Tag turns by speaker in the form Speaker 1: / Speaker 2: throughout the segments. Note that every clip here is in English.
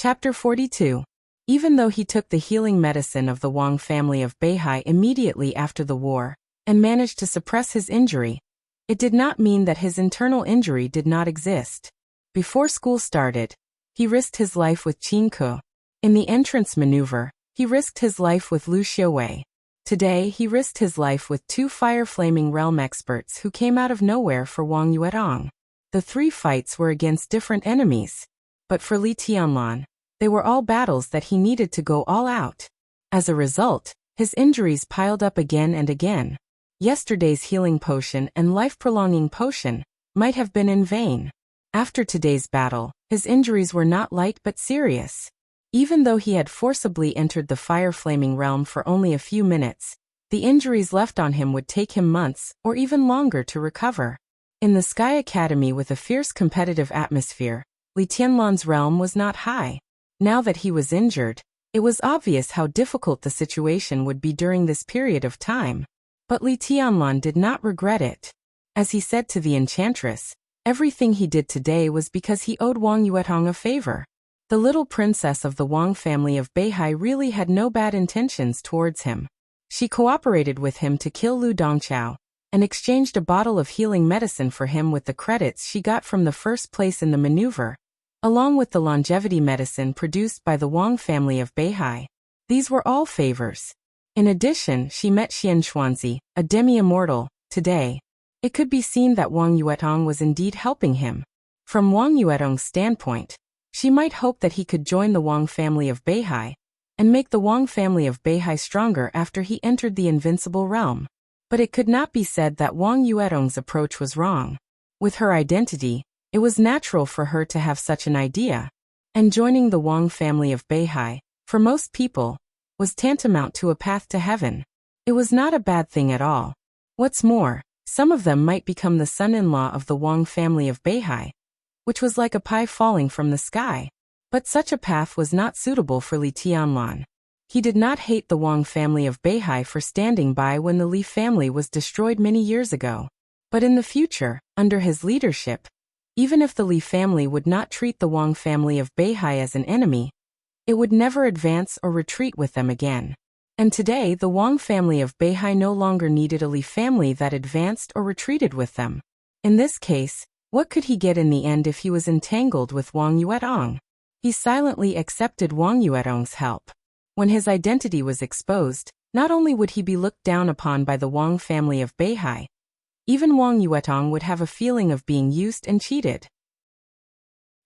Speaker 1: Chapter 42. Even though he took the healing medicine of the Wang family of Beihai immediately after the war, and managed to suppress his injury, it did not mean that his internal injury did not exist. Before school started, he risked his life with Qin Ke. In the entrance maneuver, he risked his life with Lu Xiuwei. Today he risked his life with two fire-flaming realm experts who came out of nowhere for Wang Yuetong. The three fights were against different enemies. But for Li Tianlan, they were all battles that he needed to go all out. As a result, his injuries piled up again and again. Yesterday's healing potion and life-prolonging potion might have been in vain. After today's battle, his injuries were not light but serious. Even though he had forcibly entered the fire-flaming realm for only a few minutes, the injuries left on him would take him months or even longer to recover. In the Sky Academy with a fierce competitive atmosphere, Li Tianlan's realm was not high. Now that he was injured, it was obvious how difficult the situation would be during this period of time. But Li Tianlan did not regret it. As he said to the enchantress, everything he did today was because he owed Wang Yuetong a favor. The little princess of the Wang family of Beihai really had no bad intentions towards him. She cooperated with him to kill Lu Dongqiao, and exchanged a bottle of healing medicine for him with the credits she got from the first place in the maneuver, along with the longevity medicine produced by the Wang family of Beihai. These were all favors. In addition, she met Xian Xuanzi, a demi-immortal, today. It could be seen that Wang Yuetong was indeed helping him. From Wang Yuetong's standpoint, she might hope that he could join the Wang family of Beihai, and make the Wang family of Beihai stronger after he entered the invincible realm. But it could not be said that Wang Yuetong's approach was wrong. With her identity, it was natural for her to have such an idea, and joining the Wang family of Beihai, for most people, was tantamount to a path to heaven. It was not a bad thing at all. What's more, some of them might become the son-in-law of the Wang family of Beihai, which was like a pie falling from the sky. But such a path was not suitable for Li Tianlan. He did not hate the Wang family of Beihai for standing by when the Li family was destroyed many years ago. But in the future, under his leadership, even if the Li family would not treat the Wang family of Beihai as an enemy, it would never advance or retreat with them again. And today the Wang family of Beihai no longer needed a Li family that advanced or retreated with them. In this case, what could he get in the end if he was entangled with Wang Yuetong? He silently accepted Wang Yuetong's help. When his identity was exposed, not only would he be looked down upon by the Wang family of Beihai, even Wang Yuetong would have a feeling of being used and cheated.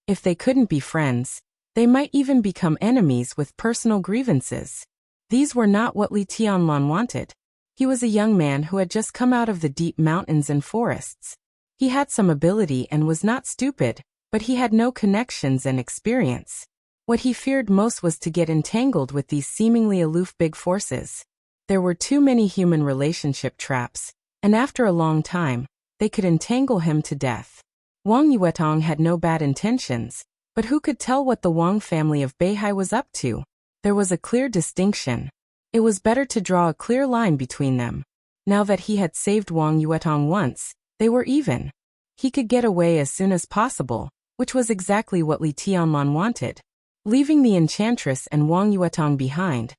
Speaker 1: If they couldn't be friends, they might even become enemies with personal grievances. These were not what Li Tianlan wanted. He was a young man who had just come out of the deep mountains and forests. He had some ability and was not stupid, but he had no connections and experience. What he feared most was to get entangled with these seemingly aloof big forces. There were too many human relationship traps, and after a long time, they could entangle him to death. Wang Yuetong had no bad intentions, but who could tell what the Wang family of Beihai was up to? There was a clear distinction. It was better to draw a clear line between them. Now that he had saved Wang Yuetong once, they were even. He could get away as soon as possible, which was exactly what Li Tianlan wanted. Leaving the enchantress and Wang Yuetong behind,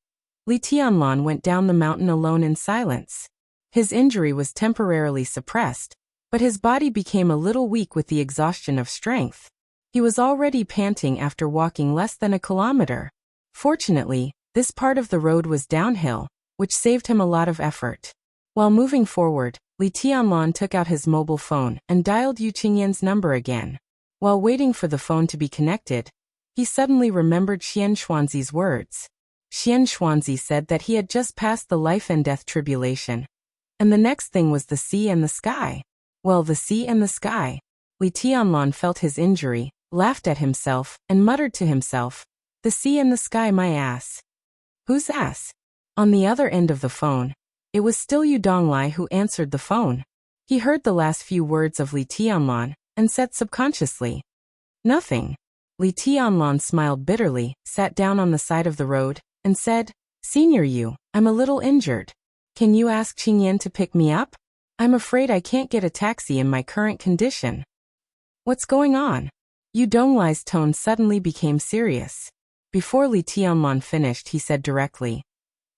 Speaker 1: Li Tianlan went down the mountain alone in silence. His injury was temporarily suppressed, but his body became a little weak with the exhaustion of strength. He was already panting after walking less than a kilometer. Fortunately, this part of the road was downhill, which saved him a lot of effort. While moving forward, Li Tianlan took out his mobile phone and dialed Yu Qingyan's number again. While waiting for the phone to be connected, he suddenly remembered Xian Xuanzi's words. Xian Xuanzi said that he had just passed the life and death tribulation, and the next thing was the sea and the sky. Well, the sea and the sky. Li Tianlan felt his injury, laughed at himself, and muttered to himself, "The sea and the sky, my ass." Whose ass? On the other end of the phone, it was still Yu Donglai who answered the phone. He heard the last few words of Li Tianlan, and said subconsciously, "Nothing." Li Tianlan smiled bitterly, sat down on the side of the road, and said, "Senior Yu, I'm a little injured. Can you ask Qingyan to pick me up? I'm afraid I can't get a taxi in my current condition." "What's going on?" Yu Donglai's tone suddenly became serious. Before Li Tianlan finished, he said directly,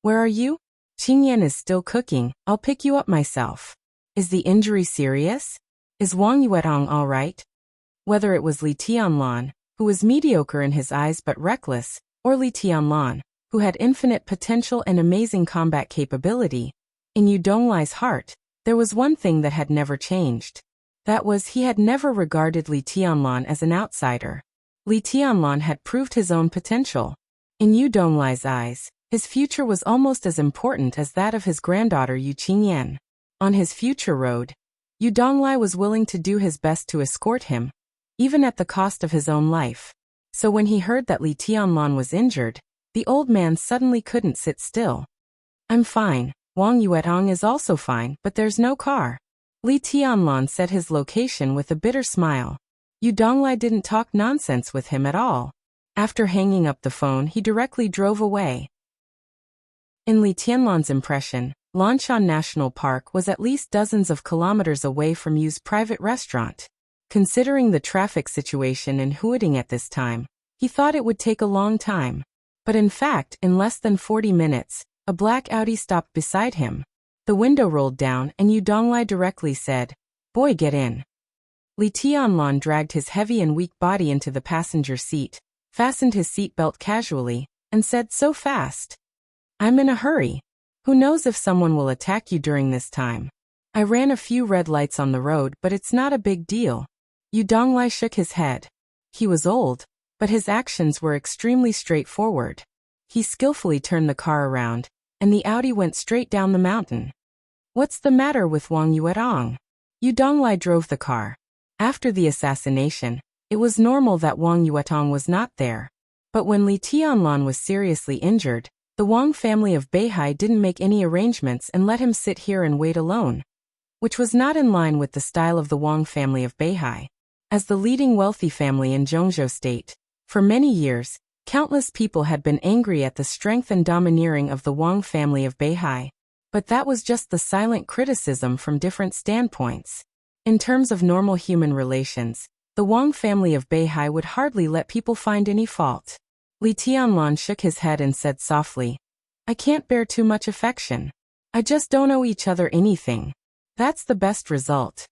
Speaker 1: "Where are you?" "Qingyan is still cooking, I'll pick you up myself." "Is the injury serious? Is Wang Yuetong all right?" Whether it was Li Tianlan, who was mediocre in his eyes but reckless, or Li Tianlan, who had infinite potential and amazing combat capability, in Yu Donglai's heart, there was one thing that had never changed. That was, he had never regarded Li Tianlan as an outsider. Li Tianlan had proved his own potential. In Yu Donglai's eyes, his future was almost as important as that of his granddaughter Yu Qingyan. On his future road, Yu Donglai was willing to do his best to escort him, even at the cost of his own life. So when he heard that Li Tianlan was injured, the old man suddenly couldn't sit still. "I'm fine. Wang Yuetong is also fine, but there's no car." Li Tianlan said his location with a bitter smile. Yu Donglai didn't talk nonsense with him at all. After hanging up the phone, he directly drove away. In Li Tianlan's impression, Lanshan National Park was at least dozens of kilometers away from Yu's private restaurant. Considering the traffic situation in Huading at this time, he thought it would take a long time. But in fact, in less than 40 minutes, a black Audi stopped beside him. The window rolled down and Yu Donglai directly said, "Boy, get in." Li Tianlan dragged his heavy and weak body into the passenger seat, fastened his seatbelt casually, and said so fast, "I'm in a hurry. Who knows if someone will attack you during this time. I ran a few red lights on the road, but it's not a big deal." Yu Donglai shook his head. He was old, but his actions were extremely straightforward. He skillfully turned the car around, and the Audi went straight down the mountain. "What's the matter with Wang Yuetong?" Yu Donglai drove the car. After the assassination, it was normal that Wang Yuetong was not there. But when Li Tianlan was seriously injured, the Wang family of Beihai didn't make any arrangements and let him sit here and wait alone, which was not in line with the style of the Wang family of Beihai. As the leading wealthy family in Zhongzhou State, for many years, countless people had been angry at the strength and domineering of the Wang family of Beihai. But that was just the silent criticism from different standpoints. In terms of normal human relations, the Wang family of Beihai would hardly let people find any fault. Li Tianlan shook his head and said softly, "I can't bear too much affection. I just don't owe each other anything. That's the best result."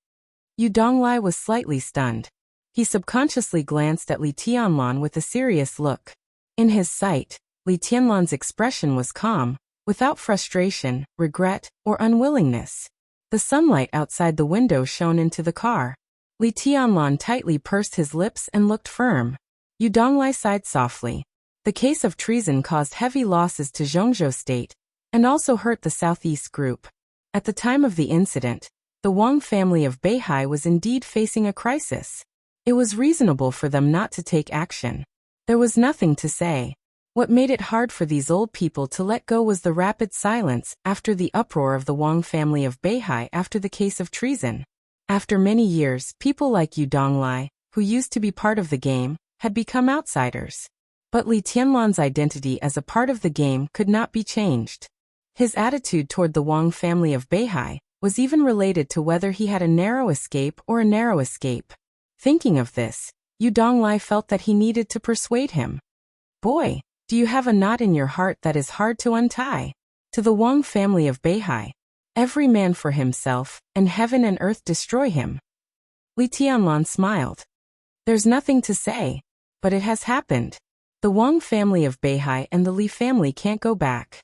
Speaker 1: Yu Donglai was slightly stunned. He subconsciously glanced at Li Tianlan with a serious look. In his sight, Li Tianlan's expression was calm, without frustration, regret, or unwillingness. The sunlight outside the window shone into the car. Li Tianlan tightly pursed his lips and looked firm. Yu Donglai sighed softly. The case of treason caused heavy losses to Zhongzhou State, and also hurt the Southeast Group. At the time of the incident, the Wang family of Beihai was indeed facing a crisis. It was reasonable for them not to take action. There was nothing to say. What made it hard for these old people to let go was the rapid silence after the uproar of the Wang family of Beihai after the case of treason. After many years, people like Yu Donglai, who used to be part of the game, had become outsiders. But Li Tianlan's identity as a part of the game could not be changed. His attitude toward the Wang family of Beihai was even related to whether he had a narrow escape or a narrow escape. Thinking of this, Yu Donglai felt that he needed to persuade him. "Boy, do you have a knot in your heart that is hard to untie?" To the Wang family of Beihai, every man for himself, and heaven and earth destroy him. Li Tianlan smiled. "There's nothing to say, but it has happened. The Wang family of Beihai and the Li family can't go back."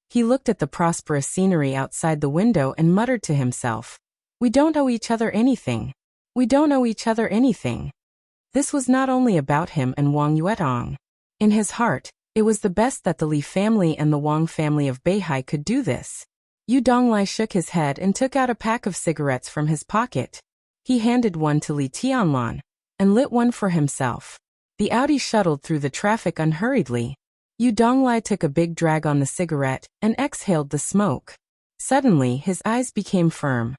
Speaker 1: He looked at the prosperous scenery outside the window and muttered to himself, "We don't owe each other anything. We don't owe each other anything." This was not only about him and Wang Yuetong. In his heart, it was the best that the Li family and the Wang family of Beihai could do this. Yu Donglai shook his head and took out a pack of cigarettes from his pocket. He handed one to Li Tianlan, and lit one for himself. The Audi shuttled through the traffic unhurriedly. Yu Donglai took a big drag on the cigarette and exhaled the smoke. Suddenly, his eyes became firm.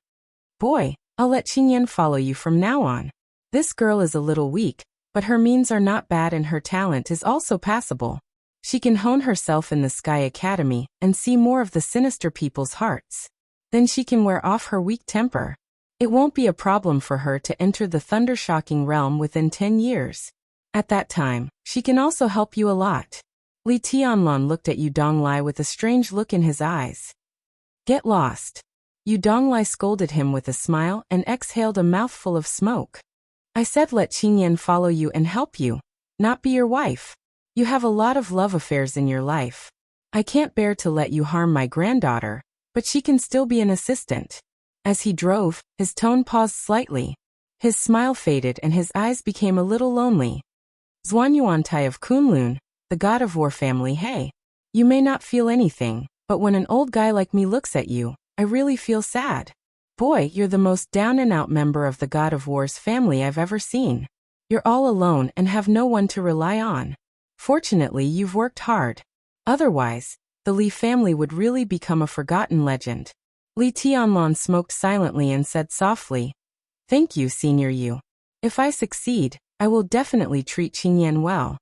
Speaker 1: "Boy, I'll let Qingyan follow you from now on. This girl is a little weak, but her means are not bad and her talent is also passable. She can hone herself in the Sky Academy and see more of the sinister people's hearts. Then she can wear off her weak temper. It won't be a problem for her to enter the thunder-shocking realm within 10 years. At that time, she can also help you a lot. Li Tianlon looked at Yu Donglai with a strange look in his eyes. Get lost. Yu Donglai scolded him with a smile and exhaled a mouthful of smoke. I said let Qingyan follow you and help you, not be your wife. You have a lot of love affairs in your life. I can't bear to let you harm my granddaughter, but she can still be an assistant. As he drove, his tone paused slightly. His smile faded and his eyes became a little lonely. Zhuanyuantai of Kunlun, the god of war family. Hey. You may not feel anything, but when an old guy like me looks at you, I really feel sad. Boy, you're the most down-and-out member of the god of war's family I've ever seen. You're all alone and have no one to rely on. Fortunately, you've worked hard. Otherwise, the Li family would really become a forgotten legend. Li Tianlon smoked silently and said softly, Thank you, Senior Yu. If I succeed, I will definitely treat Qingyan well.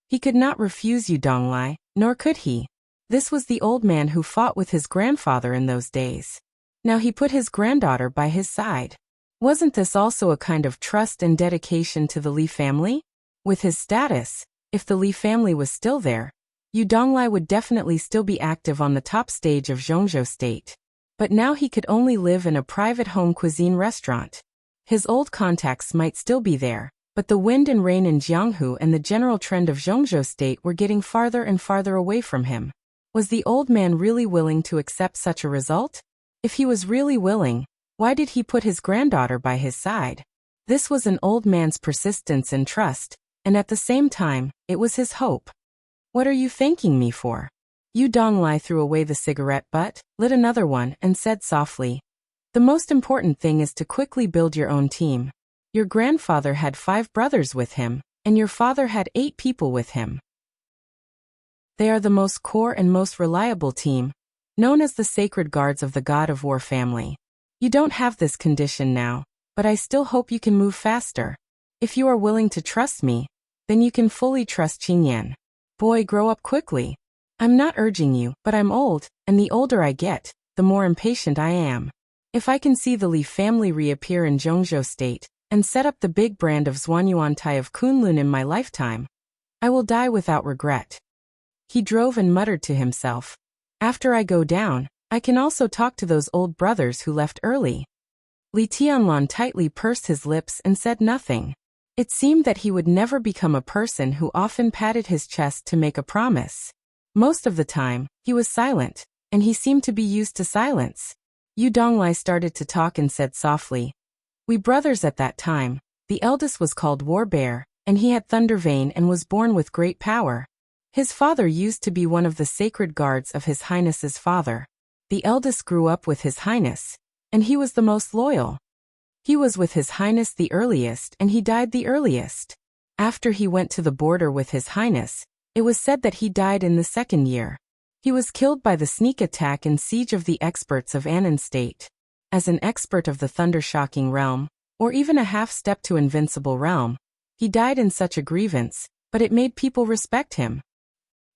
Speaker 1: He could not refuse Yu Donglai, nor could he. This was the old man who fought with his grandfather in those days. Now he put his granddaughter by his side. Wasn't this also a kind of trust and dedication to the Li family? With his status, if the Li family was still there, Yu Donglai would definitely still be active on the top stage of Zhongzhou State. But now he could only live in a private home cuisine restaurant. His old contacts might still be there, but the wind and rain in Jianghu and the general trend of Zhongzhou State were getting farther and farther away from him. Was the old man really willing to accept such a result? If he was really willing, why did he put his granddaughter by his side? This was an old man's persistence and trust, and at the same time, it was his hope. What are you thanking me for? Yu Donglai threw away the cigarette butt, lit another one, and said softly, The most important thing is to quickly build your own team. Your grandfather had 5 brothers with him, and your father had 8 people with him. They are the most core and most reliable team, known as the Sacred Guards of the God of War family. You don't have this condition now, but I still hope you can move faster. If you are willing to trust me, then you can fully trust Qingyan. Boy, grow up quickly. I'm not urging you, but I'm old, and the older I get, the more impatient I am. If I can see the Li family reappear in Zhongzhou State, and set up the big brand of Zhuanyuantai of Kunlun in my lifetime, I will die without regret. He drove and muttered to himself, After I go down, I can also talk to those old brothers who left early. Li Tianlon tightly pursed his lips and said nothing. It seemed that he would never become a person who often patted his chest to make a promise. Most of the time, he was silent, and he seemed to be used to silence. Yu Donglai started to talk and said softly, We brothers at that time, the eldest was called War Bear, and he had Thunder Vein and was born with great power. His father used to be one of the sacred guards of His Highness's father. The eldest grew up with His Highness, and he was the most loyal. He was with His Highness the earliest and he died the earliest. After he went to the border with His Highness, it was said that he died in the 2nd year. He was killed by the sneak attack and siege of the experts of Annan State. As an expert of the thunder-shocking realm, or even a half-step to invincible realm, he died in such a grievance, but it made people respect him.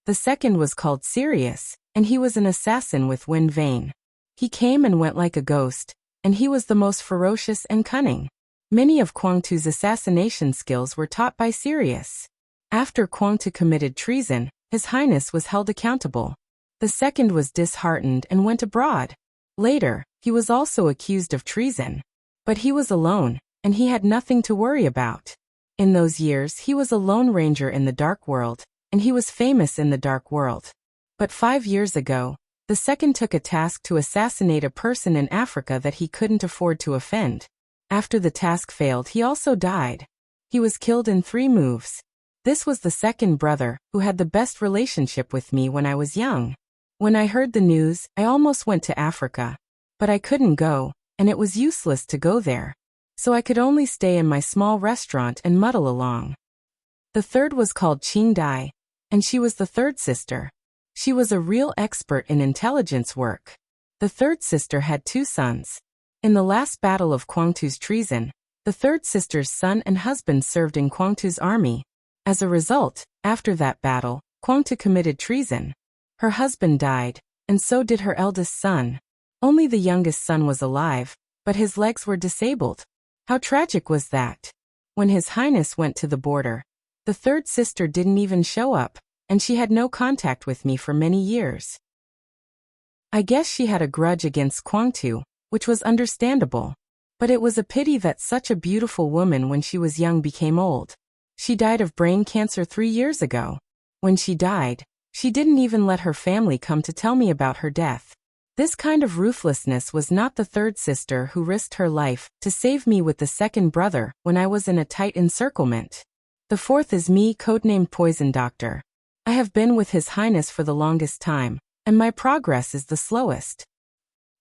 Speaker 1: The second was called Sirius, and he was an assassin with wind vein. He came and went like a ghost, and he was the most ferocious and cunning. Many of Quangtu's assassination skills were taught by Sirius. After Quangtu committed treason, His Highness was held accountable. The second was disheartened and went abroad. Later, he was also accused of treason. But he was alone, and he had nothing to worry about. In those years he was a lone ranger in the dark world, and he was famous in the dark world. But 5 years ago, the second took a task to assassinate a person in Africa that he couldn't afford to offend. After the task failed, he also died. He was killed in 3 moves. This was the second brother, who had the best relationship with me when I was young. When I heard the news, I almost went to Africa. But I couldn't go, and it was useless to go there. So I could only stay in my small restaurant and muddle along. The third was called Qing Dai, and she was the third sister. She was a real expert in intelligence work. The third sister had 2 sons. In the last battle of Quangtu's treason, the third sister's son and husband served in Quangtu's army. As a result, after that battle, Quangtu committed treason. Her husband died, and so did her eldest son. Only the youngest son was alive, but his legs were disabled. How tragic was that? When His Highness went to the border, The third sister didn't even show up, and she had no contact with me for many years. I guess she had a grudge against Kwangtu, which was understandable. But it was a pity that such a beautiful woman when she was young became old. She died of brain cancer 3 years ago. When she died, she didn't even let her family come to tell me about her death. This kind of ruthlessness was not the third sister who risked her life to save me with the second brother when I was in a tight encirclement. The fourth is me, codenamed Poison Doctor. I have been with His Highness for the longest time, and my progress is the slowest.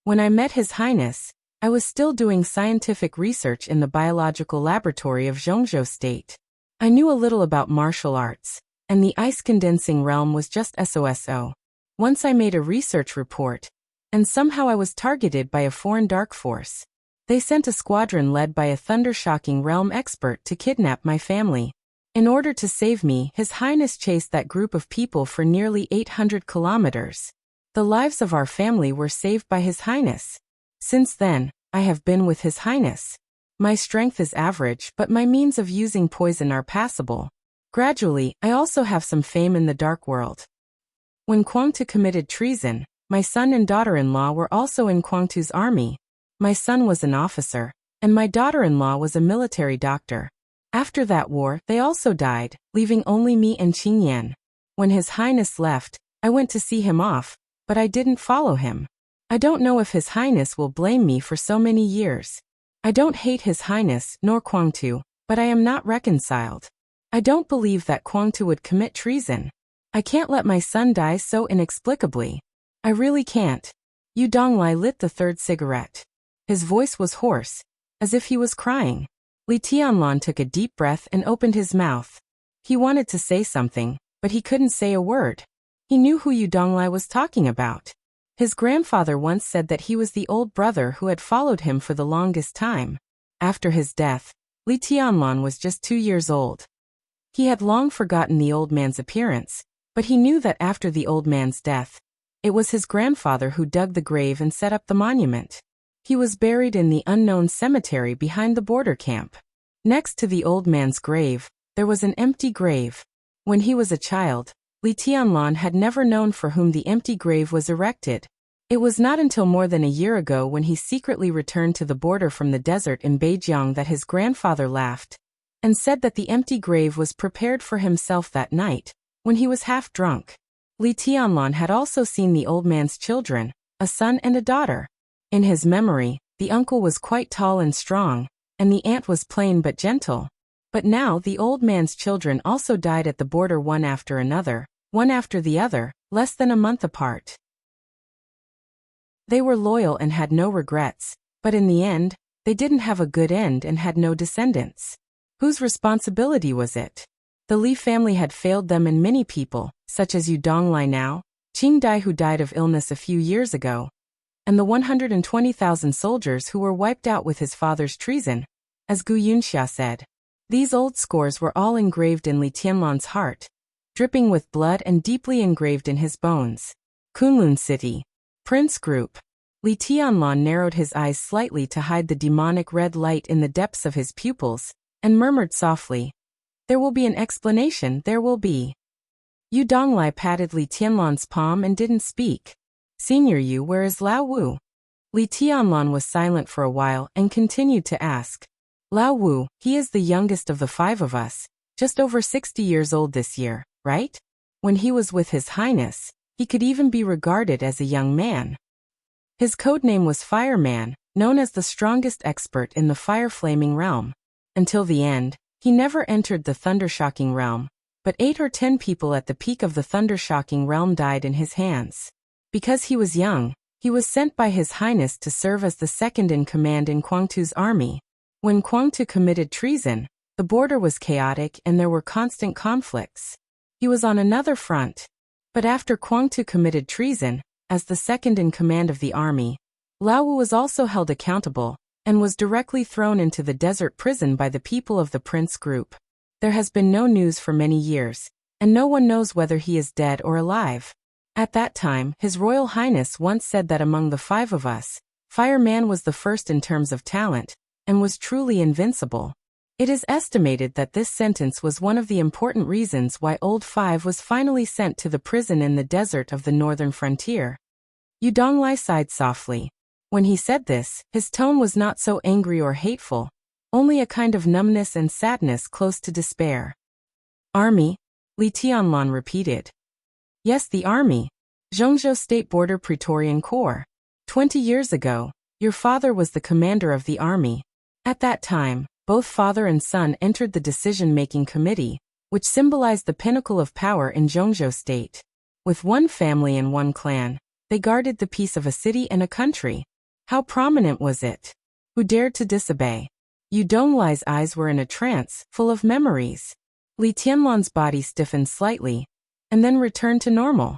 Speaker 1: When I met His Highness, I was still doing scientific research in the biological laboratory of Zhongzhou State. I knew a little about martial arts, and the ice-condensing realm was just SOSO. Once I made a research report, and somehow I was targeted by a foreign dark force. They sent a squadron led by a thunder-shocking realm expert to kidnap my family. In order to save me, His Highness chased that group of people for nearly 800 kilometers. The lives of our family were saved by His Highness. Since then, I have been with His Highness. My strength is average, but my means of using poison are passable. Gradually, I also have some fame in the dark world. When Kwangtu committed treason, my son and daughter-in-law were also in Kwangtu's army. My son was an officer, and my daughter-in-law was a military doctor. After that war, they also died, leaving only me and Qingyan. When His Highness left, I went to see him off, but I didn't follow him. I don't know if His Highness will blame me for so many years. I don't hate His Highness nor Kwangtu, but I am not reconciled. I don't believe that Kwangtu would commit treason. I can't let my son die so inexplicably. I really can't. Yu Donglai lit the third cigarette. His voice was hoarse, as if he was crying. Li Tianlan took a deep breath and opened his mouth. He wanted to say something, but he couldn't say a word. He knew who Yu Donglai was talking about. His grandfather once said that he was the old brother who had followed him for the longest time. After his death, Li Tianlan was just 2 years old. He had long forgotten the old man's appearance, but he knew that after the old man's death, it was his grandfather who dug the grave and set up the monument. He was buried in the unknown cemetery behind the border camp. Next to the old man's grave, there was an empty grave. When he was a child, Li Tianlan had never known for whom the empty grave was erected. It was not until more than a year ago when he secretly returned to the border from the desert in Beijiang that his grandfather laughed and said that the empty grave was prepared for himself that night, when he was half drunk. Li Tianlan had also seen the old man's children, a son and a daughter. In his memory, the uncle was quite tall and strong, and the aunt was plain but gentle. But now the old man's children also died at the border one after another, one after the other, less than a month apart. They were loyal and had no regrets, but in the end, they didn't have a good end and had no descendants. Whose responsibility was it? The Li family had failed them and many people, such as Yu Donglai now, Qing Dai who died of illness a few years ago, and the 120,000 soldiers who were wiped out with his father's treason, as Gu Yunxia said. These old scores were all engraved in Li Tianlan's heart, dripping with blood and deeply engraved in his bones. Kunlun City. Prince Group. Li Tianlan narrowed his eyes slightly to hide the demonic red light in the depths of his pupils, and murmured softly, "There will be an explanation, there will be." Yu Donglai patted Li Tianlan's palm and didn't speak. "Senior Yu, where is Lao Wu?" Li Tianlan was silent for a while and continued to ask. "Lao Wu, he is the youngest of the 5 of us, just over 60 years old this year, right? When he was with His Highness, he could even be regarded as a young man. His codename was Fireman, known as the strongest expert in the fire-flaming realm. Until the end, he never entered the thunder-shocking realm, but 8 or 10 people at the peak of the thunder-shocking realm died in his hands. Because he was young, he was sent by His Highness to serve as the second-in-command in Kwangtu's army. When Kwangtu committed treason, the border was chaotic and there were constant conflicts. He was on another front. But after Kwangtu committed treason, as the second-in-command of the army, Lao Wu was also held accountable, and was directly thrown into the desert prison by the people of the Prince Group. There has been no news for many years, and no one knows whether he is dead or alive. At that time, His Royal Highness once said that among the 5 of us, Fireman was the first in terms of talent, and was truly invincible. It is estimated that this sentence was one of the important reasons why Old Five was finally sent to the prison in the desert of the northern frontier. Yu Donglai sighed softly. When he said this, his tone was not so angry or hateful, only a kind of numbness and sadness close to despair. Army? Li Tianlan repeated. Yes, the army. Zhongzhou State Border Praetorian Corps. 20 years ago, your father was the commander of the army. At that time, both father and son entered the decision-making committee, which symbolized the pinnacle of power in Zhongzhou State. With one family and one clan, they guarded the peace of a city and a country. How prominent was it? Who dared to disobey? Yu Donglai's eyes were in a trance, full of memories. Li Tianlan's body stiffened slightly, and then returned to normal.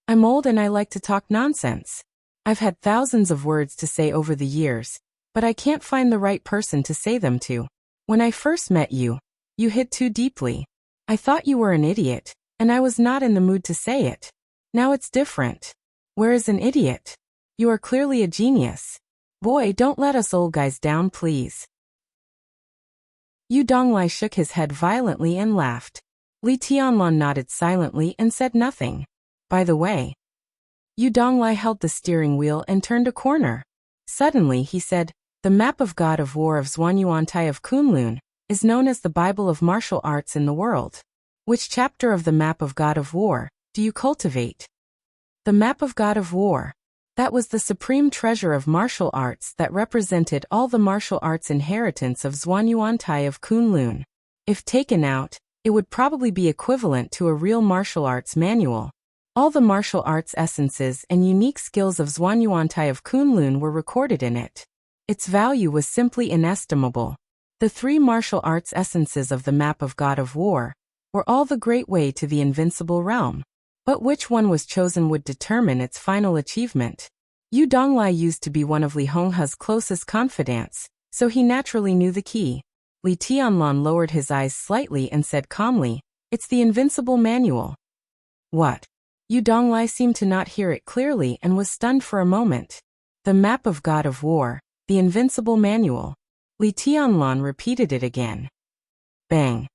Speaker 1: I'm old and I like to talk nonsense. I've had thousands of words to say over the years, but I can't find the right person to say them to. When I first met you, you hit too deeply. I thought you were an idiot, and I was not in the mood to say it. Now it's different. Where is an idiot? You are clearly a genius. Boy, don't let us old guys down, please. Yu Donglai shook his head violently and laughed. Li Tianlan nodded silently and said nothing. By the way, Yu Donglai held the steering wheel and turned a corner. Suddenly he said, the map of God of War of Zhuanyuantai of Kunlun is known as the Bible of martial arts in the world. Which chapter of the map of God of War do you cultivate? The map of God of War. That was the supreme treasure of martial arts that represented all the martial arts inheritance of Zhuanyuantai of Kunlun. If taken out, it would probably be equivalent to a real martial arts manual. All the martial arts essences and unique skills of Zhuanyuantai of Kunlun were recorded in it. Its value was simply inestimable. The three martial arts essences of the map of God of War were all the great way to the invincible realm. But which one was chosen would determine its final achievement. Yu Donglai used to be one of Li Honghe's closest confidants, so he naturally knew the key. Li Tianlan lowered his eyes slightly and said calmly, it's the invincible manual. What? Yu Donglai seemed to not hear it clearly and was stunned for a moment. The map of God of War, the invincible manual. Li Tianlan repeated it again. Bang.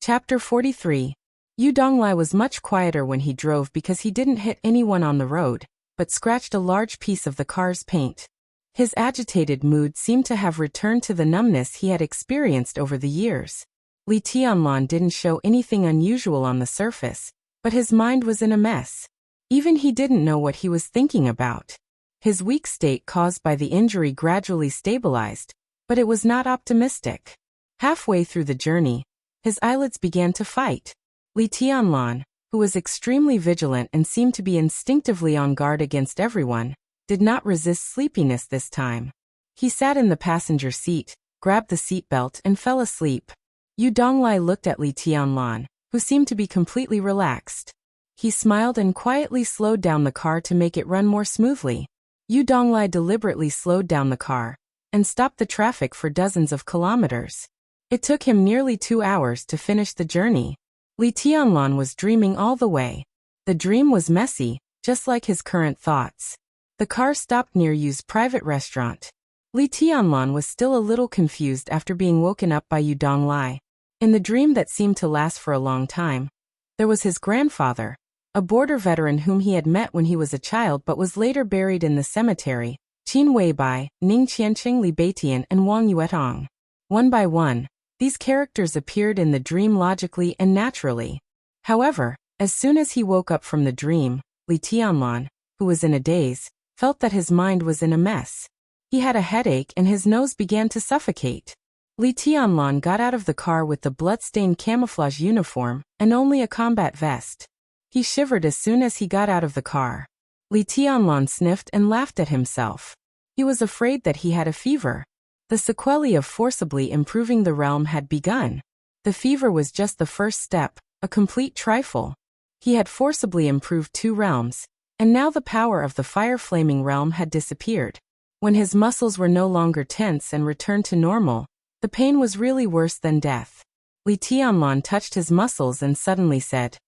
Speaker 1: Chapter 43. Yu Donglai was much quieter when he drove because he didn't hit anyone on the road, but scratched a large piece of the car's paint. His agitated mood seemed to have returned to the numbness he had experienced over the years. Li Tianlan didn't show anything unusual on the surface, but his mind was in a mess. Even he didn't know what he was thinking about. His weak state caused by the injury gradually stabilized, but it was not optimistic. Halfway through the journey, his eyelids began to fight. Li Tianlan, who was extremely vigilant and seemed to be instinctively on guard against everyone, did not resist sleepiness this time. He sat in the passenger seat, grabbed the seatbelt and fell asleep. Yu Donglai looked at Li Tianlan, who seemed to be completely relaxed. He smiled and quietly slowed down the car to make it run more smoothly. Yu Donglai deliberately slowed down the car and stopped the traffic for dozens of kilometers. It took him nearly 2 hours to finish the journey. Li Tianlan was dreaming all the way. The dream was messy, just like his current thoughts. The car stopped near Yu's private restaurant. Li Tianlan was still a little confused after being woken up by Yu Donglai. In the dream that seemed to last for a long time, there was his grandfather, a border veteran whom he had met when he was a child but was later buried in the cemetery, Qin Weibai, Ning Qianqing Li Beitian and Wang Yuetong. One by one, these characters appeared in the dream logically and naturally. However, as soon as he woke up from the dream, Li Tianlan, who was in a daze, felt that his mind was in a mess. He had a headache and his nose began to suffocate. Li Tianlan got out of the car with the blood-stained camouflage uniform and only a combat vest. He shivered as soon as he got out of the car. Li Tianlan sniffed and laughed at himself. He was afraid that he had a fever. The sequelae of forcibly improving the realm had begun. The fever was just the first step, a complete trifle. He had forcibly improved 2 realms, and now the power of the fire-flaming realm had disappeared. When his muscles were no longer tense and returned to normal, the pain was really worse than death. Li Tianlan touched his muscles and suddenly said,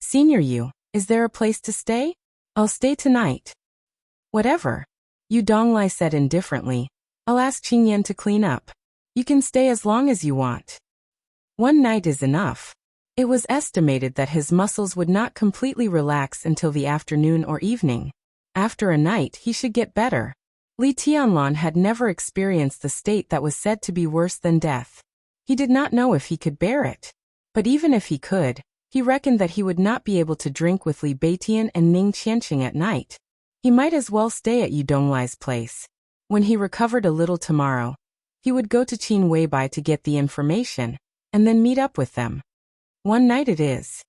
Speaker 1: "Senior Yu, is there a place to stay? I'll stay tonight." "Whatever," Yu Donglai said indifferently. I'll ask Qingyan to clean up. You can stay as long as you want. One night is enough. It was estimated that his muscles would not completely relax until the afternoon or evening. After a night, he should get better. Li Tianlan had never experienced the state that was said to be worse than death. He did not know if he could bear it. But even if he could, he reckoned that he would not be able to drink with Li Beitian and Ning Qianqing at night. He might as well stay at Yu Donglai's place. When he recovered a little tomorrow, he would go to Qin Weibai to get the information, and then meet up with them. One night it is.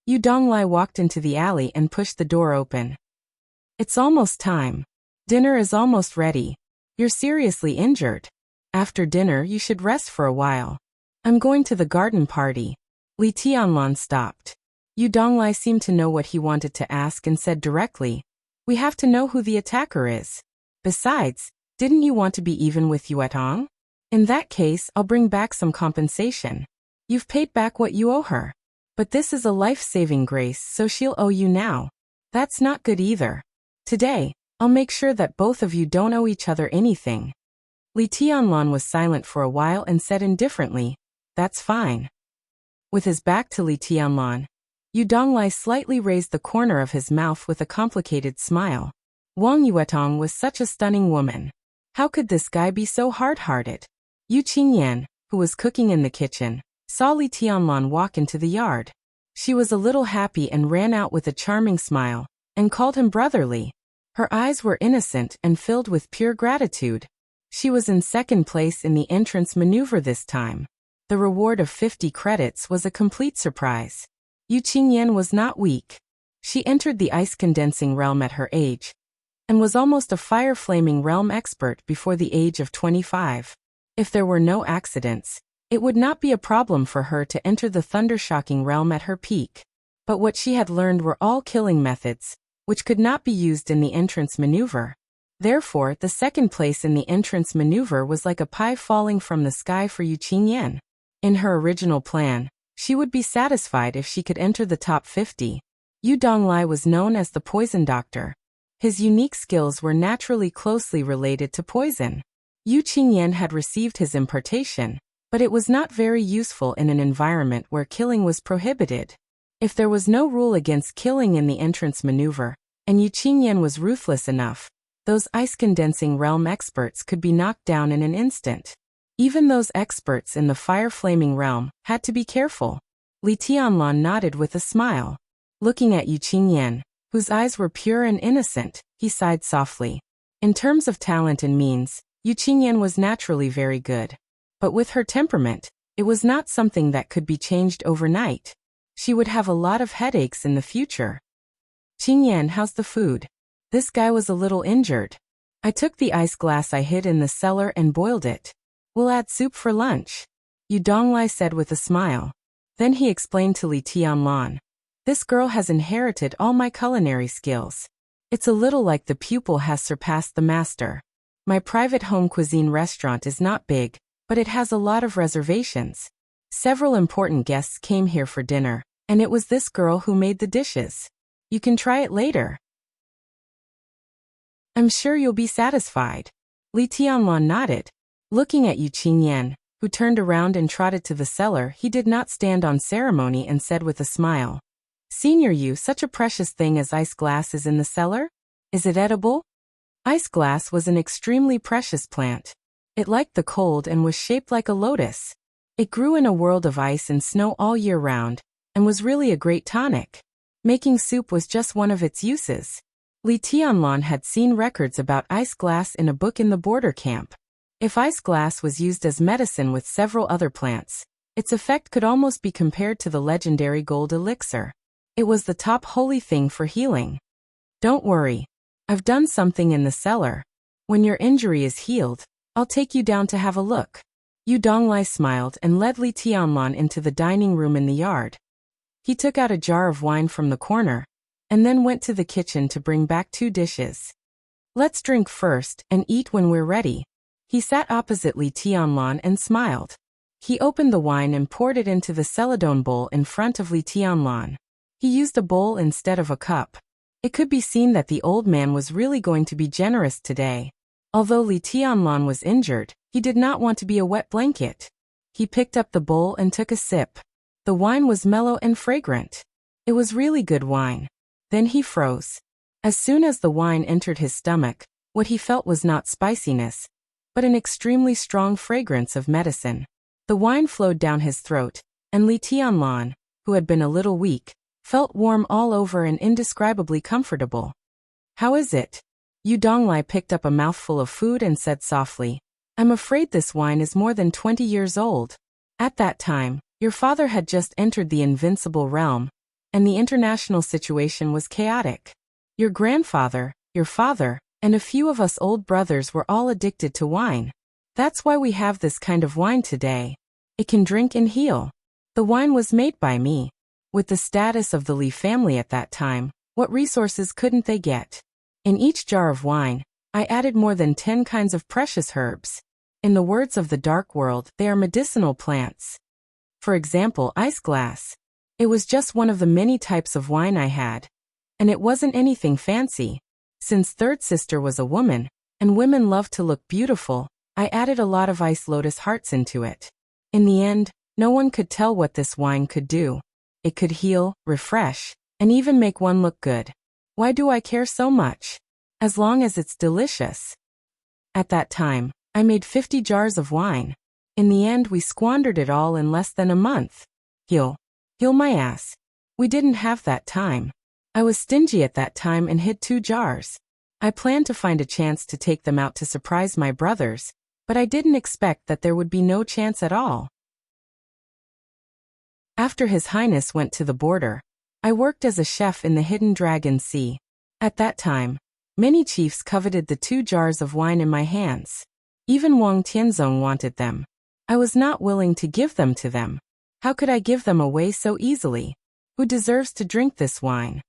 Speaker 1: Yu Donglai walked into the alley and pushed the door open. It's almost time. Dinner is almost ready. You're seriously injured. After dinner you should rest for a while. I'm going to the garden party. Li Tianlan stopped. Yu Donglai seemed to know what he wanted to ask and said directly, we have to know who the attacker is. Besides, didn't you want to be even with Yuetong? In that case, I'll bring back some compensation. You've paid back what you owe her. But this is a life-saving grace, so she'll owe you now. That's not good either. Today, I'll make sure that both of you don't owe each other anything. Li Tianlan was silent for a while and said indifferently, that's fine. With his back to Li Tianlan, Yu Donglai slightly raised the corner of his mouth with a complicated smile. Wang Yuetong was such a stunning woman. How could this guy be so hard-hearted? Yu Qingyan, who was cooking in the kitchen, saw Li Tianlan walk into the yard. She was a little happy and ran out with a charming smile, and called him brotherly. Her eyes were innocent and filled with pure gratitude. She was in second place in the entrance maneuver this time. The reward of 50 credits was a complete surprise. Yu Qingyan was not weak. She entered the ice-condensing realm at her age, and was almost a fire-flaming realm expert before the age of 25. If there were no accidents, it would not be a problem for her to enter the thunder-shocking realm at her peak. But what she had learned were all killing methods, which could not be used in the entrance maneuver. Therefore, the second place in the entrance maneuver was like a pie falling from the sky for Yu Qingyan. In her original plan, she would be satisfied if she could enter the top 50. Yu Donglai was known as the poison doctor. His unique skills were naturally closely related to poison. Yu Qingyan had received his impartation, but it was not very useful in an environment where killing was prohibited. If there was no rule against killing in the entrance maneuver, and Yu Qingyan was ruthless enough, those ice-condensing realm experts could be knocked down in an instant. Even those experts in the fire-flaming realm had to be careful. Li Tianlan nodded with a smile. Looking at Yu Qingyan, whose eyes were pure and innocent, he sighed softly. In terms of talent and means, Yu Qingyan was naturally very good. But with her temperament, it was not something that could be changed overnight. She would have a lot of headaches in the future. Qingyan, how's the food? This guy was a little injured. I took the ice glass I hid in the cellar and boiled it. We'll add soup for lunch, Yu Donglai said with a smile. Then he explained to Li Tianlan. This girl has inherited all my culinary skills. It's a little like the pupil has surpassed the master. My private home cuisine restaurant is not big, but it has a lot of reservations. Several important guests came here for dinner, and it was this girl who made the dishes. You can try it later. I'm sure you'll be satisfied. Li Tianlan nodded. Looking at Yu Qingyan, who turned around and trotted to the cellar, he did not stand on ceremony and said with a smile, Senior Yu, such a precious thing as ice glass is in the cellar? Is it edible? Ice glass was an extremely precious plant. It liked the cold and was shaped like a lotus. It grew in a world of ice and snow all year round, and was really a great tonic. Making soup was just one of its uses. Li Tianlan had seen records about ice glass in a book in the border camp. If ice glass was used as medicine with several other plants, its effect could almost be compared to the legendary gold elixir. It was the top holy thing for healing. Don't worry. I've done something in the cellar. When your injury is healed, I'll take you down to have a look. Yu Donglai smiled and led Li Tianlan into the dining room in the yard. He took out a jar of wine from the corner, and then went to the kitchen to bring back 2 dishes. Let's drink first and eat when we're ready. He sat opposite Li Tianlan and smiled. He opened the wine and poured it into the celadone bowl in front of Li Tianlan. He used a bowl instead of a cup. It could be seen that the old man was really going to be generous today. Although Li Tianlan was injured, he did not want to be a wet blanket. He picked up the bowl and took a sip. The wine was mellow and fragrant. It was really good wine. Then he froze. As soon as the wine entered his stomach, what he felt was not spiciness, but an extremely strong fragrance of medicine. The wine flowed down his throat, and Li Tianlan, who had been a little weak, felt warm all over and indescribably comfortable. "How is it?" Yu Donglai picked up a mouthful of food and said softly, "I'm afraid this wine is more than 20 years old. At that time, your father had just entered the invincible realm, and the international situation was chaotic. Your grandfather, your father, and a few of us old brothers were all addicted to wine. That's why we have this kind of wine today. It can drink and heal. The wine was made by me. With the status of the Li family at that time, what resources couldn't they get? In each jar of wine, I added more than 10 kinds of precious herbs. In the words of the dark world, they are medicinal plants. For example, ice glass. It was just one of the many types of wine I had. And it wasn't anything fancy. Since third sister was a woman, and women love to look beautiful, I added a lot of ice lotus hearts into it. In the end, no one could tell what this wine could do. It could heal, refresh, and even make one look good. Why do I care so much? As long as it's delicious." At that time, I made 50 jars of wine. In the end, we squandered it all in less than a month. Heal my ass. We didn't have that time. I was stingy at that time and hid 2 jars. I planned to find a chance to take them out to surprise my brothers, but I didn't expect that there would be no chance at all. After His Highness went to the border, I worked as a chef in the Hidden Dragon Sea. At that time, many chiefs coveted the 2 jars of wine in my hands. Even Wang Tianzong wanted them. I was not willing to give them to them. How could I give them away so easily? Who deserves to drink this wine?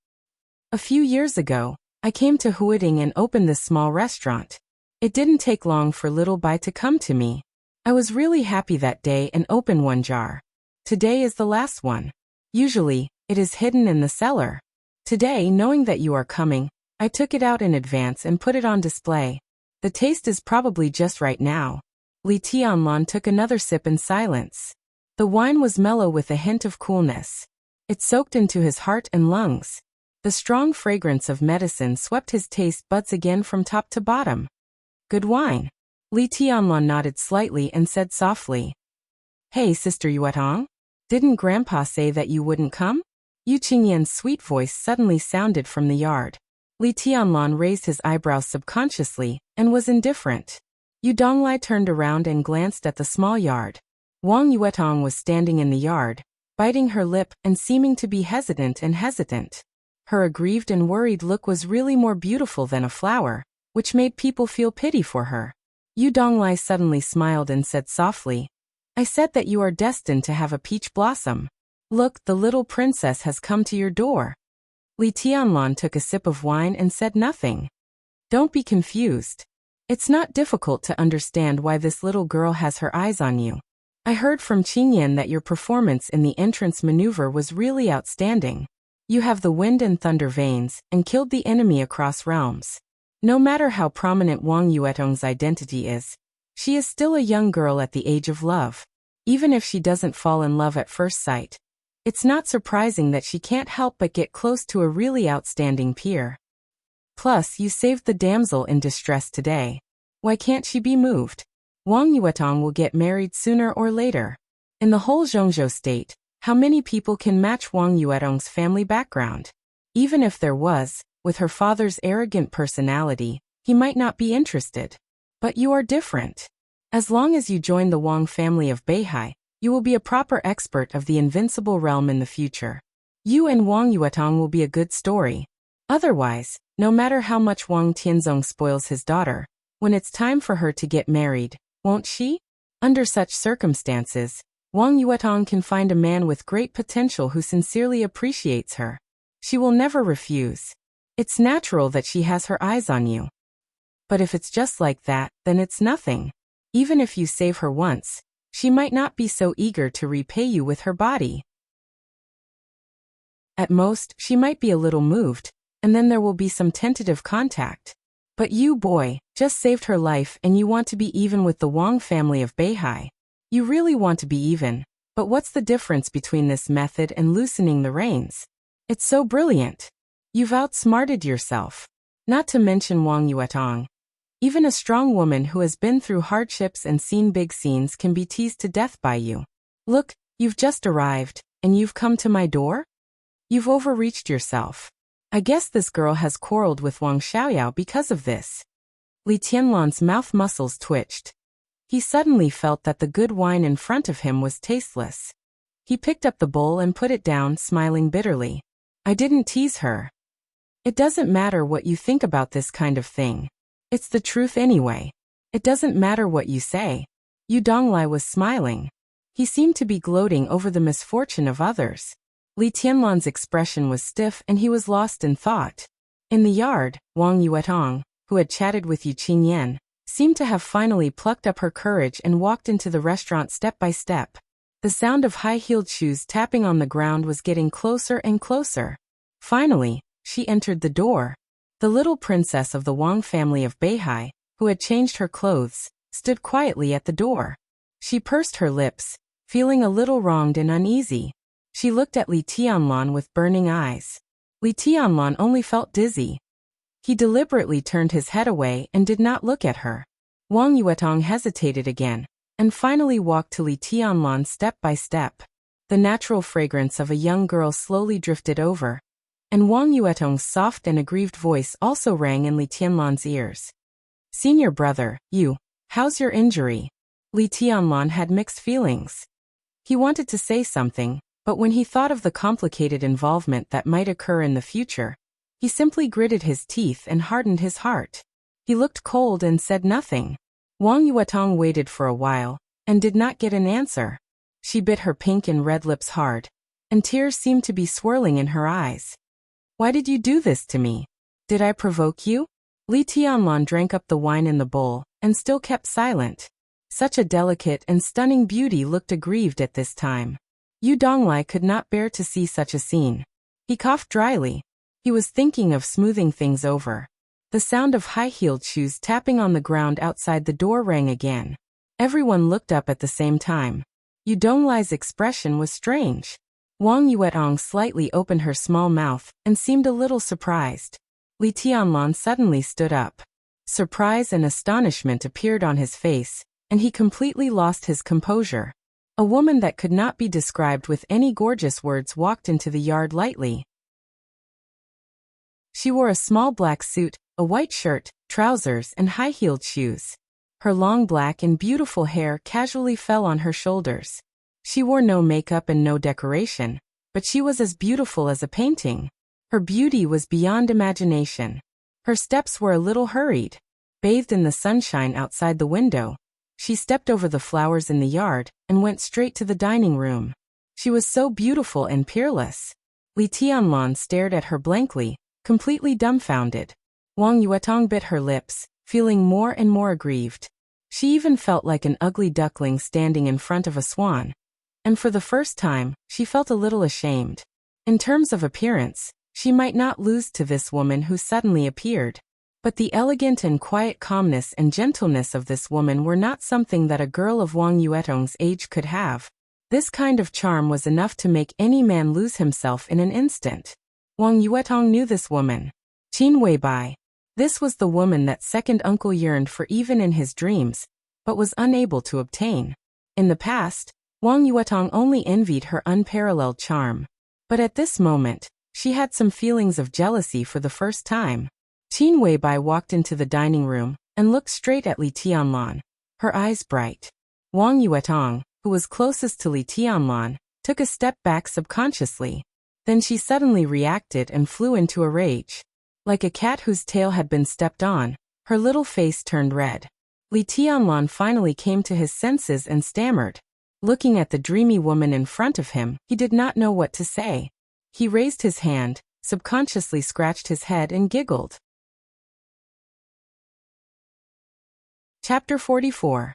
Speaker 1: A few years ago, I came to Huiding and opened this small restaurant. It didn't take long for Little Bai to come to me. I was really happy that day and opened 1 jar. Today is the last one. Usually, it is hidden in the cellar. Today, knowing that you are coming, I took it out in advance and put it on display. The taste is probably just right now. Li Tianlan took another sip in silence. The wine was mellow with a hint of coolness. It soaked into his heart and lungs. The strong fragrance of medicine swept his taste buds again from top to bottom. "Good wine." Li Tianlan nodded slightly and said softly, "Hey, Sister Yuetong, didn't Grandpa say that you wouldn't come?" Yu Qingyan's sweet voice suddenly sounded from the yard. Li Tianlan raised his eyebrows subconsciously and was indifferent. Yu Donglai turned around and glanced at the small yard. Wang Yuetong was standing in the yard, biting her lip and seeming to be hesitant. Her aggrieved and worried look was really more beautiful than a flower, which made people feel pity for her. Yu Donglai suddenly smiled and said softly, "I said that you are destined to have a peach blossom. Look, the little princess has come to your door." Li Tianlan took a sip of wine and said nothing. "Don't be confused. It's not difficult to understand why this little girl has her eyes on you. I heard from Qingyan that your performance in the entrance maneuver was really outstanding. You have the wind and thunder veins and killed the enemy across realms. No matter how prominent Wang Yuetong's identity is, she is still a young girl at the age of love. Even if she doesn't fall in love at first sight, it's not surprising that she can't help but get close to a really outstanding peer. Plus, you saved the damsel in distress today. Why can't she be moved? Wang Yuetong will get married sooner or later. In the whole Zhongzhou state, how many people can match Wang Yuetong's family background? Even if there was, with her father's arrogant personality, he might not be interested. But you are different. As long as you join the Wang family of Beihai, you will be a proper expert of the invincible realm in the future. You and Wang Yuetong will be a good story. Otherwise, no matter how much Wang Tianzong spoils his daughter, when it's time for her to get married, won't she? Under such circumstances, Wang Yuetong can find a man with great potential who sincerely appreciates her. She will never refuse. It's natural that she has her eyes on you. But if it's just like that, then it's nothing. Even if you save her once, she might not be so eager to repay you with her body. At most, she might be a little moved, and then there will be some tentative contact. But you, boy, just saved her life and you want to be even with the Wang family of Beihai. You really want to be even, but what's the difference between this method and loosening the reins? It's so brilliant. You've outsmarted yourself. Not to mention Wang Yuetong. Even a strong woman who has been through hardships and seen big scenes can be teased to death by you. Look, you've just arrived, and you've come to my door? You've overreached yourself. I guess this girl has quarreled with Wang Xiaoyao because of this. Li Tianlan's mouth muscles twitched. He suddenly felt that the good wine in front of him was tasteless. He picked up the bowl and put it down, smiling bitterly. I didn't tease her. It doesn't matter what you think about this kind of thing. It's the truth anyway. It doesn't matter what you say. Yu Donglai was smiling. He seemed to be gloating over the misfortune of others. Li Tianlan's expression was stiff and he was lost in thought. In the yard, Wang Yuetong, who had chatted with Yu Qingyan, seemed to have finally plucked up her courage and walked into the restaurant step by step. The sound of high-heeled shoes tapping on the ground was getting closer and closer. Finally, she entered the door. The little princess of the Wang family of Beihai, who had changed her clothes, stood quietly at the door. She pursed her lips, feeling a little wronged and uneasy. She looked at Li Tianlan with burning eyes. Li Tianlan only felt dizzy. He deliberately turned his head away and did not look at her. Wang Yuetong hesitated again, and finally walked to Li Tianlan step by step. The natural fragrance of a young girl slowly drifted over, and Wang Yuetong's soft and aggrieved voice also rang in Li Tianlan's ears. Senior brother, how's your injury? Li Tianlan had mixed feelings. He wanted to say something, but when he thought of the complicated involvement that might occur in the future, he simply gritted his teeth and hardened his heart. He looked cold and said nothing. Wang Yuetong waited for a while, and did not get an answer. She bit her pink and red lips hard, and tears seemed to be swirling in her eyes. Why did you do this to me? Did I provoke you? Li Tianlan drank up the wine in the bowl, and still kept silent. Such a delicate and stunning beauty looked aggrieved at this time. Yu Donglai could not bear to see such a scene. He coughed dryly. He was thinking of smoothing things over. The sound of high-heeled shoes tapping on the ground outside the door rang again. Everyone looked up at the same time. Yu Donglai's expression was strange. Wang Yuetong slightly opened her small mouth and seemed a little surprised. Li Tianlan suddenly stood up. Surprise and astonishment appeared on his face, and he completely lost his composure. A woman that could not be described with any gorgeous words walked into the yard lightly. She wore a small black suit, a white shirt, trousers, and high-heeled shoes. Her long black and beautiful hair casually fell on her shoulders. She wore no makeup and no decoration, but she was as beautiful as a painting. Her beauty was beyond imagination. Her steps were a little hurried. Bathed in the sunshine outside the window, she stepped over the flowers in the yard and went straight to the dining room. She was so beautiful and peerless. Li Tianlan stared at her blankly, completely dumbfounded. Wang Yuetong bit her lips, feeling more and more aggrieved. She even felt like an ugly duckling standing in front of a swan. And for the first time, she felt a little ashamed. In terms of appearance, she might not lose to this woman who suddenly appeared. But the elegant and quiet calmness and gentleness of this woman were not something that a girl of Wang Yuetong's age could have. This kind of charm was enough to make any man lose himself in an instant. Wang Yuetong knew this woman. Qin Weibai. This was the woman that second uncle yearned for even in his dreams, but was unable to obtain. In the past, Wang Yuetong only envied her unparalleled charm. But at this moment, she had some feelings of jealousy for the first time. Qin Weibai walked into the dining room and looked straight at Li Tianlan, her eyes bright. Wang Yuetong, who was closest to Li Tianlan, took a step back subconsciously. Then she suddenly reacted and flew into a rage. Like a cat whose tail had been stepped on, her little face turned red. Li Tianlan finally came to his senses and stammered. Looking at the dreamy woman in front of him, he did not know what to say. He raised his hand, subconsciously scratched his head and giggled. Chapter 44.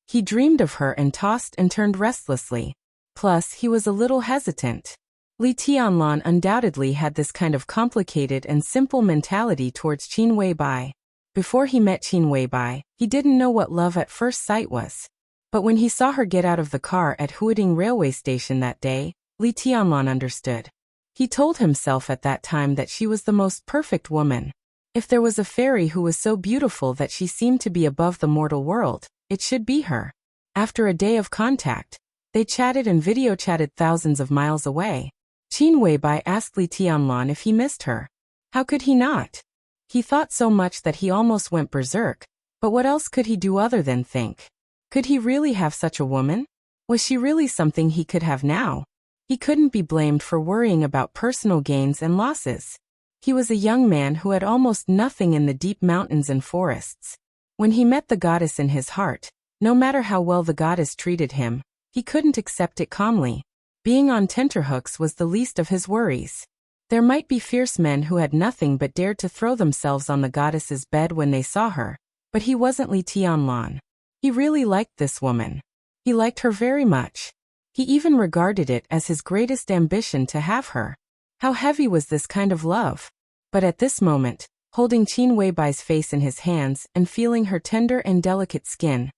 Speaker 1: He dreamed of her and tossed and turned restlessly. Plus, he was a little hesitant. Li Tianlan undoubtedly had this kind of complicated and simple mentality towards Qin Weibai. Before he met Qin Weibai, he didn't know what love at first sight was. But when he saw her get out of the car at Huading railway station that day, Li Tianlan understood. He told himself at that time that she was the most perfect woman. If there was a fairy who was so beautiful that she seemed to be above the mortal world, it should be her. After a day of contact, they chatted and video chatted thousands of miles away. Qin Weibai asked Li Tianlan if he missed her. How could he not? He thought so much that he almost went berserk, but what else could he do other than think? Could he really have such a woman? Was she really something he could have now? He couldn't be blamed for worrying about personal gains and losses. He was a young man who had almost nothing in the deep mountains and forests. When he met the goddess in his heart, no matter how well the goddess treated him, he couldn't accept it calmly. Being on tenterhooks was the least of his worries. There might be fierce men who had nothing but dared to throw themselves on the goddess's bed when they saw her, but he wasn't Li Tianlan. He really liked this woman. He liked her very much. He even regarded it as his greatest ambition to have her. How heavy was this kind of love? But at this moment, holding Qin Weibai's face in his hands and feeling her tender and delicate skin,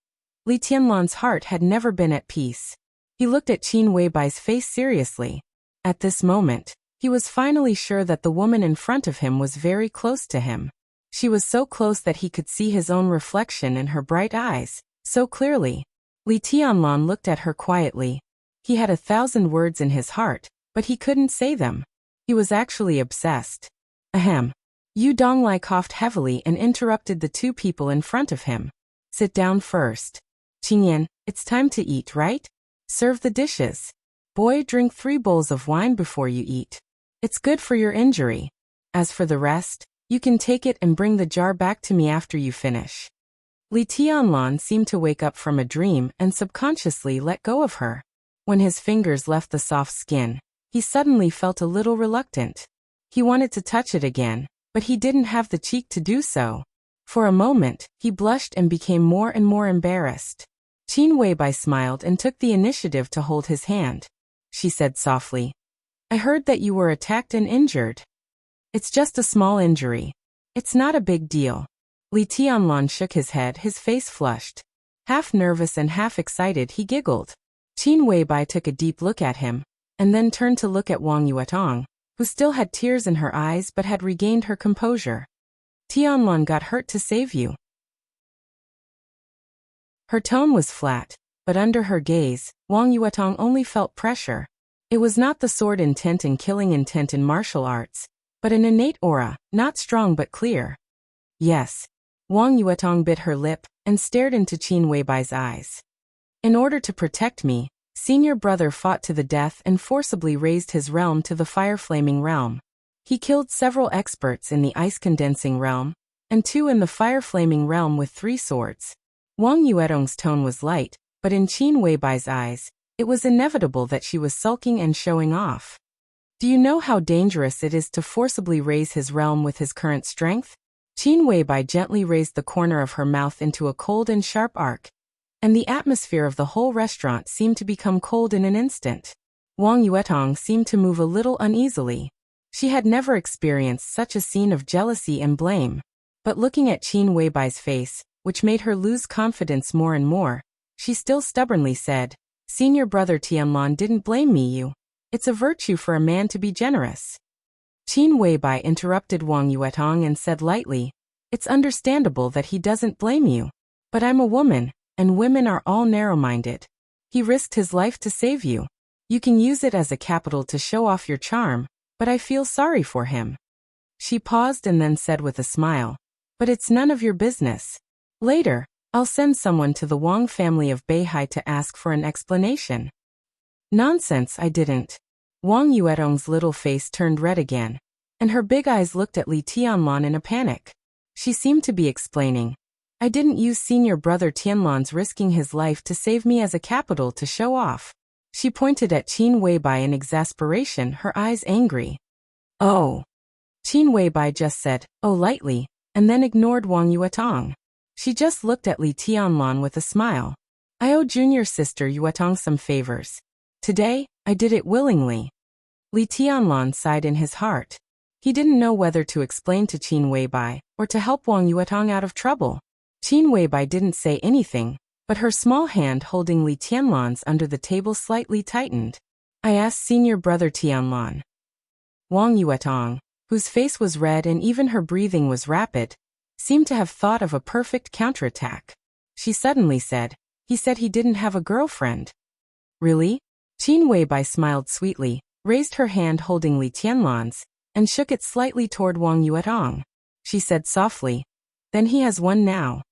Speaker 1: Li Tianlan's heart had never been at peace. He looked at Qin Weibai's face seriously. At this moment, he was finally sure that the woman in front of him was very close to him. She was so close that he could see his own reflection in her bright eyes, so clearly. Li Tianlan looked at her quietly. He had 1,000 words in his heart, but he couldn't say them. He was actually obsessed. Ahem. Yu Donglai coughed heavily and interrupted the two people in front of him. Sit down first. Qingyan, it's time to eat, right? Serve the dishes. Boy, drink 3 bowls of wine before you eat. It's good for your injury. As for the rest, you can take it and bring the jar back to me after you finish. Li Tianlan seemed to wake up from a dream and subconsciously let go of her. When his fingers left the soft skin, he suddenly felt a little reluctant. He wanted to touch it again, but he didn't have the cheek to do so. For a moment, he blushed and became more and more embarrassed. Qin Weibai smiled and took the initiative to hold his hand. She said softly, I heard that you were attacked and injured. It's just a small injury. It's not a big deal. Li Tianlan shook his head, his face flushed. Half nervous and half excited, he giggled. Qin Weibai took a deep look at him, and then turned to look at Wang Yuetong, who still had tears in her eyes but had regained her composure. Tianlan got hurt to save you. Her tone was flat, but under her gaze, Wang Yuetong only felt pressure. It was not the sword intent and killing intent in martial arts, but an innate aura, not strong but clear. Yes. Wang Yuetong bit her lip and stared into Qin Weibai's eyes. In order to protect me, senior brother fought to the death and forcibly raised his realm to the fire-flaming realm. He killed several experts in the ice-condensing realm, and 2 in the fire-flaming realm with 3 swords. Wang Yuetong's tone was light, but in Qin Weibai's eyes, it was inevitable that she was sulking and showing off. Do you know how dangerous it is to forcibly raise his realm with his current strength? Qin Weibai gently raised the corner of her mouth into a cold and sharp arc, and the atmosphere of the whole restaurant seemed to become cold in an instant. Wang Yuetong seemed to move a little uneasily. She had never experienced such a scene of jealousy and blame. But looking at Qin Weibai's face, which made her lose confidence more and more, she still stubbornly said, Senior brother Tianlan didn't blame me you. It's a virtue for a man to be generous. Qin Weibai interrupted Wang Yuetong and said lightly, It's understandable that he doesn't blame you. But I'm a woman, and women are all narrow-minded. He risked his life to save you. You can use it as a capital to show off your charm, but I feel sorry for him. She paused and then said with a smile, But it's none of your business. Later, I'll send someone to the Wang family of Beihai to ask for an explanation. Nonsense, I didn't. Wang Yuetong's little face turned red again, and her big eyes looked at Li Tianlan in a panic. She seemed to be explaining, I didn't use senior brother Tianlan's risking his life to save me as a capital to show off. She pointed at Qin Weibai in exasperation, her eyes angry. Oh. Qin Weibai just said, oh lightly, and then ignored Wang Yuetong. She just looked at Li Tianlan with a smile. I owe junior sister Yuetong some favors. Today, I did it willingly. Li Tianlan sighed in his heart. He didn't know whether to explain to Qin Weibai or to help Wang Yuetong out of trouble. Qin Weibai didn't say anything, but her small hand holding Li Tianlan's under the table slightly tightened. I asked senior brother Tianlan. Wang Yuetong, whose face was red and even her breathing was rapid, seemed to have thought of a perfect counterattack. She suddenly said, he said he didn't have a girlfriend. Really? Qin Weibai smiled sweetly, raised her hand holding Li Tianlan's, and shook it slightly toward Wang Yuetong. She said softly, then he has one now.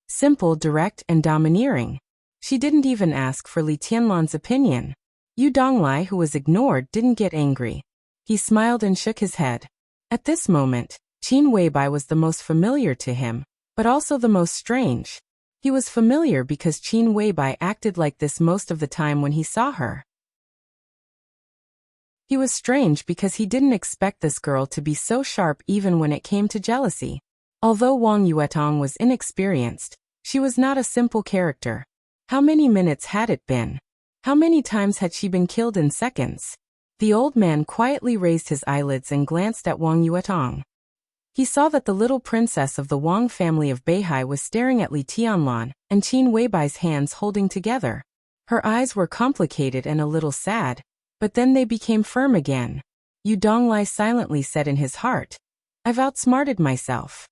Speaker 1: Simple, direct, and domineering. She didn't even ask for Li Tianlan's opinion. Yu Donglai, who was ignored, didn't get angry. He smiled and shook his head. At this moment, Qin Weibai was the most familiar to him, but also the most strange. He was familiar because Qin Weibai acted like this most of the time when he saw her. He was strange because he didn't expect this girl to be so sharp even when it came to jealousy. Although Wang Yuetong was inexperienced, she was not a simple character. How many minutes had it been? How many times had she been killed in seconds? The old man quietly raised his eyelids and glanced at Wang Yuetong. He saw that the little princess of the Wang family of Beihai was staring at Li Tianlan and Qin Weibai's hands holding together. Her eyes were complicated and a little sad, but then they became firm again. Yu Donglai silently said in his heart, I've outsmarted myself.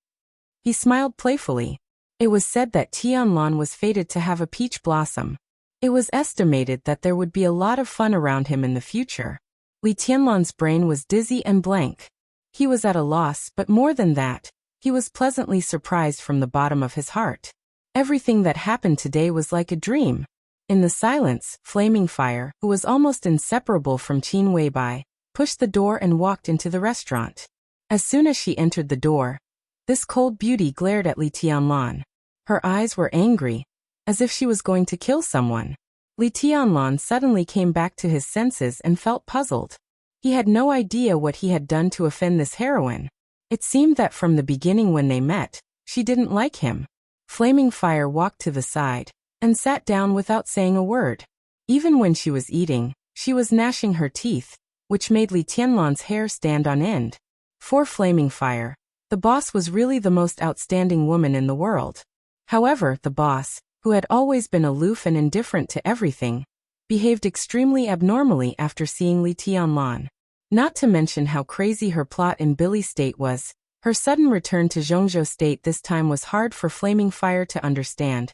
Speaker 1: He smiled playfully. It was said that Tianlan was fated to have a peach blossom. It was estimated that there would be a lot of fun around him in the future. Li Tianlan's brain was dizzy and blank. He was at a loss, but more than that, he was pleasantly surprised from the bottom of his heart. Everything that happened today was like a dream. In the silence, Flaming Fire, who was almost inseparable from Qin Weibai, pushed the door and walked into the restaurant. As soon as she entered the door, this cold beauty glared at Li Tianlan. Her eyes were angry, as if she was going to kill someone. Li Tianlan suddenly came back to his senses and felt puzzled. He had no idea what he had done to offend this heroine. It seemed that from the beginning when they met, she didn't like him. Flaming Fire walked to the side and sat down without saying a word. Even when she was eating, she was gnashing her teeth, which made Li Tianlan's hair stand on end. For Flaming Fire, the boss was really the most outstanding woman in the world. However, the boss, who had always been aloof and indifferent to everything, behaved extremely abnormally after seeing Li Tianlan. Not to mention how crazy her plot in Billy State was, her sudden return to Zhongzhou State this time was hard for Flaming Fire to understand,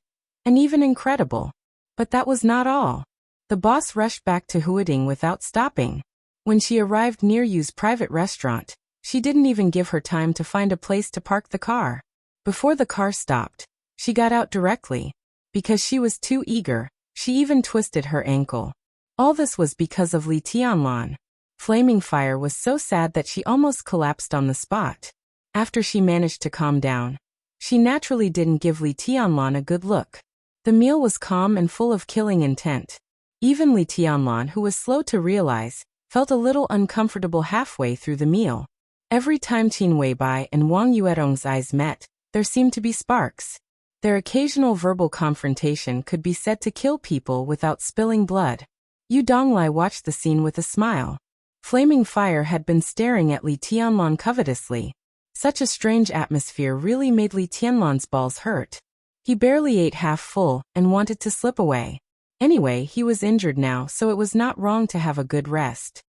Speaker 1: and even incredible. But that was not all. The boss rushed back to Huading without stopping. When she arrived near Yu's private restaurant, she didn't even give her time to find a place to park the car. Before the car stopped, she got out directly. Because she was too eager, she even twisted her ankle. All this was because of Li Tianlan. Flaming Fire was so sad that she almost collapsed on the spot. After she managed to calm down, she naturally didn't give Li Tianlan a good look. The meal was calm and full of killing intent. Even Li Tianlan, who was slow to realize, felt a little uncomfortable halfway through the meal. Every time Qin Weibai and Wang Yuetong's eyes met, there seemed to be sparks. Their occasional verbal confrontation could be said to kill people without spilling blood. Yu Donglai watched the scene with a smile. Flaming Fire had been staring at Li Tianlan covetously. Such a strange atmosphere really made Li Tianlan's balls hurt. He barely ate half full and wanted to slip away. Anyway, he was injured now, so it was not wrong to have a good rest.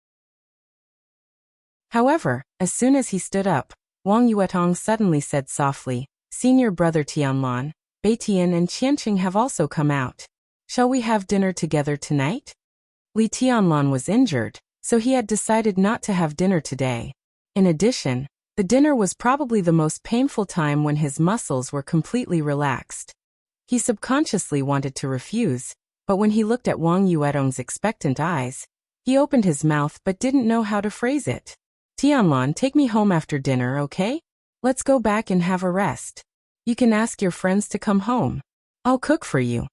Speaker 1: However, as soon as he stood up, Wang Yuetong suddenly said softly, Senior brother Tianlan, Beitian and Qianqing have also come out. Shall we have dinner together tonight? Li Tianlan was injured, so he had decided not to have dinner today. In addition, the dinner was probably the most painful time when his muscles were completely relaxed. He subconsciously wanted to refuse, but when he looked at Wang Yuetong's expectant eyes, he opened his mouth but didn't know how to phrase it. Tianlan, take me home after dinner, okay? Let's go back and have a rest. You can ask your friends to come home. I'll cook for you.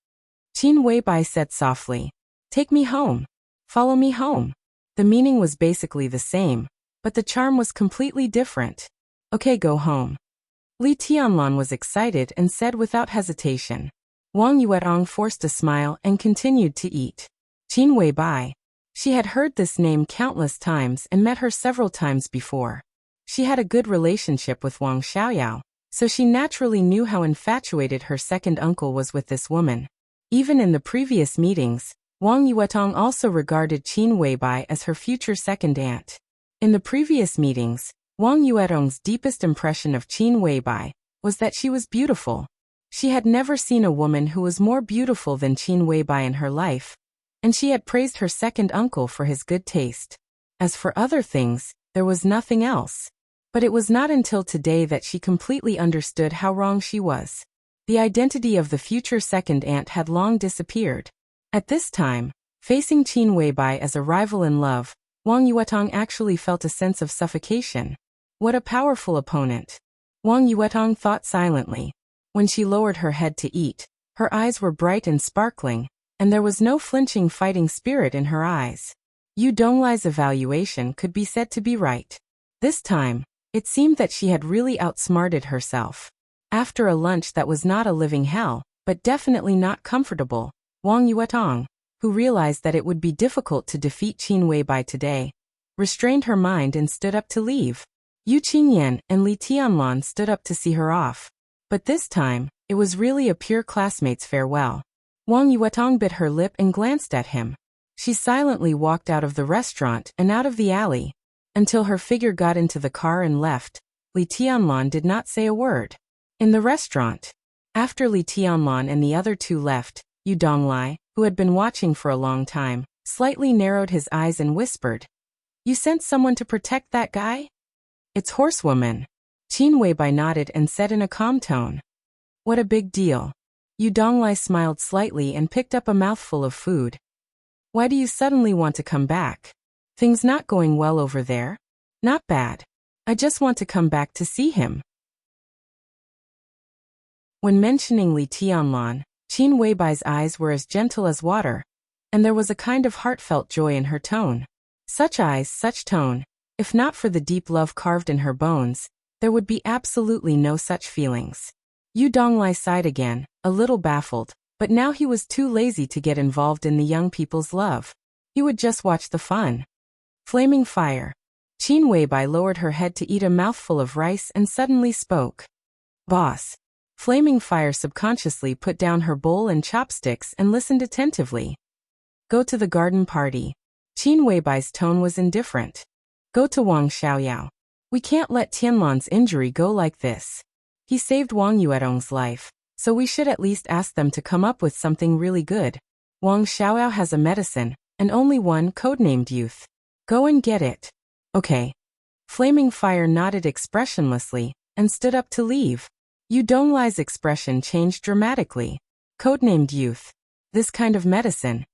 Speaker 1: Qin Weibai said softly. Take me home. Follow me home. The meaning was basically the same, but the charm was completely different. Okay, go home. Li Tianlan was excited and said without hesitation. Wang Yuetong forced a smile and continued to eat. Qin Weibai. She had heard this name countless times and met her several times before. She had a good relationship with Wang Xiaoyao, so she naturally knew how infatuated her second uncle was with this woman. Even in the previous meetings, Wang Yuetong also regarded Qin Weibai as her future second aunt. In the previous meetings, Wang Yuetong's deepest impression of Qin Weibai was that she was beautiful. She had never seen a woman who was more beautiful than Qin Weibai in her life, and she had praised her second uncle for his good taste. As for other things, there was nothing else. But it was not until today that she completely understood how wrong she was. The identity of the future second aunt had long disappeared. At this time, facing Qin Weibai as a rival in love, Wang Yuetong actually felt a sense of suffocation. What a powerful opponent. Wang Yuetong thought silently. When she lowered her head to eat, her eyes were bright and sparkling, and there was no flinching fighting spirit in her eyes. Yu Donglai's evaluation could be said to be right. This time, it seemed that she had really outsmarted herself. After a lunch that was not a living hell, but definitely not comfortable, Wang Yuetong, who realized that it would be difficult to defeat Qin Weibai today, restrained her mind and stood up to leave. Yu Qingyan and Li Tianlan stood up to see her off. But this time, it was really a pure classmate's farewell. Wang Yuetong bit her lip and glanced at him. She silently walked out of the restaurant and out of the alley. Until her figure got into the car and left, Li Tianlan did not say a word. In the restaurant, after Li Tianlan and the other two left, Yu Donglai, who had been watching for a long time, slightly narrowed his eyes and whispered, "You sent someone to protect that guy?" "It's horsewoman." Qin Weibai nodded and said in a calm tone, "What a big deal." Yu Donglai smiled slightly and picked up a mouthful of food. "Why do you suddenly want to come back? Things not going well over there?" "Not bad. I just want to come back to see him." When mentioning Li Tianlan, Qin Weibai's eyes were as gentle as water, and there was a kind of heartfelt joy in her tone. Such eyes, such tone, if not for the deep love carved in her bones, there would be absolutely no such feelings. Yu Donglai sighed again, a little baffled, but now he was too lazy to get involved in the young people's love. He would just watch the fun. Flaming fire. Qin Weibai lowered her head to eat a mouthful of rice and suddenly spoke. "Boss." Flaming fire subconsciously put down her bowl and chopsticks and listened attentively. "Go to the garden party." Qin Weibai's tone was indifferent. "Go to Wang Xiaoyao. We can't let Tianlan's injury go like this. He saved Wang Yuetong's life, so we should at least ask them to come up with something really good. Wang Xiaoyao has a medicine, and only one, codenamed Youth. Go and get it." "Okay." Flaming fire nodded expressionlessly and stood up to leave. Yu Donglai's expression changed dramatically. Codenamed Youth. This kind of medicine,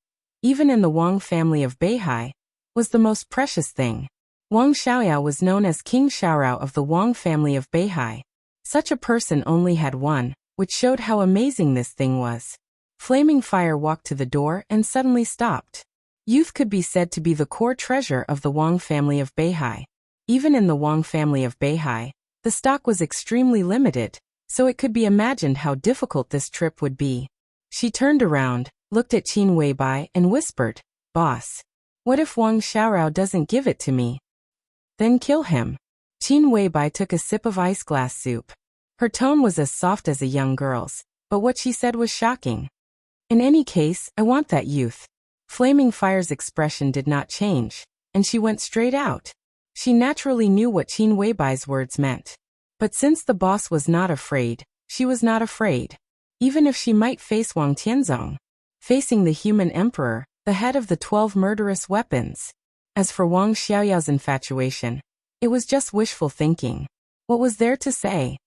Speaker 1: even in the Wang family of Beihai, was the most precious thing. Wang Xiaoyao was known as King Xiaorao of the Wang family of Beihai. Such a person only had one, which showed how amazing this thing was. Flaming fire walked to the door and suddenly stopped. Youth could be said to be the core treasure of the Wang family of Beihai. Even in the Wang family of Beihai, the stock was extremely limited, so it could be imagined how difficult this trip would be. She turned around, looked at Qin Weibai and whispered, "Boss, what if Wang Xiaorao doesn't give it to me? Then kill him." Qin Weibai took a sip of ice glass soup. Her tone was as soft as a young girl's, but what she said was shocking. "In any case, I want that youth." Flaming fire's expression did not change, and she went straight out. She naturally knew what Qin Weibai's words meant. But since the boss was not afraid, she was not afraid. Even if she might face Wang Tianzong, facing the human emperor, the head of the 12 murderous weapons. As for Wang Xiaoyao's infatuation, it was just wishful thinking. What was there to say?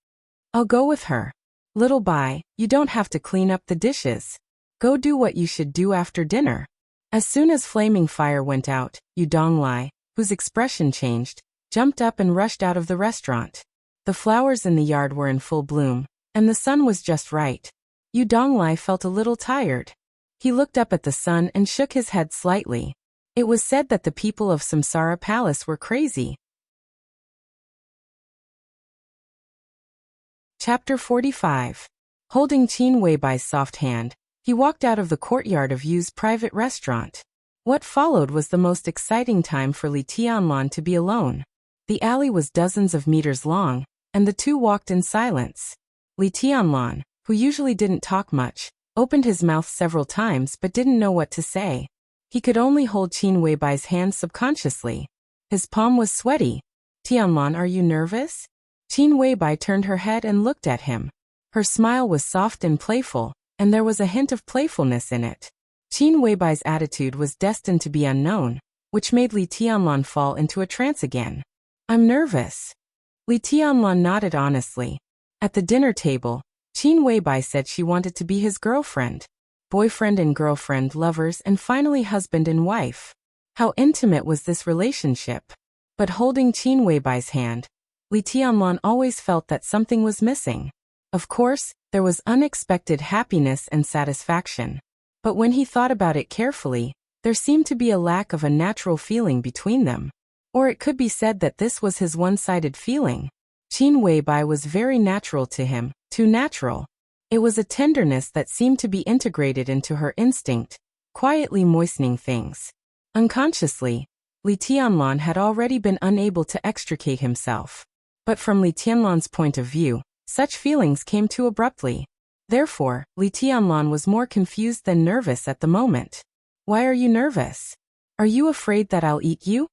Speaker 1: "I'll go with her. Little Bai, you don't have to clean up the dishes. Go do what you should do after dinner." As soon as flaming fire went out, Yu Donglai, whose expression changed, jumped up and rushed out of the restaurant. The flowers in the yard were in full bloom, and the sun was just right. Yu Donglai felt a little tired. He looked up at the sun and shook his head slightly. It was said that the people of Samsara Palace were crazy. Chapter 45. Holding Qin Weibai's soft hand, he walked out of the courtyard of Yu's private restaurant. What followed was the most exciting time for Li Tianlan to be alone. The alley was dozens of meters long, and the two walked in silence. Li Tianlan, who usually didn't talk much, opened his mouth several times but didn't know what to say. He could only hold Qin Weibai's hand subconsciously. His palm was sweaty. Tianlan, are you nervous? Qin Weibai turned her head and looked at him. Her smile was soft and playful, and there was a hint of playfulness in it. Qin Weibai's attitude was destined to be unknown, which made Li Tianlan fall into a trance again. I'm nervous. Li Tianlan nodded honestly. At the dinner table, Qin Weibai said she wanted to be his girlfriend. Boyfriend and girlfriend, lovers, and finally husband and wife. How intimate was this relationship? But holding Qin Weibai's hand, Li Tianlan always felt that something was missing. Of course, there was unexpected happiness and satisfaction. But when he thought about it carefully, there seemed to be a lack of a natural feeling between them. Or it could be said that this was his one-sided feeling. Qin Weibai was very natural to him, too natural. It was a tenderness that seemed to be integrated into her instinct, quietly moistening things. Unconsciously, Li Tianlan had already been unable to extricate himself. But from Li Tianlan's point of view, such feelings came too abruptly. Therefore, Li Tianlan was more confused than nervous at the moment. Why are you nervous? Are you afraid that I'll eat you?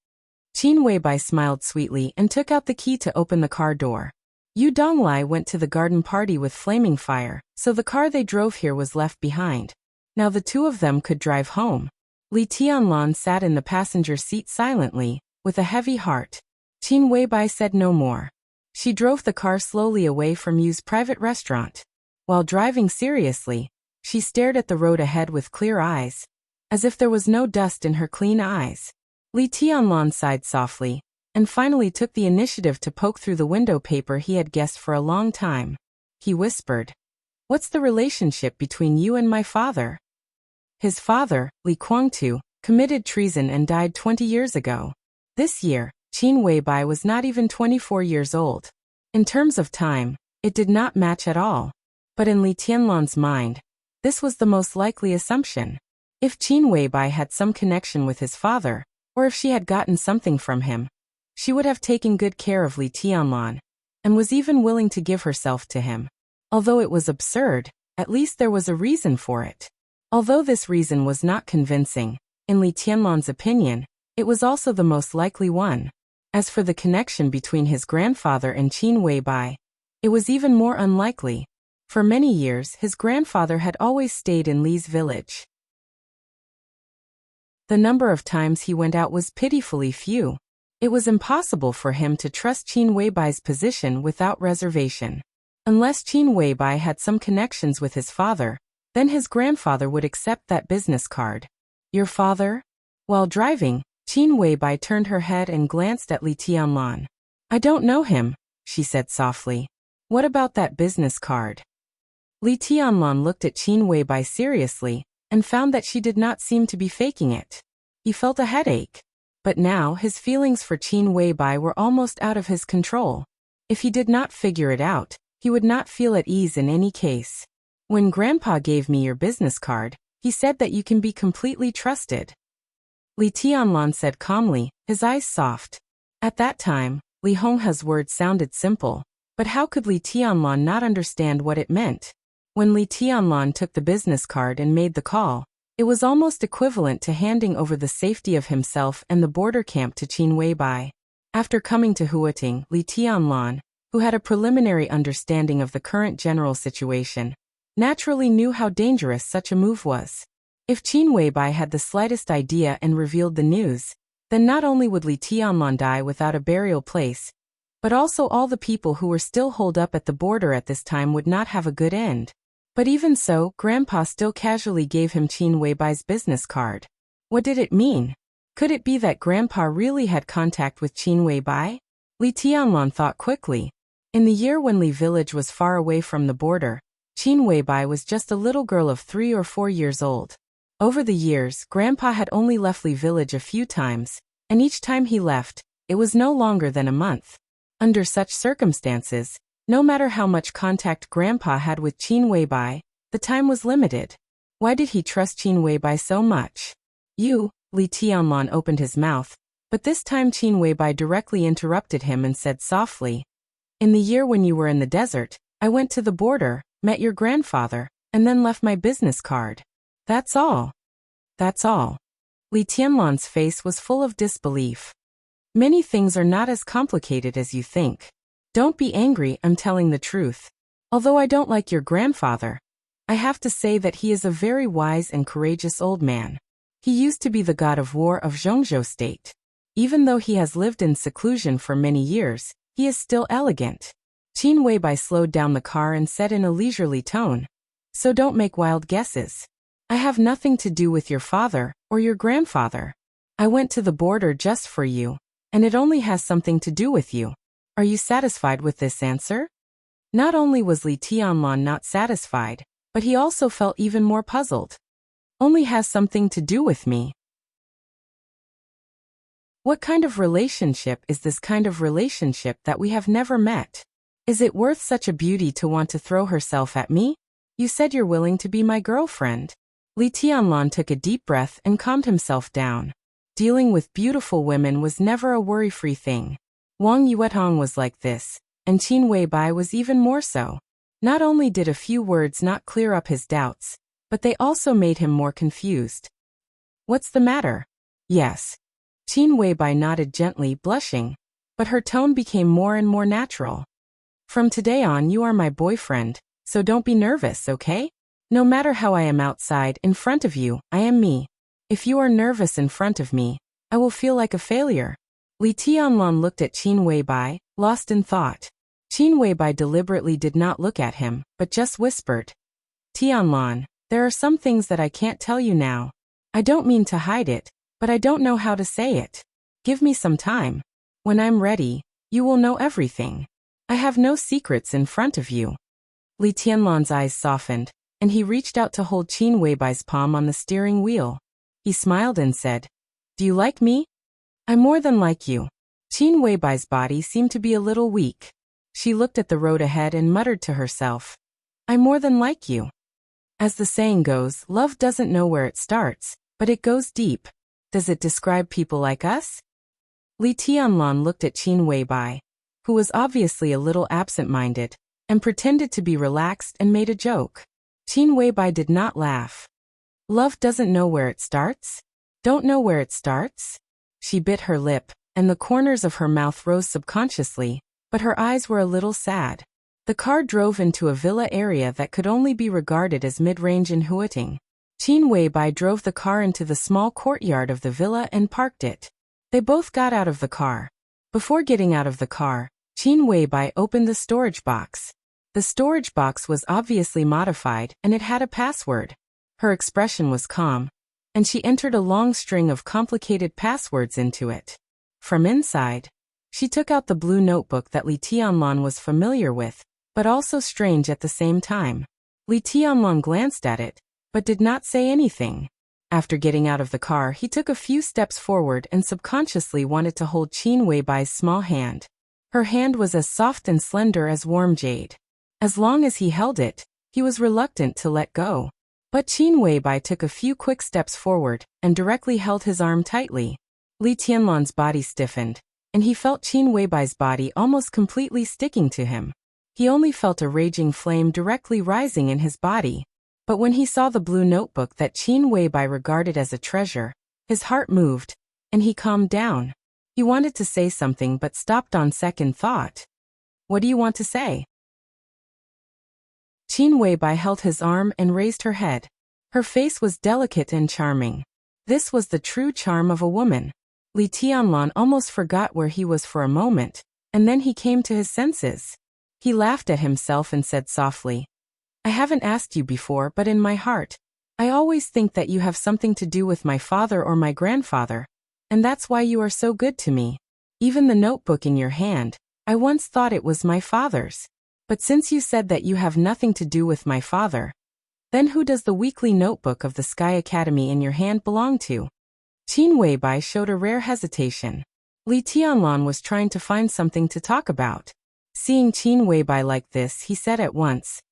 Speaker 1: Qin Weibai smiled sweetly and took out the key to open the car door. Yu Donglai went to the garden party with flaming fire, so the car they drove here was left behind. Now the two of them could drive home. Li Tianlan sat in the passenger seat silently, with a heavy heart. Qin Weibai said no more. She drove the car slowly away from Yu's private restaurant. While driving seriously, she stared at the road ahead with clear eyes, as if there was no dust in her clean eyes. Li Tianlan sighed softly, and finally took the initiative to poke through the window paper he had guessed for a long time. He whispered, "What's the relationship between you and my father?" His father, Li Guangtu, committed treason and died 20 years ago. This year, Qin Weibai was not even 24 years old. In terms of time, it did not match at all. But in Li Tianlan's mind, this was the most likely assumption. If Qin Weibai had some connection with his father, or if she had gotten something from him, she would have taken good care of Li Tianlan, and was even willing to give herself to him. Although it was absurd, at least there was a reason for it. Although this reason was not convincing, in Li Tianlan's opinion, it was also the most likely one. As for the connection between his grandfather and Qin Weibai, it was even more unlikely. For many years, his grandfather had always stayed in Li's village. The number of times he went out was pitifully few. It was impossible for him to trust Qin Weibai's position without reservation. Unless Qin Weibai had some connections with his father, then his grandfather would accept that business card. Your father? While driving, Qin Weibai turned her head and glanced at Li Tianlan. I don't know him, she said softly. What about that business card? Li Tianlan looked at Qin Weibai seriously, and found that she did not seem to be faking it. He felt a headache. But now his feelings for Qin Weibai were almost out of his control. If he did not figure it out, he would not feel at ease in any case. When Grandpa gave me your business card, he said that you can be completely trusted. Li Tianlan said calmly, his eyes soft. At that time, Li Honghe's words sounded simple, but how could Li Tianlan not understand what it meant? When Li Tianlan took the business card and made the call, it was almost equivalent to handing over the safety of himself and the border camp to Qin Weibai. After coming to Huating, Li Tianlan, who had a preliminary understanding of the current general situation, naturally knew how dangerous such a move was. If Qin Weibai had the slightest idea and revealed the news, then not only would Li Tianlan die without a burial place, but also all the people who were still holed up at the border at this time would not have a good end. But even so, Grandpa still casually gave him Qin Weibai's business card. What did it mean? Could it be that Grandpa really had contact with Qin Weibai? Li Tianlan thought quickly. In the year when Li village was far away from the border, Qin Weibai was just a little girl of 3 or 4 years old. Over the years, Grandpa had only left Li village a few times, and each time he left, it was no longer than a month. Under such circumstances, no matter how much contact Grandpa had with Qin Weibai, the time was limited. Why did he trust Qin Weibai so much? Li Tianlan opened his mouth, But this time Qin Weibai directly interrupted him and said softly, "In the year when you were in the desert, I went to the border, met your grandfather, and then left my business card. That's all. That's all." Li Tianlan's face was full of disbelief. "Many things are not as complicated as you think. Don't be angry, I'm telling the truth. Although I don't like your grandfather, I have to say that he is a very wise and courageous old man. He used to be the god of war of Zhongzhou state. Even though he has lived in seclusion for many years, he is still elegant." Qin Weibai slowed down the car and said in a leisurely tone, "So don't make wild guesses. I have nothing to do with your father or your grandfather. I went to the border just for you, and it only has something to do with you. Are you satisfied with this answer?" Not only was Li Tianlan not satisfied, but he also felt even more puzzled. "Only has something to do with me? What kind of relationship is this kind of relationship that we have never met? Is it worth such a beauty to want to throw herself at me? You said you're willing to be my girlfriend." Li Tianlan took a deep breath and calmed himself down. Dealing with beautiful women was never a worry-free thing. Wang Yuetong was like this, and Qin Weibai was even more so. Not only did a few words not clear up his doubts, but they also made him more confused. "What's the matter?" "Yes." Qin Weibai nodded gently, blushing, but her tone became more and more natural. "From today on you are my boyfriend, so don't be nervous, okay? No matter how I am outside, in front of you, I am me. If you are nervous in front of me, I will feel like a failure." Li Tianlan looked at Qin Weibai, lost in thought. Qin Weibai deliberately did not look at him, but just whispered, "Tianlan, there are some things that I can't tell you now. I don't mean to hide it, but I don't know how to say it. Give me some time. When I'm ready, you will know everything. I have no secrets in front of you." Li Tianlan's eyes softened, and he reached out to hold Qin Weibai's palm on the steering wheel. He smiled and said, "Do you like me?" "I more than like you." Qin Weibai's body seemed to be a little weak. She looked at the road ahead and muttered to herself, "I more than like you." As the saying goes, love doesn't know where it starts, but it goes deep. Does it describe people like us? Li Tianlan looked at Qin Weibai, who was obviously a little absent-minded, and pretended to be relaxed and made a joke. Qin Weibai did not laugh. "Love doesn't know where it starts? Don't know where it starts?" She bit her lip, and the corners of her mouth rose subconsciously, but her eyes were a little sad. The car drove into a villa area that could only be regarded as mid-range in Huiting. Qin Weibai drove the car into the small courtyard of the villa and parked it. They both got out of the car. Before getting out of the car, Qin Weibai opened the storage box. The storage box was obviously modified and it had a password. Her expression was calm, and she entered a long string of complicated passwords into it. From inside, she took out the blue notebook that Li Tianlan was familiar with, but also strange at the same time. Li Tianlan glanced at it, but did not say anything. After getting out of the car, he took a few steps forward and subconsciously wanted to hold Qin Weibai's small hand. Her hand was as soft and slender as warm jade. As long as he held it, he was reluctant to let go. But Qin Weibai took a few quick steps forward and directly held his arm tightly. Li Tianlan's body stiffened, and he felt Qin Weibai's body almost completely sticking to him. He only felt a raging flame directly rising in his body. But when he saw the blue notebook that Qin Weibai regarded as a treasure, his heart moved, and he calmed down. He wanted to say something but stopped on second thought. "What do you want to say?" Qin Weibai held his arm and raised her head. Her face was delicate and charming. This was the true charm of a woman. Li Tianlan almost forgot where he was for a moment, and then he came to his senses. He laughed at himself and said softly, "I haven't asked you before, but in my heart, I always think that you have something to do with my father or my grandfather, and that's why you are so good to me. Even the notebook in your hand, I once thought it was my father's. But since you said that you have nothing to do with my father, then who does the weekly notebook of the Sky Academy in your hand belong to?" Qin Weibai showed a rare hesitation. Li Tianlan was trying to find something to talk about. Seeing Qin Weibai like this, he said at once,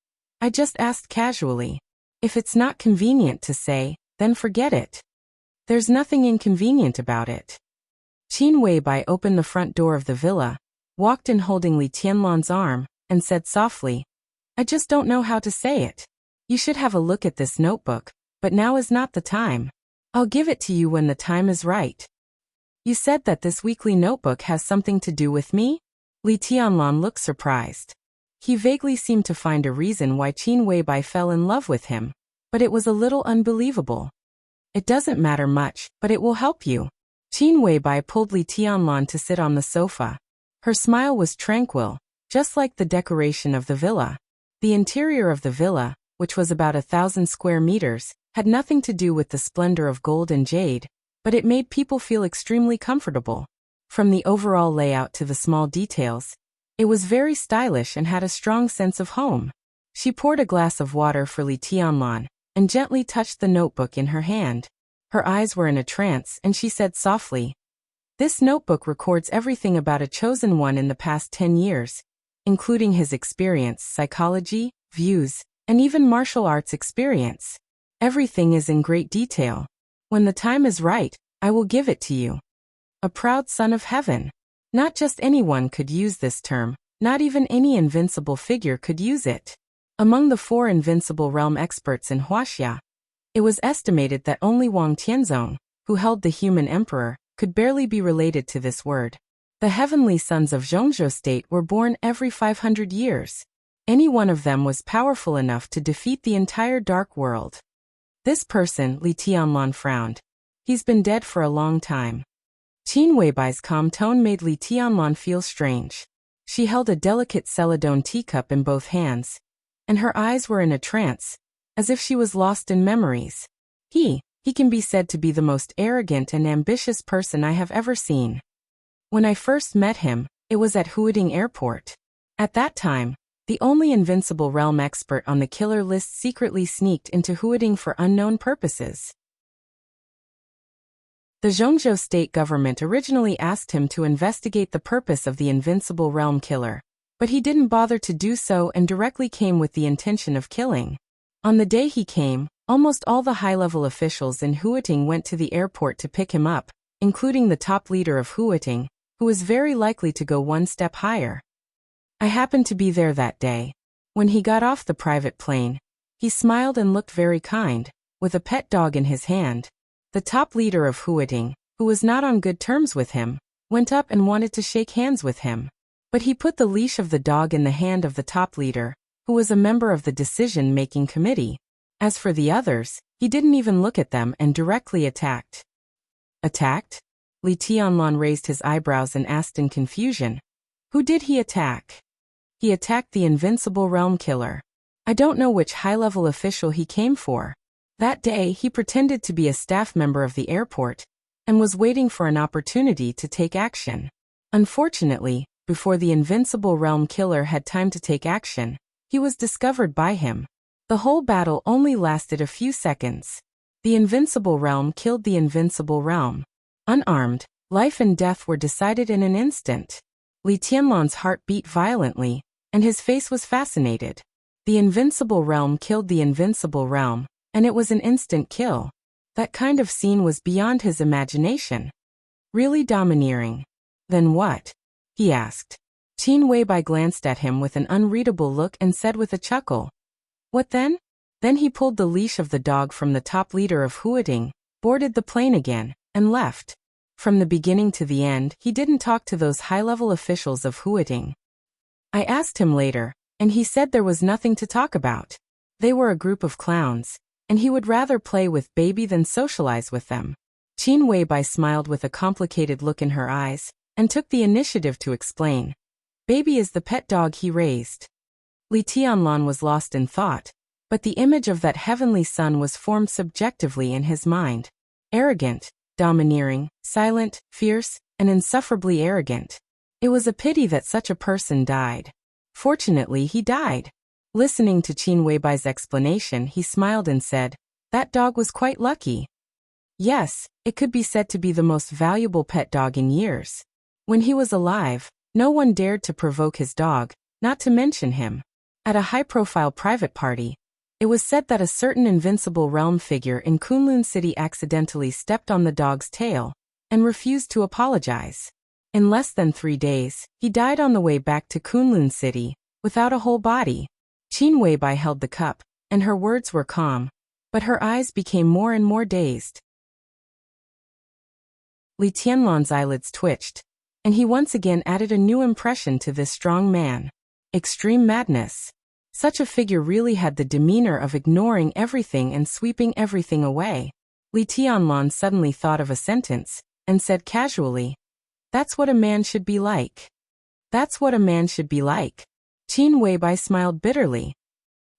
Speaker 1: "I just asked casually. If it's not convenient to say, then forget it. There's nothing inconvenient about it." Qin Weibai opened the front door of the villa, walked in holding Li Tianlan's arm, and said softly, "I just don't know how to say it. You should have a look at this notebook, but now is not the time. I'll give it to you when the time is right." "You said that this weekly notebook has something to do with me?" Li Tianlan looked surprised. He vaguely seemed to find a reason why Qin Weibai fell in love with him, but it was a little unbelievable. "It doesn't matter much, but it will help you." Qin Weibai pulled Li Tianlan to sit on the sofa. Her smile was tranquil, just like the decoration of the villa. The interior of the villa, which was about 1,000 square meters, had nothing to do with the splendor of gold and jade, but it made people feel extremely comfortable. From the overall layout to the small details, it was very stylish and had a strong sense of home. She poured a glass of water for Li Tianlan, and gently touched the notebook in her hand. Her eyes were in a trance, and she said softly, "This notebook records everything about a chosen one in the past 10 years, including his experience, psychology, views, and even martial arts experience. Everything is in great detail. When the time is right, I will give it to you." A proud son of heaven. Not just anyone could use this term, not even any invincible figure could use it. Among the 4 invincible realm experts in Huaxia, it was estimated that only Wang Tianzong, who held the human emperor, could barely be related to this word. The heavenly sons of Zhongzhou state were born every 500 years. Any one of them was powerful enough to defeat the entire dark world. "This person," Li Tianlan frowned. "He's been dead for a long time." Qin Weibai's calm tone made Li Tianlan feel strange. She held a delicate celadone teacup in both hands, and her eyes were in a trance, as if she was lost in memories. He can be said to be the most arrogant and ambitious person I have ever seen. When I first met him, it was at Huading Airport. At that time, the only invincible realm expert on the killer list secretly sneaked into Huading for unknown purposes. The Zhongzhou state government originally asked him to investigate the purpose of the invincible realm killer, but he didn't bother to do so and directly came with the intention of killing. On the day he came, almost all the high-level officials in Huating went to the airport to pick him up, including the top leader of Huating, who was very likely to go one step higher. I happened to be there that day. When he got off the private plane, he smiled and looked very kind, with a pet dog in his hand. The top leader of Huating, who was not on good terms with him, went up and wanted to shake hands with him. But he put the leash of the dog in the hand of the top leader, who was a member of the decision-making committee. As for the others, he didn't even look at them and directly attacked. Attacked? Li Tianlan raised his eyebrows and asked in confusion. Who did he attack? He attacked the invincible realm killer. I don't know which high-level official he came for. That day he pretended to be a staff member of the airport, and was waiting for an opportunity to take action. Unfortunately, before the invincible realm killer had time to take action, he was discovered by him. The whole battle only lasted a few seconds. The invincible realm killed the invincible realm. Unarmed, life and death were decided in an instant. Li Tianlan's heart beat violently, and his face was fascinated. The invincible realm killed the invincible realm, and it was an instant kill. That kind of scene was beyond his imagination. Really domineering. Then what? He asked. Qin Weibai glanced at him with an unreadable look and said with a chuckle. What then? Then he pulled the leash of the dog from the top leader of Huating, boarded the plane again, and left. From the beginning to the end, he didn't talk to those high-level officials of Huating. I asked him later, and he said there was nothing to talk about. They were a group of clowns, and he would rather play with baby than socialize with them. Qin Weibai smiled with a complicated look in her eyes, and took the initiative to explain. Baby is the pet dog he raised. Li Tianlan was lost in thought, but the image of that heavenly son was formed subjectively in his mind. Arrogant, domineering, silent, fierce, and insufferably arrogant. It was a pity that such a person died. Fortunately, he died. Listening to Qin Weibai's explanation, he smiled and said, That dog was quite lucky. Yes, it could be said to be the most valuable pet dog in years. When he was alive, no one dared to provoke his dog, not to mention him. At a high-profile private party, it was said that a certain invincible realm figure in Kunlun City accidentally stepped on the dog's tail, and refused to apologize. In less than 3 days, he died on the way back to Kunlun City, without a whole body. Qin Weibai held the cup, and her words were calm, but her eyes became more and more dazed. Li Tianlan's eyelids twitched, and he once again added a new impression to this strong man. Extreme madness. Such a figure really had the demeanor of ignoring everything and sweeping everything away. Li Tianlan suddenly thought of a sentence, and said casually, "That's what a man should be like. That's what a man should be like." Qin Weibai smiled bitterly.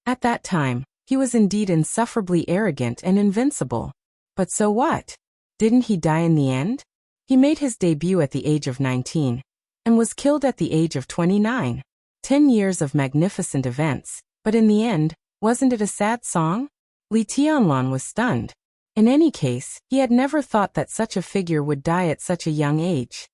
Speaker 1: At that time, he was indeed insufferably arrogant and invincible. But so what? Didn't he die in the end? He made his debut at the age of 19, and was killed at the age of 29. 10 years of magnificent events, but in the end, wasn't it a sad song? Li Tianlan was stunned. In any case, he had never thought that such a figure would die at such a young age.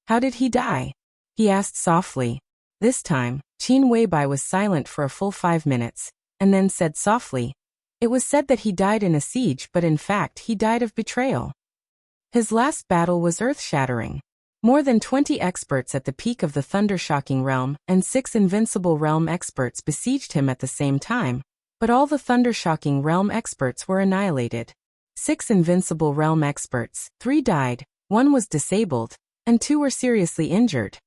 Speaker 1: How did he die? He asked softly. This time, Qin Weibai was silent for a full 5 minutes, and then said softly, "It was said that he died in a siege, but in fact he died of betrayal." His last battle was earth-shattering. More than 20 experts at the peak of the thunder-shocking realm and 6 invincible realm experts besieged him at the same time, but all the thunder-shocking realm experts were annihilated. 6 invincible realm experts, 3 died, 1 was disabled, and 2 were seriously injured.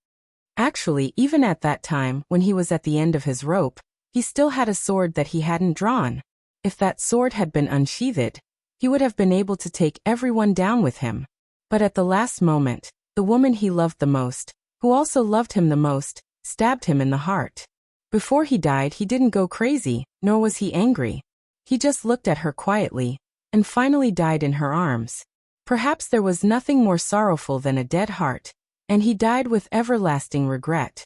Speaker 1: Actually, even at that time, when he was at the end of his rope, he still had a sword that he hadn't drawn. If that sword had been unsheathed, he would have been able to take everyone down with him. But at the last moment, the woman he loved the most, who also loved him the most, stabbed him in the heart. Before he died, he didn't go crazy, nor was he angry. He just looked at her quietly, and finally died in her arms. Perhaps there was nothing more sorrowful than a dead heart, and he died with everlasting regret.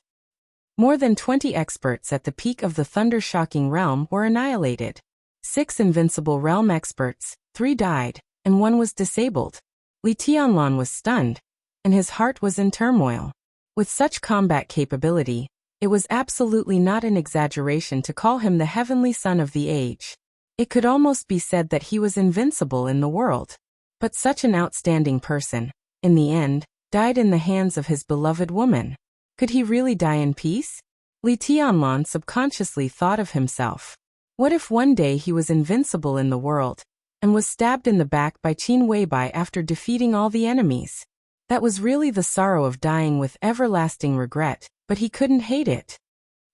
Speaker 1: More than 20 experts at the peak of the thunder-shocking realm were annihilated. 6 invincible realm experts, 3 died, and 1 was disabled. Li Tianlan was stunned, and his heart was in turmoil. With such combat capability, it was absolutely not an exaggeration to call him the heavenly son of the age. It could almost be said that he was invincible in the world. But such an outstanding person, in the end, died in the hands of his beloved woman. Could he really die in peace? Li Tianlan subconsciously thought of himself. What if one day he was invincible in the world, and was stabbed in the back by Qin Weibai after defeating all the enemies? That was really the sorrow of dying with everlasting regret, but he couldn't hate it.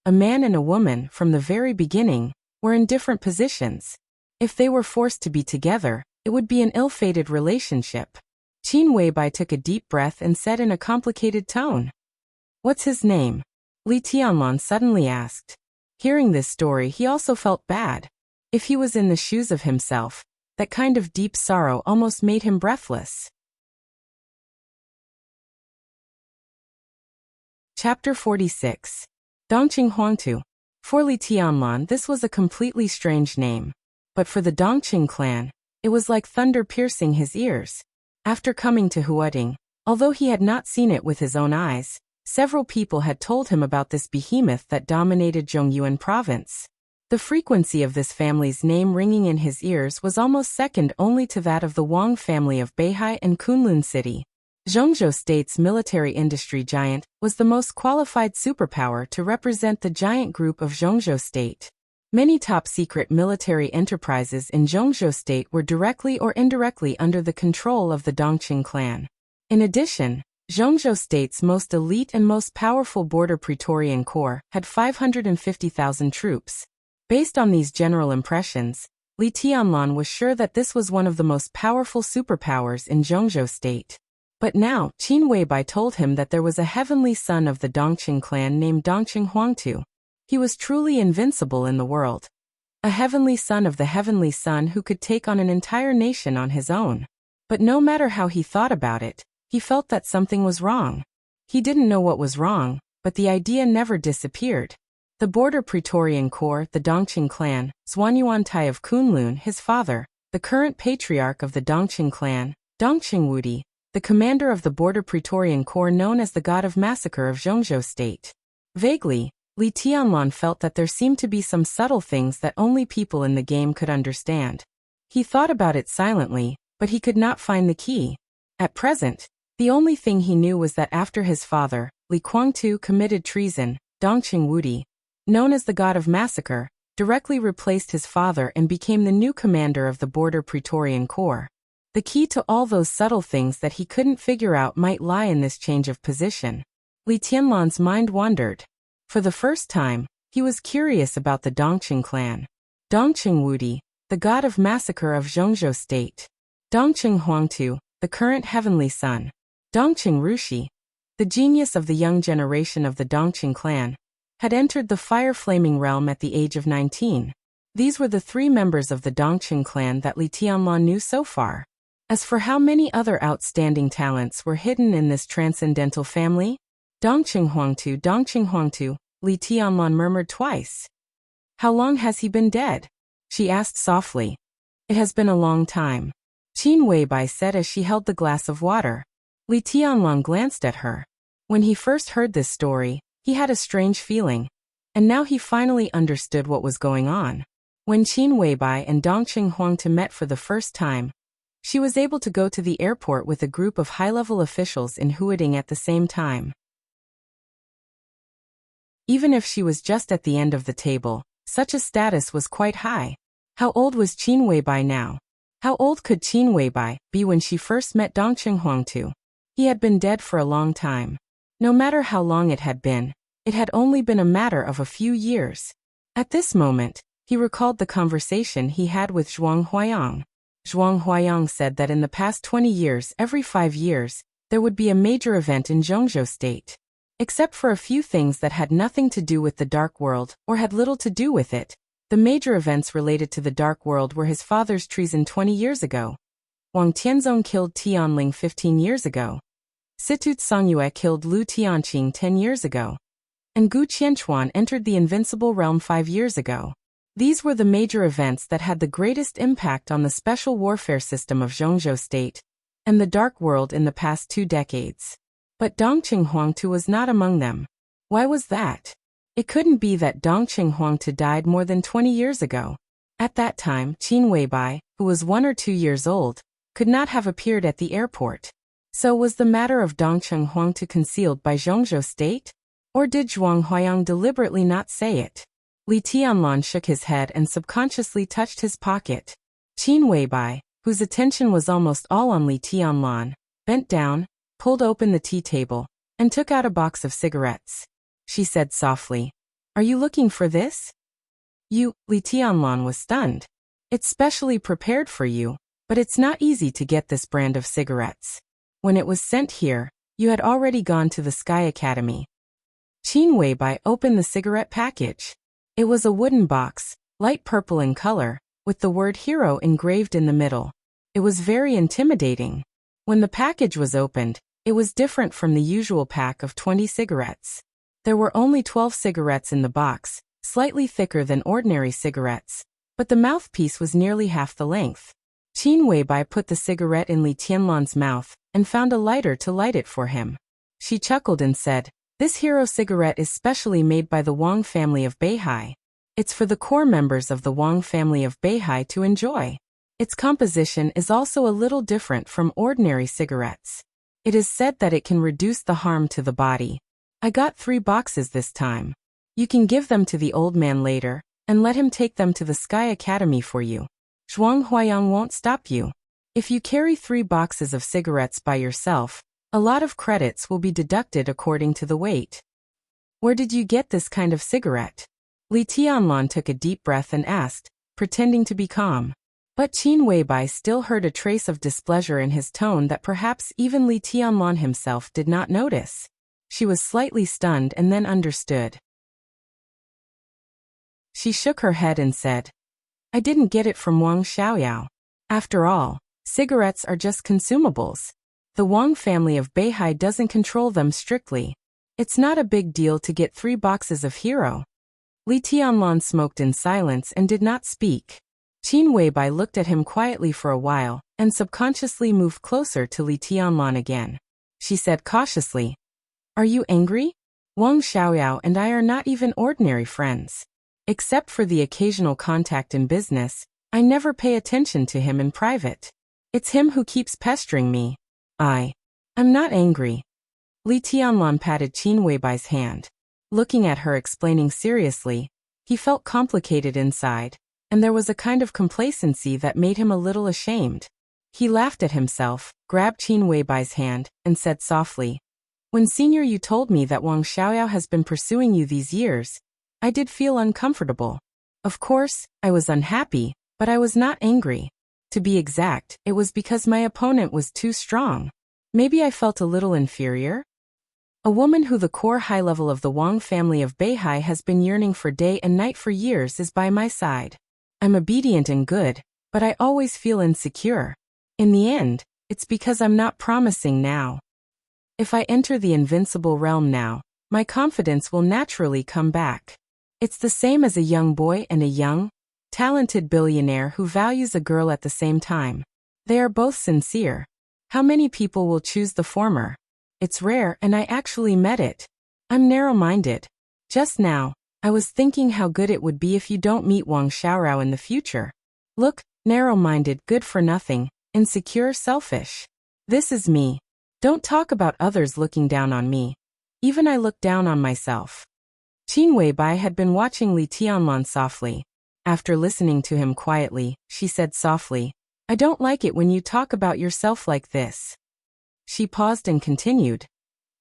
Speaker 1: A man and a woman, from the very beginning, were in different positions. If they were forced to be together, it would be an ill-fated relationship. Qin Weibai took a deep breath and said in a complicated tone, "What's his name?" Li Tianlan suddenly asked. Hearing this story, he also felt bad. If he was in the shoes of himself, that kind of deep sorrow almost made him breathless. Chapter 46. Dongqing Huangtu. For Li Tianlan, this was a completely strange name. But for the Dongqing clan, it was like thunder piercing his ears. After coming to Huading, although he had not seen it with his own eyes, several people had told him about this behemoth that dominated Zhongyuan province. The frequency of this family's name ringing in his ears was almost second only to that of the Wang family of Beihai and Kunlun City. Zhongzhou State's military industry giant was the most qualified superpower to represent the giant group of Zhongzhou State. Many top-secret military enterprises in Zhongzhou State were directly or indirectly under the control of the Dongqing clan. In addition, Zhongzhou State's most elite and most powerful border Praetorian Corps had 550,000 troops. Based on these general impressions, Li Tianlan was sure that this was one of the most powerful superpowers in Zhongzhou State. But now, Qin Weibai told him that there was a heavenly son of the Dongqing clan named Dongqing Huangtu. He was truly invincible in the world. A heavenly son of the heavenly son who could take on an entire nation on his own. But no matter how he thought about it, he felt that something was wrong. He didn't know what was wrong, but the idea never disappeared. The border Praetorian Corps, the Dongqing clan, Zhuanyuantai of Kunlun, his father, the current patriarch of the Dongqing clan, Dongqing Wudi, the commander of the border Praetorian Corps known as the God of Massacre of Zhongzhou State. Vaguely, Li Tianlan felt that there seemed to be some subtle things that only people in the game could understand. He thought about it silently, but he could not find the key. At present, The only thing he knew was that after his father, Li Guangtu, committed treason, Dongqing Wudi, known as the God of Massacre, directly replaced his father and became the new commander of the Border Praetorian Corps. The key to all those subtle things that he couldn't figure out might lie in this change of position. Li Tianlan's mind wandered. For the first time, he was curious about the Dongqing clan. Dongqing Wudi, the god of massacre of Zhongzhou state. Dongqing Huangtu, the current heavenly son. Dongqing Rushi, the genius of the young generation of the Dongqing clan, had entered the fire-flaming realm at the age of 19. These were the 3 members of the Dongqing clan that Li Tianlan knew so far. As for how many other outstanding talents were hidden in this transcendental family? Dongqing Huangtu, Li Tianlan murmured twice. How long has he been dead? She asked softly. It has been a long time. Qin Weibai said as she held the glass of water. Li Tianlan glanced at her. When he first heard this story, he had a strange feeling, and now he finally understood what was going on. When Qin Weibai and Dongqing Huangtu met for the first time, she was able to go to the airport with a group of high-level officials in Huading at the same time. Even if she was just at the end of the table, such a status was quite high. How old was Qin Weibai now? How old could Qin Weibai be when she first met Dongqing Huangtu? He had been dead for a long time. No matter how long it had only been a matter of a few years. At this moment, he recalled the conversation he had with Zhuang Huayang. Zhuang Huayang said that in the past 20 years, every 5 years, there would be a major event in Zhongzhou state. Except for a few things that had nothing to do with the Dark World, or had little to do with it, the major events related to the Dark World were his father's treason 20 years ago. Wang Tianzong killed Tianling 15 years ago. Situt Songyue killed Lu Tianqing 10 years ago. And Gu Qianchuan entered the Invincible Realm 5 years ago. These were the major events that had the greatest impact on the special warfare system of Zhongzhou state and the Dark World in the past 2 decades. But Dongqing Huangtu was not among them. Why was that? It couldn't be that Dongqing Huangtu died more than 20 years ago. At that time, Qin Weibai, who was 1 or 2 years old, could not have appeared at the airport. So was the matter of Dongqing Huangtu concealed by Zhongzhou state? Or did Zhuang Huayang deliberately not say it? Li Tianlan shook his head and subconsciously touched his pocket. Qin Weibai, whose attention was almost all on Li Tianlan, bent down, pulled open the tea table, and took out a box of cigarettes. She said softly, "Are you looking for this?" Li Tianlan was stunned. "It's specially prepared for you, but it's not easy to get this brand of cigarettes. When it was sent here, you had already gone to the Sky Academy." Qin Weibai opened the cigarette package. It was a wooden box, light purple in color, with the word hero engraved in the middle. It was very intimidating. When the package was opened, it was different from the usual pack of 20 cigarettes. There were only 12 cigarettes in the box, slightly thicker than ordinary cigarettes, but the mouthpiece was nearly half the length. Qin Weibai put the cigarette in Li Tianlan's mouth and found a lighter to light it for him. She chuckled and said, "This hero cigarette is specially made by the Wang family of Beihai. It's for the core members of the Wang family of Beihai to enjoy. Its composition is also a little different from ordinary cigarettes. It is said that it can reduce the harm to the body. I got 3 boxes this time. You can give them to the old man later, and let him take them to the Sky Academy for you. Zhuang Huayang won't stop you. If you carry 3 boxes of cigarettes by yourself, a lot of credits will be deducted according to the weight." "Where did you get this kind of cigarette?" Li Tianlan took a deep breath and asked, pretending to be calm. But Qin Weibai still heard a trace of displeasure in his tone that perhaps even Li Tianlan himself did not notice. She was slightly stunned and then understood. She shook her head and said, "I didn't get it from Wang Xiaoyao. After all, cigarettes are just consumables. The Wang family of Beihai doesn't control them strictly. It's not a big deal to get 3 boxes of hero." Li Tianlan smoked in silence and did not speak. Qin Weibai looked at him quietly for a while, and subconsciously moved closer to Li Tianlan again. She said cautiously, "Are you angry? Wang Xiaoyao and I are not even ordinary friends. Except for the occasional contact in business, I never pay attention to him in private. It's him who keeps pestering me. I'm not angry. Li Tianlan patted Qin Weibai's hand. Looking at her explaining seriously, he felt complicated inside, and there was a kind of complacency that made him a little ashamed. He laughed at himself, grabbed Qin Weibai's hand, and said softly, "When senior you told me that Wang Xiaoyao has been pursuing you these years, I did feel uncomfortable. Of course, I was unhappy, but I was not angry. To be exact, it was because my opponent was too strong. Maybe I felt a little inferior? A woman who the core high level of the Wang family of Beihai has been yearning for day and night for years is by my side. I'm obedient and good, but I always feel insecure. In the end, it's because I'm not promising now. If I enter the invincible realm now, my confidence will naturally come back. It's the same as a young boy and a young, talented billionaire who values a girl at the same time. They are both sincere. How many people will choose the former? It's rare, and I actually met it. I'm narrow-minded. Just now, I was thinking how good it would be if you don't meet Wang Xiaorao in the future. Look, narrow-minded, good for nothing, insecure, selfish. This is me. Don't talk about others looking down on me. Even I look down on myself." Qin Weibai had been watching Li Tianlan softly. After listening to him quietly, she said softly, "I don't like it when you talk about yourself like this." She paused and continued,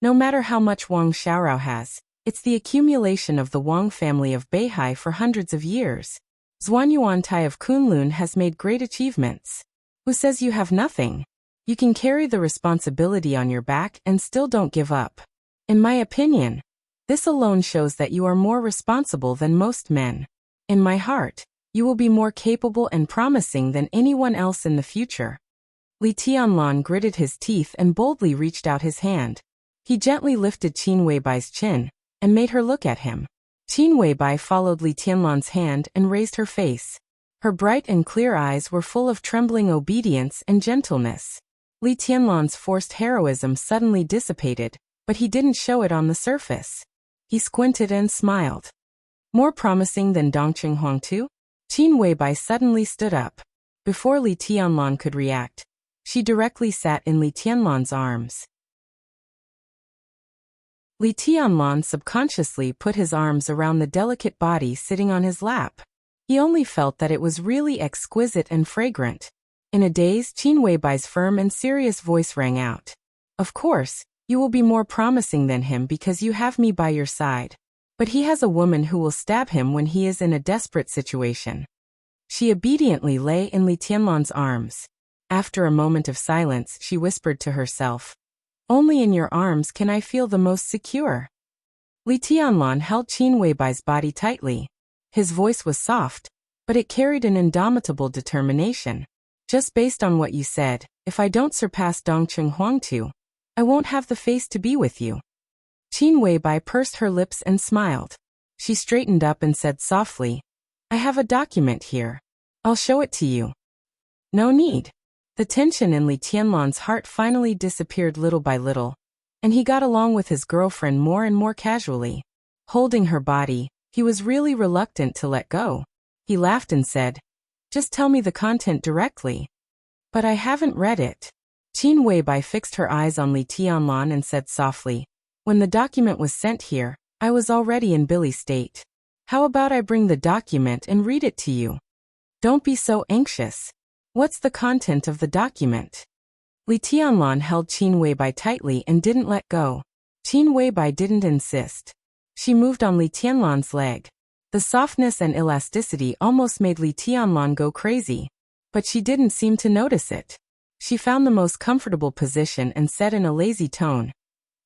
Speaker 1: "No matter how much Wang Xiaorao has, it's the accumulation of the Wang family of Beihai for hundreds of years. Zhuan Yuantai of Kunlun has made great achievements. Who says you have nothing? You can carry the responsibility on your back and still don't give up. In my opinion, this alone shows that you are more responsible than most men. In my heart, you will be more capable and promising than anyone else in the future." Li Tianlan gritted his teeth and boldly reached out his hand. He gently lifted Qin Weibai's chin and made her look at him. Qin Weibai followed Li Tianlan's hand and raised her face. Her bright and clear eyes were full of trembling obedience and gentleness. Li Tianlan's forced heroism suddenly dissipated, but he didn't show it on the surface. He squinted and smiled. "More promising than Dongqing Huangtu?" Qin Weibai suddenly stood up. Before Li Tianlan could react, she directly sat in Li Tianlan's arms. Li Tianlan subconsciously put his arms around the delicate body sitting on his lap. He only felt that it was really exquisite and fragrant. In a daze, Qin Weibai's firm and serious voice rang out. "Of course, you will be more promising than him because you have me by your side. But he has a woman who will stab him when he is in a desperate situation." She obediently lay in Li Tianlan's arms. After a moment of silence, she whispered to herself, "Only in your arms can I feel the most secure." Li Tianlan held Qin Weibai's body tightly. His voice was soft, but it carried an indomitable determination. "Just based on what you said, if I don't surpass Dongqing Huangtu, I won't have the face to be with you." Qin Weibai pursed her lips and smiled. She straightened up and said softly, "I have a document here. I'll show it to you." "No need." The tension in Li Tianlan's heart finally disappeared little by little, and he got along with his girlfriend more and more casually. Holding her body, he was really reluctant to let go. He laughed and said, "Just tell me the content directly." "But I haven't read it." Qin Weibai fixed her eyes on Li Tianlan and said softly, "When the document was sent here, I was already in Billy state. How about I bring the document and read it to you? Don't be so anxious. What's the content of the document?" Li Tianlan held Qin Weibai tightly and didn't let go. Qin Weibai didn't insist. She moved on Li Tianlan's leg. The softness and elasticity almost made Li Tianlan go crazy, but she didn't seem to notice it. She found the most comfortable position and said in a lazy tone,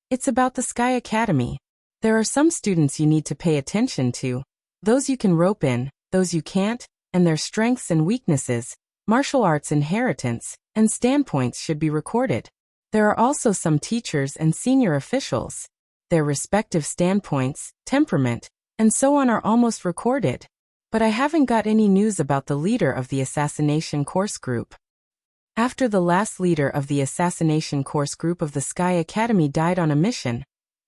Speaker 1: "It's about the Sky Academy. There are some students you need to pay attention to, those you can rope in, those you can't, and their strengths and weaknesses, martial arts inheritance, and standpoints should be recorded. There are also some teachers and senior officials. Their respective standpoints, temperament, and so on are almost recorded. But I haven't got any news about the leader of the assassination course group." After the last leader of the assassination course group of the Sky Academy died on a mission,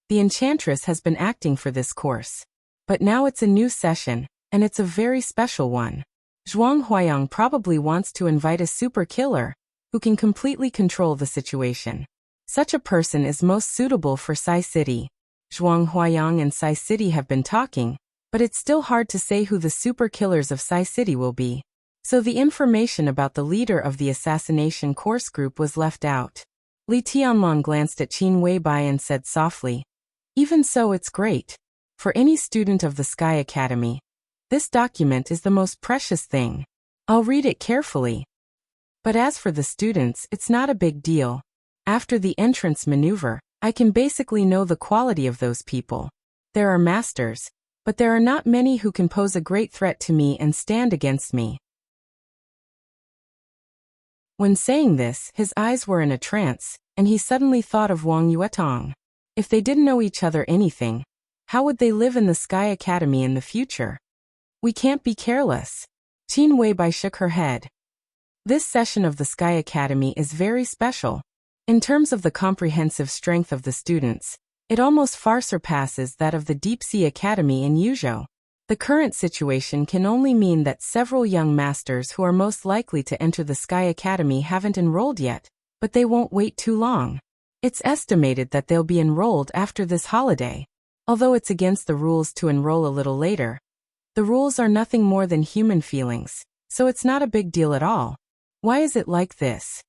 Speaker 1: the Enchantress has been acting for this course. But now it's a new session, and it's a very special one. Zhuang Huayang probably wants to invite a super killer, who can completely control the situation. Such a person is most suitable for Sai City. Zhuang Huayang and Sai City have been talking, but it's still hard to say who the super killers of Sai City will be. So the information about the leader of the assassination course group was left out. Li Tianlong glanced at Qin Weibai and said softly, "Even so, it's great. For any student of the Sky Academy, this document is the most precious thing. I'll read it carefully. But as for the students, it's not a big deal. After the entrance maneuver, I can basically know the quality of those people. There are masters, but there are not many who can pose a great threat to me and stand against me." When saying this, his eyes were in a trance, and he suddenly thought of Wang Yuetong. If they didn't know each other anything, how would they live in the Sky Academy in the future? We can't be careless. Qin Weibai shook her head. This session of the Sky Academy is very special. In terms of the comprehensive strength of the students, it almost far surpasses that of the Deep Sea Academy in Yuzhou. The current situation can only mean that several young masters who are most likely to enter the Sky Academy haven't enrolled yet, but they won't wait too long. It's estimated that they'll be enrolled after this holiday. Although it's against the rules to enroll a little later, the rules are nothing more than human feelings, so it's not a big deal at all. Why is it like this?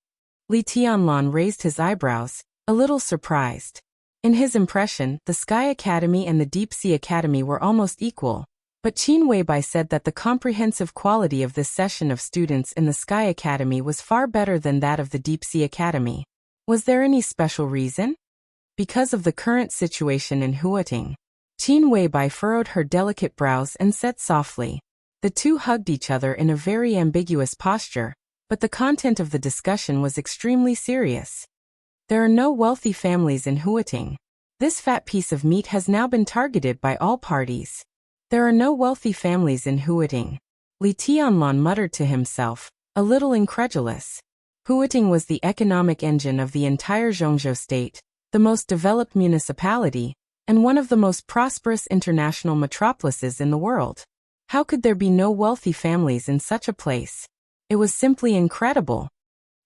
Speaker 1: Li Tianlong raised his eyebrows, a little surprised. In his impression, the Sky Academy and the Deep Sea Academy were almost equal. But Qin Weibai said that the comprehensive quality of this session of students in the Sky Academy was far better than that of the Deep Sea Academy. Was there any special reason? Because of the current situation in Huating. Qin Weibai furrowed her delicate brows and said softly. The two hugged each other in a very ambiguous posture, but the content of the discussion was extremely serious. There are no wealthy families in Huating. This fat piece of meat has now been targeted by all parties. There are no wealthy families in Huating. Li Tianlong muttered to himself, a little incredulous. Huating was the economic engine of the entire Zhongzhou state, the most developed municipality, and one of the most prosperous international metropolises in the world. How could there be no wealthy families in such a place? It was simply incredible.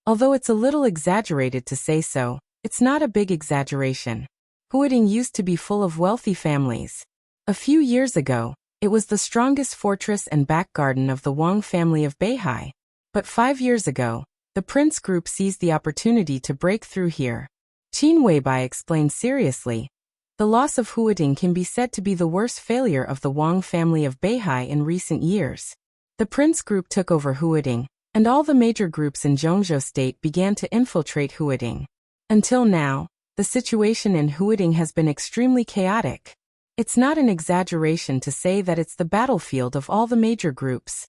Speaker 1: Although it's a little exaggerated to say so, it's not a big exaggeration. Huating used to be full of wealthy families. A few years ago, it was the strongest fortress and back garden of the Wang family of Beihai. But 5 years ago, the Prince Group seized the opportunity to break through here. Qin Weibai explained seriously. The loss of Huating can be said to be the worst failure of the Wang family of Beihai in recent years. The Prince Group took over Huating, and all the major groups in Zhongzhou state began to infiltrate Huating. Until now, the situation in Huating has been extremely chaotic. It's not an exaggeration to say that it's the battlefield of all the major groups.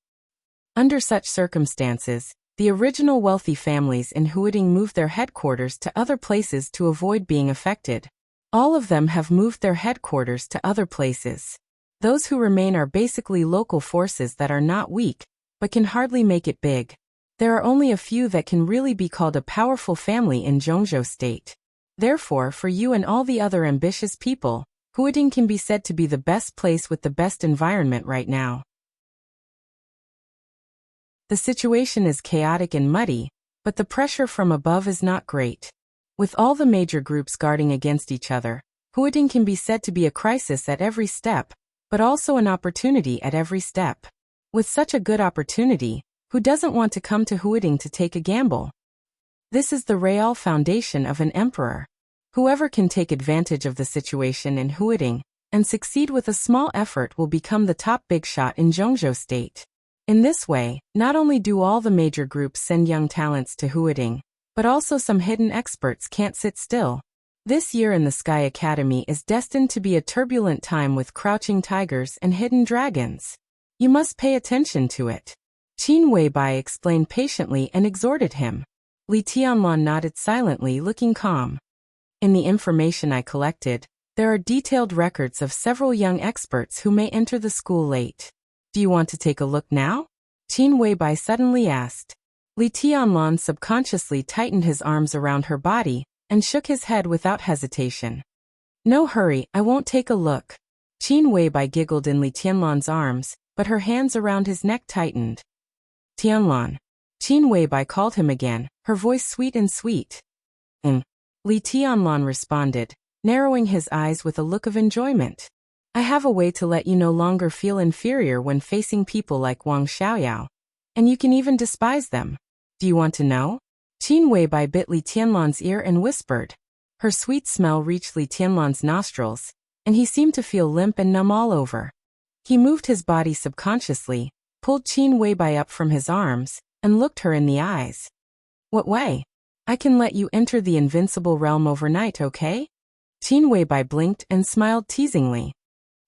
Speaker 1: Under such circumstances, the original wealthy families in Huating moved their headquarters to other places to avoid being affected. All of them have moved their headquarters to other places. Those who remain are basically local forces that are not weak, but can hardly make it big. There are only a few that can really be called a powerful family in Zhongzhou state. Therefore, for you and all the other ambitious people, Huating can be said to be the best place with the best environment right now. The situation is chaotic and muddy, but the pressure from above is not great. With all the major groups guarding against each other, Huating can be said to be a crisis at every step, but also an opportunity at every step. With such a good opportunity, who doesn't want to come to Huating to take a gamble? This is the real foundation of an emperor. Whoever can take advantage of the situation in Huating and succeed with a small effort will become the top big shot in Zhongzhou state. In this way, not only do all the major groups send young talents to Huating, but also some hidden experts can't sit still. This year in the Sky Academy is destined to be a turbulent time with crouching tigers and hidden dragons. You must pay attention to it. Qin Weibai explained patiently and exhorted him. Li Tianlong nodded silently, looking calm. In the information I collected, there are detailed records of several young experts who may enter the school late. Do you want to take a look now? Qin Weibai suddenly asked. Li Tianlong subconsciously tightened his arms around her body and shook his head without hesitation. No hurry, I won't take a look. Qin Weibai giggled in Li Tianlong's arms, but her hands around his neck tightened. Tianlong. Qin Weibai called him again, her voice sweet and sweet. Li Tianlan responded, narrowing his eyes with a look of enjoyment. I have a way to let you no longer feel inferior when facing people like Wang Xiaoyao. And you can even despise them. Do you want to know? Qin Weibai bit Li Tianlan's ear and whispered. Her sweet smell reached Li Tianlan's nostrils, and he seemed to feel limp and numb all over. He moved his body subconsciously, pulled Qin Weibai up from his arms, and looked her in the eyes. What way? I can let you enter the invincible realm overnight, okay? Qin Weibai blinked and smiled teasingly.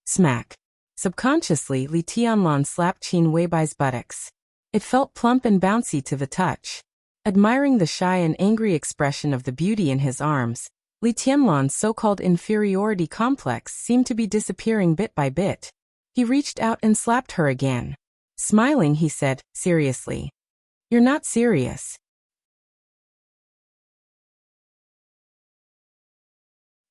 Speaker 1: Smack. Subconsciously, Li Tianlan slapped Qin Weibai's buttocks. It felt plump and bouncy to the touch. Admiring the shy and angry expression of the beauty in his arms, Li Tianlan's so-called inferiority complex seemed to be disappearing bit by bit. He reached out and slapped her again. Smiling, he said, seriously. You're not serious.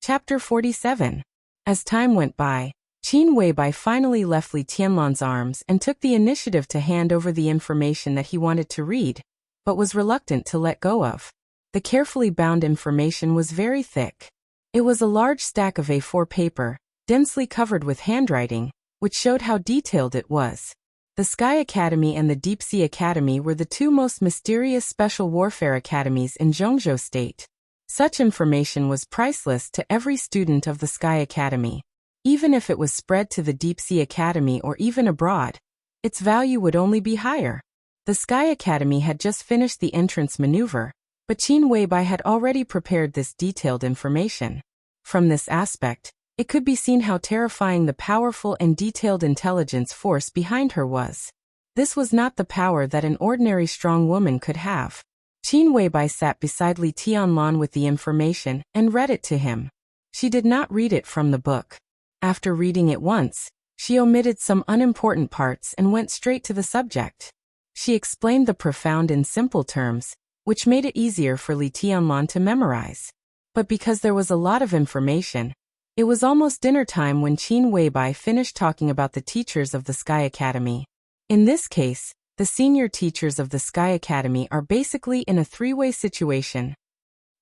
Speaker 1: Chapter 47. As time went by, Qin Weibai finally left Li Tianlan's arms and took the initiative to hand over the information that he wanted to read, but was reluctant to let go of. The carefully bound information was very thick. It was a large stack of A4 paper, densely covered with handwriting, which showed how detailed it was. The Sky Academy and the Deep Sea Academy were the two most mysterious special warfare academies in Zhongzhou State. Such information was priceless to every student of the Sky Academy. Even if it was spread to the Deep Sea Academy or even abroad, its value would only be higher. The Sky Academy had just finished the entrance maneuver, but Qin Weibai had already prepared this detailed information. From this aspect, it could be seen how terrifying the powerful and detailed intelligence force behind her was. This was not the power that an ordinary strong woman could have. Qin Weibai sat beside Li Tianlan with the information and read it to him. She did not read it from the book. After reading it once, she omitted some unimportant parts and went straight to the subject. She explained the profound in simple terms, which made it easier for Li Tianlan to memorize. But because there was a lot of information, it was almost dinner time when Qin Weibai finished talking about the teachers of the Sky Academy. In this case, the senior teachers of the Sky Academy are basically in a three-way situation.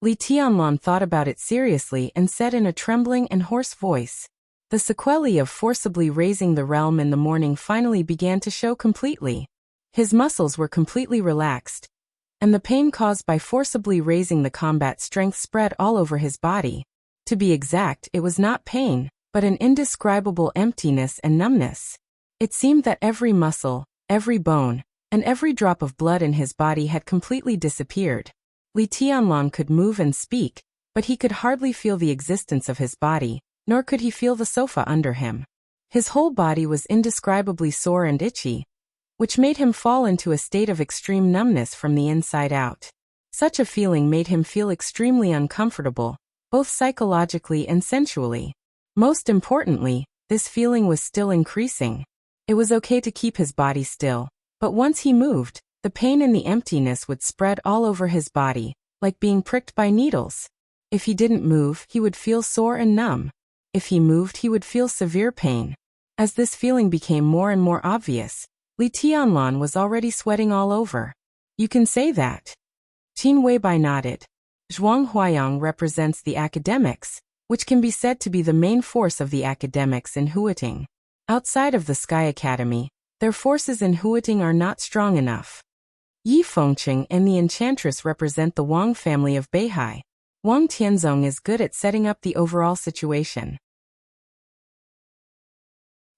Speaker 1: Li Tianlan thought about it seriously and said in a trembling and hoarse voice, the sequelae of forcibly raising the realm in the morning finally began to show completely. His muscles were completely relaxed, and the pain caused by forcibly raising the combat strength spread all over his body. To be exact, it was not pain, but an indescribable emptiness and numbness. It seemed that every muscle, every bone, and every drop of blood in his body had completely disappeared. Li Tianlan could move and speak, but he could hardly feel the existence of his body, nor could he feel the sofa under him. His whole body was indescribably sore and itchy, which made him fall into a state of extreme numbness from the inside out. Such a feeling made him feel extremely uncomfortable, both psychologically and sensually. Most importantly, this feeling was still increasing. It was okay to keep his body still, but once he moved, the pain and the emptiness would spread all over his body, like being pricked by needles. If he didn't move, he would feel sore and numb. If he moved, he would feel severe pain. As this feeling became more and more obvious, Li Tianlan was already sweating all over. You can say that. Qin Weibai nodded. Zhuang Huayang represents the academics, which can be said to be the main force of the academics in Huating. Outside of the Sky Academy, their forces in Huating are not strong enough. Yi Fengqing and the Enchantress represent the Wang family of Beihai. Wang Tianzong is good at setting up the overall situation.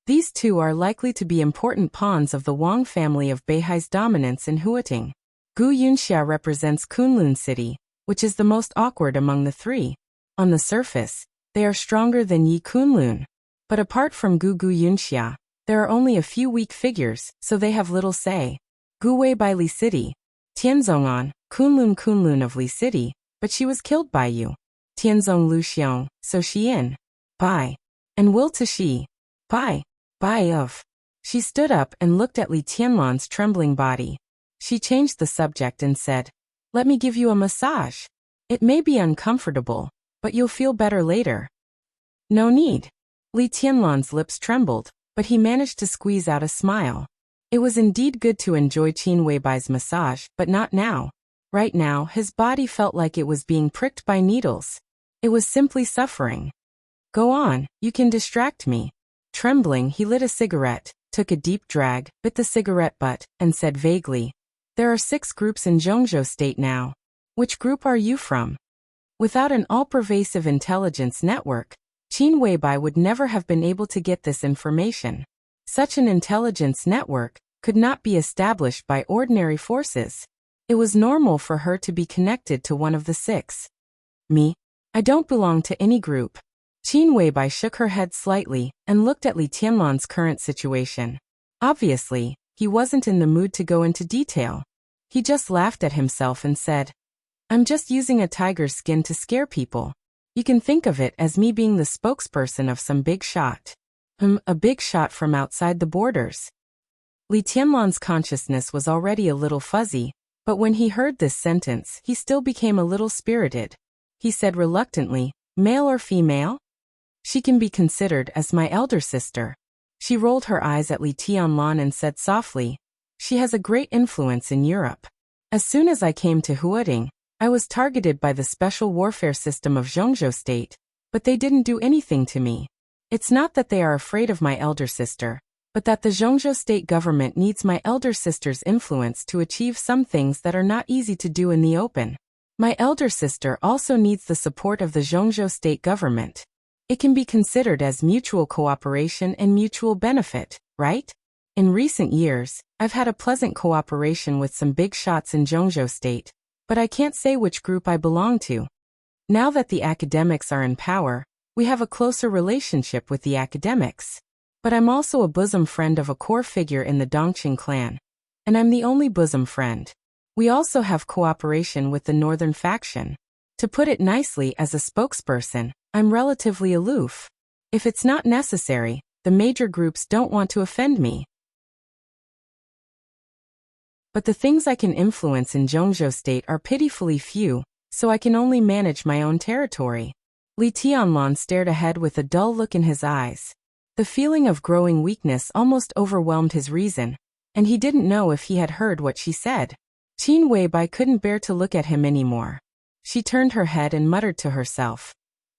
Speaker 1: These two are likely to be important pawns of the Wang family of Beihai's dominance in Huating. Gu Yunxia represents Kunlun City, which is the most awkward among the three. On the surface, they are stronger than Yi Kunlun. But apart from Gu Yunxia, there are only a few weak figures, so they have little say. Gu Weibai Li City. Tianzongan, Kunlun of Li City, but she was killed by you. Tianzong Lu Xiong, so Xian. Bai. And Will to Shi. Bai. Bai of. She stood up and looked at Li Tianlan's trembling body. She changed the subject and said, let me give you a massage. It may be uncomfortable, but you'll feel better later. No need. Li Tianlan's lips trembled, but he managed to squeeze out a smile. It was indeed good to enjoy Qin Weibai's massage, but not now. Right now, his body felt like it was being pricked by needles. It was simply suffering. Go on, you can distract me. Trembling, he lit a cigarette, took a deep drag, bit the cigarette butt, and said vaguely, "There are 6 groups in Zhongzhou State now. Which group are you from?" Without an all-pervasive intelligence network, Qin Weibai would never have been able to get this information. Such an intelligence network could not be established by ordinary forces. It was normal for her to be connected to one of the 6. Me? I don't belong to any group. Qin Weibai shook her head slightly and looked at Li Tianlan's current situation. Obviously, he wasn't in the mood to go into detail. He just laughed at himself and said, "I'm just using a tiger's skin to scare people. You can think of it as me being the spokesperson of some big shot." A big shot from outside the borders. Li Tianlan's consciousness was already a little fuzzy, but when he heard this sentence, he still became a little spirited. He said reluctantly, "Male or female?" "She can be considered as my elder sister." She rolled her eyes at Li Tianlan and said softly, "She has a great influence in Europe. As soon as I came to Huading, I was targeted by the special warfare system of Zhongzhou State, but they didn't do anything to me. It's not that they are afraid of my elder sister, but that the Zhongzhou State government needs my elder sister's influence to achieve some things that are not easy to do in the open. My elder sister also needs the support of the Zhongzhou State government. It can be considered as mutual cooperation and mutual benefit, right? In recent years, I've had a pleasant cooperation with some big shots in Zhongzhou State, but I can't say which group I belong to. Now that the academics are in power, we have a closer relationship with the academics. But I'm also a bosom friend of a core figure in the Dongqing clan. And I'm the only bosom friend. We also have cooperation with the northern faction. To put it nicely, as a spokesperson, I'm relatively aloof. If it's not necessary, the major groups don't want to offend me. But the things I can influence in Zhongzhou State are pitifully few, so I can only manage my own territory. Li Tianlan stared ahead with a dull look in his eyes. The feeling of growing weakness almost overwhelmed his reason, and he didn't know if he had heard what she said. Qin Weibai couldn't bear to look at him anymore. She turned her head and muttered to herself,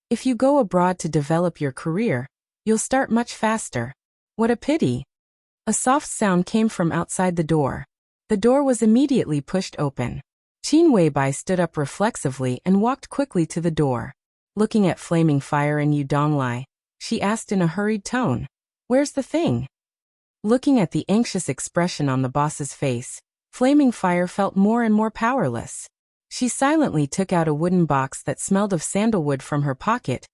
Speaker 1: "If you go abroad to develop your career, you'll start much faster. What a pity." A soft sound came from outside the door. The door was immediately pushed open. Qin Weibai stood up reflexively and walked quickly to the door. Looking at Flaming Fire and Yu Donglai, she asked in a hurried tone, "Where's the thing?" Looking at the anxious expression on the boss's face, Flaming Fire felt more and more powerless. She silently took out a wooden box that smelled of sandalwood from her pocket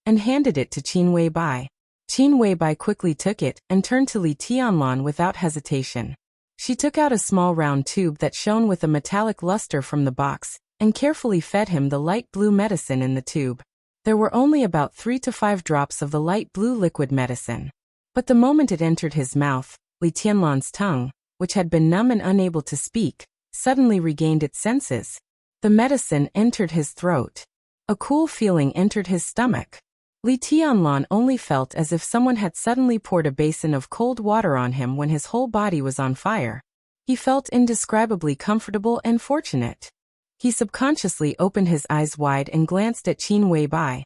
Speaker 1: and handed it to Qin Weibai. Qin Weibai quickly took it and turned to Li Tianlan without hesitation. She took out a small round tube that shone with a metallic luster from the box and carefully fed him the light blue medicine in the tube. There were only about 3 to 5 drops of the light blue liquid medicine. But the moment it entered his mouth, Li Tianlan's tongue, which had been numb and unable to speak, suddenly regained its senses. The medicine entered his throat. A cool feeling entered his stomach. Li Tianlan only felt as if someone had suddenly poured a basin of cold water on him when his whole body was on fire. He felt indescribably comfortable and fortunate. He subconsciously opened his eyes wide and glanced at Qin Weibai.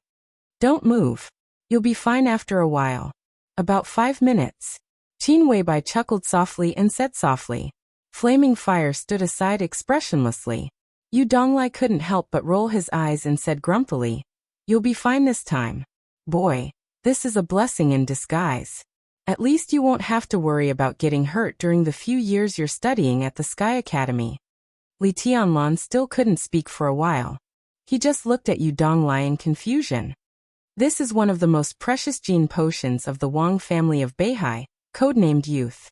Speaker 1: "Don't move. You'll be fine after a while. About 5 minutes." Qin Weibai chuckled softly and said softly. Flaming Fire stood aside expressionlessly. Yu Donglai couldn't help but roll his eyes and said grumpily, "You'll be fine this time. Boy, this is a blessing in disguise. At least you won't have to worry about getting hurt during the few years you're studying at the Sky Academy." Li Tianlan still couldn't speak for a while. He just looked at Yu Donglai in confusion. This is one of the most precious gene potions of the Wang family of Beihai, codenamed Youth.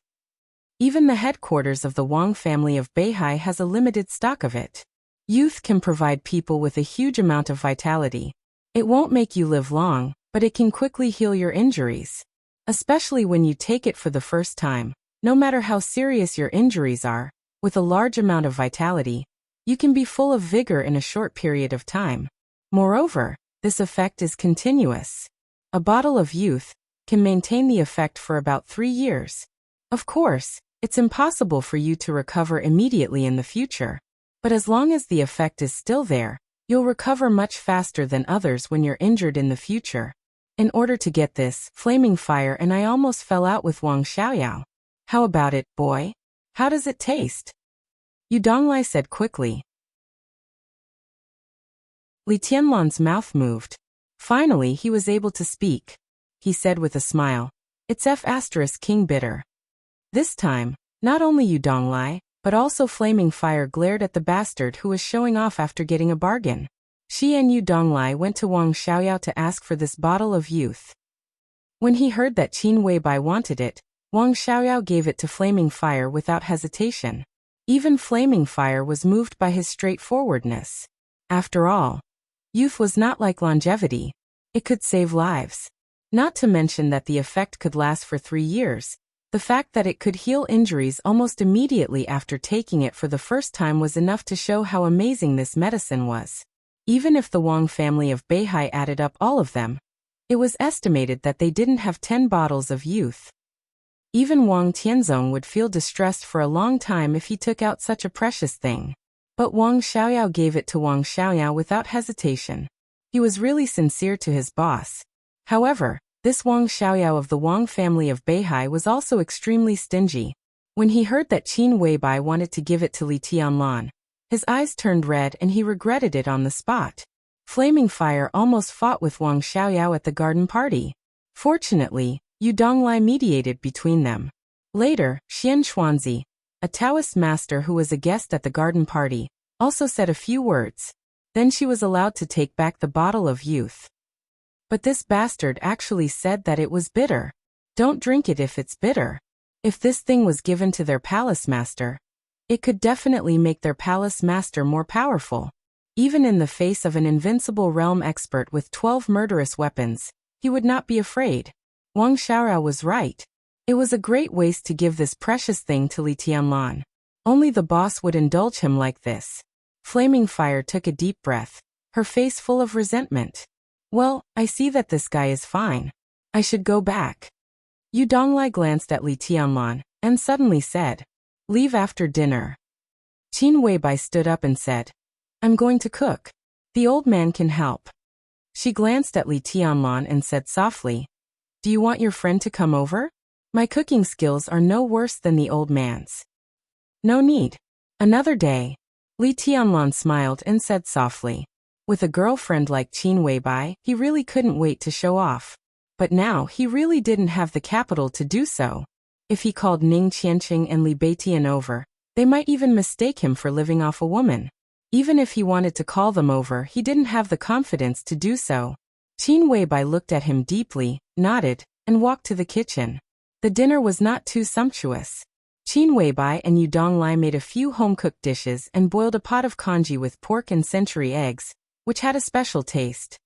Speaker 1: Even the headquarters of the Wang family of Beihai has a limited stock of it. Youth can provide people with a huge amount of vitality. It won't make you live long, but it can quickly heal your injuries. Especially when you take it for the first time, no matter how serious your injuries are, with a large amount of vitality, you can be full of vigor in a short period of time. Moreover, this effect is continuous. A bottle of youth can maintain the effect for about 3 years. Of course, it's impossible for you to recover immediately in the future. But as long as the effect is still there, you'll recover much faster than others when you're injured in the future. In order to get this flaming fire, and I almost fell out with Wang Xiaoyao. How about it, boy? How does it taste? Yu Donglai said quickly. Li Tianlan's mouth moved. Finally he was able to speak. He said with a smile, "It's King bitter." This time, not only Yu Donglai, but also flaming fire glared at the bastard who was showing off after getting a bargain. She and Yu Donglai went to Wang Xiaoyao to ask for this bottle of youth. When he heard that Qin Weibai wanted it, Wang Xiaoyao gave it to Flaming Fire without hesitation. Even Flaming Fire was moved by his straightforwardness. After all, youth was not like longevity. It could save lives. Not to mention that the effect could last for 3 years. The fact that it could heal injuries almost immediately after taking it for the first time was enough to show how amazing this medicine was. Even if the Wang family of Beihai added up all of them, it was estimated that they didn't have 10 bottles of youth. Even Wang Tianzong would feel distressed for a long time if he took out such a precious thing. But Wang Xiaoyao gave it to Wang Xiaoyao without hesitation. He was really sincere to his boss. However, this Wang Xiaoyao of the Wang family of Beihai was also extremely stingy. When he heard that Qin Weibai wanted to give it to Li Tianlan, his eyes turned red and he regretted it on the spot. Flaming Fire almost fought with Wang Xiaoyao at the garden party. Fortunately, Yu Donglai mediated between them. Later, Xian Xuanzi, a Taoist master who was a guest at the garden party, also said a few words. Then she was allowed to take back the bottle of youth. But this bastard actually said that it was bitter. Don't drink it if it's bitter. If this thing was given to their palace master, it could definitely make their palace master more powerful. Even in the face of an invincible realm expert with 12 murderous weapons, he would not be afraid. Wang Xiaoyao was right. It was a great waste to give this precious thing to Li Tianlan. Only the boss would indulge him like this. Flaming Fire took a deep breath, her face full of resentment. Well, I see that this guy is fine. I should go back. Yu Donglai glanced at Li Tianlan, and suddenly said, "Leave after dinner." Qin Weibai stood up and said, "I'm going to cook. The old man can help." She glanced at Li Tianlan and said softly, "Do you want your friend to come over? My cooking skills are no worse than the old man's." "No need." Another day, Li Tianlan smiled and said softly, "With a girlfriend like Qin Weibai, he really couldn't wait to show off. But now he really didn't have the capital to do so. If he called Ning Qianqing and Li Beitian over, they might even mistake him for living off a woman. Even if he wanted to call them over, he didn't have the confidence to do so." Qin Weibai looked at him deeply, nodded, and walked to the kitchen. The dinner was not too sumptuous. Qin Weibai and Yu Donglai made a few home-cooked dishes and boiled a pot of congee with pork and century eggs, which had a special taste.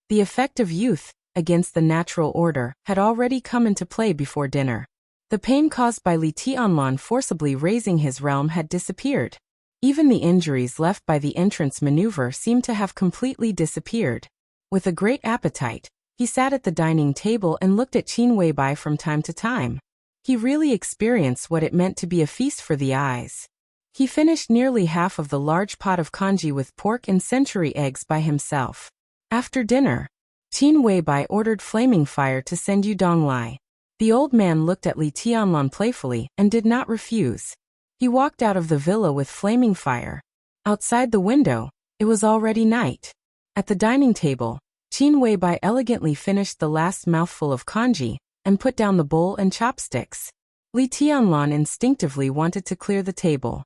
Speaker 1: The effect of youth against the natural order had already come into play before dinner. The pain caused by Li Tianlan forcibly raising his realm had disappeared. Even the injuries left by the entrance maneuver seemed to have completely disappeared. With a great appetite, he sat at the dining table and looked at Qin Weibai from time to time. He really experienced what it meant to be a feast for the eyes. He finished nearly half of the large pot of congee with pork and century eggs by himself. After dinner, Qin Weibai ordered Flaming Fire to send Yu Donglai. The old man looked at Li Tianlan playfully and did not refuse. He walked out of the villa with Flaming Fire. Outside the window, it was already night. At the dining table, Qin Weibai elegantly finished the last mouthful of congee and put down the bowl and chopsticks. Li Tianlan instinctively wanted to clear the table.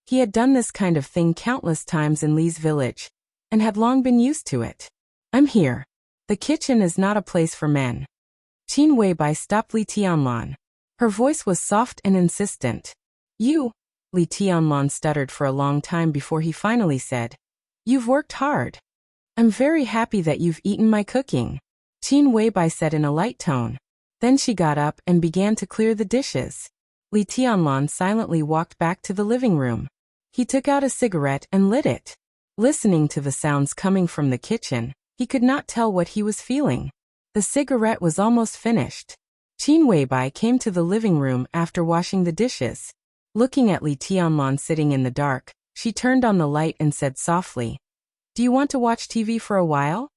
Speaker 1: He had done this kind of thing countless times in Li's village, and had long been used to it. "I'm here. The kitchen is not a place for men." Qin Weibai stopped Li Tianlan. Her voice was soft and insistent. "You," Li Tianlan stuttered for a long time before he finally said, "You've worked hard. I'm very happy that you've eaten my cooking," Qin Weibai said in a light tone. Then she got up and began to clear the dishes. Li Tianlan silently walked back to the living room. He took out a cigarette and lit it. Listening to the sounds coming from the kitchen, he could not tell what he was feeling. The cigarette was almost finished. Qin Weibai came to the living room after washing the dishes. Looking at Li Tianlan sitting in the dark, she turned on the light and said softly, "Do you want to watch TV for a while?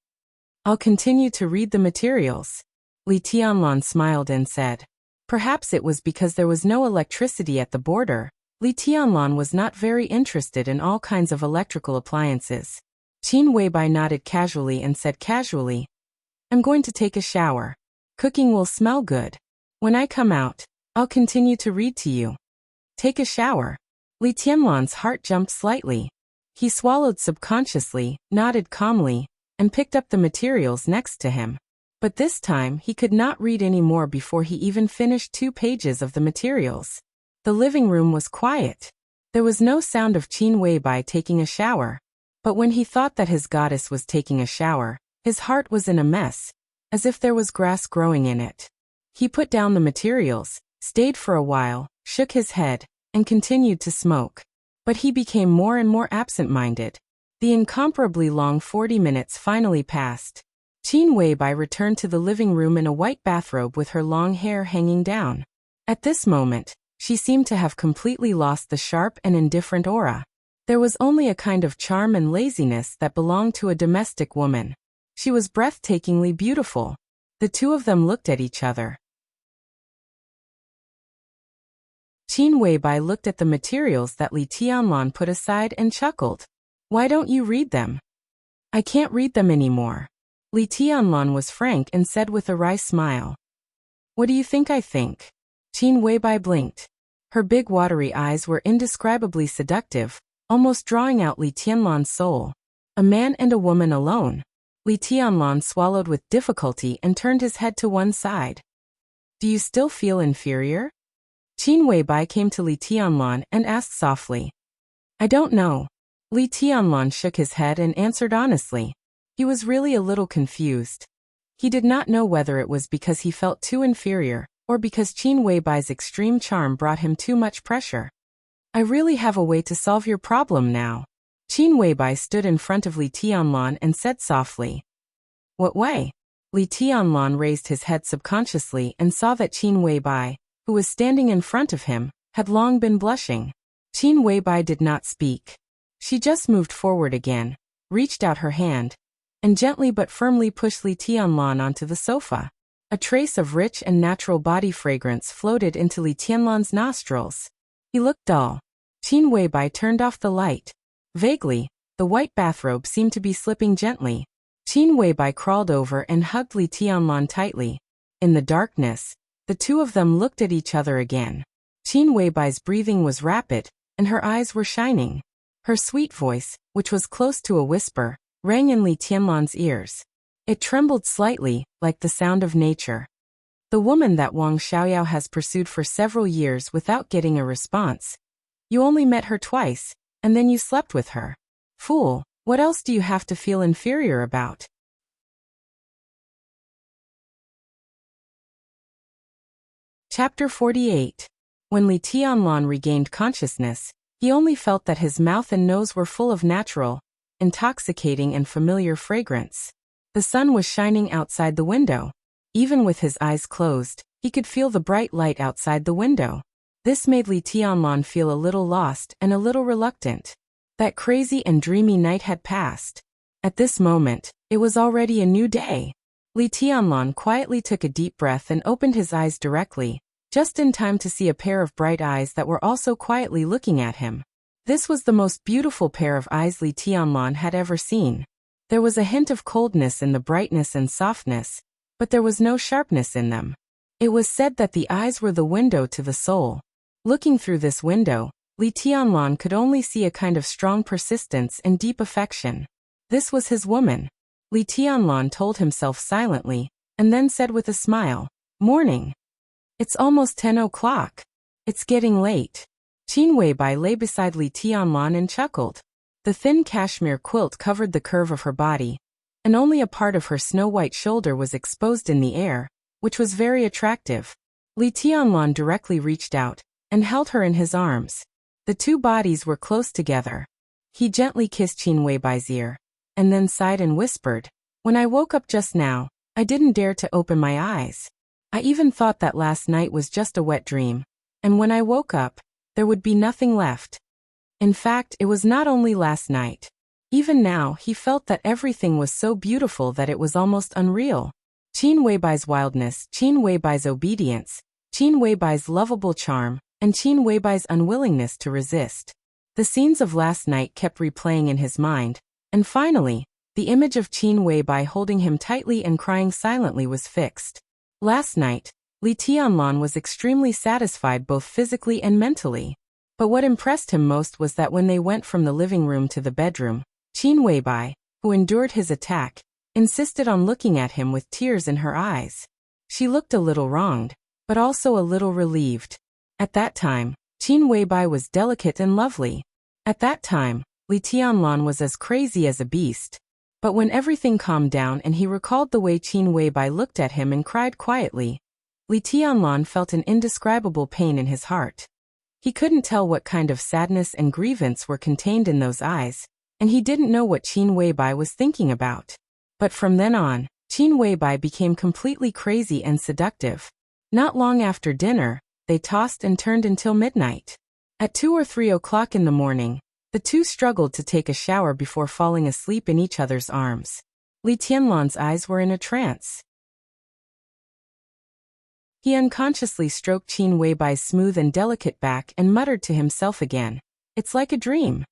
Speaker 1: I'll continue to read the materials." Li Tianlan smiled and said. Perhaps it was because there was no electricity at the border. Li Tianlan was not very interested in all kinds of electrical appliances. Qin Weibai nodded casually and said casually, "I'm going to take a shower. Cooking will smell good. When I come out, I'll continue to read to you." Take a shower. Li Tianlan's heart jumped slightly. He swallowed subconsciously, nodded calmly, and picked up the materials next to him. But this time he could not read any more before he even finished 2 pages of the materials. The living room was quiet. There was no sound of Qin Weibai taking a shower. But when he thought that his goddess was taking a shower, his heart was in a mess, as if there was grass growing in it. He put down the materials, stayed for a while, shook his head, and continued to smoke. But he became more and more absent-minded. The incomparably long 40 minutes finally passed. Qin Weibai returned to the living room in a white bathrobe with her long hair hanging down. At this moment, she seemed to have completely lost the sharp and indifferent aura. There was only a kind of charm and laziness that belonged to a domestic woman. She was breathtakingly beautiful. The two of them looked at each other. Qin Weibai looked at the materials that Li Tianlan put aside and chuckled. "Why don't you read them?" "I can't read them anymore." Li Tianlan was frank and said with a wry smile. "What do you think I think?" Qin Weibai blinked. Her big watery eyes were indescribably seductive, almost drawing out Li Tianlan's soul. A man and a woman alone. Li Tianlan swallowed with difficulty and turned his head to one side. "Do you still feel inferior?" Qin Weibai came to Li Tianlan and asked softly. "I don't know." Li Tianlan shook his head and answered honestly. He was really a little confused. He did not know whether it was because he felt too inferior, or because Qin Weibai's extreme charm brought him too much pressure. "I really have a way to solve your problem now." Qin Weibai stood in front of Li Tianlan and said softly. "What way?" Li Tianlan raised his head subconsciously and saw that Qin Weibai, who was standing in front of him, had long been blushing. Qin Weibai did not speak. She just moved forward again, reached out her hand, and gently but firmly pushed Li Tianlan onto the sofa. A trace of rich and natural body fragrance floated into Li Tianlan's nostrils. He looked dull. Qin Weibai turned off the light. Vaguely, the white bathrobe seemed to be slipping gently. Qin Weibai crawled over and hugged Li Tianlan tightly. In the darkness, the two of them looked at each other again. Qin Weibai's breathing was rapid, and her eyes were shining. Her sweet voice, which was close to a whisper, rang in Li Tianlan's ears. It trembled slightly, like the sound of nature. "The woman that Wang Xiaoyao has pursued for several years without getting a response. You only met her twice, and then you slept with her. Fool, what else do you have to feel inferior about?" Chapter 48. When Li Tianlan regained consciousness, he only felt that his mouth and nose were full of natural, intoxicating and familiar fragrance. The sun was shining outside the window. Even with his eyes closed, he could feel the bright light outside the window. This made Li Tianlan feel a little lost and a little reluctant. That crazy and dreamy night had passed. At this moment, it was already a new day. Li Tianlan quietly took a deep breath and opened his eyes directly, just in time to see a pair of bright eyes that were also quietly looking at him. This was the most beautiful pair of eyes Li Tianlan had ever seen. There was a hint of coldness in the brightness and softness, but there was no sharpness in them. It was said that the eyes were the window to the soul. Looking through this window, Li Tianlan could only see a kind of strong persistence and deep affection. This was his woman. Li Tianlan told himself silently, and then said with a smile, "Morning. It's almost 10 o'clock. It's getting late." Qin Weibai lay beside Li Tianlan and chuckled. The thin cashmere quilt covered the curve of her body, and only a part of her snow-white shoulder was exposed in the air, which was very attractive. Li Tianlan directly reached out and held her in his arms. The two bodies were close together. He gently kissed Qin Weibai's ear, and then sighed and whispered, "When I woke up just now, I didn't dare to open my eyes. I even thought that last night was just a wet dream, and when I woke up, there would be nothing left. In fact, it was not only last night. Even now, he felt that everything was so beautiful that it was almost unreal. Qin Weibai's wildness, Qin Weibai's obedience, Qin Weibai's lovable charm, and Qin Weibai's unwillingness to resist. The scenes of last night kept replaying in his mind, and finally, the image of Qin Weibai holding him tightly and crying silently was fixed. Last night, Li Tianlan was extremely satisfied both physically and mentally. But what impressed him most was that when they went from the living room to the bedroom, Qin Weibai, who endured his attack, insisted on looking at him with tears in her eyes. She looked a little wronged, but also a little relieved. At that time, Qin Weibai was delicate and lovely. At that time, Li Tianlan was as crazy as a beast. But when everything calmed down and he recalled the way Qin Weibai looked at him and cried quietly, Li Tianlan felt an indescribable pain in his heart. He couldn't tell what kind of sadness and grievance were contained in those eyes, and he didn't know what Qin Weibai was thinking about. But from then on, Qin Weibai became completely crazy and seductive. Not long after dinner, they tossed and turned until midnight. At 2 or 3 o'clock in the morning, the two struggled to take a shower before falling asleep in each other's arms. Li Tianlan's eyes were in a trance. He unconsciously stroked Qin Weibai's smooth and delicate back and muttered to himself again, "It's like a dream."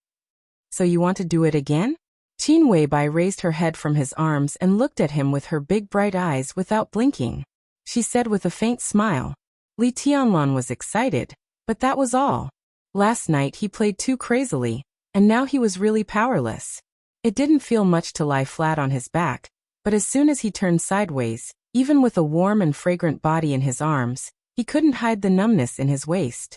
Speaker 1: "So you want to do it again?" Qin Weibai raised her head from his arms and looked at him with her big bright eyes without blinking. She said with a faint smile. Li Tianlan was excited, but that was all. Last night he played too crazily, and now he was really powerless. It didn't feel much to lie flat on his back, but as soon as he turned sideways, even with a warm and fragrant body in his arms, he couldn't hide the numbness in his waist.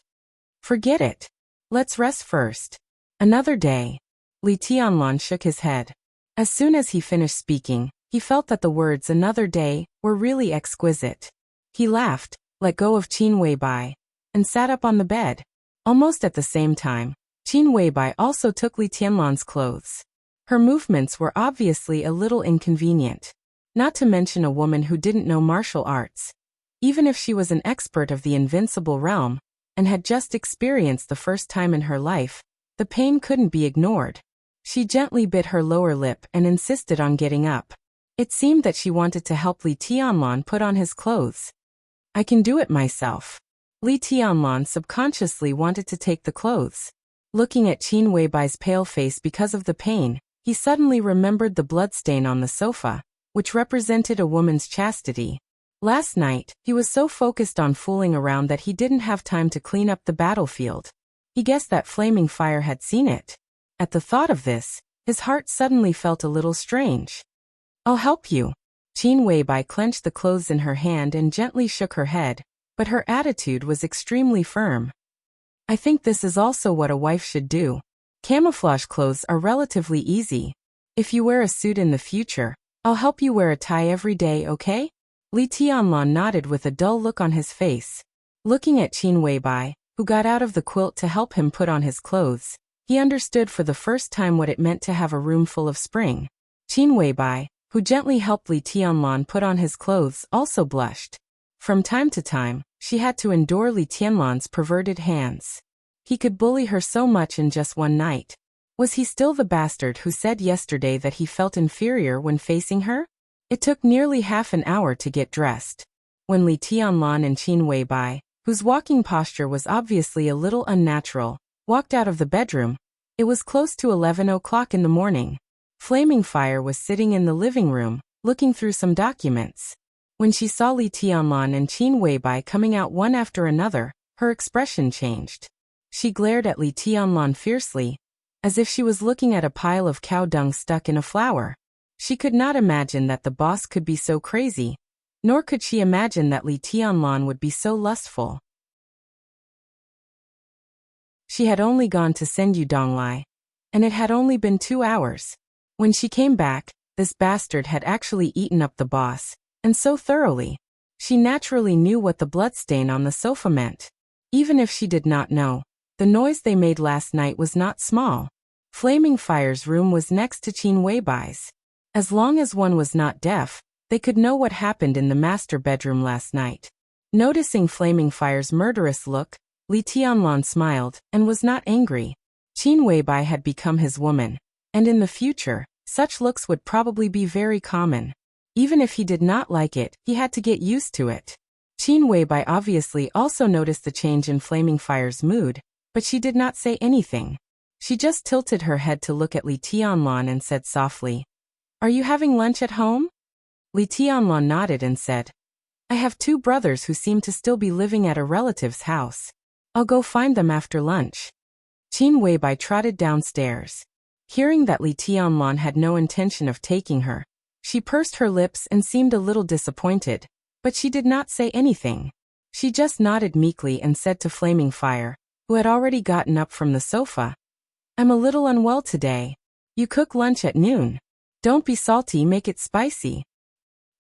Speaker 1: "Forget it. Let's rest first. Another day." Li Tianlan shook his head. As soon as he finished speaking, he felt that the words "another day" were really exquisite. He laughed, let go of Qin Weibai, and sat up on the bed. Almost at the same time, Qin Weibai also took Li Tianlan's clothes. Her movements were obviously a little inconvenient. Not to mention a woman who didn't know martial arts. Even if she was an expert of the invincible realm, and had just experienced the first time in her life, the pain couldn't be ignored. She gently bit her lower lip and insisted on getting up. It seemed that she wanted to help Li Tianlan put on his clothes. "I can do it myself." Li Tianlan subconsciously wanted to take the clothes. Looking at Qin Weibai's pale face because of the pain, he suddenly remembered the bloodstain on the sofa, which represented a woman's chastity. Last night, he was so focused on fooling around that he didn't have time to clean up the battlefield. He guessed that flaming fire had seen it. At the thought of this, his heart suddenly felt a little strange. "I'll help you." Qin Weibai clenched the clothes in her hand and gently shook her head, but her attitude was extremely firm. "I think this is also what a wife should do. Camouflage clothes are relatively easy. If you wear a suit in the future, I'll help you wear a tie every day, okay?" Li Tianlan nodded with a dull look on his face. Looking at Qin Weibai, who got out of the quilt to help him put on his clothes, he understood for the first time what it meant to have a room full of spring. Qin Weibai, who gently helped Li Tianlan put on his clothes, also blushed. From time to time, she had to endure Li Tianlan's perverted hands. He could bully her so much in just one night. Was he still the bastard who said yesterday that he felt inferior when facing her? It took nearly half an hour to get dressed. When Li Tianlan and Qin Weibai, whose walking posture was obviously a little unnatural, walked out of the bedroom, it was close to 11 o'clock in the morning. Flaming Fire was sitting in the living room, looking through some documents. When she saw Li Tianlan and Qin Weibai coming out one after another, her expression changed. She glared at Li Tianlan fiercely, as if she was looking at a pile of cow dung stuck in a flower. She could not imagine that the boss could be so crazy, nor could she imagine that Li Tianlan would be so lustful. She had only gone to send you Donglai, and it had only been 2 hours. When she came back, this bastard had actually eaten up the boss, and so thoroughly. She naturally knew what the bloodstain on the sofa meant. Even if she did not know, the noise they made last night was not small. Flaming Fire's room was next to Qin Weibai's. As long as one was not deaf, they could know what happened in the master bedroom last night. Noticing Flaming Fire's murderous look, Li Tianlan smiled, and was not angry. Qin Weibai had become his woman, and in the future, such looks would probably be very common. Even if he did not like it, he had to get used to it. Qin Weibai obviously also noticed the change in Flaming Fire's mood, but she did not say anything. She just tilted her head to look at Li Tianlan and said softly, "Are you having lunch at home?" Li Tianlan nodded and said, "I have 2 brothers who seem to still be living at a relative's house. I'll go find them after lunch." Qin Weibai trotted downstairs. Hearing that Li Tianlan had no intention of taking her, she pursed her lips and seemed a little disappointed, but she did not say anything. She just nodded meekly and said to Flaming Fire, who had already gotten up from the sofa, "I'm a little unwell today. You cook lunch at noon. Don't be salty, make it spicy."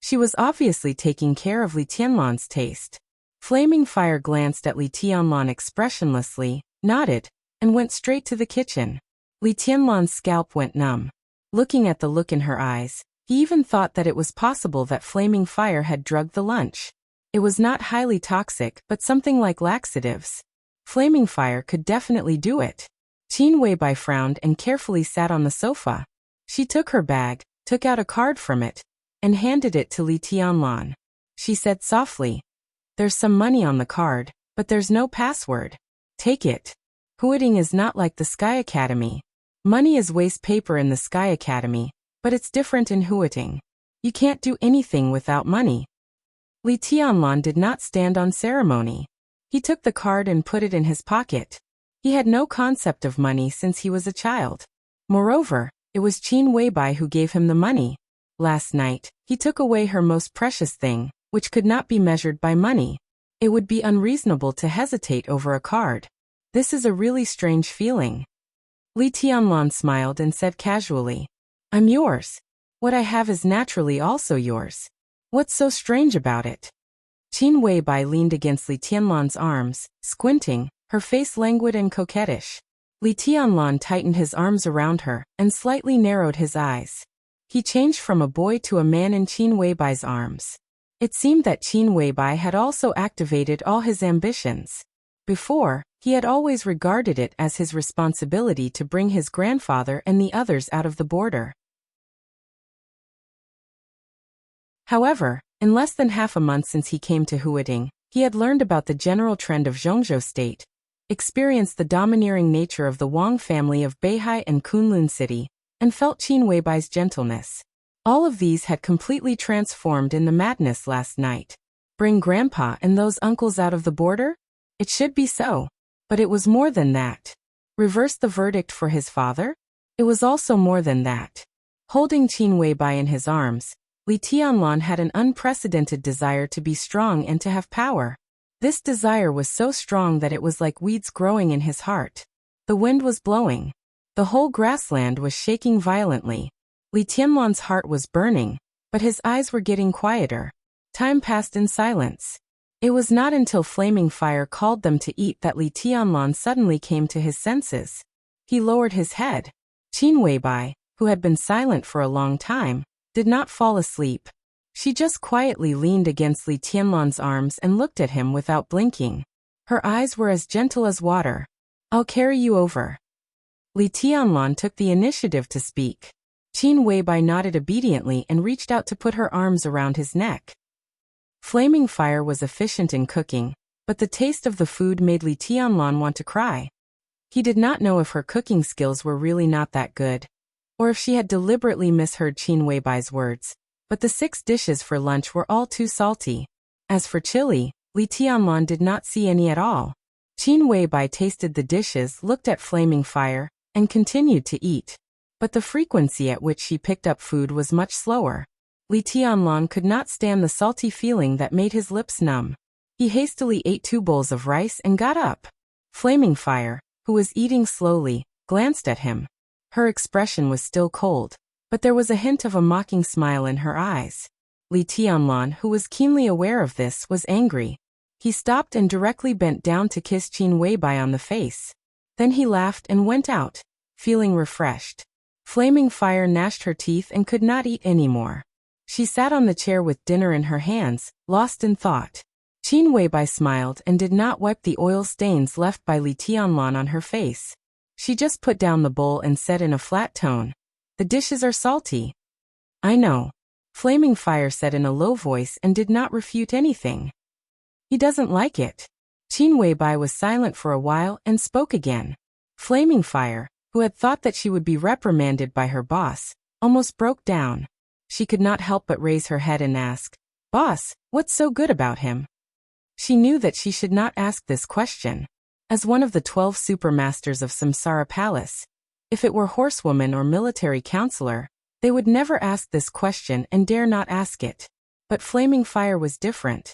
Speaker 1: She was obviously taking care of Li Tianlan's taste. Flaming Fire glanced at Li Tianlan expressionlessly, nodded, and went straight to the kitchen. Li Tianlan's scalp went numb. Looking at the look in her eyes, he even thought that it was possible that Flaming Fire had drugged the lunch. It was not highly toxic, but something like laxatives. Flaming Fire could definitely do it. Qin Weibai frowned and carefully sat on the sofa. She took her bag, took out a card from it, and handed it to Li Tianlan. She said softly, "There's some money on the card, but there's no password. Take it. Huiting is not like the Sky Academy. Money is waste paper in the Sky Academy, but it's different in Huiting. You can't do anything without money." Li Tianlan did not stand on ceremony. He took the card and put it in his pocket. He had no concept of money since he was a child. Moreover, it was Qin Weibai who gave him the money. Last night, he took away her most precious thing, which could not be measured by money. It would be unreasonable to hesitate over a card. This is a really strange feeling. Li Tianlan smiled and said casually, "I'm yours. What I have is naturally also yours. What's so strange about it?" Qin Weibai leaned against Li Tianlan's arms, squinting, her face languid and coquettish. Li Tianlan tightened his arms around her and slightly narrowed his eyes. He changed from a boy to a man in Qin Weibai's arms. It seemed that Qin Weibai had also activated all his ambitions. Before, he had always regarded it as his responsibility to bring his grandfather and the others out of the border. However, in less than half a month since he came to Huiting, he had learned about the general trend of Zhongzhou state, experienced the domineering nature of the Wang family of Beihai and Kunlun City, and felt Qin Weibai's gentleness. All of these had completely transformed in the madness last night. Bring Grandpa and those uncles out of the border? It should be so. But it was more than that. Reverse the verdict for his father? It was also more than that. Holding Qin Weibai in his arms, Li Tianlan had an unprecedented desire to be strong and to have power. This desire was so strong that it was like weeds growing in his heart. The wind was blowing. The whole grassland was shaking violently. Li Tianlan's heart was burning, but his eyes were getting quieter. Time passed in silence. It was not until Flaming Fire called them to eat that Li Tianlan suddenly came to his senses. He lowered his head. Qin Weibai, who had been silent for a long time, did not fall asleep. She just quietly leaned against Li Tianlan's arms and looked at him without blinking. Her eyes were as gentle as water. "I'll carry you over." Li Tianlan took the initiative to speak. Qin Weibai nodded obediently and reached out to put her arms around his neck. Flaming Fire was efficient in cooking, but the taste of the food made Li Tianlan want to cry. He did not know if her cooking skills were really not that good, or if she had deliberately misheard Qin Weibai's words, but the 6 dishes for lunch were all too salty. As for chili, Li Tianlan did not see any at all. Qin Weibai tasted the dishes, looked at Flaming Fire, and continued to eat. But the frequency at which she picked up food was much slower. Li Tianlan could not stand the salty feeling that made his lips numb. He hastily ate 2 bowls of rice and got up. Flaming Fire, who was eating slowly, glanced at him. Her expression was still cold, but there was a hint of a mocking smile in her eyes. Li Tianlan, who was keenly aware of this, was angry. He stopped and directly bent down to kiss Qin Weibai on the face. Then he laughed and went out, feeling refreshed. Flaming Fire gnashed her teeth and could not eat anymore. She sat on the chair with dinner in her hands, lost in thought. Qin Weibai smiled and did not wipe the oil stains left by Li Tianlan on her face. She just put down the bowl and said in a flat tone, "The dishes are salty." "I know," Flaming Fire said in a low voice and did not refute anything. "He doesn't like it." Qin Weibai was silent for a while and spoke again. Flaming Fire, who had thought that she would be reprimanded by her boss, almost broke down. She could not help but raise her head and ask, "Boss, what's so good about him?" She knew that she should not ask this question. As one of the 12 supermasters of Samsara Palace, if it were horsewoman or military counselor, they would never ask this question and dare not ask it. But Flaming Fire was different.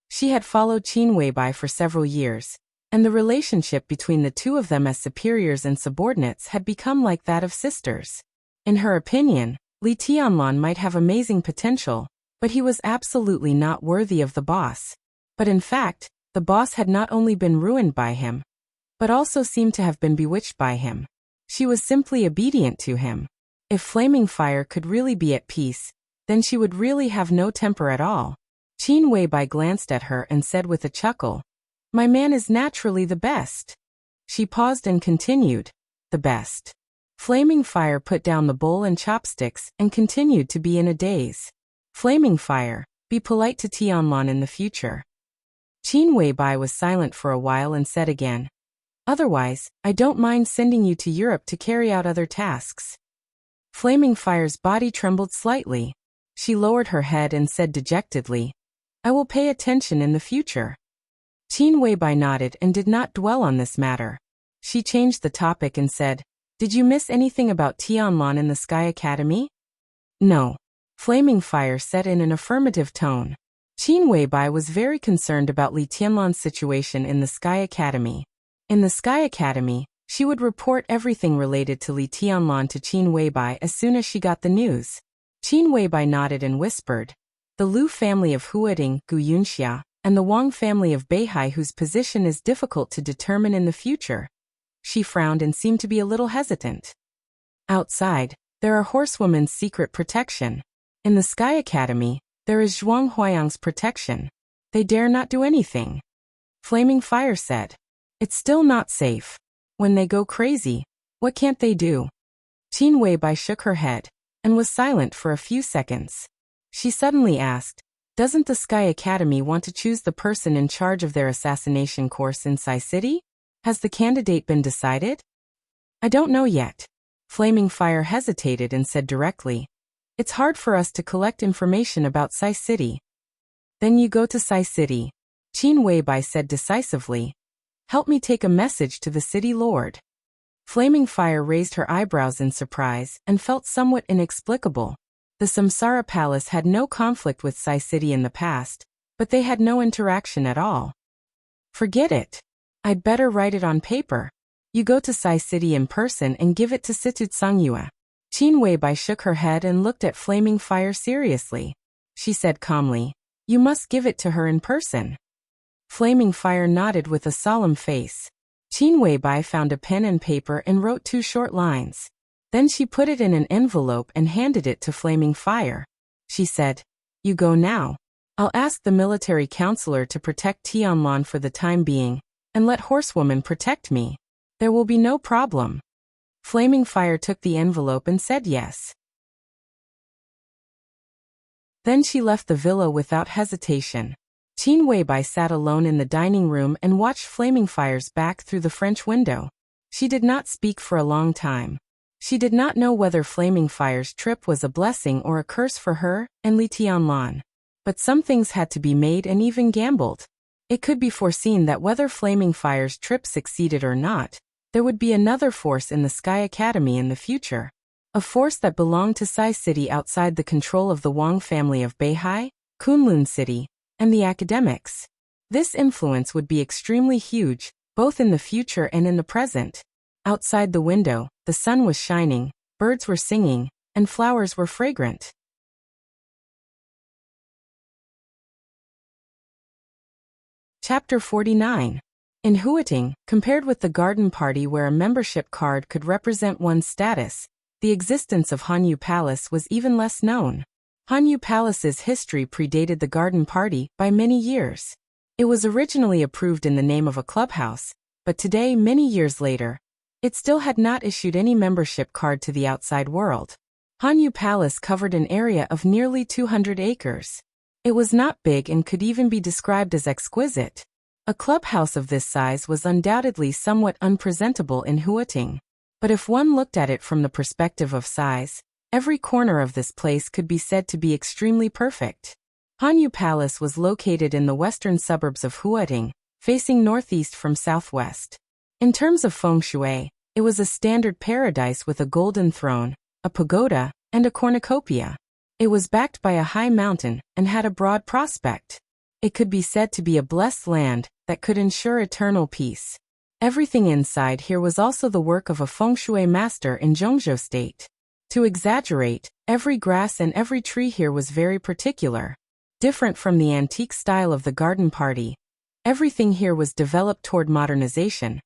Speaker 1: She had followed Qin Weibai for several years, and the relationship between the two of them as superiors and subordinates had become like that of sisters. In her opinion, Li Tianlan might have amazing potential, but he was absolutely not worthy of the boss. But in fact, the boss had not only been ruined by him, but also seemed to have been bewitched by him. She was simply obedient to him. If Flaming Fire could really be at peace, then she would really have no temper at all. Qin Weibai glanced at her and said with a chuckle, "My man is naturally the best." She paused and continued, "The best." Flaming Fire put down the bowl and chopsticks and continued to be in a daze. "Flaming Fire, be polite to Tianlan in the future." Qin Weibai was silent for a while and said again, "Otherwise, I don't mind sending you to Europe to carry out other tasks." Flaming Fire's body trembled slightly. She lowered her head and said dejectedly, "I will pay attention in the future." Qin Weibai nodded and did not dwell on this matter. She changed the topic and said, "Did you miss anything about Tianlan in the Sky Academy?" "No," Flaming Fire said in an affirmative tone. Qin Weibai was very concerned about Li Tianlan's situation in the Sky Academy. In the Sky Academy, she would report everything related to Li Tianlan to Qin Weibai as soon as she got the news. Qin Weibai nodded and whispered, "The Lu family of Huading, Gu Yunxia, and the Wang family of Beihai, whose position is difficult to determine in the future." She frowned and seemed to be a little hesitant. "Outside, there are horsewomen's secret protection. In the Sky Academy, there is Zhuang Huayang's protection. They dare not do anything." Flaming Fire said, "It's still not safe. When they go crazy, what can't they do?" Qin Weibai shook her head and was silent for a few seconds. She suddenly asked, "Doesn't the Sky Academy want to choose the person in charge of their assassination course in Sai City? Has the candidate been decided?" "I don't know yet." Flaming Fire hesitated and said directly, "It's hard for us to collect information about Sai City." "Then you go to Sai City," Qin Weibai said decisively. "Help me take a message to the city lord." Flaming Fire raised her eyebrows in surprise and felt somewhat inexplicable. The Samsara Palace had no conflict with Sai City in the past, but they had no interaction at all. "Forget it. I'd better write it on paper. You go to Sai City in person and give it to Situ Tsangyue." Qin Weibai shook her head and looked at Flaming Fire seriously. She said calmly, "You must give it to her in person." Flaming Fire nodded with a solemn face. Qin Weibai found a pen and paper and wrote 2 short lines. Then she put it in an envelope and handed it to Flaming Fire. She said, "You go now. I'll ask the military counselor to protect Tianlan for the time being, and let Horsewoman protect me. There will be no problem." Flaming Fire took the envelope and said yes. Then she left the villa without hesitation. Qin Weibai sat alone in the dining room and watched Flaming Fire's back through the French window. She did not speak for a long time. She did not know whether Flaming Fire's trip was a blessing or a curse for her and Li Tianlan. But some things had to be made and even gambled. It could be foreseen that whether Flaming Fire's trip succeeded or not, there would be another force in the Sky Academy in the future. A force that belonged to Sai City outside the control of the Wang family of Beihai, Kunlun City, and the academics. This influence would be extremely huge, both in the future and in the present. Outside the window, the sun was shining, birds were singing, and flowers were fragrant. Chapter 49. In Huating, compared with the garden party where a membership card could represent one's status, the existence of Hanyu Palace was even less known. Hanyu Palace's history predated the garden party by many years. It was originally approved in the name of a clubhouse, but today, many years later, it still had not issued any membership card to the outside world. Hanyu Palace covered an area of nearly 200 acres. It was not big and could even be described as exquisite. A clubhouse of this size was undoubtedly somewhat unpresentable in Huating. But if one looked at it from the perspective of size, every corner of this place could be said to be extremely perfect. Hanyu Palace was located in the western suburbs of Huating, facing northeast from southwest. In terms of feng shui, it was a standard paradise with a golden throne, a pagoda, and a cornucopia. It was backed by a high mountain and had a broad prospect. It could be said to be a blessed land that could ensure eternal peace. Everything inside here was also the work of a feng shui master in Zhongzhou State. To exaggerate, every grass and every tree here was very particular. Different from the antique style of the garden party, everything here was developed toward modernization,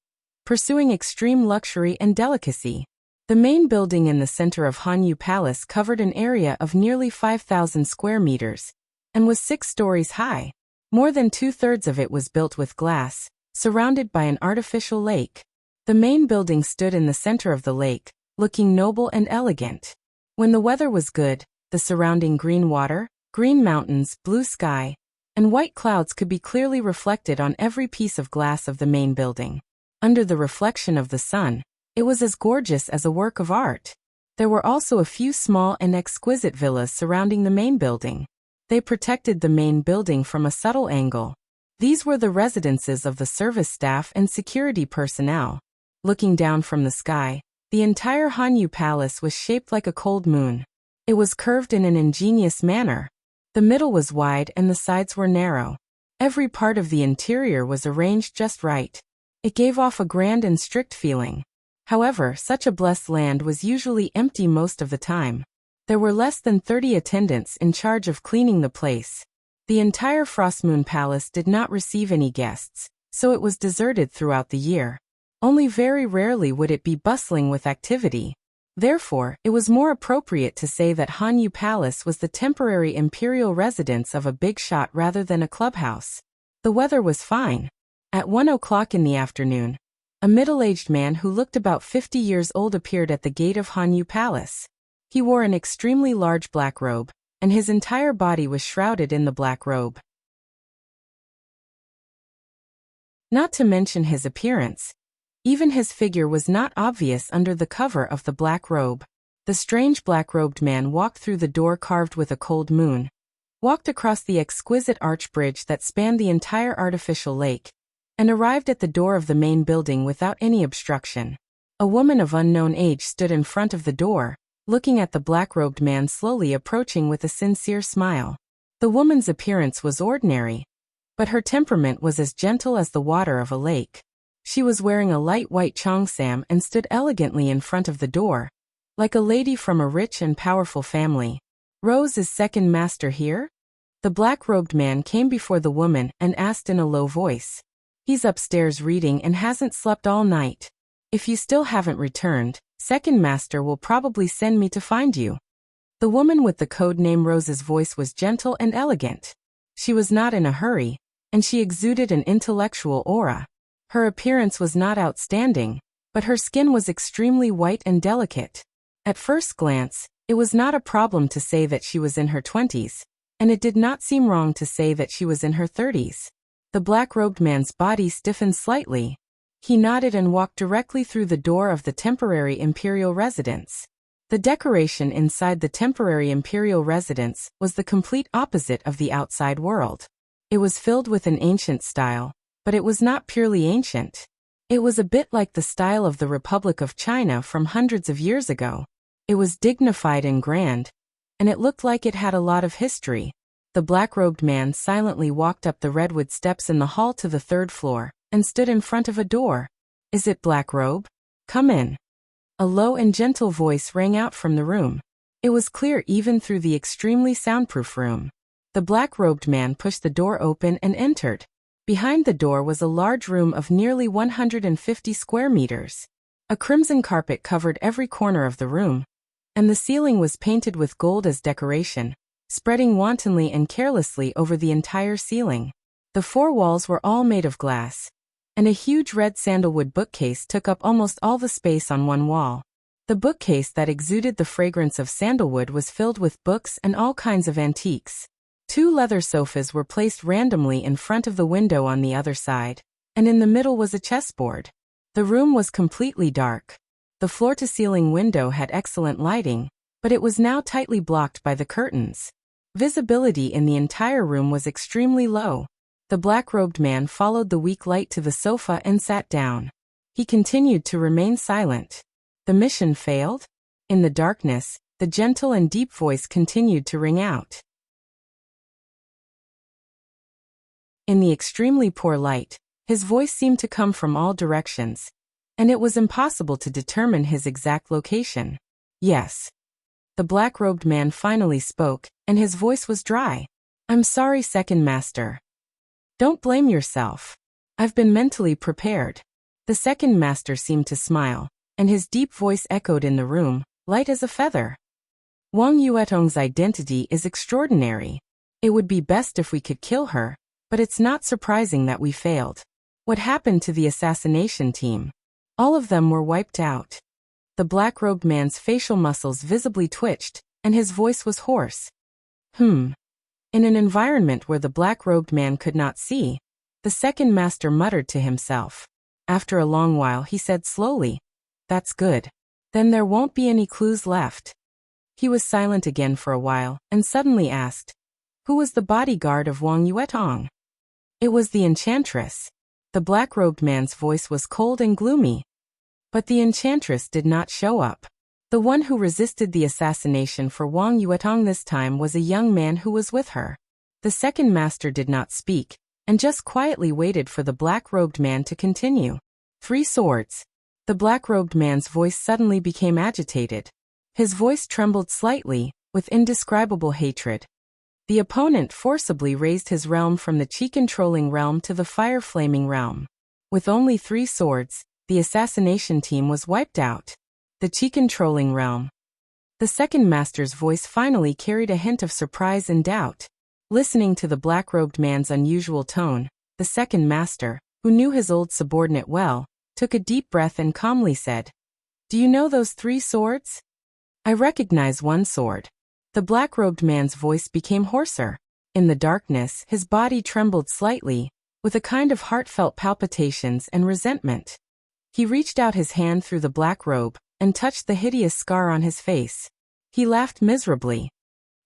Speaker 1: pursuing extreme luxury and delicacy. The main building in the center of Hanyu Palace covered an area of nearly 5,000 square meters and was 6 stories high. More than 2/3 of it was built with glass, surrounded by an artificial lake. The main building stood in the center of the lake, looking noble and elegant. When the weather was good, the surrounding green water, green mountains, blue sky, and white clouds could be clearly reflected on every piece of glass of the main building. Under the reflection of the sun, it was as gorgeous as a work of art. There were also a few small and exquisite villas surrounding the main building. They protected the main building from a subtle angle. These were the residences of the service staff and security personnel. Looking down from the sky, the entire Hanyu Palace was shaped like a cold moon. It was curved in an ingenious manner. The middle was wide and the sides were narrow. Every part of the interior was arranged just right. It gave off a grand and strict feeling. However, such a blessed land was usually empty most of the time. There were less than 30 attendants in charge of cleaning the place. The entire Frostmoon Palace did not receive any guests, so it was deserted throughout the year. Only very rarely would it be bustling with activity. Therefore, it was more appropriate to say that Hanyu Palace was the temporary imperial residence of a big shot rather than a clubhouse. The weather was fine. At 1 o'clock in the afternoon, a middle-aged man who looked about 50 years old appeared at the gate of Hanyu Palace. He wore an extremely large black robe, and his entire body was shrouded in the black robe. Not to mention his appearance, even his figure was not obvious under the cover of the black robe. The strange black-robed man walked through the door carved with a cold moon, walked across the exquisite arch bridge that spanned the entire artificial lake, and arrived at the door of the main building without any obstruction. A woman of unknown age stood in front of the door, looking at the black-robed man slowly approaching with a sincere smile. The woman's appearance was ordinary, but her temperament was as gentle as the water of a lake. She was wearing a light white cheongsam and stood elegantly in front of the door, like a lady from a rich and powerful family. "Rose is second master here?" The black-robed man came before the woman and asked in a low voice. "He's upstairs reading and hasn't slept all night. If you still haven't returned, second master will probably send me to find you." The woman with the code name Rose's voice was gentle and elegant. She was not in a hurry, and she exuded an intellectual aura. Her appearance was not outstanding, but her skin was extremely white and delicate. At first glance, it was not a problem to say that she was in her 20s, and it did not seem wrong to say that she was in her 30s. The black-robed man's body stiffened slightly. He nodded and walked directly through the door of the temporary imperial residence. The decoration inside the temporary imperial residence was the complete opposite of the outside world. It was filled with an ancient style, but it was not purely ancient. It was a bit like the style of the Republic of China from hundreds of years ago. It was dignified and grand, and it looked like it had a lot of history. The black-robed man silently walked up the redwood steps in the hall to the 3rd floor, and stood in front of a door. "Is it Black Robe? Come in." A low and gentle voice rang out from the room. It was clear even through the extremely soundproof room. The black-robed man pushed the door open and entered. Behind the door was a large room of nearly 150 square meters. A crimson carpet covered every corner of the room, and the ceiling was painted with gold as decoration, spreading wantonly and carelessly over the entire ceiling. The four walls were all made of glass, and a huge red sandalwood bookcase took up almost all the space on one wall. The bookcase that exuded the fragrance of sandalwood was filled with books and all kinds of antiques. Two leather sofas were placed randomly in front of the window on the other side, and in the middle was a chessboard. The room was completely dark. The floor-to-ceiling window had excellent lighting, but it was now tightly blocked by the curtains. Visibility in the entire room was extremely low. The black-robed man followed the weak light to the sofa and sat down. He continued to remain silent. The mission failed? In the darkness, the gentle and deep voice continued to ring out. In the extremely poor light, his voice seemed to come from all directions, and it was impossible to determine his exact location. Yes. The black-robed man finally spoke, and his voice was dry. I'm sorry, second master. Don't blame yourself. I've been mentally prepared. The second master seemed to smile, and his deep voice echoed in the room, light as a feather. Wang Yuetong's identity is extraordinary. It would be best if we could kill her, but it's not surprising that we failed. What happened to the assassination team? All of them were wiped out. The black-robed man's facial muscles visibly twitched, and his voice was hoarse. In an environment where the black-robed man could not see, the second master muttered to himself. After a long while he said slowly, "That's good. Then there won't be any clues left." He was silent again for a while, and suddenly asked, "Who was the bodyguard of Wang Yuetong?" "It was the enchantress." The black-robed man's voice was cold and gloomy. But the enchantress did not show up. The one who resisted the assassination for Wang Yuetong this time was a young man who was with her. The second master did not speak, and just quietly waited for the black-robed man to continue. 3 swords. The black-robed man's voice suddenly became agitated. His voice trembled slightly, with indescribable hatred. The opponent forcibly raised his realm from the chi-controlling realm to the fire-flaming realm. With only 3 swords, the assassination team was wiped out. The chi-controlling realm. The second master's voice finally carried a hint of surprise and doubt. Listening to the black-robed man's unusual tone, the second master, who knew his old subordinate well, took a deep breath and calmly said, "Do you know those 3 swords?" "I recognize 1 sword." The black-robed man's voice became hoarser. In the darkness, his body trembled slightly, with a kind of heartfelt palpitations and resentment. He reached out his hand through the black robe, and touched the hideous scar on his face. He laughed miserably.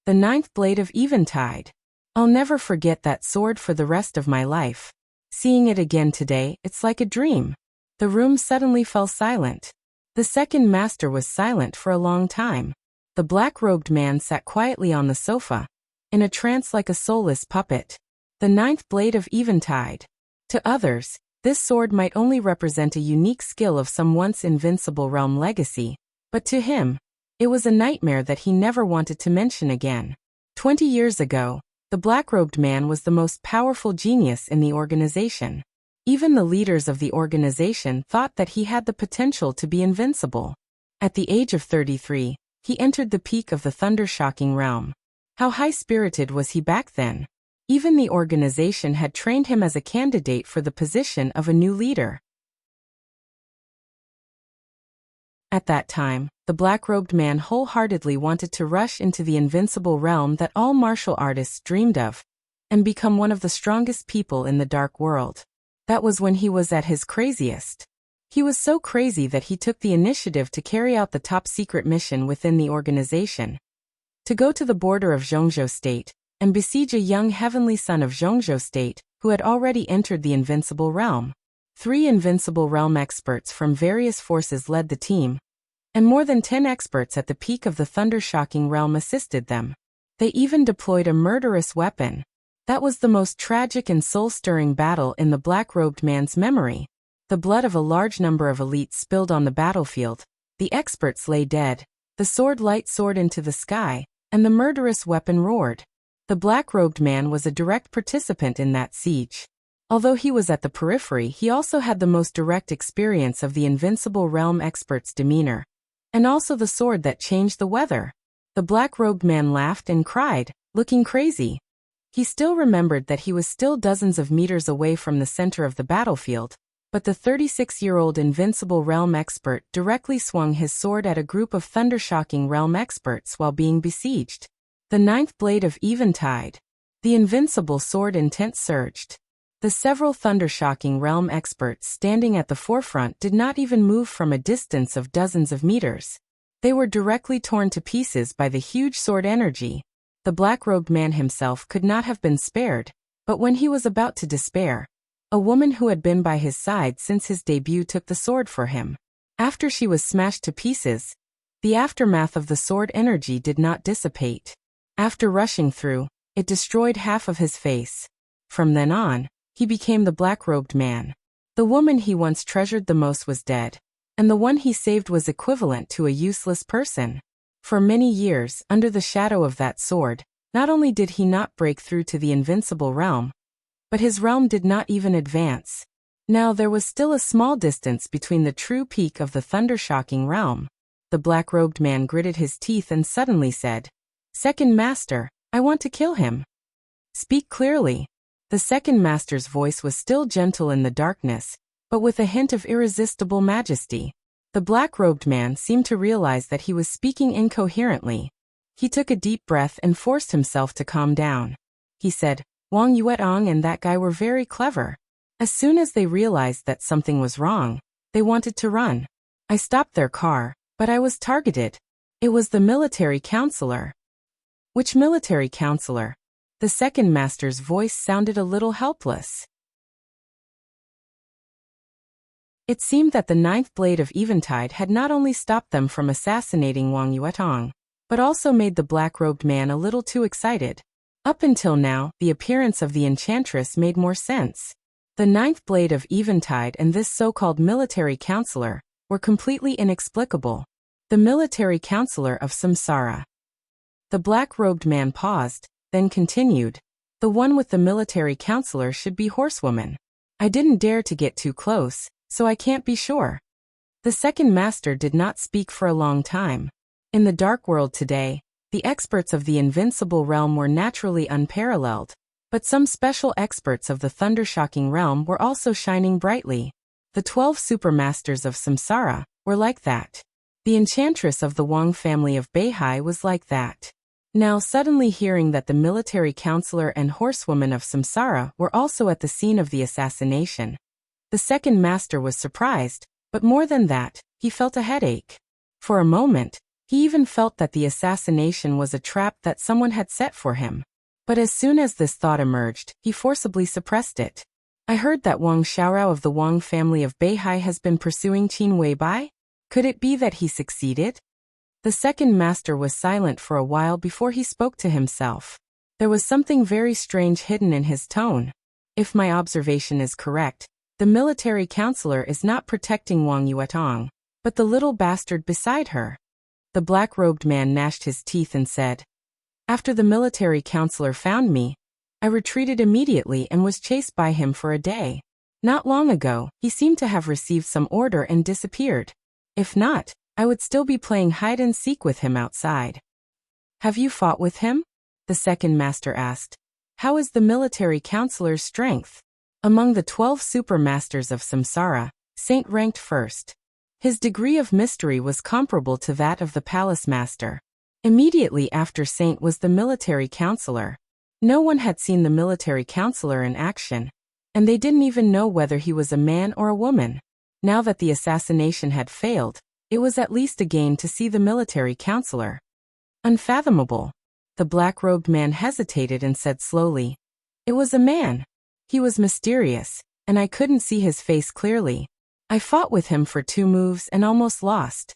Speaker 1: "The 9th blade of Eventide. I'll never forget that sword for the rest of my life. Seeing it again today, it's like a dream." The room suddenly fell silent. The second master was silent for a long time. The black-robed man sat quietly on the sofa, in a trance like a soulless puppet. The 9th blade of Eventide. To others, this sword might only represent a unique skill of some once invincible realm legacy, but to him, it was a nightmare that he never wanted to mention again. 20 years ago, the black-robed man was the most powerful genius in the organization. Even the leaders of the organization thought that he had the potential to be invincible. At the age of 33, he entered the peak of the thunder-shocking realm. How high-spirited was he back then? Even the organization had trained him as a candidate for the position of a new leader. At that time, the black-robed man wholeheartedly wanted to rush into the invincible realm that all martial artists dreamed of, and become one of the strongest people in the dark world. That was when he was at his craziest. He was so crazy that he took the initiative to carry out the top-secret mission within the organization. To go to the border of Zhongzhou State, and besiege a young heavenly son of Zhongzhou State, who had already entered the invincible realm. 3 invincible realm experts from various forces led the team, and more than 10 experts at the peak of the thunder-shocking realm assisted them. They even deployed a murderous weapon. That was the most tragic and soul-stirring battle in the black-robed man's memory. The blood of a large number of elites spilled on the battlefield. The experts lay dead. The sword light soared into the sky, and the murderous weapon roared. The black-robed man was a direct participant in that siege. Although he was at the periphery, he also had the most direct experience of the invincible realm expert's demeanor, and also the sword that changed the weather. The black-robed man laughed and cried, looking crazy. He still remembered that he was still dozens of meters away from the center of the battlefield, but the 36-year-old invincible realm expert directly swung his sword at a group of thundershocking realm experts while being besieged. The ninth blade of eventide. The invincible sword intent surged. The several thundershocking realm experts standing at the forefront did not even move from a distance of dozens of meters. They were directly torn to pieces by the huge sword energy. The black-robed man himself could not have been spared, but when he was about to despair, a woman who had been by his side since his debut took the sword for him. After she was smashed to pieces, the aftermath of the sword energy did not dissipate. After rushing through, it destroyed half of his face. From then on, he became the black-robed man. The woman he once treasured the most was dead, and the one he saved was equivalent to a useless person. For many years, under the shadow of that sword, not only did he not break through to the invincible realm, but his realm did not even advance. Now there was still a small distance between the true peak of the thundershocking realm. The black-robed man gritted his teeth and suddenly said, "Second Master, I want to kill him." "Speak clearly." The second master's voice was still gentle in the darkness, but with a hint of irresistible majesty. The black-robed man seemed to realize that he was speaking incoherently. He took a deep breath and forced himself to calm down. He said, "Wang Yuetong and that guy were very clever. As soon as they realized that something was wrong, they wanted to run. I stopped their car, but I was targeted. It was the military counselor." "Which military counselor?" The second master's voice sounded a little helpless. It seemed that the ninth blade of eventide had not only stopped them from assassinating Wang Yuetong, but also made the black-robed man a little too excited. Up until now, the appearance of the enchantress made more sense. The ninth blade of eventide and this so-called military counselor were completely inexplicable. The military counselor of Samsara. The black-robed man paused, then continued, "The one with the military counselor should be Horsewoman. I didn't dare to get too close, so I can't be sure." The second master did not speak for a long time. In the dark world today, the experts of the invincible realm were naturally unparalleled, but some special experts of the thundershocking realm were also shining brightly. The 12 supermasters of Samsara were like that. The enchantress of the Wang family of Beihai was like that. Now suddenly hearing that the military counselor and horsewoman of Samsara were also at the scene of the assassination, the second master was surprised, but more than that, he felt a headache. For a moment, he even felt that the assassination was a trap that someone had set for him. But as soon as this thought emerged, he forcibly suppressed it. "I heard that Wang Xiaorao of the Wang family of Beihai has been pursuing Qin Weibai. Could it be that he succeeded?" The second master was silent for a while before he spoke to himself. There was something very strange hidden in his tone. If my observation is correct, the military counselor is not protecting Wang Yuetong, but the little bastard beside her. The black-robed man gnashed his teeth and said, "After the military counselor found me, I retreated immediately and was chased by him for a day. Not long ago, he seemed to have received some order and disappeared. If not, I would still be playing hide-and-seek with him outside." "Have you fought with him?" the second master asked. "How is the military counselor's strength?" Among the 12 supermasters of Samsara, Saint ranked first. His degree of mystery was comparable to that of the palace master. Immediately after Saint was the military counselor. No one had seen the military counselor in action, and they didn't even know whether he was a man or a woman. Now that the assassination had failed, it was at least a gain to see the military counselor. "Unfathomable." The black-robed man hesitated and said slowly, "It was a man. He was mysterious, and I couldn't see his face clearly. I fought with him for 2 moves and almost lost."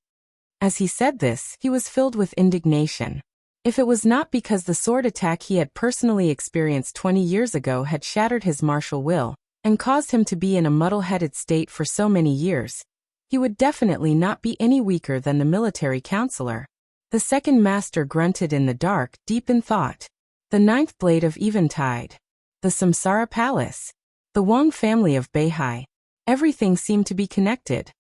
Speaker 1: As he said this, he was filled with indignation. If it was not because the sword attack he had personally experienced 20 years ago had shattered his martial will and caused him to be in a muddle-headed state for so many years, he would definitely not be any weaker than the military counselor. The second master grunted in the dark, deep in thought. The ninth blade of eventide. The Samsara palace. The Wang family of Beihai. Everything seemed to be connected.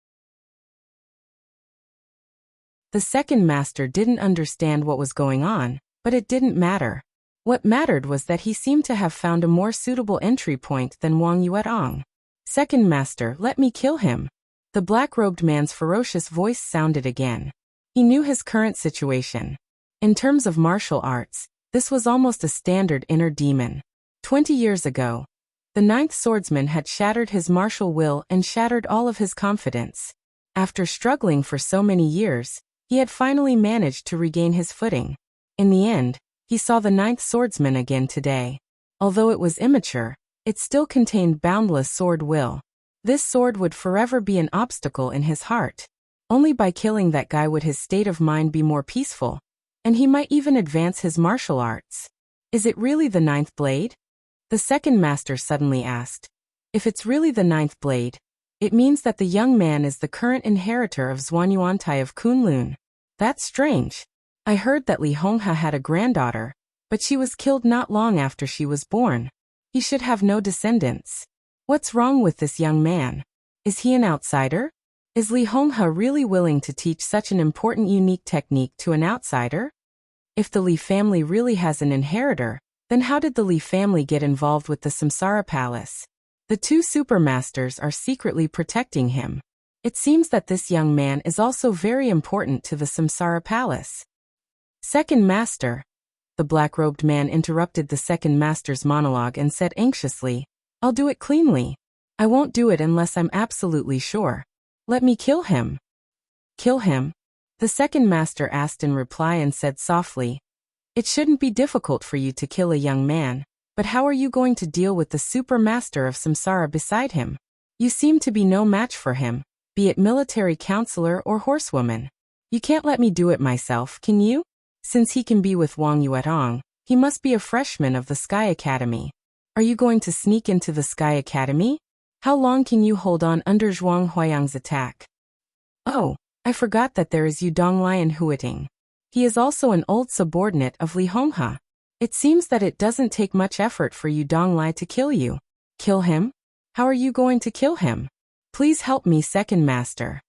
Speaker 1: The second master didn't understand what was going on, but it didn't matter. What mattered was that he seemed to have found a more suitable entry point than Wang Yuetong. Second master, let me kill him. The black-robed man's ferocious voice sounded again. He knew his current situation. In terms of martial arts, this was almost a standard inner demon. 20 years ago, the ninth swordsman had shattered his martial will and shattered all of his confidence. After struggling for so many years, he had finally managed to regain his footing. In the end, he saw the ninth swordsman again today. Although it was immature, it still contained boundless sword will. This sword would forever be an obstacle in his heart. Only by killing that guy would his state of mind be more peaceful, and he might even advance his martial arts. Is it really the ninth blade? The second master suddenly asked. If it's really the ninth blade, it means that the young man is the current inheritor of Zhuanyuantai of Kunlun. That's strange. I heard that Li Honghe had a granddaughter, but she was killed not long after she was born. He should have no descendants. What's wrong with this young man? Is he an outsider? Is Li Honghe really willing to teach such an important unique technique to an outsider? If the Li family really has an inheritor, then how did the Li family get involved with the Samsara Palace? The two supermasters are secretly protecting him. It seems that this young man is also very important to the Samsara Palace. Second master. The black-robed man interrupted the second master's monologue and said anxiously, I'll do it cleanly. I won't do it unless I'm absolutely sure. Let me kill him. Kill him? The second master asked in reply and said softly, It shouldn't be difficult for you to kill a young man, but how are you going to deal with the supermaster of Samsara beside him? You seem to be no match for him, be it military counselor or horsewoman. You can't let me do it myself, can you? Since he can be with Wang Yuetong, he must be a freshman of the Sky Academy. Are you going to sneak into the Sky Academy? How long can you hold on under Zhuang Huayang's attack? Oh, I forgot that there is Yu Donglai and Huiting. He is also an old subordinate of Li Honghe. It seems that it doesn't take much effort for Yu Donglai to kill you. Kill him? How are you going to kill him? Please help me, second master.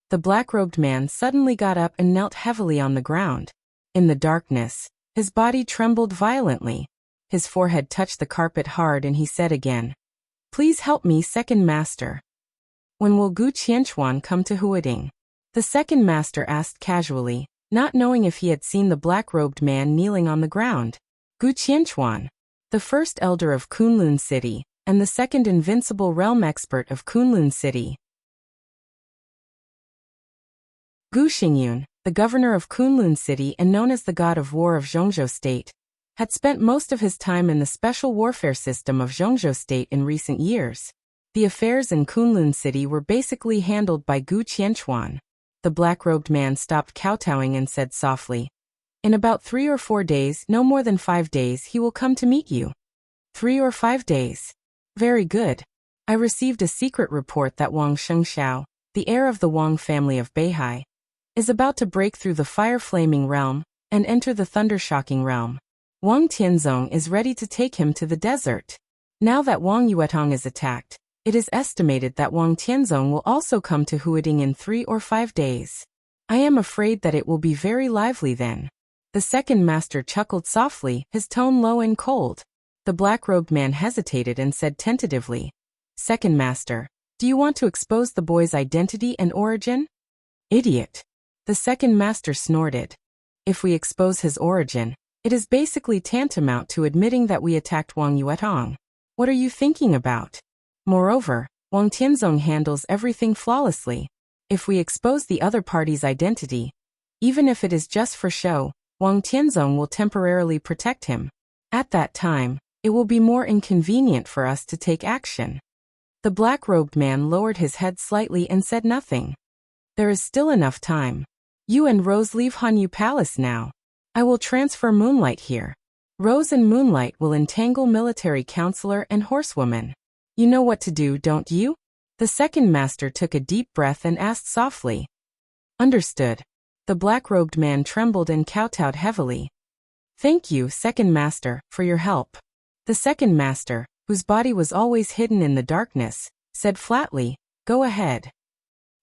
Speaker 1: The black-robed man suddenly got up and knelt heavily on the ground. In the darkness, his body trembled violently. His forehead touched the carpet hard and he said again, Please help me, second master. When will Gu Qianchuan come to Huading? The second master asked casually, not knowing if he had seen the black-robed man kneeling on the ground. Gu Qianchuan, the first elder of Kunlun City, and the second invincible realm expert of Kunlun City. Gu Xingyun, the governor of Kunlun City and known as the god of war of Zhongzhou State, had spent most of his time in the special warfare system of Zhongzhou State in recent years. The affairs in Kunlun City were basically handled by Gu Qianchuan. The black-robed man stopped kowtowing and said softly, In about 3 or 4 days, no more than 5 days, he will come to meet you. 3 or 5 days. Very good. I received a secret report that Wang Shengxiao, the heir of the Wang family of Beihai, is about to break through the fire-flaming realm and enter the thunder-shocking realm. Wang Tianzong is ready to take him to the desert. Now that Wang Yuetong is attacked, it is estimated that Wang Tianzong will also come to Huading in 3 or 5 days. I am afraid that it will be very lively then. The second master chuckled softly, his tone low and cold. The black-robed man hesitated and said tentatively, Second master, do you want to expose the boy's identity and origin? Idiot. The second master snorted. If we expose his origin, it is basically tantamount to admitting that we attacked Wang Yuetong. What are you thinking about? Moreover, Wang Tianzong handles everything flawlessly. If we expose the other party's identity, even if it is just for show, Wang Tianzong will temporarily protect him. At that time, it will be more inconvenient for us to take action. The black-robed man lowered his head slightly and said nothing. There is still enough time. You and Rose leave Hanyu Palace now. I will transfer Moonlight here. Rose and Moonlight will entangle military counselor and horsewoman. You know what to do, don't you? The second master took a deep breath and asked softly. Understood. The black-robed man trembled and kowtowed heavily. Thank you, second master, for your help. The second master, whose body was always hidden in the darkness, said flatly, Go ahead.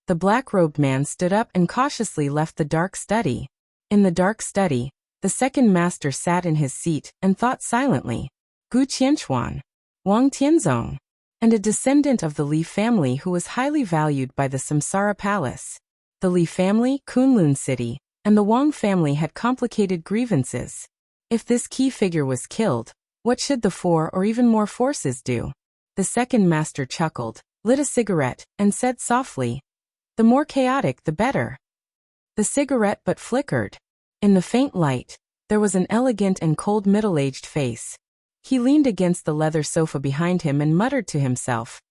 Speaker 1: The black-robed man stood up and cautiously left the dark study. In the dark study, The second master sat in his seat and thought silently. Gu Qianchuan, Wang Tianzong, and a descendant of the Li family who was highly valued by the Samsara Palace. The Li family, Kunlun City, and the Wang family had complicated grievances. If this key figure was killed, what should the 4 or even more forces do? The second master chuckled, lit a cigarette, and said softly, "The more chaotic, the better." The cigarette but flickered. In the faint light, there was an elegant and cold middle-aged face. He leaned against the leather sofa behind him and muttered to himself,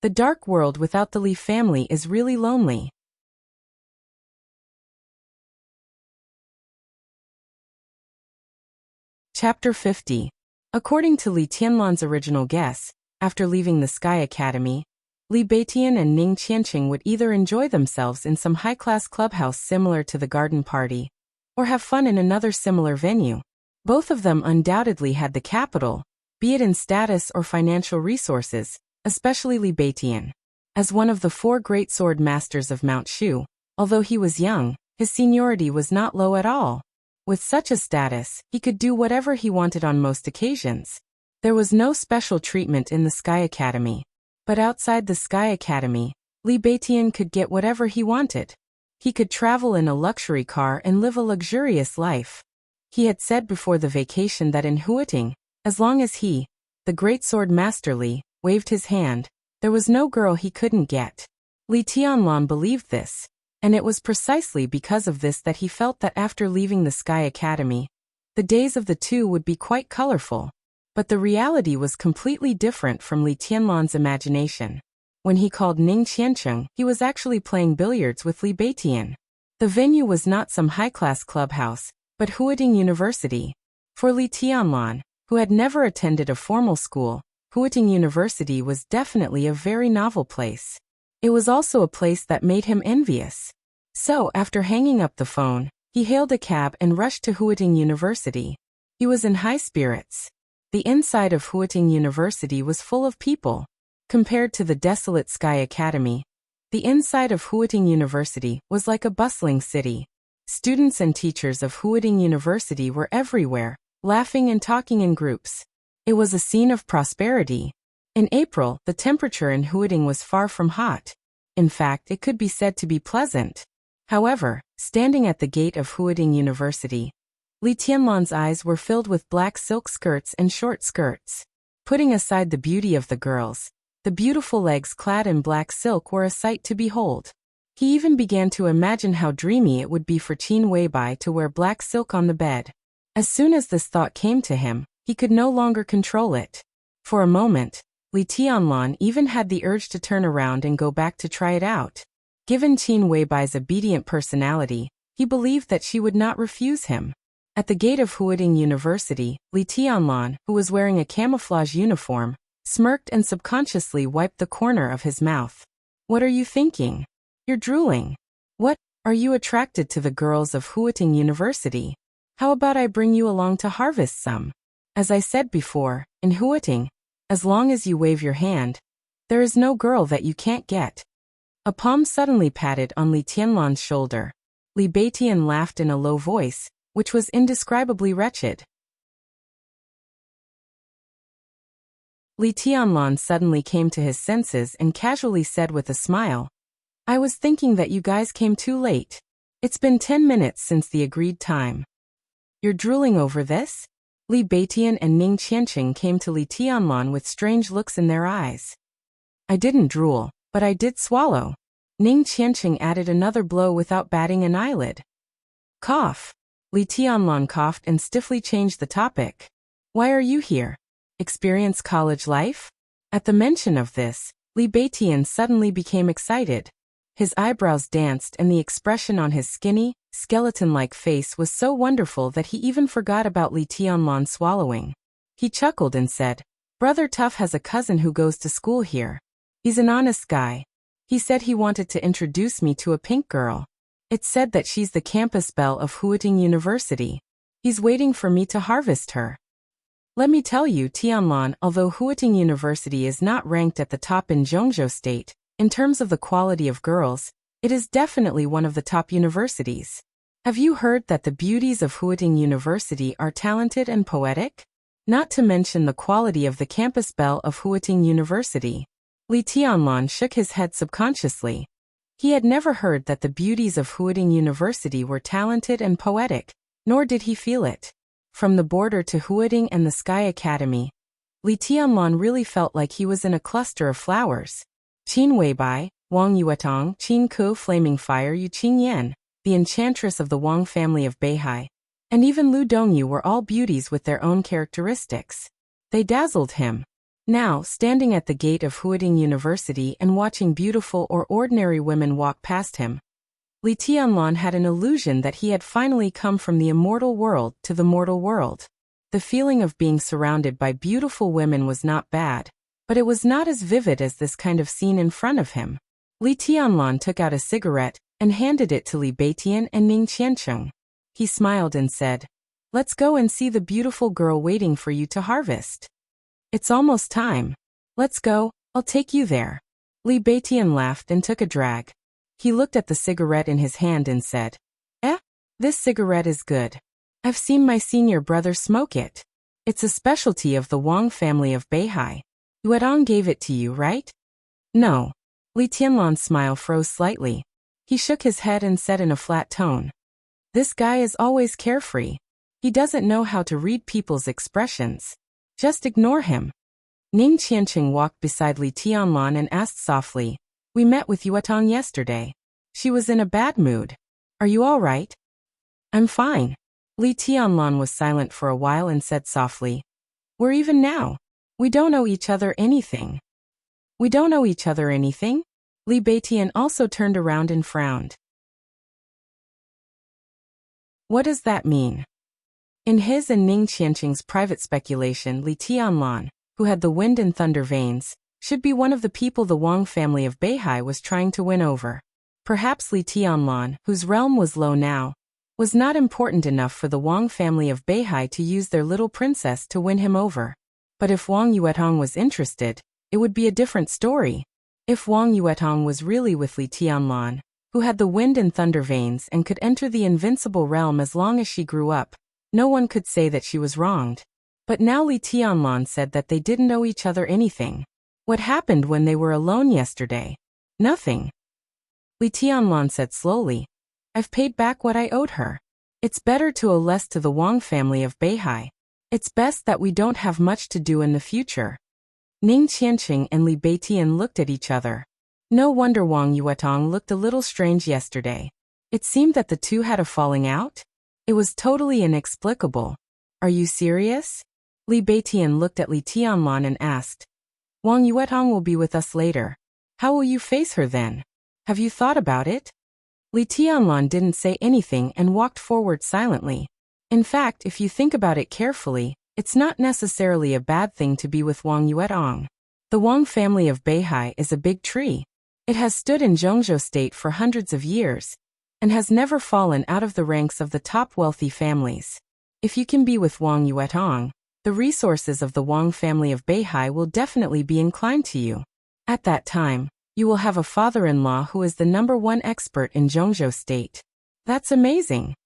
Speaker 1: "The dark world without the Li family is really lonely." Chapter 50. According to Li Tianlan's original guess, after leaving the Sky Academy, Li Beitian and Ning Qianqing would either enjoy themselves in some high-class clubhouse similar to the garden party, or have fun in another similar venue. Both of them undoubtedly had the capital, be it in status or financial resources, especially Li Beitian. As one of the 4 great sword masters of Mount Shu, although he was young, his seniority was not low at all. With such a status, he could do whatever he wanted on most occasions. There was no special treatment in the Sky Academy. But outside the Sky Academy, Li Beitian could get whatever he wanted. He could travel in a luxury car and live a luxurious life. He had said before the vacation that in Huiting, as long as he, the great sword master Li, waved his hand, there was no girl he couldn't get. Li Tianlan believed this. And it was precisely because of this that he felt that after leaving the Sky Academy, the days of the two would be quite colorful. But the reality was completely different from Li Tianlan's imagination. When he called Ning Qiancheng, he was actually playing billiards with Li Beitian. The venue was not some high-class clubhouse, but Huiting University. For Li Tianlan, who had never attended a formal school, Huiting University was definitely a very novel place. It was also a place that made him envious. So, after hanging up the phone, he hailed a cab and rushed to Huiting University. He was in high spirits. The inside of Huiting University was full of people. Compared to the desolate Sky Academy, the inside of Huiting University was like a bustling city. Students and teachers of Huiting University were everywhere, laughing and talking in groups. It was a scene of prosperity. In April, the temperature in Huiting was far from hot. In fact, it could be said to be pleasant. However, standing at the gate of Huiting University, Li Tianlan's eyes were filled with black silk skirts and short skirts. Putting aside the beauty of the girls, the beautiful legs clad in black silk were a sight to behold. He even began to imagine how dreamy it would be for Qin Weibai to wear black silk on the bed. As soon as this thought came to him, he could no longer control it. For a moment, Li Tianlan even had the urge to turn around and go back to try it out. Given Qin Weibai's obedient personality, he believed that she would not refuse him. At the gate of Huiting University, Li Tianlan, who was wearing a camouflage uniform, smirked and subconsciously wiped the corner of his mouth. "What are you thinking? You're drooling. What, are you attracted to the girls of Huiting University? How about I bring you along to harvest some? As I said before, in Huiting, as long as you wave your hand, there is no girl that you can't get." A palm suddenly patted on Li Tianlan's shoulder. Li Beitian laughed in a low voice, which was indescribably wretched. Li Tianlan suddenly came to his senses and casually said with a smile, "I was thinking that you guys came too late. It's been 10 minutes since the agreed time." "You're drooling over this?" Li Beitian and Ning Qianqing came to Li Tianlan with strange looks in their eyes. "I didn't drool, but I did swallow." Ning Qianqing added another blow without batting an eyelid. "Cough." Li Tianlan coughed and stiffly changed the topic. "Why are you here? Experience college life?" At the mention of this, Li Beitian suddenly became excited. His eyebrows danced and the expression on his skinny, skeleton-like face was so wonderful that he even forgot about Li Tianlan swallowing. He chuckled and said, "Brother Tough has a cousin who goes to school here. He's an honest guy. He said he wanted to introduce me to a pink girl. It's said that she's the campus belle of Huiting University. He's waiting for me to harvest her." Let me tell you, Tianlan, although Huiting University is not ranked at the top in Zhongzhou State, in terms of the quality of girls, it is definitely one of the top universities. Have you heard that the beauties of Huating University are talented and poetic? Not to mention the quality of the campus belle of Huating University. Li Tianlan shook his head subconsciously. He had never heard that the beauties of Huating University were talented and poetic, nor did he feel it. From the border to Huating and the Sky Academy, Li Tianlan really felt like he was in a cluster of flowers. Qin Weibai, Wang Yuetong, Qin Ku, Flaming Fire, Yu Qingyan, the enchantress of the Wang family of Beihai, and even Lu Dongyu were all beauties with their own characteristics. They dazzled him. Now, standing at the gate of Huating University and watching beautiful or ordinary women walk past him, Li Tianlan had an illusion that he had finally come from the immortal world to the mortal world. The feeling of being surrounded by beautiful women was not bad, but it was not as vivid as this kind of scene in front of him. Li Tianlan took out a cigarette and handed it to Li Beitian and Ning Qiancheng. He smiled and said, "Let's go and see the beautiful girl waiting for you to harvest. It's almost time. Let's go, I'll take you there." Li Beitian laughed and took a drag. He looked at the cigarette in his hand and said, This cigarette is good. I've seen my senior brother smoke it. It's a specialty of the Wang family of Beihai. Yuedong gave it to you, right?" "No." Li Tianlan's smile froze slightly. He shook his head and said in a flat tone, "This guy is always carefree. He doesn't know how to read people's expressions. Just ignore him." Ning Qiancheng walked beside Li Tianlan and asked softly, "We met with Yuetong yesterday. She was in a bad mood. Are you all right?" "I'm fine." Li Tianlan was silent for a while and said softly, "We're even now. We don't owe each other anything." "We don't owe each other anything?" Li Beitian also turned around and frowned. What does that mean? In his and Ning Qiancheng's private speculation, Li Tianlan, who had the wind and thunder veins, should be one of the people the Wang family of Beihai was trying to win over. Perhaps Li Tianlan, whose realm was low now, was not important enough for the Wang family of Beihai to use their little princess to win him over. But if Wang Yuetong was interested, it would be a different story. If Wang Yuetong was really with Li Tianlan, who had the wind and thunder veins and could enter the invincible realm as long as she grew up, no one could say that she was wronged. But now Li Tianlan said that they didn't owe each other anything. What happened when they were alone yesterday? Nothing. Li Tianlan said slowly, "I've paid back what I owed her. It's better to owe less to the Wang family of Beihai. It's best that we don't have much to do in the future." Ning Qiancheng and Li Beitian looked at each other. No wonder Wang Yuetong looked a little strange yesterday. It seemed that the two had a falling out. It was totally inexplicable. "Are you serious?" Li Beitian looked at Li Tianlan and asked. "Wang Yuetong will be with us later. How will you face her then? Have you thought about it?" Li Tianlan didn't say anything and walked forward silently. In fact, if you think about it carefully, it's not necessarily a bad thing to be with Wang Yuetong. The Wang family of Beihai is a big tree. It has stood in Zhongzhou State for hundreds of years, and has never fallen out of the ranks of the top wealthy families. If you can be with Wang Yuetong, the resources of the Wang family of Beihai will definitely be inclined to you. At that time, you will have a father-in-law who is the #1 expert in Zhongzhou State. That's amazing.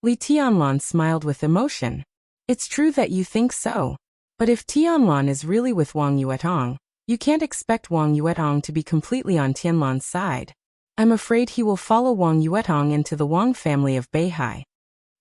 Speaker 1: Li Tianlan smiled with emotion. It's true that you think so. But if Tianlan is really with Wang Yuetong, you can't expect Wang Yuetong to be completely on Tianlan's side. I'm afraid he will follow Wang Yuetong into the Wang family of Beihai.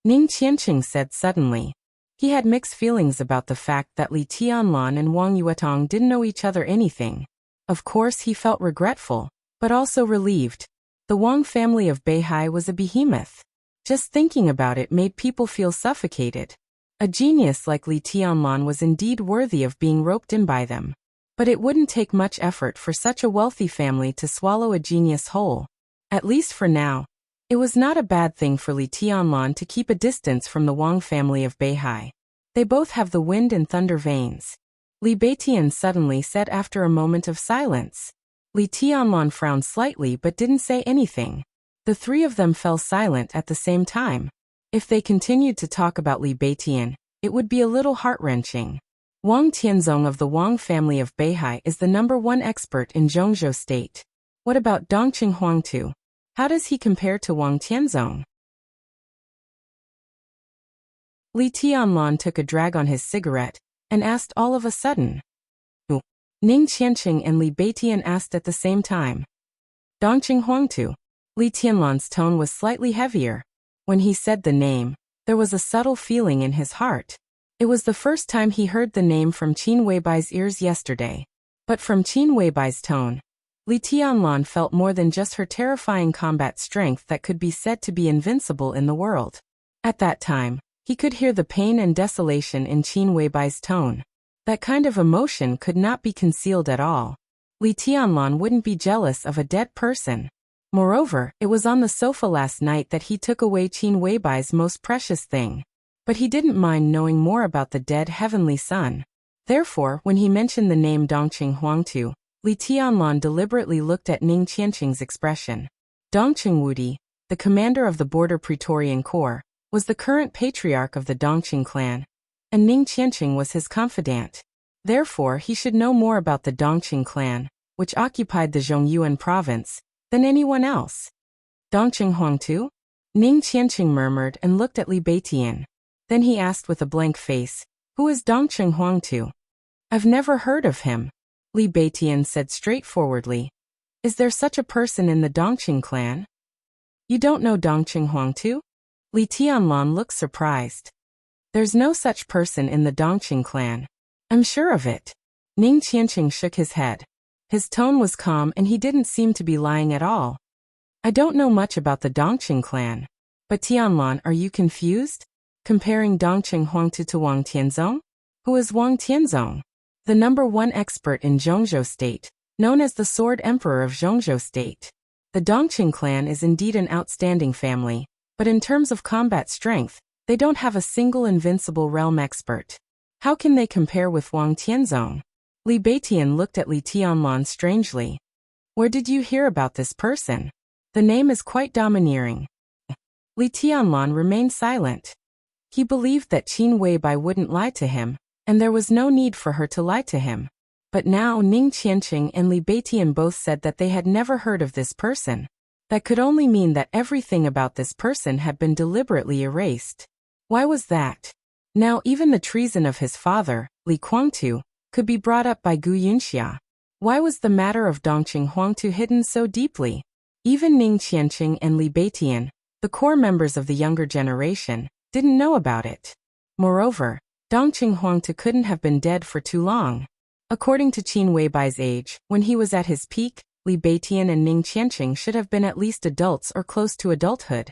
Speaker 1: Ning Qiancheng said suddenly. He had mixed feelings about the fact that Li Tianlan and Wang Yuetong didn't know each other anything. Of course he felt regretful, but also relieved. The Wang family of Beihai was a behemoth. Just thinking about it made people feel suffocated. A genius like Li Tianlan was indeed worthy of being roped in by them. But it wouldn't take much effort for such a wealthy family to swallow a genius whole. At least for now. It was not a bad thing for Li Tianlan to keep a distance from the Wang family of Beihai. They both have the wind and thunder veins. Li Beitian suddenly said after a moment of silence. Li Tianlan frowned slightly but didn't say anything. The three of them fell silent at the same time. If they continued to talk about Li Beitian, it would be a little heart-wrenching. Wang Tianzong of the Wang family of Beihai is the #1 expert in Zhongzhou State. What about Dongqing Huangtu? How does he compare to Wang Tianzong? Li Tianlan took a drag on his cigarette and asked all of a sudden. Ning Qianqing and Li Beitian asked at the same time. Dongqing Huangtu. Li Tianlan's tone was slightly heavier. When he said the name, there was a subtle feeling in his heart. It was the first time he heard the name from Qin Weibai's ears yesterday. But from Qin Weibai's tone, Li Tianlan felt more than just her terrifying combat strength that could be said to be invincible in the world. At that time, he could hear the pain and desolation in Qin Weibai's tone. That kind of emotion could not be concealed at all. Li Tianlan wouldn't be jealous of a dead person. Moreover, it was on the sofa last night that he took away Qin Weibai's most precious thing. But he didn't mind knowing more about the dead heavenly son. Therefore, when he mentioned the name Dongqing Huangtu, Li Tianlan deliberately looked at Ning Qianqing's expression. Dongqing Wudi, the commander of the Border Praetorian Corps, was the current patriarch of the Dongqing clan, and Ning Qianqing was his confidant. Therefore, he should know more about the Dongqing clan, which occupied the Zhongyuan province, than anyone else. Dongqing Huangtu? Ning Qianqing murmured and looked at Li Beitian. Then he asked with a blank face, "Who is Dongqing Huangtu?" "I've never heard of him," Li Beitian said straightforwardly. "Is there such a person in the Dongqing clan?" "You don't know Dongqing Huangtu?" Li Tianlan looked surprised. "There's no such person in the Dongqing clan. I'm sure of it." Ning Qianqing shook his head. His tone was calm and he didn't seem to be lying at all. "I don't know much about the Dongqing clan. But Tianlan, are you confused? Comparing Dongqing Huangtu to Wang Tianzong? Who is Wang Tianzong?" "The #1 expert in Zhongzhou State, known as the Sword Emperor of Zhongzhou State. The Dongqing clan is indeed an outstanding family, but in terms of combat strength, they don't have a single invincible realm expert. How can they compare with Wang Tianzong?" Li Beitian looked at Li Tianlan strangely. "Where did you hear about this person? The name is quite domineering." Li Tianlan remained silent. He believed that Qin Weibai wouldn't lie to him, and there was no need for her to lie to him. But now Ning Qianqing and Li Beitian both said that they had never heard of this person. That could only mean that everything about this person had been deliberately erased. Why was that? Now even the treason of his father, Li Kuangtu, could be brought up by Gu Yunxia. Why was the matter of Dongqing Huangtu hidden so deeply? Even Ning Qianqing and Li Beitian, the core members of the younger generation, didn't know about it. Moreover, Dongqing Huangtu couldn't have been dead for too long. According to Qin Weibai's age, when he was at his peak, Li Beitian and Ning Qianqing should have been at least adults or close to adulthood.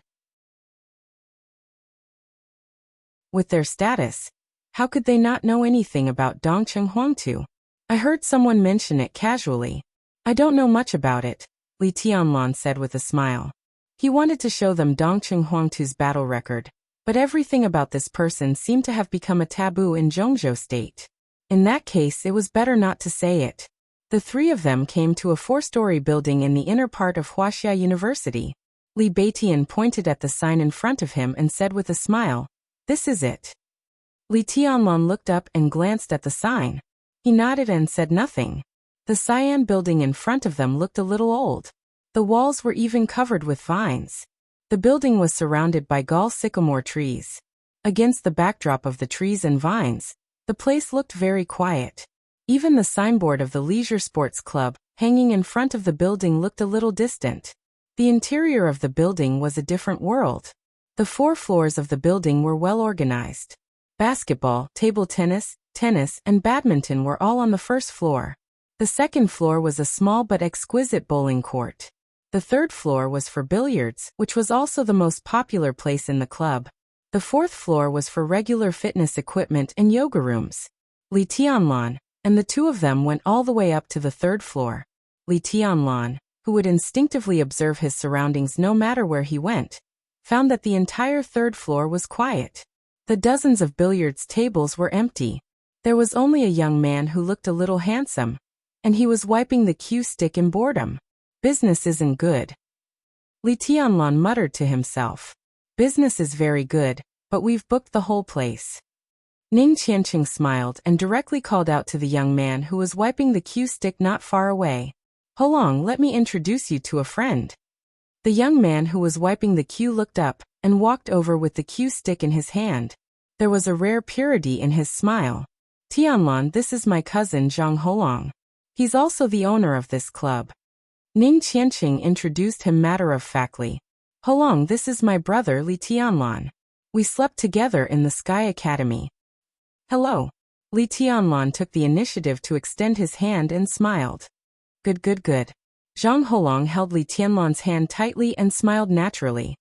Speaker 1: With their status, how could they not know anything about Dongqing Huangtu? "I heard someone mention it casually. I don't know much about it," Li Tianlan said with a smile. He wanted to show them Dongqing Huangtu's battle record, but everything about this person seemed to have become a taboo in Zhongzhou State. In that case, it was better not to say it. The three of them came to a 4-story building in the inner part of Huaxia University. Li Beitian pointed at the sign in front of him and said with a smile, "This is it." Li Tianlan looked up and glanced at the sign. He nodded and said nothing. The cyan building in front of them looked a little old. The walls were even covered with vines. The building was surrounded by gall sycamore trees. Against the backdrop of the trees and vines, the place looked very quiet. Even the signboard of the Leisure Sports Club, hanging in front of the building, looked a little distant. The interior of the building was a different world. The 4 floors of the building were well organized. Basketball, table tennis, and badminton were all on the 1st floor. The 2nd floor was a small but exquisite bowling court. The 3rd floor was for billiards, which was also the most popular place in the club. The 4th floor was for regular fitness equipment and yoga rooms. Li Tianlan and the two of them went all the way up to the 3rd floor. Li Tianlan, who would instinctively observe his surroundings no matter where he went, found that the entire 3rd floor was quiet. The dozens of billiards tables were empty. There was only a young man who looked a little handsome, and he was wiping the cue stick in boredom. "Business isn't good," Li Tianlan muttered to himself. "Business is very good, but we've booked the whole place." Ning Qianqing smiled and directly called out to the young man who was wiping the cue stick not far away. "Holong, let me introduce you to a friend." The young man who was wiping the cue looked up and walked over with the cue stick in his hand. There was a rare purity in his smile. Tianlan, this is my cousin Zhang Holong. He's also the owner of this club. Ning Qianqing introduced him matter-of-factly. Holong, this is my brother Li Tianlan. We slept together in the Sky Academy. Hello. Li Tianlan took the initiative to extend his hand and smiled. Good. Zhang Holong held Li Tianlan's hand tightly and smiled naturally.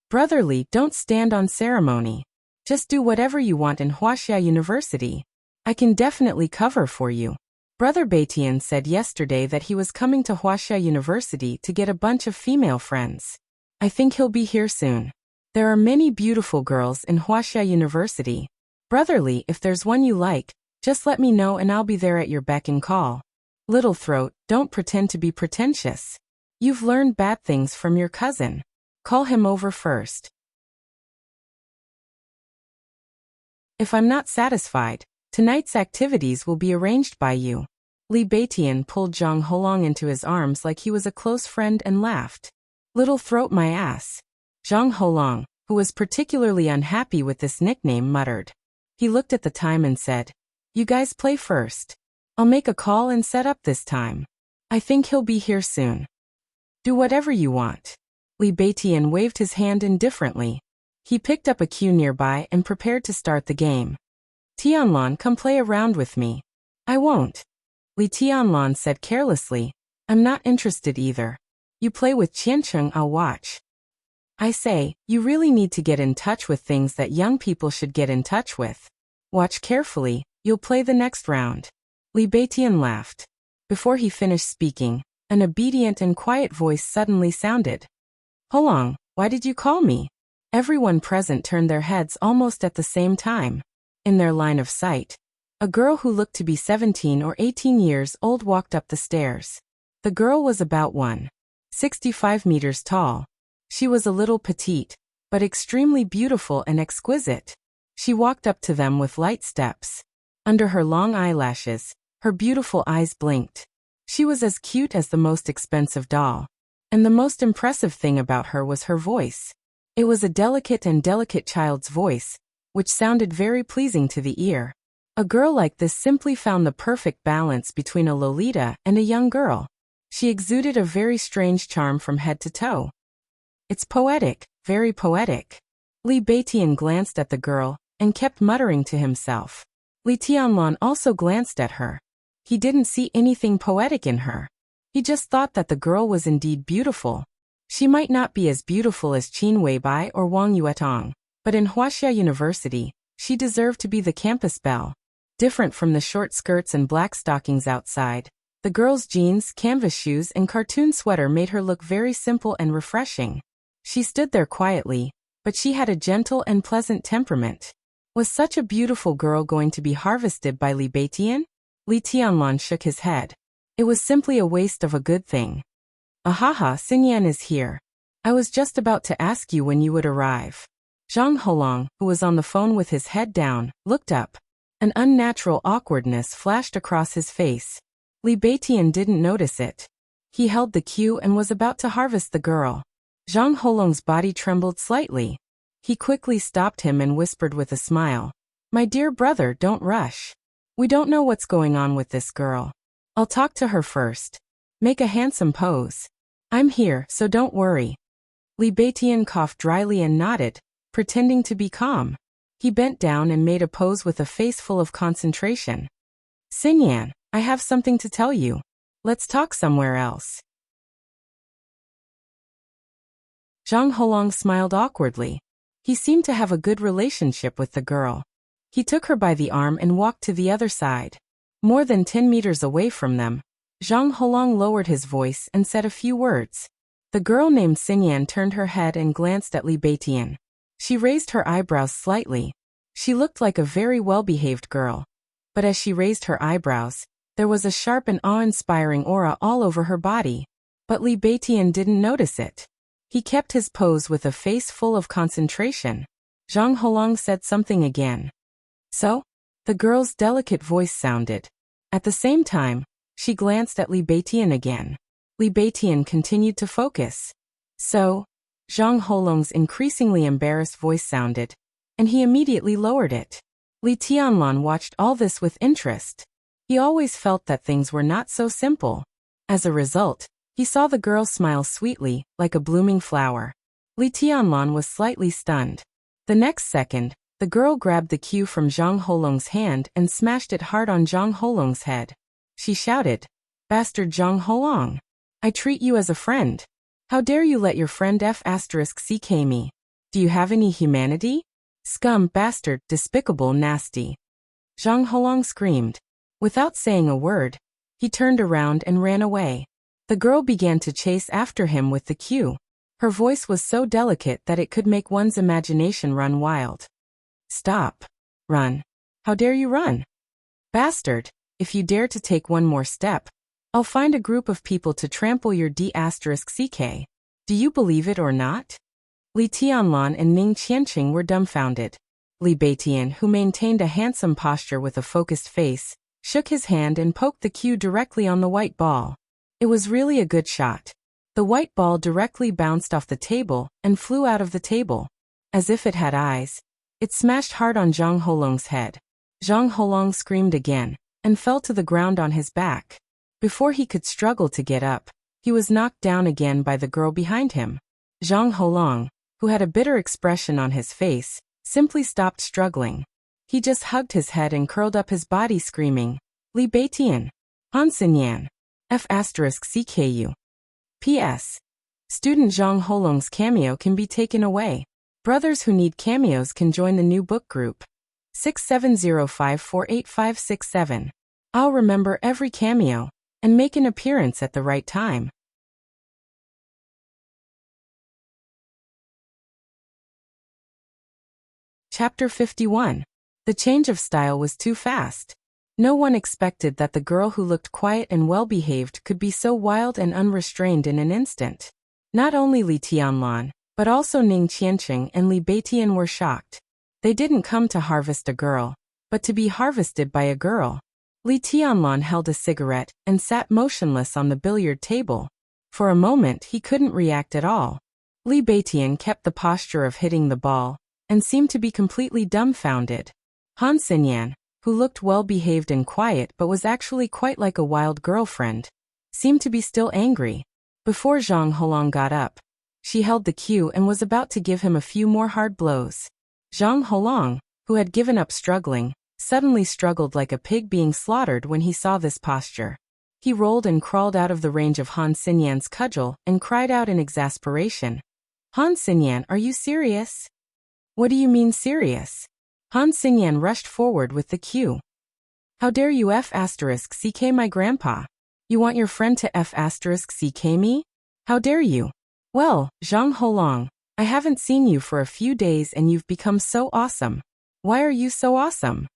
Speaker 1: Brother Li, don't stand on ceremony. Just do whatever you want in Huaxia University. I can definitely cover for you. Brother Beitian said yesterday that he was coming to Huaxia University to get a bunch of female friends. I think he'll be here soon. There are many beautiful girls in Huaxia University. Brother Li, if there's one you like, just let me know and I'll be there at your beck and call. Little throat, don't pretend to be pretentious. You've learned bad things from your cousin. Call him over first. If I'm not satisfied, tonight's activities will be arranged by you. Li Beitian pulled Zhang Holong into his arms like he was a close friend and laughed. Little throat my ass. Zhang Holong, who was particularly unhappy with this nickname, muttered. He looked at the time and said, You guys play first. I'll make a call and set up this time. I think he'll be here soon. Do whatever you want. Li Beitian waved his hand indifferently. He picked up a cue nearby and prepared to start the game. Tianlan, come play a round with me. I won't. Li Tianlan said carelessly. I'm not interested either. You play with Qiancheng, I'll watch. I say, you really need to get in touch with things that young people should get in touch with. Watch carefully, you'll play the next round. Li Beitian laughed. Before he finished speaking, an obedient and quiet voice suddenly sounded. Holong, why did you call me? Everyone present turned their heads almost at the same time. In their line of sight, a girl who looked to be 17 or 18 years old walked up the stairs. The girl was about 1.65 meters tall. She was a little petite, but extremely beautiful and exquisite. She walked up to them with light steps. Under her long eyelashes, her beautiful eyes blinked. She was as cute as the most expensive doll. And the most impressive thing about her was her voice. It was a delicate child's voice, which sounded very pleasing to the ear. A girl like this simply found the perfect balance between a Lolita and a young girl. She exuded a very strange charm from head to toe. It's poetic, very poetic. Li Beitian glanced at the girl and kept muttering to himself. Li Tianlan also glanced at her. He didn't see anything poetic in her. He just thought that the girl was indeed beautiful. She might not be as beautiful as Qin Weibai or Wang Yuetong, but in Huaxia University, she deserved to be the campus belle. Different from the short skirts and black stockings outside, the girl's jeans, canvas shoes, and cartoon sweater made her look very simple and refreshing. She stood there quietly, but she had a gentle and pleasant temperament. Was such a beautiful girl going to be harvested by Li Beitian? Li Tianlan shook his head. It was simply a waste of a good thing. Ahaha, Xinyan is here. I was just about to ask you when you would arrive. Zhang Holong, who was on the phone with his head down, looked up. An unnatural awkwardness flashed across his face. Li Beitian didn't notice it. He held the cue and was about to harvest the girl. Zhang Holong's body trembled slightly. He quickly stopped him and whispered with a smile. My dear brother, don't rush. We don't know what's going on with this girl. I'll talk to her first. Make a handsome pose. I'm here, so don't worry. Li Beitian coughed dryly and nodded, pretending to be calm. He bent down and made a pose with a face full of concentration. Xinyan, I have something to tell you. Let's talk somewhere else. Zhang Holong smiled awkwardly. He seemed to have a good relationship with the girl. He took her by the arm and walked to the other side. More than 10 meters away from them, Zhang Holong lowered his voice and said a few words. The girl named Xinyan turned her head and glanced at Li Beitian. She raised her eyebrows slightly. She looked like a very well-behaved girl. But as she raised her eyebrows, there was a sharp and awe-inspiring aura all over her body. But Li Beitian didn't notice it. He kept his pose with a face full of concentration. Zhang Holong said something again. So? The girl's delicate voice sounded. At the same time, she glanced at Li Beitian again. Li Beitian continued to focus. So? Zhang Holong's increasingly embarrassed voice sounded. and he immediately lowered it. Li Tianlan watched all this with interest. He always felt that things were not so simple. As a result, he saw the girl smile sweetly, like a blooming flower. Li Tianlan was slightly stunned. The next second, the girl grabbed the cue from Zhang Holong's hand and smashed it hard on Zhang Holong's head. She shouted, "Bastard Zhang Holong! I treat you as a friend. How dare you let your friend *ck me? Do you have any humanity? Scum, bastard, despicable, nasty." Zhang Holong screamed. Without saying a word, he turned around and ran away. The girl began to chase after him with the cue. Her voice was so delicate that it could make one's imagination run wild. "Stop. Run. How dare you run? Bastard, if you dare to take one more step, I'll find a group of people to trample your *ck. Do you believe it or not?" Li Tianlan and Ning Qianqing were dumbfounded. Li Beitian, who maintained a handsome posture with a focused face, shook his hand and poked the cue directly on the white ball. It was really a good shot. The white ball directly bounced off the table and flew out of the table. As if it had eyes, it smashed hard on Zhang Holong's head. Zhang Holong screamed again and fell to the ground on his back. Before he could struggle to get up, he was knocked down again by the girl behind him. Zhang Holong, who had a bitter expression on his face, simply stopped struggling. He just hugged his head and curled up his body screaming, "Li Beitian! Han Xinyan! *CKU. P.S. Student Zhang Holong's cameo can be taken away. Brothers who need cameos can join the new book group. 6705485567. I'll remember every cameo and make an appearance at the right time." Chapter 51. The change of style was too fast. No one expected that the girl who looked quiet and well-behaved could be so wild and unrestrained in an instant. Not only Li Tianlan, but also Ning Qianqing and Li Beitian were shocked. They didn't come to harvest a girl, but to be harvested by a girl. Li Tianlan held a cigarette and sat motionless on the billiard table. For a moment he couldn't react at all. Li Beitian kept the posture of hitting the ball, and seemed to be completely dumbfounded. Han Xinyan, who looked well-behaved and quiet but was actually quite like a wild girlfriend, seemed to be still angry. Before Zhang Holong got up, she held the cue and was about to give him a few more hard blows. Zhang Holong, who had given up struggling, suddenly struggled like a pig being slaughtered when he saw this posture. He rolled and crawled out of the range of Han Xinyan's cudgel and cried out in exasperation, "Han Xinyan, are you serious?" "What do you mean serious?" Han Xinyan rushed forward with the cue. "How dare you *CK my grandpa? You want your friend to *CK me? How dare you? Well, Zhang Holong, I haven't seen you for a few days and you've become so awesome. Why are you so awesome?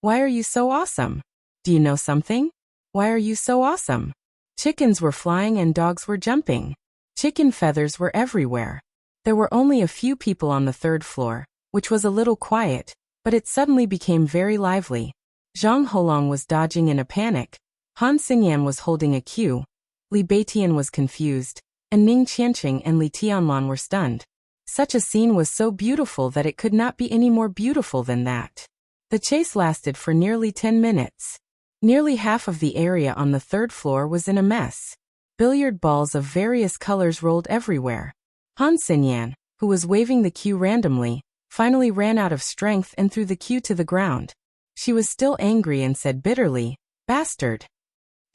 Speaker 1: Why are you so awesome? Do you know something? Why are you so awesome?" Chickens were flying and dogs were jumping. Chicken feathers were everywhere. There were only a few people on the third floor, which was a little quiet, but it suddenly became very lively. Zhang Holong was dodging in a panic. Han Xinyan was holding a cue. Li Beitian was confused, and Ning Qianqing and Li Tianlan were stunned. Such a scene was so beautiful that it could not be any more beautiful than that. The chase lasted for nearly 10 minutes. Nearly half of the area on the third floor was in a mess. Billiard balls of various colors rolled everywhere. Han Xinyan, who was waving the cue randomly, finally ran out of strength and threw the cue to the ground. She was still angry and said bitterly, "Bastard."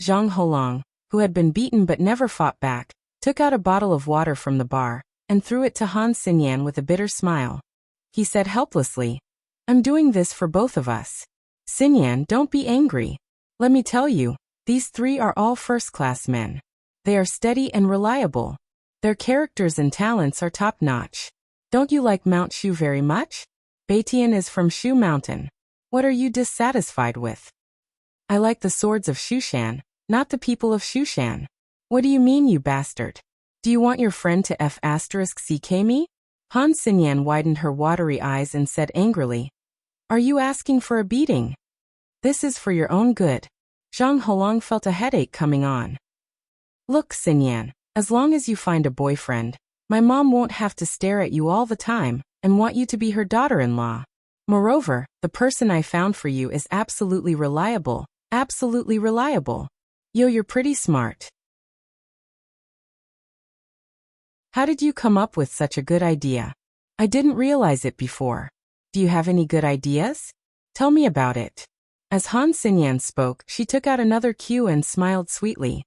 Speaker 1: Zhang Holong, who had been beaten but never fought back, took out a bottle of water from the bar and threw it to Han Xinyan with a bitter smile. He said helplessly, "I'm doing this for both of us. Xinyan, don't be angry. Let me tell you, these three are all first-class men. They are steady and reliable. Their characters and talents are top-notch. Don't you like Mount Shu very much? Beitian is from Shu Mountain. What are you dissatisfied with?" "I like the swords of Shushan, not the people of Shushan." "What do you mean, you bastard? Do you want your friend to *CK me?" Han Xinyan widened her watery eyes and said angrily, "Are you asking for a beating? This is for your own good." Zhang Holong felt a headache coming on. "Look, Xinyan, as long as you find a boyfriend, my mom won't have to stare at you all the time. and want you to be her daughter-in-law. Moreover, the person I found for you is absolutely reliable, absolutely reliable. Yo, you're pretty smart. How did you come up with such a good idea? I didn't realize it before. Do you have any good ideas? Tell me about it. As Han Xinyan spoke, she took out another cue and smiled sweetly.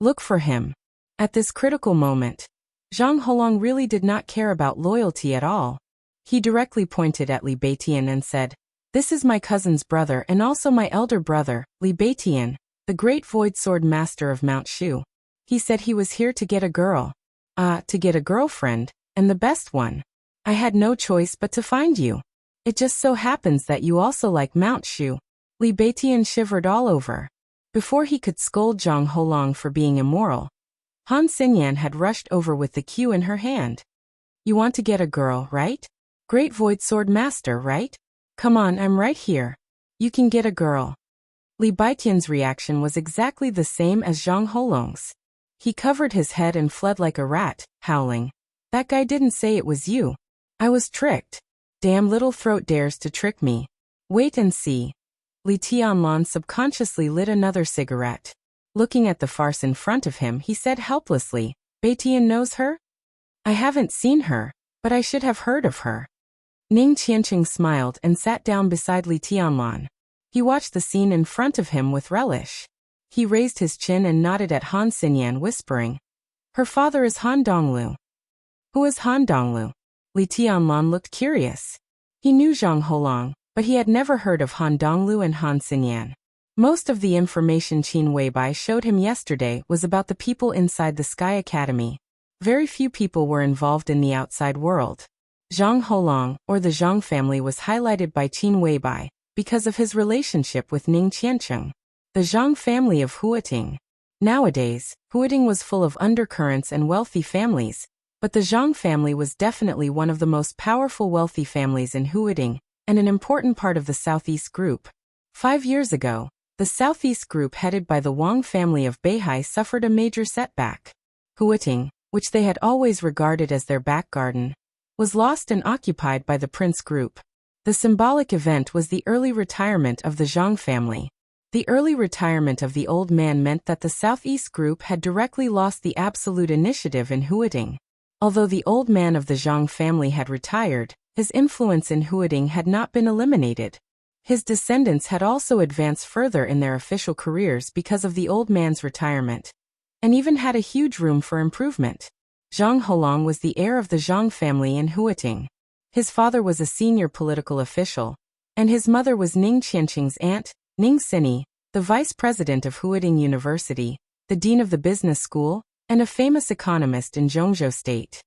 Speaker 1: Look for him. At this critical moment, Zhang Holong really did not care about loyalty at all. He directly pointed at Li Beitian and said, "This is my cousin's brother and also my elder brother, Li Beitian, the great void sword master of Mount Shu. He said he was here to get a girl. To get a girlfriend, and the best one. I had no choice but to find you. It just so happens that you also like Mount Shu." Li Beitian shivered all over. Before he could scold Zhang Holong for being immoral, Han Xinyan had rushed over with the cue in her hand. You want to get a girl, right? Great void sword master, right? Come on, I'm right here. You can get a girl. Li Beitian's reaction was exactly the same as Zhang Holong's. He covered his head and fled like a rat, howling. That guy didn't say it was you. I was tricked. Damn little throat dares to trick me. Wait and see. Li Tianlan subconsciously lit another cigarette. Looking at the farce in front of him, he said helplessly, Beitian knows her? I haven't seen her, but I should have heard of her. Ning Qianqing smiled and sat down beside Li Tianlan. He watched the scene in front of him with relish. He raised his chin and nodded at Han Xinyan, whispering, Her father is Han Donglu. Who is Han Donglu? Li Tianlan looked curious. He knew Zhang Holong, but he had never heard of Han Donglu and Han Xinyan. Most of the information Qin Weibai showed him yesterday was about the people inside the Sky Academy. Very few people were involved in the outside world. Zhang Holong, or the Zhang family, was highlighted by Qin Weibai because of his relationship with Ning Qiancheng. The Zhang family of Huating. Nowadays, Huating was full of undercurrents and wealthy families, but the Zhang family was definitely one of the most powerful wealthy families in Huating, and an important part of the Southeast Group. 5 years ago, the Southeast Group headed by the Wang family of Beihai suffered a major setback. Huating, which they had always regarded as their back garden, was lost and occupied by the Prince Group. The symbolic event was the early retirement of the Zhang family. The early retirement of the old man meant that the Southeast Group had directly lost the absolute initiative in Huating. Although the old man of the Zhang family had retired, his influence in Huating had not been eliminated. His descendants had also advanced further in their official careers because of the old man's retirement, and even had a huge room for improvement. Zhang Holong was the heir of the Zhang family in Huating. His father was a senior political official, and his mother was Ning Qianqing's aunt, Ning Xini, the vice president of Huating University, the dean of the business school, and a famous economist in Zhongzhou State.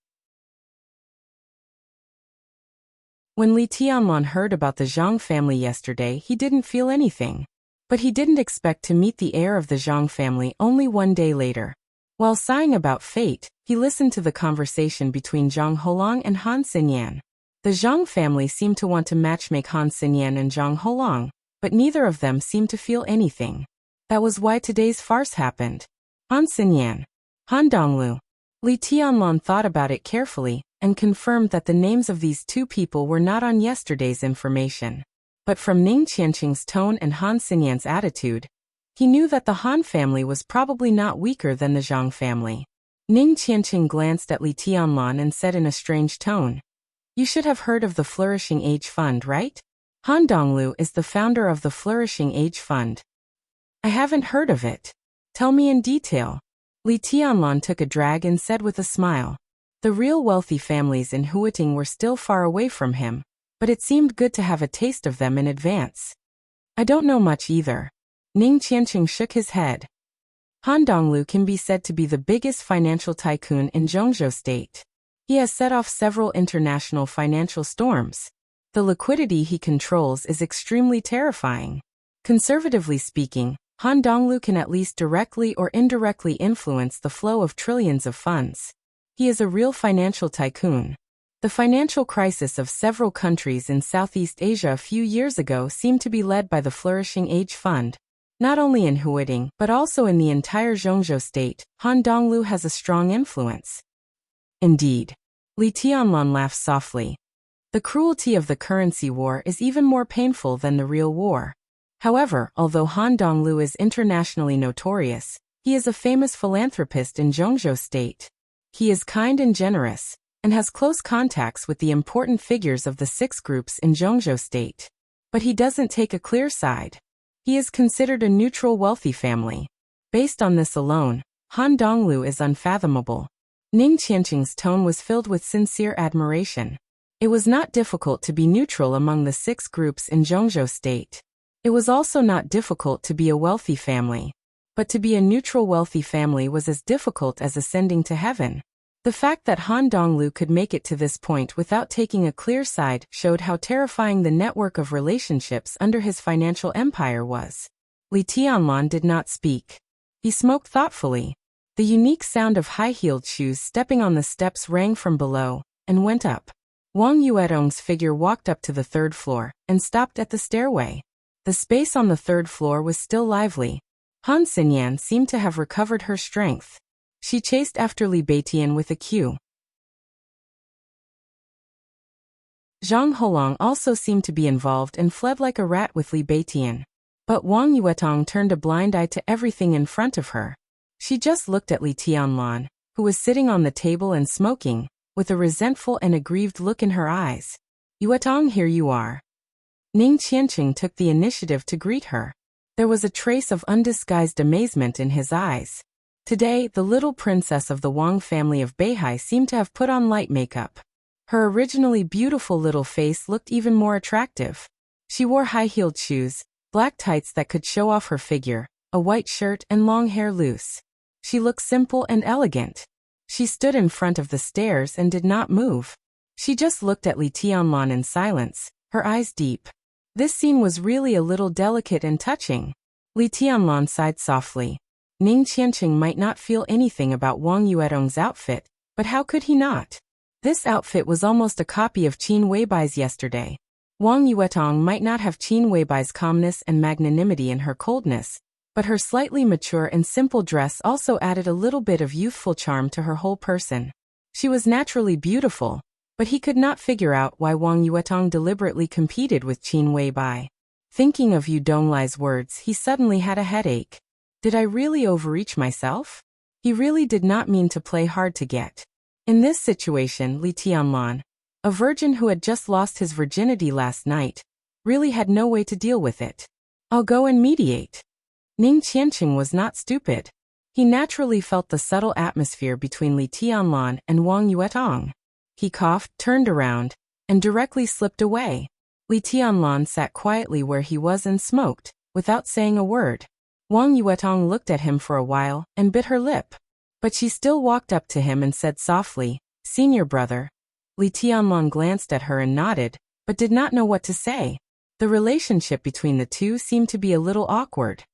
Speaker 1: When Li Tianlan heard about the Zhang family yesterday, he didn't feel anything. But he didn't expect to meet the heir of the Zhang family only one day later. While sighing about fate, he listened to the conversation between Zhang Holong and Han Xinyan. The Zhang family seemed to want to matchmake Han Xinyan and Zhang Holong, but neither of them seemed to feel anything. That was why today's farce happened. Han Xinyan. Han Donglu. Li Tianlan thought about it carefully, and confirmed that the names of these two people were not on yesterday's information. But from Ning Qianqing's tone and Han Xinyan's attitude, he knew that the Han family was probably not weaker than the Zhang family. Ning Qianqing glanced at Li Tianlan and said in a strange tone, You should have heard of the Flourishing Age Fund, right? Han Donglu is the founder of the Flourishing Age Fund. I haven't heard of it. Tell me in detail. Li Tianlan took a drag and said with a smile. The real wealthy families in Huating were still far away from him, but it seemed good to have a taste of them in advance. I don't know much either. Ning Qianqing shook his head. Han Donglu can be said to be the biggest financial tycoon in Zhongzhou State. He has set off several international financial storms. The liquidity he controls is extremely terrifying. Conservatively speaking, Han Donglu can at least directly or indirectly influence the flow of trillions of funds. He is a real financial tycoon. The financial crisis of several countries in Southeast Asia a few years ago seemed to be led by the Flourishing Age Fund. Not only in Huating, but also in the entire Zhongzhou state, Han Donglu has a strong influence. Indeed. Li Tianlan laughed softly. The cruelty of the currency war is even more painful than the real war. However, although Han Donglu is internationally notorious, he is a famous philanthropist in Zhongzhou State. He is kind and generous, and has close contacts with the important figures of the 6 groups in Zhongzhou State. But he doesn't take a clear side. He is considered a neutral wealthy family. Based on this alone, Han Donglu is unfathomable. Ning Qianqing's tone was filled with sincere admiration. It was not difficult to be neutral among the 6 groups in Zhongzhou State. It was also not difficult to be a wealthy family. But to be a neutral wealthy family was as difficult as ascending to heaven. The fact that Han Donglu could make it to this point without taking a clear side showed how terrifying the network of relationships under his financial empire was. Li Tianlan did not speak. He smoked thoughtfully. The unique sound of high-heeled shoes stepping on the steps rang from below, and went up. Wang Yuetong's figure walked up to the 3rd floor, and stopped at the stairway. The space on the 3rd floor was still lively. Han Xinyan seemed to have recovered her strength. She chased after Li Beitian with a cue. Zhang Holong also seemed to be involved and fled like a rat with Li Beitian. But Wang Yuetong turned a blind eye to everything in front of her. She just looked at Li Tianlan, who was sitting on the table and smoking, with a resentful and aggrieved look in her eyes. Yuetong, here you are. Ning Qianqing took the initiative to greet her. There was a trace of undisguised amazement in his eyes. Today, the little princess of the Wang family of Beihai seemed to have put on light makeup. Her originally beautiful little face looked even more attractive. She wore high-heeled shoes, black tights that could show off her figure, a white shirt and long hair loose. She looked simple and elegant. She stood in front of the stairs and did not move. She just looked at Li Tianlan in silence, her eyes deep. This scene was really a little delicate and touching. Li Tianlan sighed softly. Ning Qianqing might not feel anything about Wang Yuetong's outfit, but how could he not? This outfit was almost a copy of Qin Weibai's yesterday. Wang Yuetong might not have Qin Weibai's calmness and magnanimity in her coldness, but her slightly mature and simple dress also added a little bit of youthful charm to her whole person. She was naturally beautiful, but he could not figure out why Wang Yuetong deliberately competed with Qin Weibai. Thinking of Yu Donglai's words, he suddenly had a headache. Did I really overreach myself? He really did not mean to play hard to get. In this situation, Li Tianlan, a virgin who had just lost his virginity last night, really had no way to deal with it. I'll go and mediate. Ning Qianqing was not stupid. He naturally felt the subtle atmosphere between Li Tianlan and Wang Yuetong. He coughed, turned around, and directly slipped away. Li Tianlan sat quietly where he was and smoked, without saying a word. Wang Yuetong looked at him for a while and bit her lip. But she still walked up to him and said softly, "Senior brother." Li Tianlan glanced at her and nodded, but did not know what to say. The relationship between the two seemed to be a little awkward.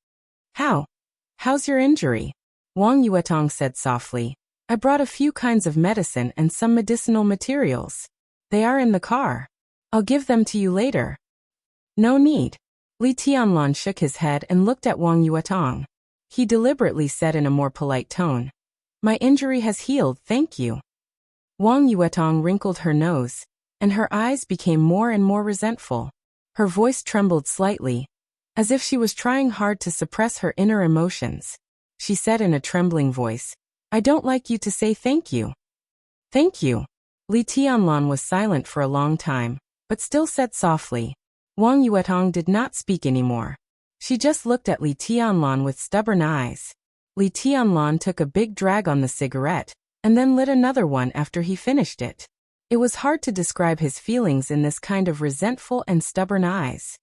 Speaker 1: How's your injury? Wang Yuetong said softly. I brought a few kinds of medicine and some medicinal materials. They are in the car. I'll give them to you later. No need. Li Tianlan shook his head and looked at Wang Yuetong. He deliberately said in a more polite tone, My injury has healed, thank you. Wang Yuetong wrinkled her nose, and her eyes became more and more resentful. Her voice trembled slightly, as if she was trying hard to suppress her inner emotions. She said in a trembling voice, I don't like you to say thank you. Thank you. Li Tianlan was silent for a long time, but still said softly. Wang Yuetong did not speak anymore. She just looked at Li Tianlan with stubborn eyes. Li Tianlan took a big drag on the cigarette, and then lit another one after he finished it. It was hard to describe his feelings in this kind of resentful and stubborn eyes.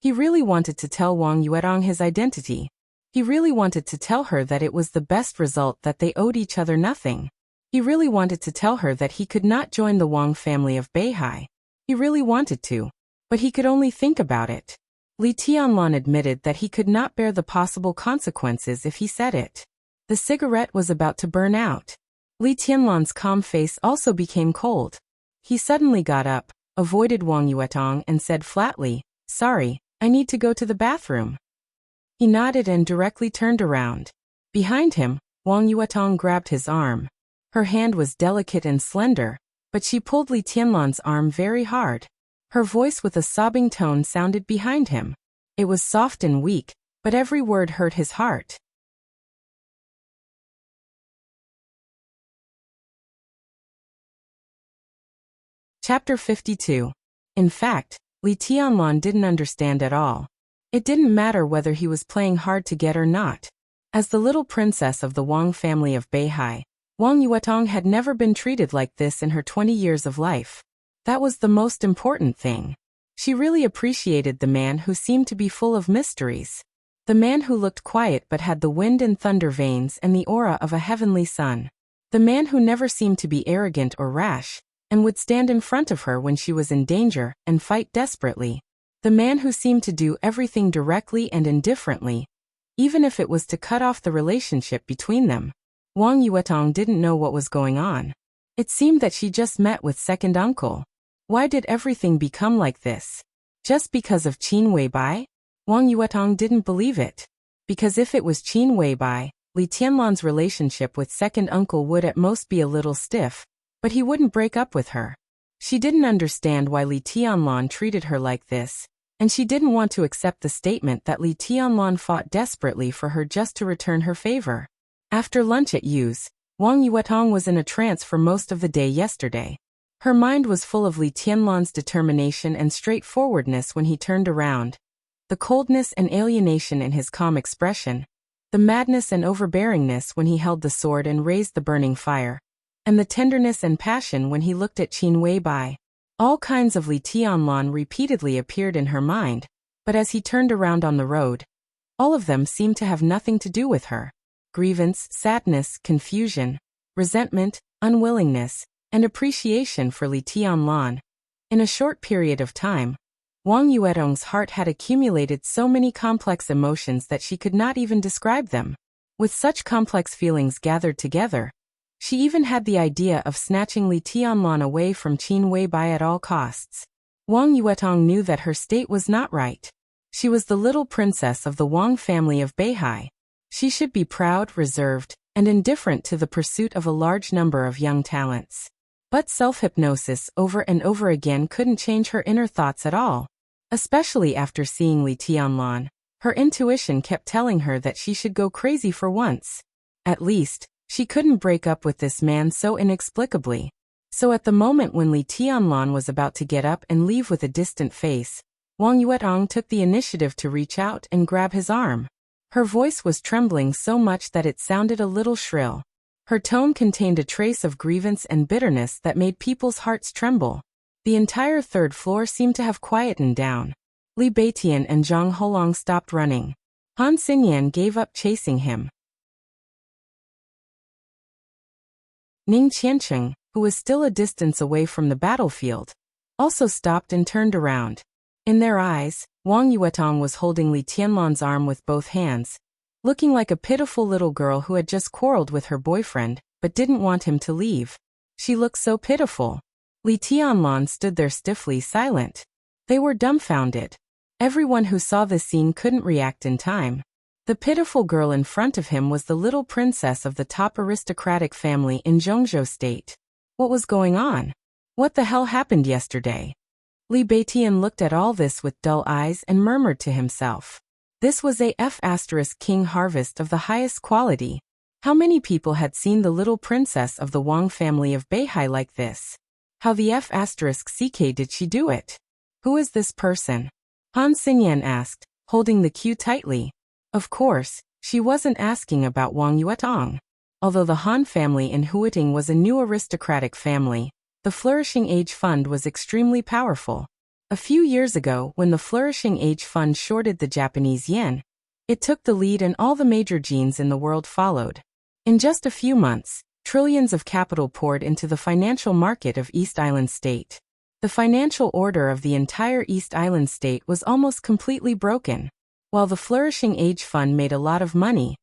Speaker 1: He really wanted to tell Wang Yuetong his identity. He really wanted to tell her that it was the best result, that they owed each other nothing. He really wanted to tell her that he could not join the Wang family of Beihai. He really wanted to, but he could only think about it. Li Tianlan admitted that he could not bear the possible consequences if he said it. The cigarette was about to burn out. Li Tianlan's calm face also became cold. He suddenly got up, avoided Wang Yuetong and said flatly, Sorry, I need to go to the bathroom. He nodded and directly turned around. Behind him, Wang Yuetong grabbed his arm. Her hand was delicate and slender, but she pulled Li Tianlan's arm very hard. Her voice with a sobbing tone sounded behind him. It was soft and weak, but every word hurt his heart. Chapter 52. In fact, Li Tianlan didn't understand at all. It didn't matter whether he was playing hard to get or not. As the little princess of the Wang family of Beihai, Wang Yuetong had never been treated like this in her 20 years of life. That was the most important thing. She really appreciated the man who seemed to be full of mysteries. The man who looked quiet but had the wind and thunder veins and the aura of a heavenly sun. The man who never seemed to be arrogant or rash, and would stand in front of her when she was in danger and fight desperately. The man who seemed to do everything directly and indifferently, even if it was to cut off the relationship between them. Wang Yuetong didn't know what was going on. It seemed that she just met with second uncle. Why did everything become like this? Just because of Qin Weibai? Wang Yuetong didn't believe it. Because if it was Qin Weibai, Li Tianlan's relationship with second uncle would at most be a little stiff, but he wouldn't break up with her. She didn't understand why Li Tianlan treated her like this, and she didn't want to accept the statement that Li Tianlan fought desperately for her just to return her favor. After lunch at Yu's, Wang Yuetong was in a trance for most of the day yesterday. Her mind was full of Li Tianlan's determination and straightforwardness when he turned around, the coldness and alienation in his calm expression, the madness and overbearingness when he held the sword and raised the burning fire, and the tenderness and passion when he looked at Qin Weibai. All kinds of Li Tianlan repeatedly appeared in her mind, but as he turned around on the road, all of them seemed to have nothing to do with her. Grievance, sadness, confusion, resentment, unwillingness, and appreciation for Li Tianlan. In a short period of time, Wang Yuetong's heart had accumulated so many complex emotions that she could not even describe them. With such complex feelings gathered together, she even had the idea of snatching Li Tianlan away from Qin Weibai at all costs. Wang Yuetong knew that her state was not right. She was the little princess of the Wang family of Beihai. She should be proud, reserved, and indifferent to the pursuit of a large number of young talents. But self-hypnosis over and over again couldn't change her inner thoughts at all. Especially after seeing Li Tianlan, her intuition kept telling her that she should go crazy for once. At least, she couldn't break up with this man so inexplicably. So at the moment when Li Tianlan was about to get up and leave with a distant face, Wang Yuetong took the initiative to reach out and grab his arm. Her voice was trembling so much that it sounded a little shrill. Her tone contained a trace of grievance and bitterness that made people's hearts tremble. The entire third floor seemed to have quietened down. Li Beitian and Zhang Holong stopped running. Han Xinyan gave up chasing him. Ning Qiancheng, who was still a distance away from the battlefield, also stopped and turned around. In their eyes, Wang Yuetong was holding Li Tianlan's arm with both hands, looking like a pitiful little girl who had just quarreled with her boyfriend, but didn't want him to leave. She looked so pitiful. Li Tianlan stood there stiffly silent. They were dumbfounded. Everyone who saw this scene couldn't react in time. The pitiful girl in front of him was the little princess of the top aristocratic family in Zhongzhou State. What was going on? What the hell happened yesterday? Li Beitian looked at all this with dull eyes and murmured to himself. This was a King harvest of the highest quality. How many people had seen the little princess of the Wang family of Beihai like this? How the CK did she do it? Who is this person? Han Xinyan asked, holding the queue tightly. Of course, she wasn't asking about Wang Yuetong. Although the Han family in Huiting was a new aristocratic family, the Flourishing Age Fund was extremely powerful. A few years ago, when the Flourishing Age Fund shorted the Japanese yen, it took the lead and all the major genes in the world followed. In just a few months, trillions of capital poured into the financial market of East Island State. The financial order of the entire East Island State was almost completely broken. While the Flourishing Age Fund made a lot of money,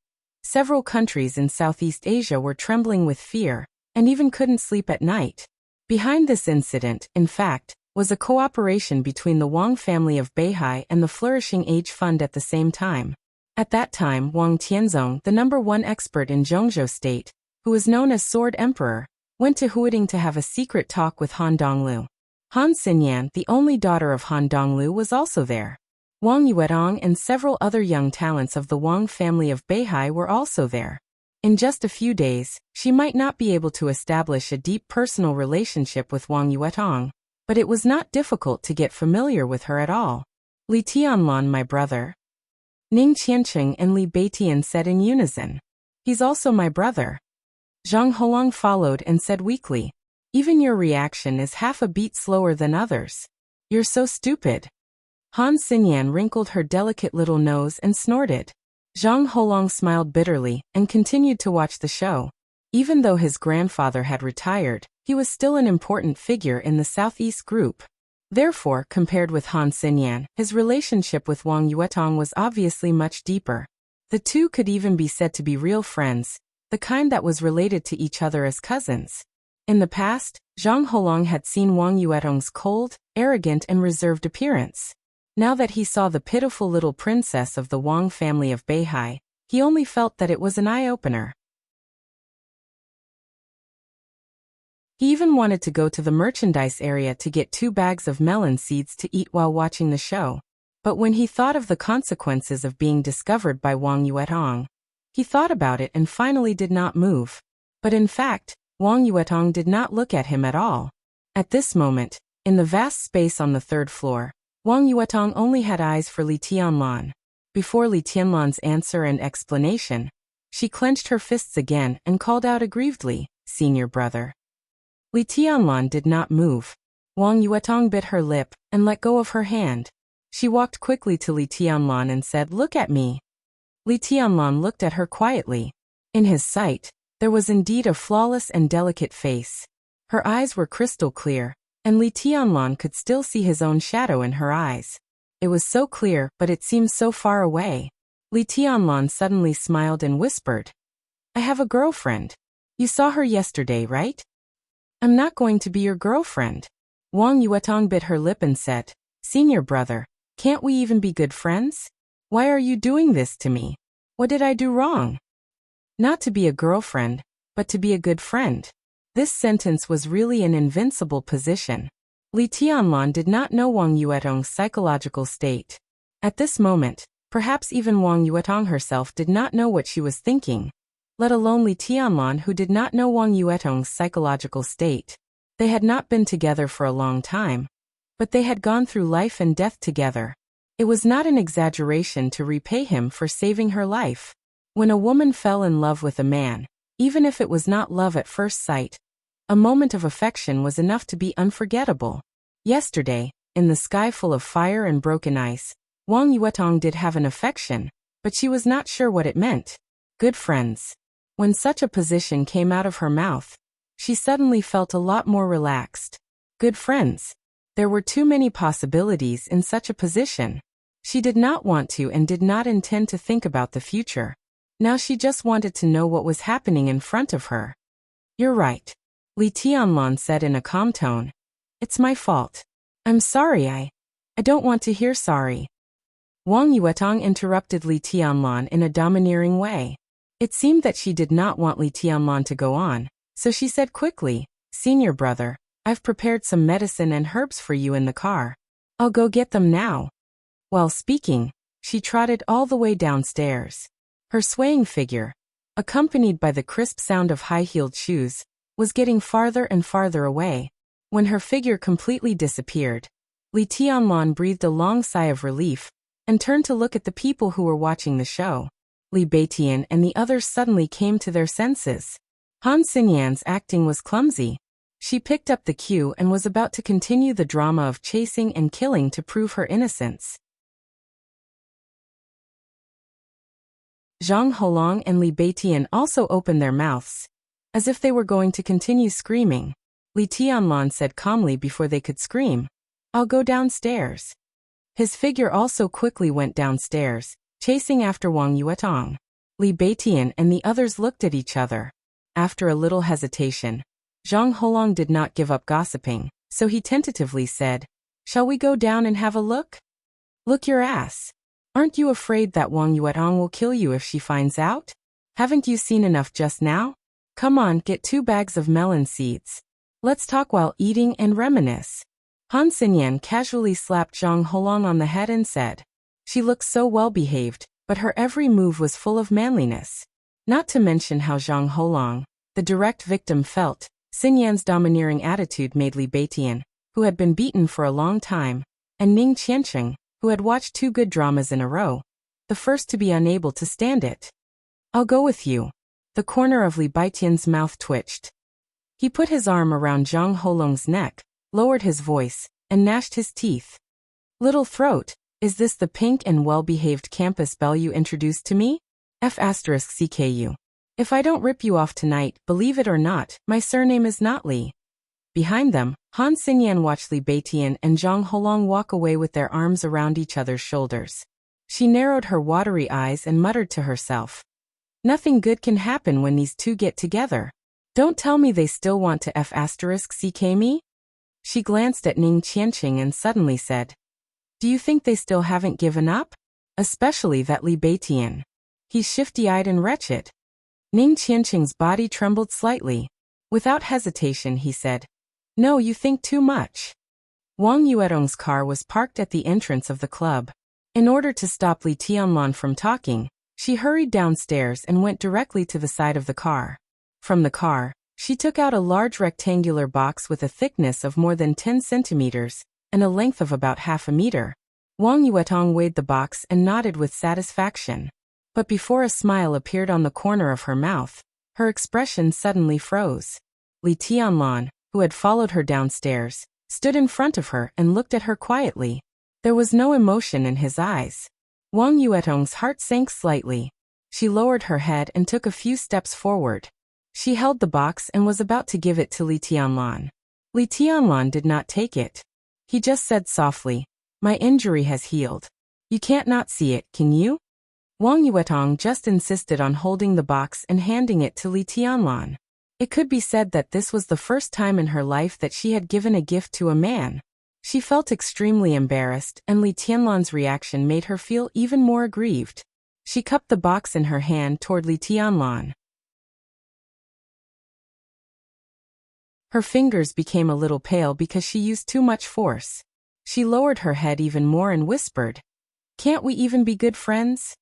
Speaker 1: several countries in Southeast Asia were trembling with fear, and even couldn't sleep at night. Behind this incident, in fact, was a cooperation between the Wang family of Beihai and the Flourishing Age Fund at the same time. At that time, Wang Tianzong, the #1 expert in Zhongzhou State, who was known as Sword Emperor, went to Huiting to have a secret talk with Han Donglu. Han Xinyan, the only daughter of Han Donglu, was also there. Wang Yuetong and several other young talents of the Wang family of Beihai were also there. In just a few days, she might not be able to establish a deep personal relationship with Wang Yuetong, but it was not difficult to get familiar with her at all. Li Tianlan, my brother. Ning Qiancheng and Li Beitian said in unison. He's also my brother. Zhang Holong followed and said weakly. Even your reaction is half a beat slower than others. You're so stupid. Han Xinyan wrinkled her delicate little nose and snorted. Zhang Holong smiled bitterly and continued to watch the show. Even though his grandfather had retired, he was still an important figure in the Southeast group. Therefore, compared with Han Xinyan, his relationship with Wang Yuetong was obviously much deeper. The two could even be said to be real friends, the kind that was related to each other as cousins. In the past, Zhang Holong had seen Wang Yuetong's cold, arrogant and reserved appearance. Now that he saw the pitiful little princess of the Wang family of Beihai, he only felt that it was an eye-opener. He even wanted to go to the merchandise area to get 2 bags of melon seeds to eat while watching the show. But when he thought of the consequences of being discovered by Wang Yuetong, he thought about it and finally did not move. But in fact, Wang Yuetong did not look at him at all. At this moment, in the vast space on the 3rd floor, Wang Yuetong only had eyes for Li Tianlan. Before Li Tianlan's answer and explanation, she clenched her fists again and called out aggrievedly, "Senior brother." Li Tianlan did not move. Wang Yuetong bit her lip and let go of her hand. She walked quickly to Li Tianlan and said, "Look at me." Li Tianlan looked at her quietly. In his sight, there was indeed a flawless and delicate face. Her eyes were crystal clear, and Li Tianlan could still see his own shadow in her eyes. It was so clear, but it seemed so far away. Li Tianlan suddenly smiled and whispered, "I have a girlfriend. You saw her yesterday, right?" "I'm not going to be your girlfriend." Wang Yuetong bit her lip and said, "Senior brother, can't we even be good friends? Why are you doing this to me? What did I do wrong?" Not to be a girlfriend, but to be a good friend. This sentence was really an invincible position. Li Tianlan did not know Wang Yuetong's psychological state. At this moment, perhaps even Wang Yuetong herself did not know what she was thinking, let alone Li Tianlan, who did not know Wang Yuetong's psychological state. They had not been together for a long time, but they had gone through life and death together. It was not an exaggeration to repay him for saving her life. When a woman fell in love with a man, even if it was not love at first sight, a moment of affection was enough to be unforgettable. Yesterday, in the sky full of fire and broken ice, Wang Yuetong did have an affection, but she was not sure what it meant. Good friends. When such a position came out of her mouth, she suddenly felt a lot more relaxed. Good friends. There were too many possibilities in such a position. She did not want to and did not intend to think about the future. Now she just wanted to know what was happening in front of her. "You're right," Li Tianlan said in a calm tone. "It's my fault. I'm sorry. I don't want to hear sorry." Wang Yuetong interrupted Li Tianlan in a domineering way. It seemed that she did not want Li Tianlan to go on, so she said quickly, "Senior brother, I've prepared some medicine and herbs for you in the car. I'll go get them now." While speaking, she trotted all the way downstairs. Her swaying figure, accompanied by the crisp sound of high-heeled shoes, was getting farther and farther away. When her figure completely disappeared, Li Tianlan breathed a long sigh of relief and turned to look at the people who were watching the show. Li Beitian and the others suddenly came to their senses. Han Xinyan's acting was clumsy. She picked up the cue and was about to continue the drama of chasing and killing to prove her innocence. Zhang Holong and Li Beitian also opened their mouths, as if they were going to continue screaming. Li Tianlan said calmly before they could scream, "I'll go downstairs." His figure also quickly went downstairs, chasing after Wang Yuetong. Li Beitian and the others looked at each other. After a little hesitation, Zhang Holong did not give up gossiping, so he tentatively said, "Shall we go down and have a look?" "Look your ass. Aren't you afraid that Wang Yuetong will kill you if she finds out? Haven't you seen enough just now?" Come on, get 2 bags of melon seeds. Let's talk while eating and reminisce. Han Xinyan casually slapped Zhang Holong on the head and said. She looked so well-behaved, but her every move was full of manliness. Not to mention how Zhang Holong, the direct victim, felt. Xinyan's domineering attitude made Li Beitian, who had been beaten for a long time, and Ning Qiancheng, who had watched 2 good dramas in a row, the first to be unable to stand it. I'll go with you. The corner of Li Beitian's mouth twitched. He put his arm around Zhang Holong's neck, lowered his voice, and gnashed his teeth. Little throat, is this the pink and well-behaved campus belle you introduced to me? F***CKU. If I don't rip you off tonight, believe it or not, my surname is not Li. Behind them, Han Xinyan watched Li Beitian and Zhang Holong walk away with their arms around each other's shoulders. She narrowed her watery eyes and muttered to herself. Nothing good can happen when these 2 get together. Don't tell me they still want to F***CK me? She glanced at Ning Qiancheng and suddenly said. Do you think they still haven't given up? Especially that Li Beitian. He's shifty-eyed and wretched. Ning Qiancheng's body trembled slightly. Without hesitation he said. No, you think too much. Wang Yuetong's car was parked at the entrance of the club. In order to stop Li Tianlan from talking, she hurried downstairs and went directly to the side of the car. From the car, she took out a large rectangular box with a thickness of more than 10 centimeters and a length of about half a meter. Wang Yuetong weighed the box and nodded with satisfaction. But before a smile appeared on the corner of her mouth, her expression suddenly froze. Li Tianlan, who had followed her downstairs, stood in front of her and looked at her quietly. There was no emotion in his eyes. Wang Yuetong's heart sank slightly. She lowered her head and took a few steps forward. She held the box and was about to give it to Li Tianlan. Li Tianlan did not take it. He just said softly, my injury has healed. You can't not see it, can you? Wang Yuetong just insisted on holding the box and handing it to Li Tianlan. It could be said that this was the first time in her life that she had given a gift to a man. She felt extremely embarrassed, and Li Tianlan's reaction made her feel even more aggrieved. She cupped the box in her hand toward Li Tianlan. Her fingers became a little pale because she used too much force. She lowered her head even more and whispered, Can't we even be good friends?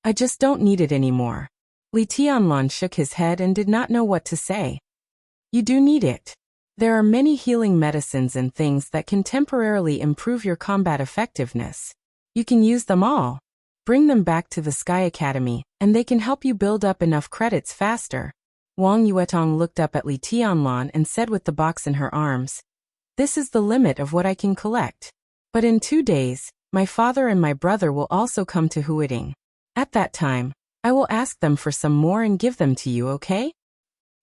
Speaker 1: I just don't need it anymore. Li Tianlan shook his head and did not know what to say. You do need it. There are many healing medicines and things that can temporarily improve your combat effectiveness. You can use them all. Bring them back to the Sky Academy, and they can help you build up enough credits faster. Wang Yuetong looked up at Li Tianlan and said with the box in her arms, This is the limit of what I can collect. But in 2 days, my father and my brother will also come to Huiding. At that time, I will ask them for some more and give them to you, okay?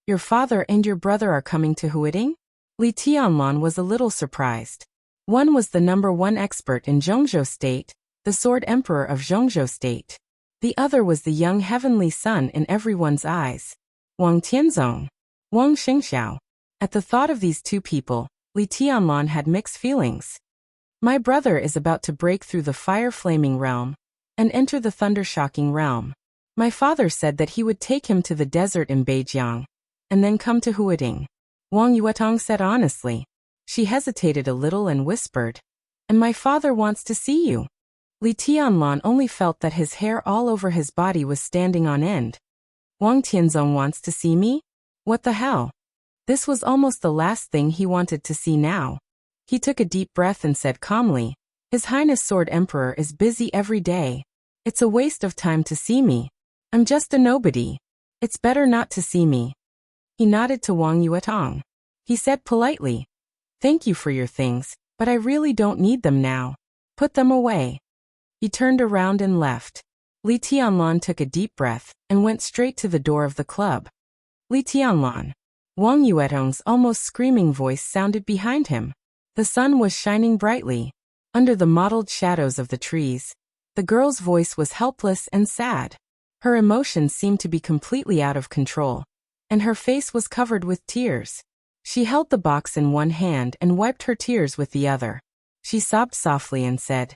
Speaker 1: Your father and your brother are coming to Huiding? Li Tianlan was a little surprised. One was the #1 expert in Zhongzhou State, the Sword Emperor of Zhongzhou State. The other was the young heavenly son in everyone's eyes, Wang Tianzong, Wang Xingxiao. At the thought of these 2 people, Li Tianlan had mixed feelings. My brother is about to break through the fire-flaming realm and enter the thunder-shocking realm. My father said that he would take him to the desert in Beijiang and then come to Huiding. Wang Yuetong said honestly. She hesitated a little and whispered, And my father wants to see you. Li Tianlan only felt that his hair all over his body was standing on end. Wang Tianzong wants to see me? What the hell? This was almost the last thing he wanted to see now. He took a deep breath and said calmly, His Highness Sword Emperor is busy every day. It's a waste of time to see me. I'm just a nobody. It's better not to see me. He nodded to Wang Yuetong. He said politely, Thank you for your things, but I really don't need them now. Put them away. He turned around and left. Li Tianlan took a deep breath and went straight to the door of the club. Li Tianlan. Wang Yuetong's almost screaming voice sounded behind him. The sun was shining brightly. Under the mottled shadows of the trees, the girl's voice was helpless and sad. Her emotions seemed to be completely out of control, and her face was covered with tears. She held the box in one hand and wiped her tears with the other. She sobbed softly and said,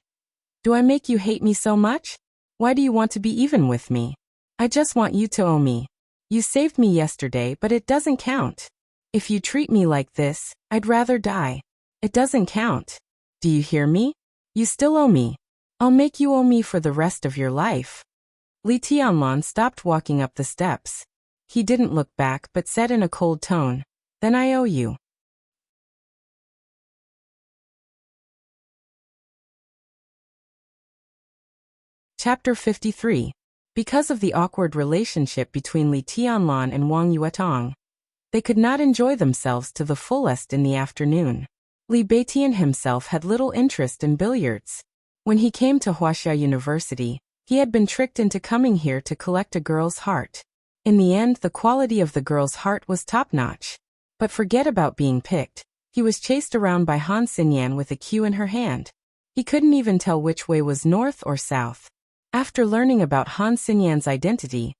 Speaker 1: Do I make you hate me so much? Why do you want to be even with me? I just want you to owe me. You saved me yesterday, but it doesn't count. If you treat me like this, I'd rather die. It doesn't count. Do you hear me? You still owe me. I'll make you owe me for the rest of your life. Li Tianlan stopped walking up the steps. He didn't look back but said in a cold tone, "Then I owe you." Chapter 53. Because of the awkward relationship between Li Tianlan and Wang Yuetong, they could not enjoy themselves to the fullest in the afternoon. Li Beitian himself had little interest in billiards. When he came to Huaxia University, he had been tricked into coming here to collect a girl's heart. In the end, the quality of the girl's heart was top-notch. But forget about being picked. He was chased around by Han Xinyan with a cue in her hand. He couldn't even tell which way was north or south. After learning about Han Xinyan's identity,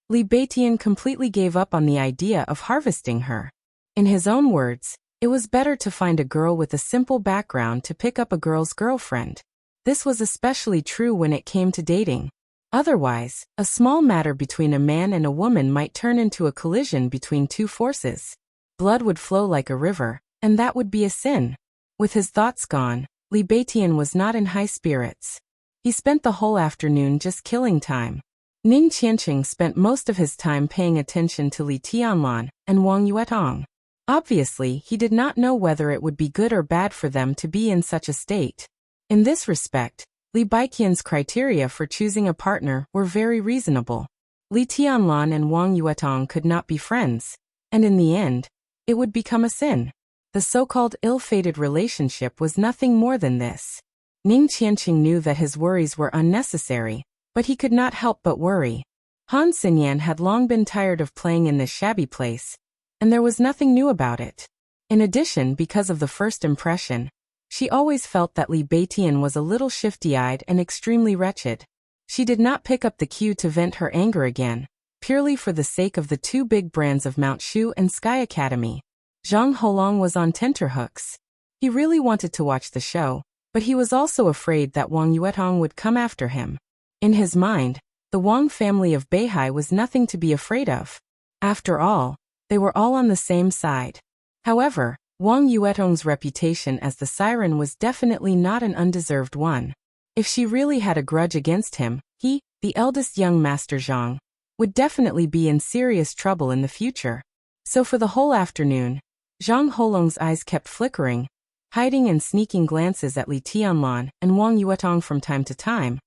Speaker 1: Li Beitian completely gave up on the idea of harvesting her. In his own words, it was better to find a girl with a simple background to pick up a girl's girlfriend. This was especially true when it came to dating. Otherwise, a small matter between a man and a woman might turn into a collision between two forces. Blood would flow like a river, and that would be a sin. With his thoughts gone, Li Beitian was not in high spirits. He spent the whole afternoon just killing time. Ning Qianqing spent most of his time paying attention to Li Tianlan and Wang Yuetong. Obviously, he did not know whether it would be good or bad for them to be in such a state. In this respect, Li Beiqian's criteria for choosing a partner were very reasonable. Li Tianlan and Wang Yuetong could not be friends, and in the end, it would become a sin. The so-called ill-fated relationship was nothing more than this. Ning Qianqing knew that his worries were unnecessary, but he could not help but worry. Han Xinyan had long been tired of playing in this shabby place, and there was nothing new about it. In addition, because of the first impression, she always felt that Li Beitian was a little shifty-eyed and extremely wretched. She did not pick up the cue to vent her anger again, purely for the sake of the two big brands of Mount Shu and Sky Academy. Zhang Holong was on tenterhooks. He really wanted to watch the show, but he was also afraid that Wang Yuetong would come after him. In his mind, the Wang family of Beihai was nothing to be afraid of. After all, they were all on the same side. However, Wang Yuetong's reputation as the siren was definitely not an undeserved one. If she really had a grudge against him, he, the eldest young master Zhang, would definitely be in serious trouble in the future. So for the whole afternoon, Zhang Holong's eyes kept flickering, hiding and sneaking glances at Li Tianlan and Wang Yuetong from time to time,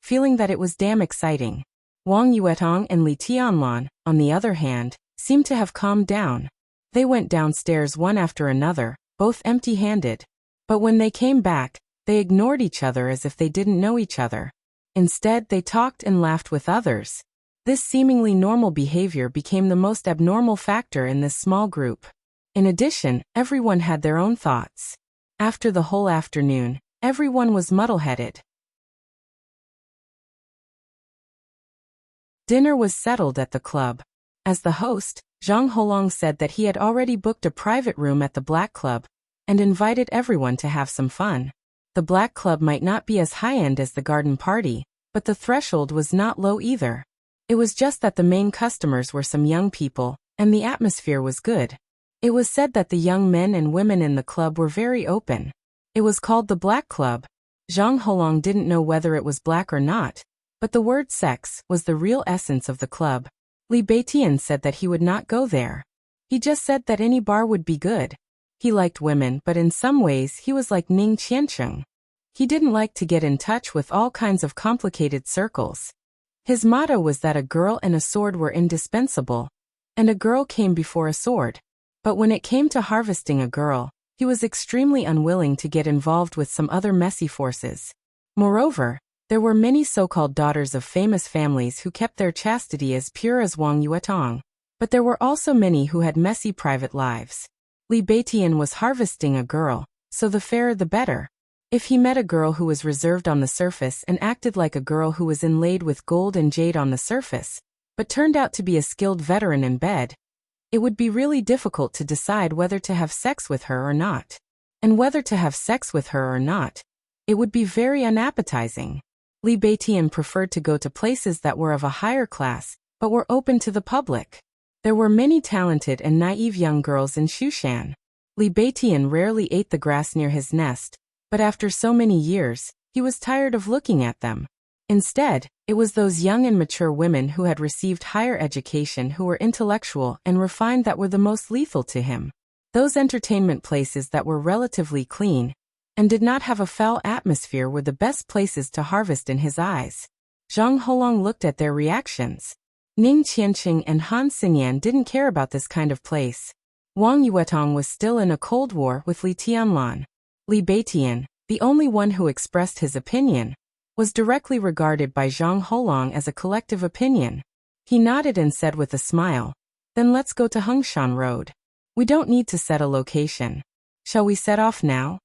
Speaker 1: feeling that it was damn exciting. Wang Yuetong and Li Tianlan, on the other hand, seemed to have calmed down. They went downstairs one after another, both empty-handed. But when they came back, they ignored each other as if they didn't know each other. Instead, they talked and laughed with others. This seemingly normal behavior became the most abnormal factor in this small group. In addition, everyone had their own thoughts. After the whole afternoon, everyone was muddle-headed. Dinner was settled at the club. As the host, Zhang Holong said that he had already booked a private room at the Black Club and invited everyone to have some fun. The Black Club might not be as high-end as the garden party, but the threshold was not low either. It was just that the main customers were some young people, and the atmosphere was good. It was said that the young men and women in the club were very open. It was called the Black Club. Zhang Holong didn't know whether it was black or not, but the word sex was the real essence of the club. Li Beitian said that he would not go there. He just said that any bar would be good. He liked women, but in some ways he was like Ning Qianqing. He didn't like to get in touch with all kinds of complicated circles. His motto was that a girl and a sword were indispensable, and a girl came before a sword. But when it came to harvesting a girl, he was extremely unwilling to get involved with some other messy forces. Moreover, there were many so-called daughters of famous families who kept their chastity as pure as Wang Yuetong, but there were also many who had messy private lives. Li Beitian was harvesting a girl, so the fairer the better. If he met a girl who was reserved on the surface and acted like a girl who was inlaid with gold and jade on the surface, but turned out to be a skilled veteran in bed, it would be really difficult to decide whether to have sex with her or not. And whether to have sex with her or not, it would be very unappetizing. Li Beitian preferred to go to places that were of a higher class, but were open to the public. There were many talented and naive young girls in Shushan. Li Beitian rarely ate the grass near his nest, but after so many years, he was tired of looking at them. Instead, it was those young and mature women who had received higher education who were intellectual and refined that were the most lethal to him. Those entertainment places that were relatively clean and did not have a foul atmosphere were the best places to harvest in his eyes. Zhang Holong looked at their reactions. Ning Qianqing and Han Xingyan didn't care about this kind of place. Wang Yuetong was still in a cold war with Li Tianlan. Li Beitian, the only one who expressed his opinion, was directly regarded by Zhang Holong as a collective opinion. He nodded and said with a smile, "Then let's go to Hengshan Road. We don't need to set a location. Shall we set off now?"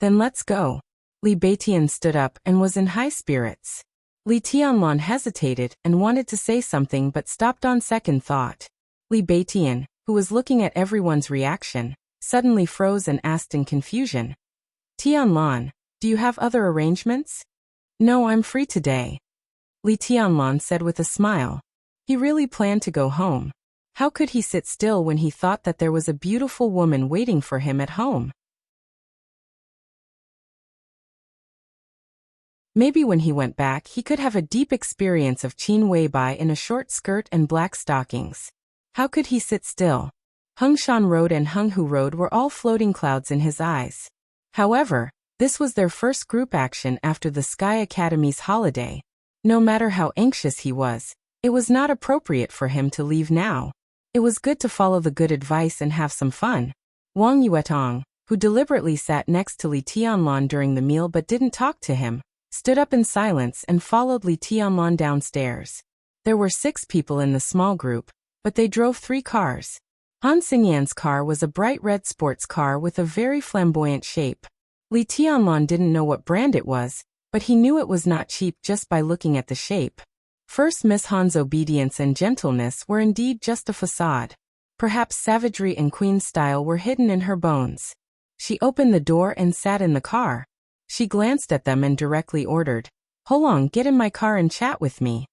Speaker 1: "Then let's go." Li Beitian stood up and was in high spirits. Li Tianlan hesitated and wanted to say something but stopped on second thought. Li Beitian, who was looking at everyone's reaction, suddenly froze and asked in confusion, "Tianlan, do you have other arrangements?" "No, I'm free today," Li Tianlan said with a smile. He really planned to go home. How could he sit still when he thought that there was a beautiful woman waiting for him at home? Maybe when he went back he could have a deep experience of Qin Weibai in a short skirt and black stockings. How could he sit still? Hengshan Road and Henghu Road were all floating clouds in his eyes. However, this was their first group action after the Sky Academy's holiday. No matter how anxious he was, it was not appropriate for him to leave now. It was good to follow the good advice and have some fun. Wang Yuetong, who deliberately sat next to Li Tianlan during the meal but didn't talk to him, stood up in silence and followed Li Tianlan downstairs. There were 6 people in the small group, but they drove 3 cars. Han Xingyan's car was a bright red sports car with a very flamboyant shape. Li Tianlan didn't know what brand it was, but he knew it was not cheap just by looking at the shape. First Miss Han's obedience and gentleness were indeed just a facade. Perhaps savagery and queen style were hidden in her bones. She opened the door and sat in the car. She glanced at them and directly ordered, "Holong, get in my car and chat with me."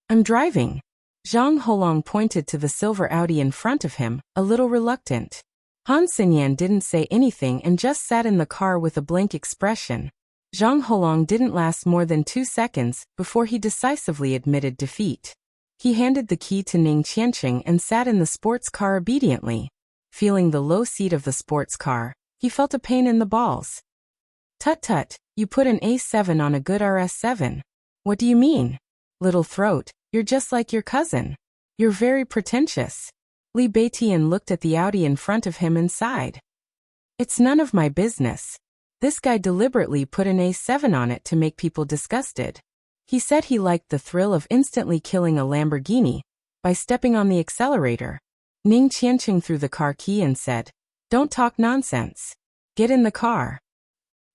Speaker 1: "I'm driving." Zhang Holong pointed to the silver Audi in front of him, a little reluctant. Han Xingyan didn't say anything and just sat in the car with a blank expression. Zhang Holong didn't last more than 2 seconds before he decisively admitted defeat. He handed the key to Ning Qianqing and sat in the sports car obediently. Feeling the low seat of the sports car, he felt a pain in the balls. "Tut tut, you put an A7 on a good RS7. What do you mean? Little throat, you're just like your cousin. You're very pretentious." Li Beitian looked at the Audi in front of him and sighed. "It's none of my business. This guy deliberately put an A7 on it to make people disgusted. He said he liked the thrill of instantly killing a Lamborghini by stepping on the accelerator." Ning Qianqing threw the car key and said, "Don't talk nonsense. Get in the car."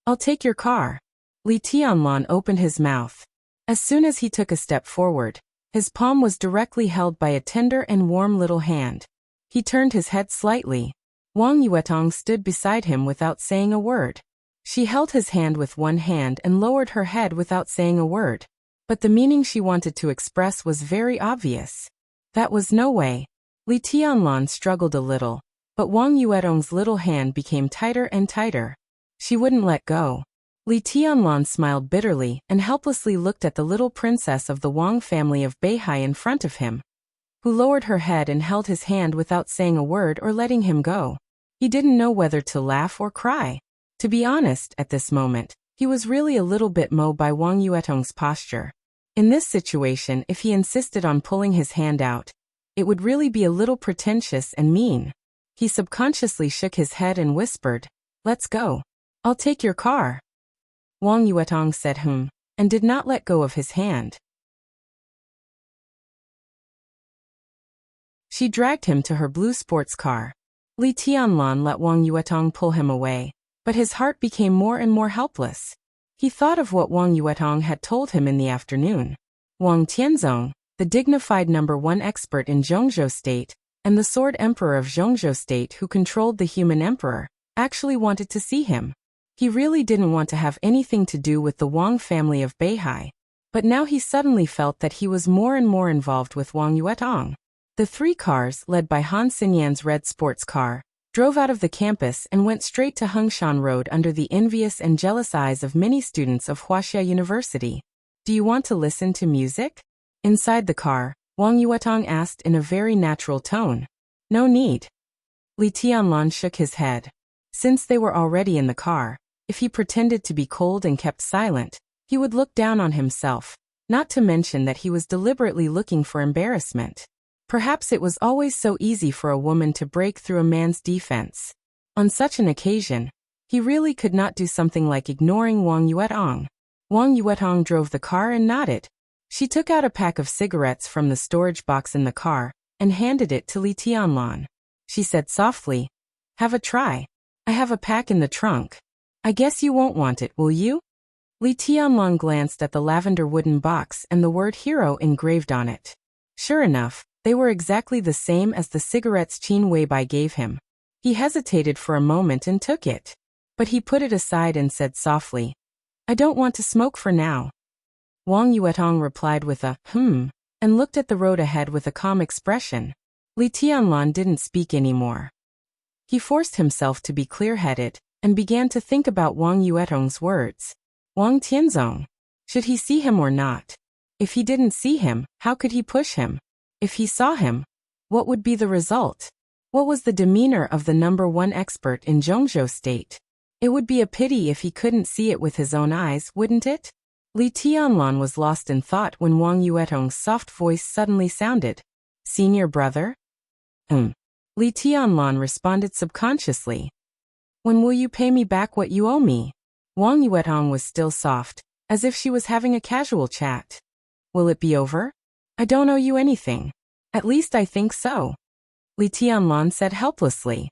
Speaker 1: "I'll take your car." Li Tianlan opened his mouth. As soon as he took a step forward, his palm was directly held by a tender and warm little hand. He turned his head slightly. Wang Yuetong stood beside him without saying a word. She held his hand with one hand and lowered her head without saying a word. But the meaning she wanted to express was very obvious. That was no way. Li Tianlan struggled a little, but Wang Yuetong's little hand became tighter and tighter. She wouldn't let go. Li Tianlan smiled bitterly and helplessly looked at the little princess of the Wang family of Beihai in front of him, who lowered her head and held his hand without saying a word or letting him go. He didn't know whether to laugh or cry. To be honest, at this moment, he was really a little bit moved by Wang Yuetong's posture. In this situation, if he insisted on pulling his hand out, it would really be a little pretentious and mean. He subconsciously shook his head and whispered, "Let's go. I'll take your car." Wang Yuetong said and did not let go of his hand. She dragged him to her blue sports car. Li Tianlan let Wang Yuetong pull him away, but his heart became more and more helpless. He thought of what Wang Yuetong had told him in the afternoon. Wang Tianzong, the dignified #1 expert in Zhongzhou State, and the Sword Emperor of Zhongzhou State who controlled the human emperor, actually wanted to see him. He really didn't want to have anything to do with the Wang family of Beihai, but now he suddenly felt that he was more and more involved with Wang Yuetong. The three cars, led by Han Xinyan's red sports car, drove out of the campus and went straight to Hengshan Road under the envious and jealous eyes of many students of Huaxia University. Do you want to listen to music? Inside the car, Wang Yuetong asked in a very natural tone. No need. Li Tianlan shook his head. Since they were already in the car, if he pretended to be cold and kept silent, he would look down on himself, not to mention that he was deliberately looking for embarrassment. Perhaps it was always so easy for a woman to break through a man's defense. On such an occasion, he really could not do something like ignoring Wang Yuetong. Wang Yuetong drove the car and nodded. She took out a pack of cigarettes from the storage box in the car and handed it to Li Tianlan. She said softly, "Have a try. I have a pack in the trunk. I guess you won't want it, will you?" Li Tianlan glanced at the lavender wooden box and the word hero engraved on it. Sure enough, they were exactly the same as the cigarettes Qin Weibai gave him. He hesitated for a moment and took it. But he put it aside and said softly, "I don't want to smoke for now." Wang Yuetong replied with a and looked at the road ahead with a calm expression. Li Tianlan didn't speak anymore. He forced himself to be clear-headed and began to think about Wang Yuetong's words. Wang Tianzong. Should he see him or not? If he didn't see him, how could he push him? If he saw him, what would be the result? What was the demeanor of the #1 expert in Zhongzhou State? It would be a pity if he couldn't see it with his own eyes, wouldn't it? Li Tianlan was lost in thought when Wang Yuetong's soft voice suddenly sounded. Senior brother? Li Tianlan responded subconsciously. When will you pay me back what you owe me? Wang Yuetong was still soft, as if she was having a casual chat. Will it be over? I don't owe you anything. At least I think so. Li Tianlan said helplessly.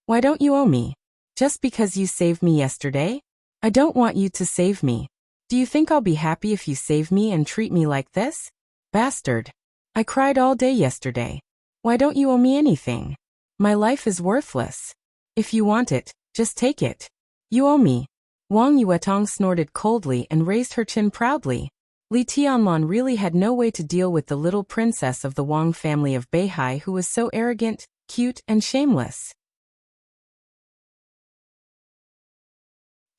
Speaker 1: Why don't you owe me? Just because you saved me yesterday? I don't want you to save me. Do you think I'll be happy if you save me and treat me like this? Bastard. I cried all day yesterday. Why don't you owe me anything? My life is worthless. If you want it, just take it. You owe me. Wang Yuetong snorted coldly and raised her chin proudly. Li Tianlan really had no way to deal with the little princess of the Wang family of Beihai who was so arrogant, cute, and shameless.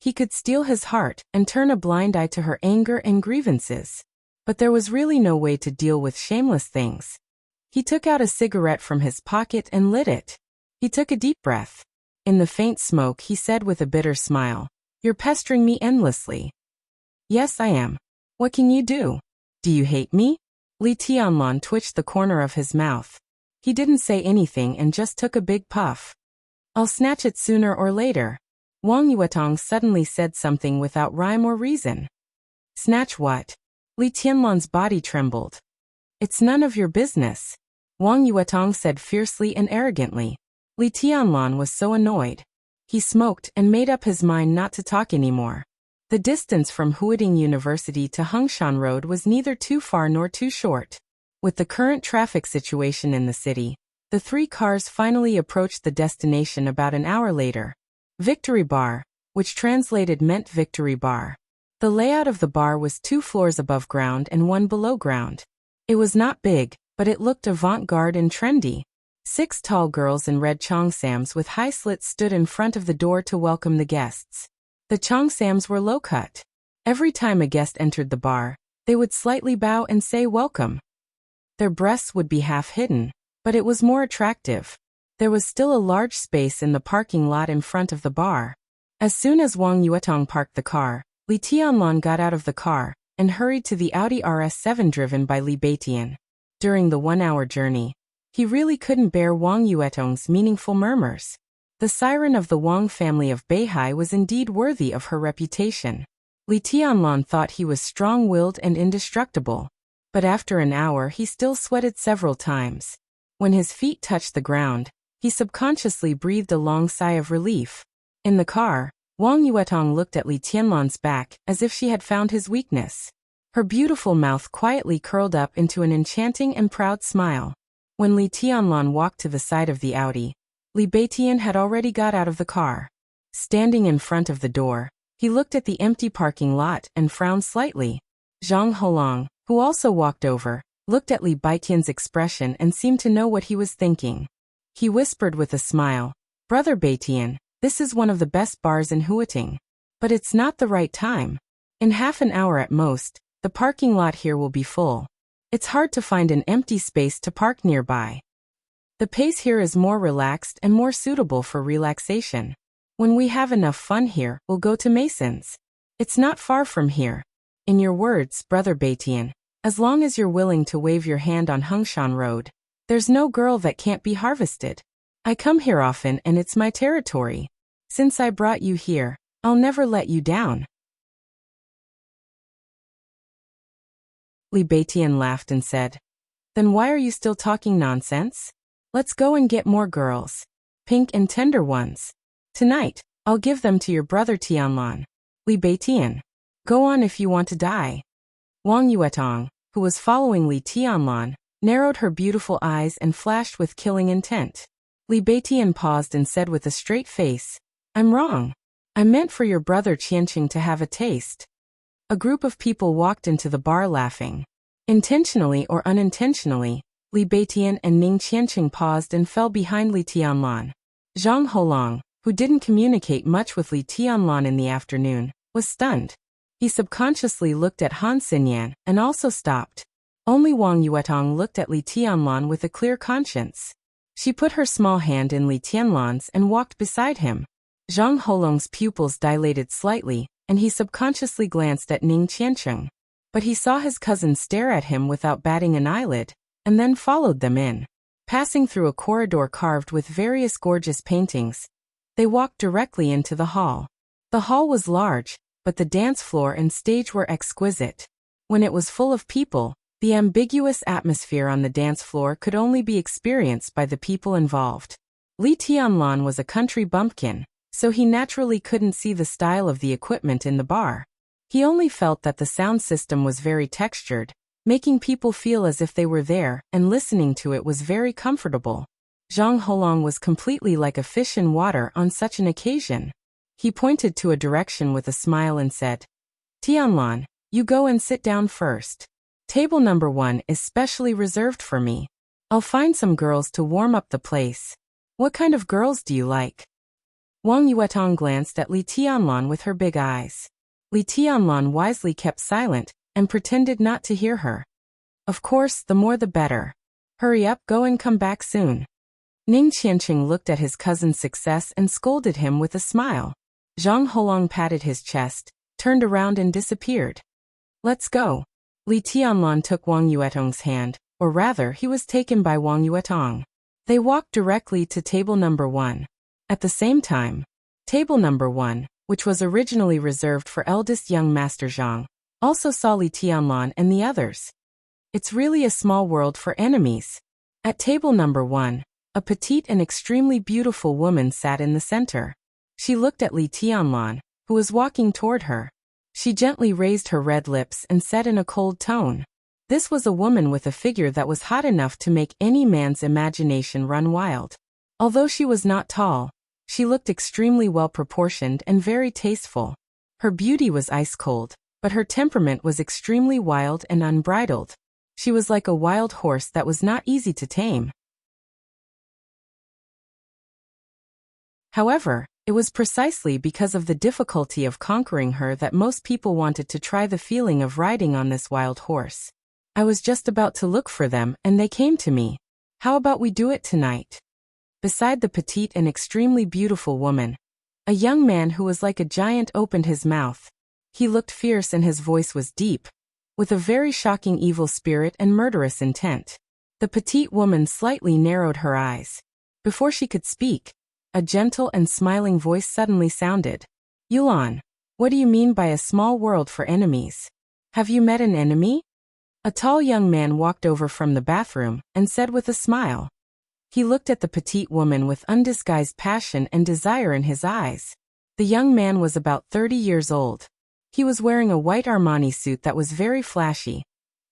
Speaker 1: He could steal his heart and turn a blind eye to her anger and grievances. But there was really no way to deal with shameless things. He took out a cigarette from his pocket and lit it. He took a deep breath. In the faint smoke he said with a bitter smile, "You're pestering me endlessly." "Yes, I am. What can you do? Do you hate me?" Li Tianlan twitched the corner of his mouth. He didn't say anything and just took a big puff. "I'll snatch it sooner or later." Wang Yuetong suddenly said something without rhyme or reason. "Snatch what?" Li Tianlan's body trembled. "It's none of your business," Wang Yuetong said fiercely and arrogantly. Li Tianlan was so annoyed. He smoked and made up his mind not to talk anymore. The distance from Huading University to Hengshan Road was neither too far nor too short. With the current traffic situation in the city, the three cars finally approached the destination about an hour later. Victory Bar, which translated meant Victory Bar. The layout of the bar was 2 floors above ground and 1 below ground. It was not big, but it looked avant-garde and trendy. 6 tall girls in red cheongsams with high slits stood in front of the door to welcome the guests. The cheongsams were low-cut. Every time a guest entered the bar, they would slightly bow and say welcome. Their breasts would be half hidden, but it was more attractive. There was still a large space in the parking lot in front of the bar. As soon as Wang Yuetong parked the car, Li Tianlan got out of the car and hurried to the Audi RS7 driven by Li Beitian. During the 1-hour journey, he really couldn't bear Wang Yuetong's meaningful murmurs. The siren of the Wang family of Beihai was indeed worthy of her reputation. Li Tianlan thought he was strong-willed and indestructible. But after an hour he still sweated several times. When his feet touched the ground, he subconsciously breathed a long sigh of relief. In the car, Wang Yuetong looked at Li Tianlan's back as if she had found his weakness. Her beautiful mouth quietly curled up into an enchanting and proud smile. When Li Tianlan walked to the side of the Audi, Li Beitian had already got out of the car. Standing in front of the door, he looked at the empty parking lot and frowned slightly. Zhang Holong, who also walked over, looked at Li Baitian's expression and seemed to know what he was thinking. He whispered with a smile, "Brother Baitian, this is one of the best bars in Huiting. But it's not the right time. In half an hour at most, the parking lot here will be full. It's hard to find an empty space to park nearby. The pace here is more relaxed and more suitable for relaxation. When we have enough fun here, we'll go to Mason's. It's not far from here. In your words, Brother Baitian, as long as you're willing to wave your hand on Hengshan Road, there's no girl that can't be harvested. I come here often and it's my territory. Since I brought you here, I'll never let you down." Li Baitian laughed and said, "Then why are you still talking nonsense? Let's go and get more girls. Pink and tender ones. Tonight, I'll give them to your brother Tianlan. Li Baitian, go on if you want to die." Wang Yuetong, who was following Li Tianlan, narrowed her beautiful eyes and flashed with killing intent. Li Baitian paused and said with a straight face, "I'm wrong. I meant for your brother Qianqing to have a taste." A group of people walked into the bar laughing. Intentionally or unintentionally, Li Baitian and Ning Qianqing paused and fell behind Li Tianlan. Zhang Holong, who didn't communicate much with Li Tianlan in the afternoon, was stunned. He subconsciously looked at Han Xinyan and also stopped. Only Wang Yuetong looked at Li Tianlan with a clear conscience. She put her small hand in Li Tianlan's and walked beside him. Zhang Holong's pupils dilated slightly, and he subconsciously glanced at Ning Qianqing. But he saw his cousin stare at him without batting an eyelid, and then followed them in. Passing through a corridor carved with various gorgeous paintings, they walked directly into the hall. The hall was large, but the dance floor and stage were exquisite. When it was full of people, the ambiguous atmosphere on the dance floor could only be experienced by the people involved. Li Tianlan was a country bumpkin, so he naturally couldn't see the style of the equipment in the bar. He only felt that the sound system was very textured, making people feel as if they were there, and listening to it was very comfortable. Zhang Holong was completely like a fish in water on such an occasion. He pointed to a direction with a smile and said, "Tianlan, you go and sit down first. Table number 1 is specially reserved for me. I'll find some girls to warm up the place. What kind of girls do you like?" Wang Yuetong glanced at Li Tianlan with her big eyes. Li Tianlan wisely kept silent and pretended not to hear her. "Of course, the more the better. Hurry up, go and come back soon." Ning Qianqing looked at his cousin's success and scolded him with a smile. Zhang Holong patted his chest, turned around and disappeared. "Let's go." Li Tianlan took Wang Yuetong's hand, or rather he was taken by Wang Yuetong. They walked directly to table number 1. At the same time, table number 1, which was originally reserved for eldest young Master Zhang, also saw Li Tianlan and the others. It's really a small world for enemies. At table number 1, a petite and extremely beautiful woman sat in the center. She looked at Li Tianlan, who was walking toward her. She gently raised her red lips and said in a cold tone, "This was a woman with a figure that was hot enough to make any man's imagination run wild. Although she was not tall, she looked extremely well proportioned and very tasteful. Her beauty was ice cold, but her temperament was extremely wild and unbridled. She was like a wild horse that was not easy to tame. However, it was precisely because of the difficulty of conquering her that most people wanted to try the feeling of riding on this wild horse. I was just about to look for them and they came to me. How about we do it tonight?" Beside the petite and extremely beautiful woman, a young man who was like a giant opened his mouth. He looked fierce and his voice was deep, with a very shocking evil spirit and murderous intent. The petite woman slightly narrowed her eyes. Before she could speak, a gentle and smiling voice suddenly sounded. "Yulan, what do you mean by a small world for enemies? Have you met an enemy?" A tall young man walked over from the bathroom and said with a smile. He looked at the petite woman with undisguised passion and desire in his eyes. The young man was about 30 years old. He was wearing a white Armani suit that was very flashy,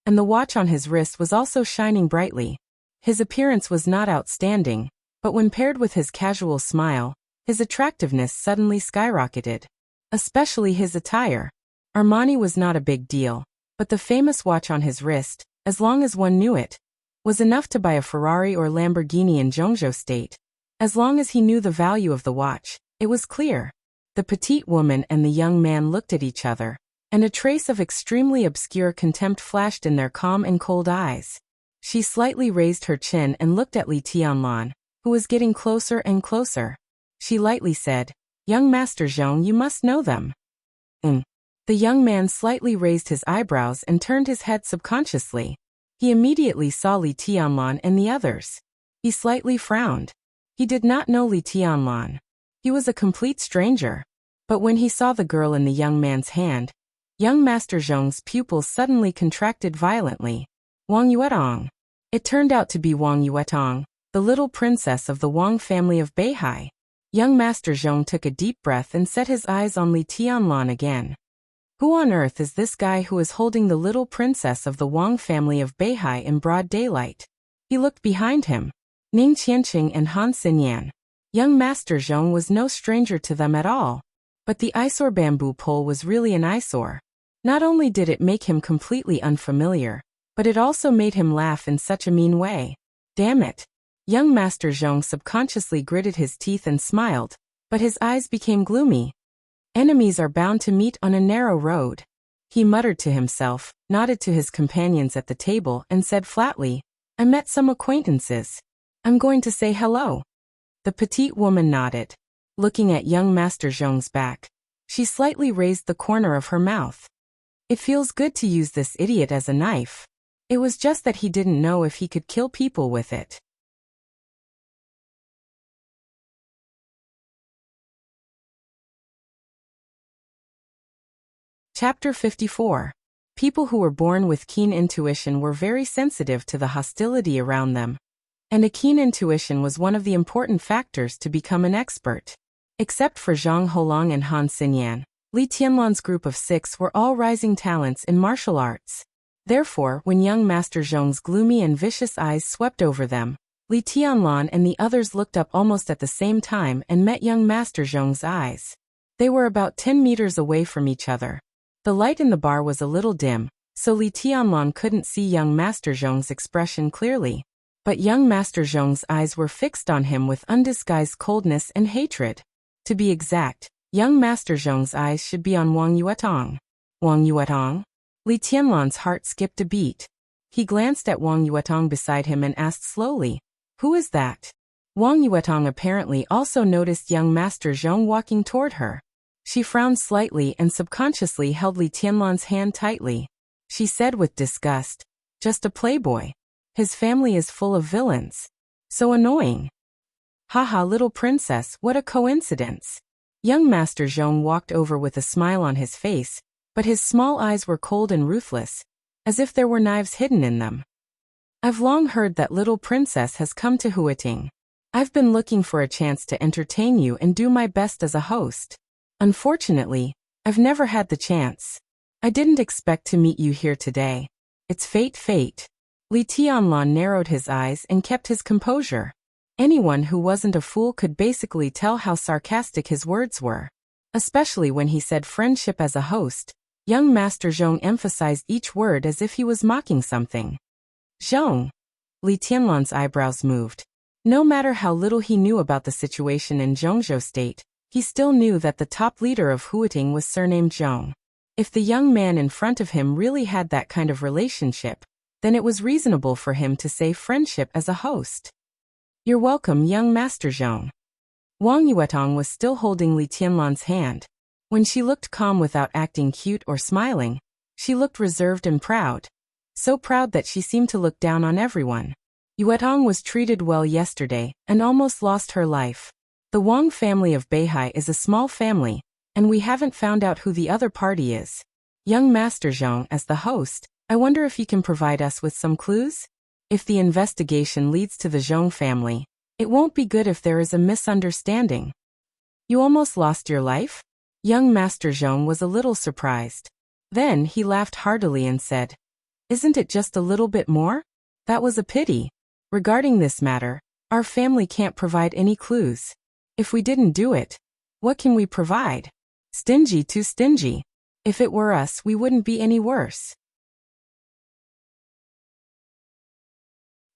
Speaker 1: and the watch on his wrist was also shining brightly. His appearance was not outstanding, but when paired with his casual smile, his attractiveness suddenly skyrocketed. Especially his attire. Armani was not a big deal, but the famous watch on his wrist, as long as one knew it, was enough to buy a Ferrari or Lamborghini in Zhongzhou State. As long as he knew the value of the watch, it was clear. The petite woman and the young man looked at each other, and a trace of extremely obscure contempt flashed in their calm and cold eyes. She slightly raised her chin and looked at Li Tianlan, who was getting closer and closer. She lightly said, "Young Master Zhong, you must know them." The young man slightly raised his eyebrows and turned his head subconsciously. He immediately saw Li Tianlan and the others. He slightly frowned. He did not know Li Tianlan. He was a complete stranger. But when he saw the girl in the young man's hand, young Master Zhong's pupils suddenly contracted violently. Wang Yuetong. It turned out to be Wang Yuetong, the little princess of the Wang family of Beihai. Young Master Zhong took a deep breath and set his eyes on Li Tianlan again. Who on earth is this guy who is holding the little princess of the Wang family of Beihai in broad daylight? He looked behind him. Ning Qianqing and Han Xinyan. Young Master Zhong was no stranger to them at all. But the eyesore bamboo pole was really an eyesore. Not only did it make him completely unfamiliar, but it also made him laugh in such a mean way. Damn it. Young Master Zhong subconsciously gritted his teeth and smiled, but his eyes became gloomy. Enemies are bound to meet on a narrow road. He muttered to himself, nodded to his companions at the table and said flatly, "I met some acquaintances. I'm going to say hello." The petite woman nodded. Looking at young Master Zhong's back, she slightly raised the corner of her mouth. It feels good to use this idiot as a knife. It was just that he didn't know if he could kill people with it. Chapter 54. People who were born with keen intuition were very sensitive to the hostility around them. And a keen intuition was one of the important factors to become an expert. Except for Zhang Holang and Han Xinyan, Li Tianlan's group of 6 were all rising talents in martial arts. Therefore, when young Master Zhong's gloomy and vicious eyes swept over them, Li Tianlan and the others looked up almost at the same time and met young Master Zhong's eyes. They were about 10 meters away from each other. The light in the bar was a little dim, so Li Tianlan couldn't see young Master Zhong's expression clearly. But young Master Zhong's eyes were fixed on him with undisguised coldness and hatred. To be exact, young Master Zhong's eyes should be on Wang Yuetong. Wang Yuetong? Li Tianlan's heart skipped a beat. He glanced at Wang Yuetong beside him and asked slowly, "Who is that?" Wang Yuetong apparently also noticed young Master Zhong walking toward her. She frowned slightly and subconsciously held Li Tianlan's hand tightly. She said with disgust, "Just a playboy. His family is full of villains. So annoying." "Haha, little princess, what a coincidence." Young Master Zhong walked over with a smile on his face, but his small eyes were cold and ruthless, as if there were knives hidden in them. "I've long heard that little princess has come to Huiting. I've been looking for a chance to entertain you and do my best as a host. Unfortunately, I've never had the chance. I didn't expect to meet you here today. It's fate. Li Tianlan narrowed his eyes and kept his composure. Anyone who wasn't a fool could basically tell how sarcastic his words were. Especially when he said friendship as a host, young Master Zhong emphasized each word as if he was mocking something. Zhong. Li Tianlan's eyebrows moved. No matter how little he knew about the situation in Zhongzhou State, he still knew that the top leader of Huiting was surnamed Zhong. If the young man in front of him really had that kind of relationship, then it was reasonable for him to say friendship as a host. "You're welcome, young Master Zhong." Wang Yuetong was still holding Li Tianlan's hand. When she looked calm without acting cute or smiling, she looked reserved and proud. So proud that she seemed to look down on everyone. Yuetong was treated well yesterday and almost lost her life. The Wang family of Beihai is a small family, and we haven't found out who the other party is. Young Master Zhong, as the host, I wonder if you can provide us with some clues? If the investigation leads to the Zhong family, it won't be good if there is a misunderstanding. You almost lost your life? Young Master Zhong was a little surprised. Then he laughed heartily and said, "Isn't it just a little bit more? That was a pity. Regarding this matter, our family can't provide any clues. If we didn't do it, what can we provide? Stingy, too stingy. If it were us, we wouldn't be any worse."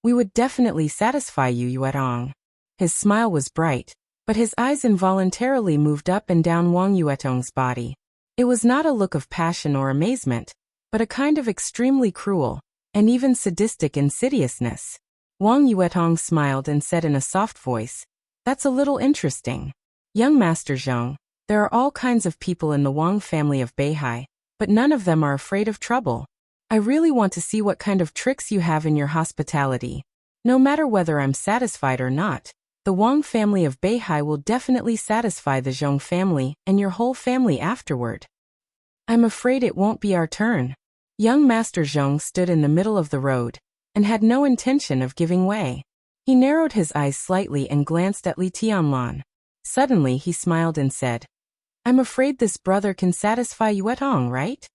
Speaker 1: We would definitely satisfy you, Yuetong. His smile was bright, but his eyes involuntarily moved up and down Wang Yuetong's body. It was not a look of passion or amazement, but a kind of extremely cruel, and even sadistic insidiousness. Wang Yuetong smiled and said in a soft voice, "That's a little interesting. Young Master Zhong, there are all kinds of people in the Wang family of Beihai, but none of them are afraid of trouble. I really want to see what kind of tricks you have in your hospitality. No matter whether I'm satisfied or not, the Wang family of Beihai will definitely satisfy the Zhong family and your whole family afterward." "I'm afraid it won't be our turn." Young Master Zhong stood in the middle of the road and had no intention of giving way. He narrowed his eyes slightly and glanced at Li Tianlan. Suddenly he smiled and said, "I'm afraid this brother can satisfy Yuetong, right?"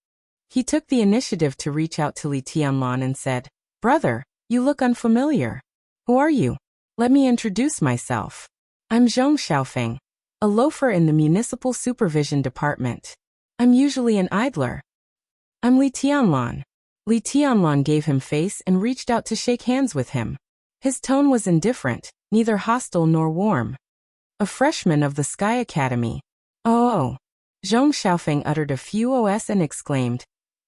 Speaker 1: He took the initiative to reach out to Li Tianlan and said, "Brother, you look unfamiliar. Who are you? Let me introduce myself. I'm Zhong Xiaofeng, a loafer in the Municipal Supervision Department. I'm usually an idler." "I'm Li Tianlan." Li Tianlan gave him face and reached out to shake hands with him. His tone was indifferent, neither hostile nor warm. "A freshman of the Sky Academy." "Oh." Zhong Xiaofeng uttered a few O's and exclaimed,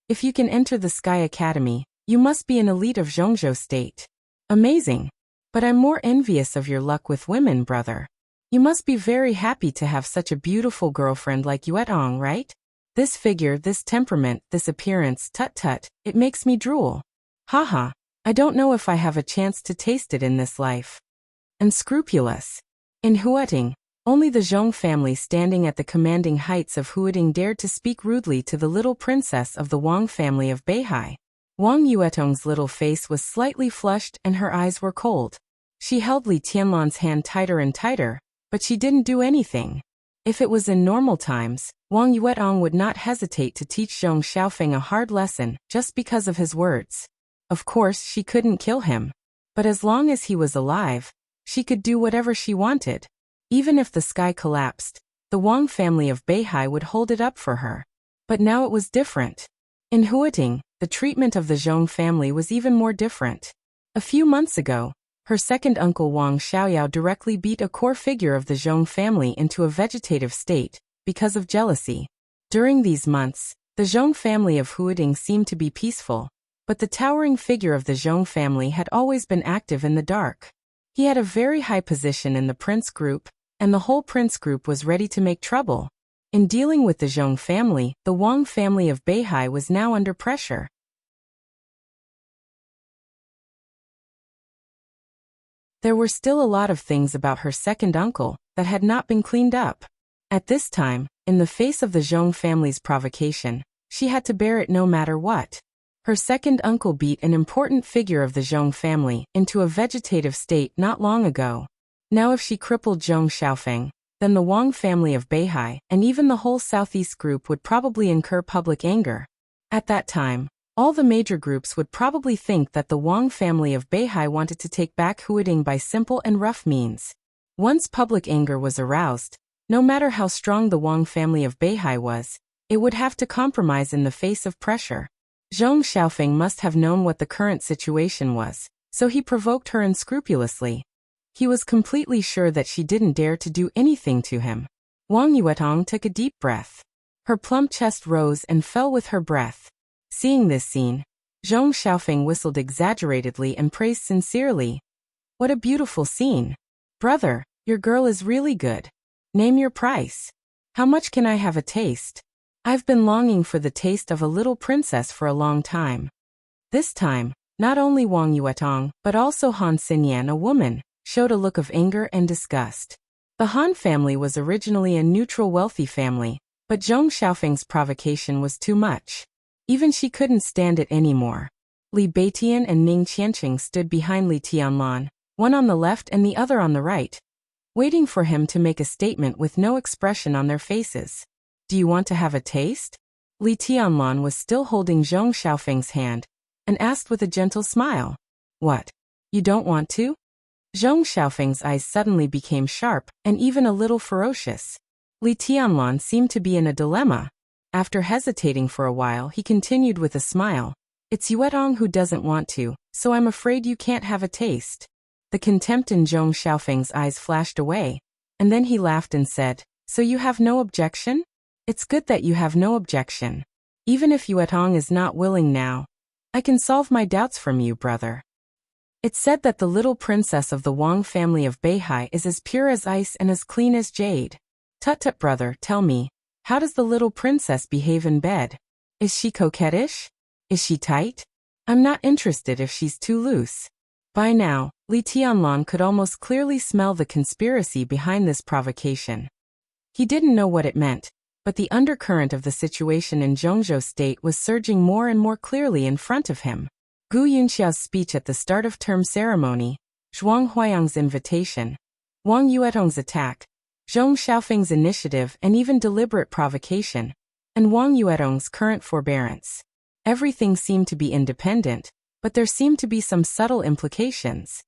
Speaker 1: "If you can enter the Sky Academy, you must be an elite of Zhongzhou State. Amazing. But I'm more envious of your luck with women, brother. You must be very happy to have such a beautiful girlfriend like Yuetong, right? This figure, this temperament, this appearance, tut-tut, it makes me drool. Haha, I don't know if I have a chance to taste it in this life." Unscrupulous. In Huating, only the Zhong family standing at the commanding heights of Huating dared to speak rudely to the little princess of the Wang family of Beihai. Wang Yuetong's little face was slightly flushed and her eyes were cold. She held Li Tianlan's hand tighter and tighter, but she didn't do anything. If it was in normal times, Wang Yuetong would not hesitate to teach Zhong Xiaofeng a hard lesson just because of his words. Of course, she couldn't kill him. But as long as he was alive, she could do whatever she wanted. Even if the sky collapsed, the Wang family of Beihai would hold it up for her. But now it was different. In Huating, the treatment of the Zhong family was even more different. A few months ago, her second uncle Wang Xiaoyao directly beat a core figure of the Zhong family into a vegetative state, because of jealousy. During these months, the Zhong family of Huating seemed to be peaceful, but the towering figure of the Zhong family had always been active in the dark. He had a very high position in the prince group, and the whole prince group was ready to make trouble. In dealing with the Zhong family, the Wang family of Beihai was now under pressure. There were still a lot of things about her second uncle that had not been cleaned up. At this time, in the face of the Zhong family's provocation, she had to bear it no matter what. Her second uncle beat an important figure of the Zhong family into a vegetative state not long ago. Now if she crippled Zhong Xiaofeng, then the Wang family of Beihai and even the whole Southeast group would probably incur public anger. At that time, all the major groups would probably think that the Wang family of Beihai wanted to take back Huating by simple and rough means. Once public anger was aroused, no matter how strong the Wang family of Beihai was, it would have to compromise in the face of pressure. Zhong Xiaofeng must have known what the current situation was, so he provoked her unscrupulously. He was completely sure that she didn't dare to do anything to him. Wang Yuetong took a deep breath. Her plump chest rose and fell with her breath. Seeing this scene, Zhong Xiaofeng whistled exaggeratedly and praised sincerely. "What a beautiful scene. Brother, your girl is really good. Name your price. How much can I have a taste? I've been longing for the taste of a little princess for a long time." This time, not only Wang Yuetong, but also Han Xinyan, a woman, showed a look of anger and disgust. The Han family was originally a neutral wealthy family, but Zhong Xiaofeng's provocation was too much. Even she couldn't stand it anymore. Li Beitian and Ning Qianqing stood behind Li Tianlan, one on the left and the other on the right, waiting for him to make a statement with no expression on their faces. "Do you want to have a taste?" Li Tianlan was still holding Zhong Xiaofeng's hand, and asked with a gentle smile. "What? You don't want to?" Zhong Xiaofeng's eyes suddenly became sharp and even a little ferocious. Li Tianlan seemed to be in a dilemma. After hesitating for a while, he continued with a smile. It's Yuetong who doesn't want to, so I'm afraid you can't have a taste. The contempt in Zhong Xiaofeng's eyes flashed away, and then he laughed and said, so you have no objection? It's good that you have no objection. Even if Yuetong is not willing now, I can solve my doubts from you, brother. It's said that the little princess of the Wang family of Beihai is as pure as ice and as clean as jade. Tut-tut, brother, tell me, how does the little princess behave in bed? Is she coquettish? Is she tight? I'm not interested if she's too loose. By now, Li Tianlan could almost clearly smell the conspiracy behind this provocation. He didn't know what it meant, but the undercurrent of the situation in Zhongzhou State was surging more and more clearly in front of him. Gu Yunxiao's speech at the start of term ceremony, Zhuang Huayang's invitation, Wang Yuetong's attack, Zhong Xiaofeng's initiative and even deliberate provocation, and Wang Yuetong's current forbearance. Everything seemed to be independent, but there seemed to be some subtle implications.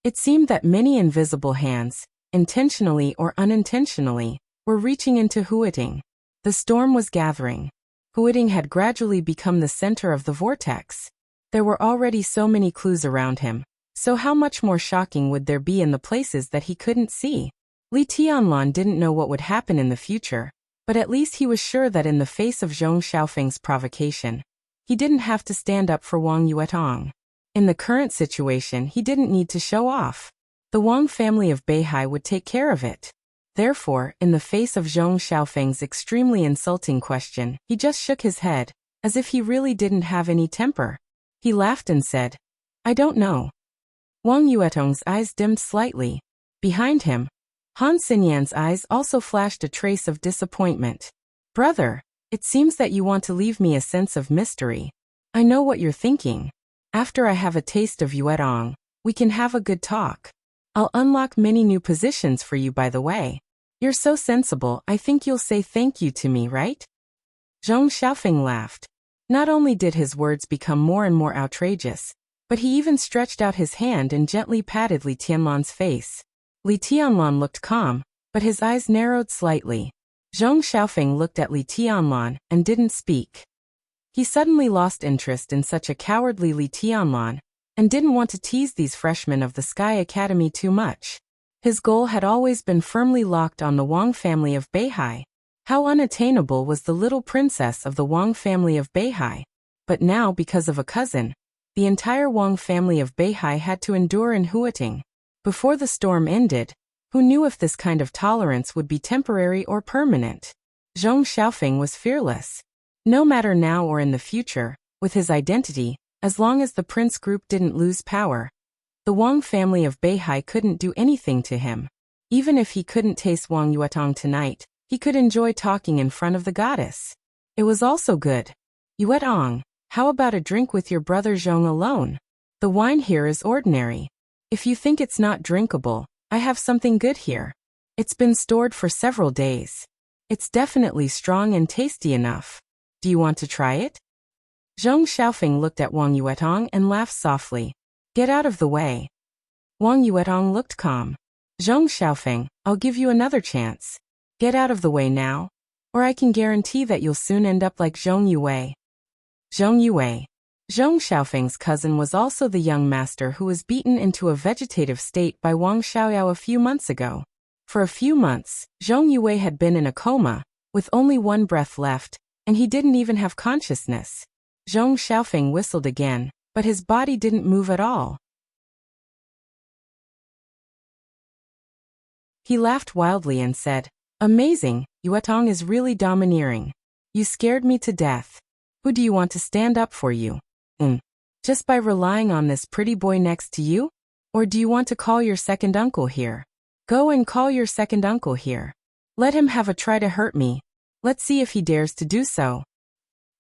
Speaker 1: It seemed that many invisible hands, intentionally or unintentionally, were reaching into Huiting. The storm was gathering. Huiting had gradually become the center of the vortex. There were already so many clues around him, so how much more shocking would there be in the places that he couldn't see? Li Tianlan didn't know what would happen in the future, but at least he was sure that in the face of Zhong Xiaofeng's provocation, he didn't have to stand up for Wang Yuetong. In the current situation, he didn't need to show off. The Wang family of Beihai would take care of it. Therefore, in the face of Zhong Xiaofeng's extremely insulting question, he just shook his head, as if he really didn't have any temper. He laughed and said, I don't know. Wang Yuetong's eyes dimmed slightly. Behind him, Han Xinyan's eyes also flashed a trace of disappointment. Brother, it seems that you want to leave me a sense of mystery. I know what you're thinking. After I have a taste of Yuetong, we can have a good talk. I'll unlock many new positions for you, by the way. You're so sensible, I think you'll say thank you to me, right? Zhong Xiaofeng laughed. Not only did his words become more and more outrageous, but he even stretched out his hand and gently patted Li Tianlan's face. Li Tianlan looked calm, but his eyes narrowed slightly. Zhong Xiaofeng looked at Li Tianlan and didn't speak. He suddenly lost interest in such a cowardly Li Tianlan, and didn't want to tease these freshmen of the Sky Academy too much. His goal had always been firmly locked on the Wang family of Beihai. How unattainable was the little princess of the Wang family of Beihai? But now, because of a cousin, the entire Wang family of Beihai had to endure in Huiting. Before the storm ended, who knew if this kind of tolerance would be temporary or permanent? Zhong Xiaofeng was fearless. No matter now or in the future, with his identity, as long as the prince group didn't lose power, the Wang family of Beihai couldn't do anything to him. Even if he couldn't taste Wang Yuetong tonight, he could enjoy talking in front of the goddess. It was also good. Yuetong, how about a drink with your brother Zhong alone? The wine here is ordinary. If you think it's not drinkable, I have something good here. It's been stored for several days. It's definitely strong and tasty enough. Do you want to try it? Zhong Xiaofeng looked at Wang Yuetong and laughed softly. Get out of the way. Wang Yuetong looked calm. Zhong Xiaofeng, I'll give you another chance. Get out of the way now, or I can guarantee that you'll soon end up like Zhong Yue. Zhong Yue. Zhong Xiaofeng's cousin was also the young master who was beaten into a vegetative state by Wang Xiaoyao a few months ago. For a few months, Zhong Yue had been in a coma, with only one breath left, and he didn't even have consciousness. Zhong Xiaofeng whistled again, but his body didn't move at all. He laughed wildly and said, Amazing, Yuetong is really domineering. You scared me to death. Who do you want to stand up for you? Just by relying on this pretty boy next to you? Or do you want to call your second uncle here? Go and call your second uncle here. Let him have a try to hurt me. Let's see if he dares to do so.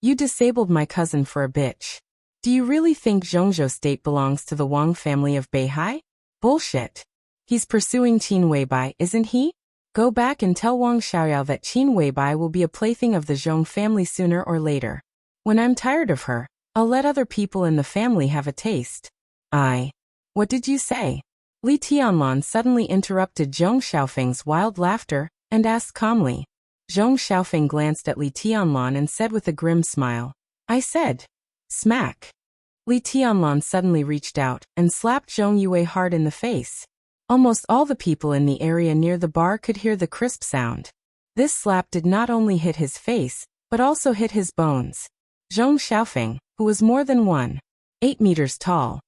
Speaker 1: You disabled my cousin for a bitch. Do you really think Zhongzhou State belongs to the Wang family of Beihai? Bullshit. He's pursuing Qin Weibai, isn't he? Go back and tell Wang Xiaoyao that Qin Weibai will be a plaything of the Zhong family sooner or later. When I'm tired of her, I'll let other people in the family have a taste. What did you say? Li Tianlan suddenly interrupted Zhong Xiaofeng's wild laughter and asked calmly. Zhong Xiaofeng glanced at Li Tianlan and said with a grim smile, "I said." Smack. Li Tianlan suddenly reached out and slapped Zhong Yue hard in the face. Almost all the people in the area near the bar could hear the crisp sound. This slap did not only hit his face, but also hit his bones. Zhong Xiaofeng, who was more than 1.8 meters tall,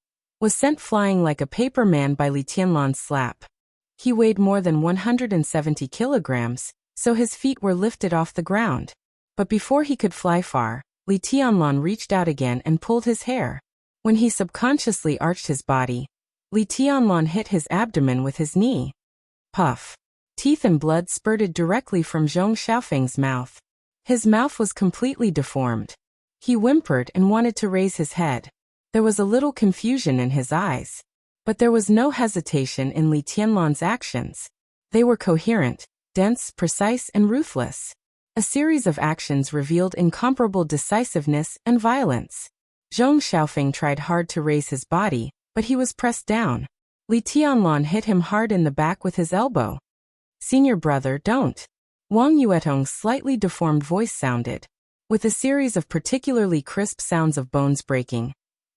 Speaker 1: was sent flying like a paper man by Li Tianlan's slap. He weighed more than 170 kilograms, so his feet were lifted off the ground. But before he could fly far, Li Tianlan reached out again and pulled his hair. When he subconsciously arched his body, Li Tianlan hit his abdomen with his knee. Puff. Teeth and blood spurted directly from Zhong Xiaofeng's mouth. His mouth was completely deformed. He whimpered and wanted to raise his head. There was a little confusion in his eyes. But there was no hesitation in Li Tianlan's actions. They were coherent, dense, precise, and ruthless. A series of actions revealed incomparable decisiveness and violence. Zhong Xiaofeng tried hard to raise his body, but he was pressed down. Li Tianlan hit him hard in the back with his elbow. "Senior brother, don't." Wang Yuetong's slightly deformed voice sounded. With a series of particularly crisp sounds of bones breaking,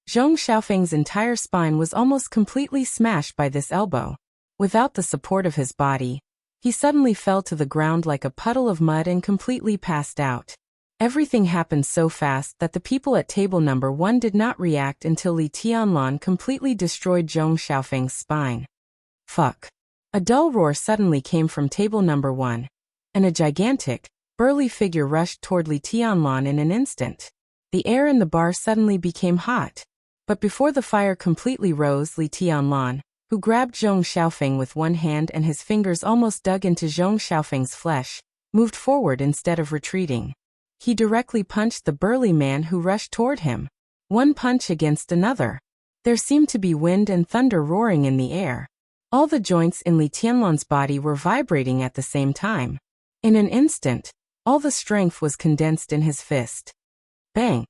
Speaker 1: Zhong Xiaofeng's entire spine was almost completely smashed by this elbow. Without the support of his body, he suddenly fell to the ground like a puddle of mud and completely passed out. Everything happened so fast that the people at table number 1 did not react until Li Tianlan completely destroyed Zhong Xiaofeng's spine. Fuck. A dull roar suddenly came from table number 1, and a gigantic, burly figure rushed toward Li Tianlan in an instant. The air in the bar suddenly became hot. But before the fire completely rose, Li Tianlan, who grabbed Zhong Xiaofeng with one hand and his fingers almost dug into Zhong Xiaofeng's flesh, moved forward instead of retreating. He directly punched the burly man who rushed toward him. One punch against another. There seemed to be wind and thunder roaring in the air. All the joints in Li Tianlan's body were vibrating at the same time. In an instant, all the strength was condensed in his fist. Bang!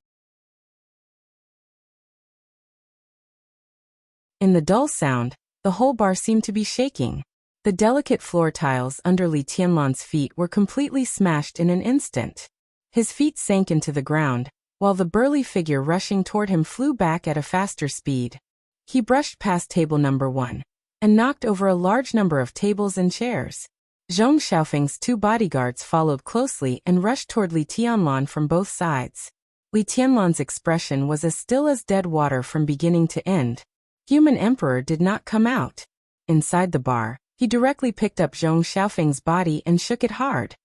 Speaker 1: In the dull sound, the whole bar seemed to be shaking. The delicate floor tiles under Li Tianlan's feet were completely smashed in an instant. His feet sank into the ground, while the burly figure rushing toward him flew back at a faster speed. He brushed past table number 1 and knocked over a large number of tables and chairs. Zhong Xiaofeng's 2 bodyguards followed closely and rushed toward Li Tianlan from both sides. Li Tianlan's expression was as still as dead water from beginning to end. Human Emperor did not come out. Inside the bar, he directly picked up Zhong Xiaofeng's body and shook it hard.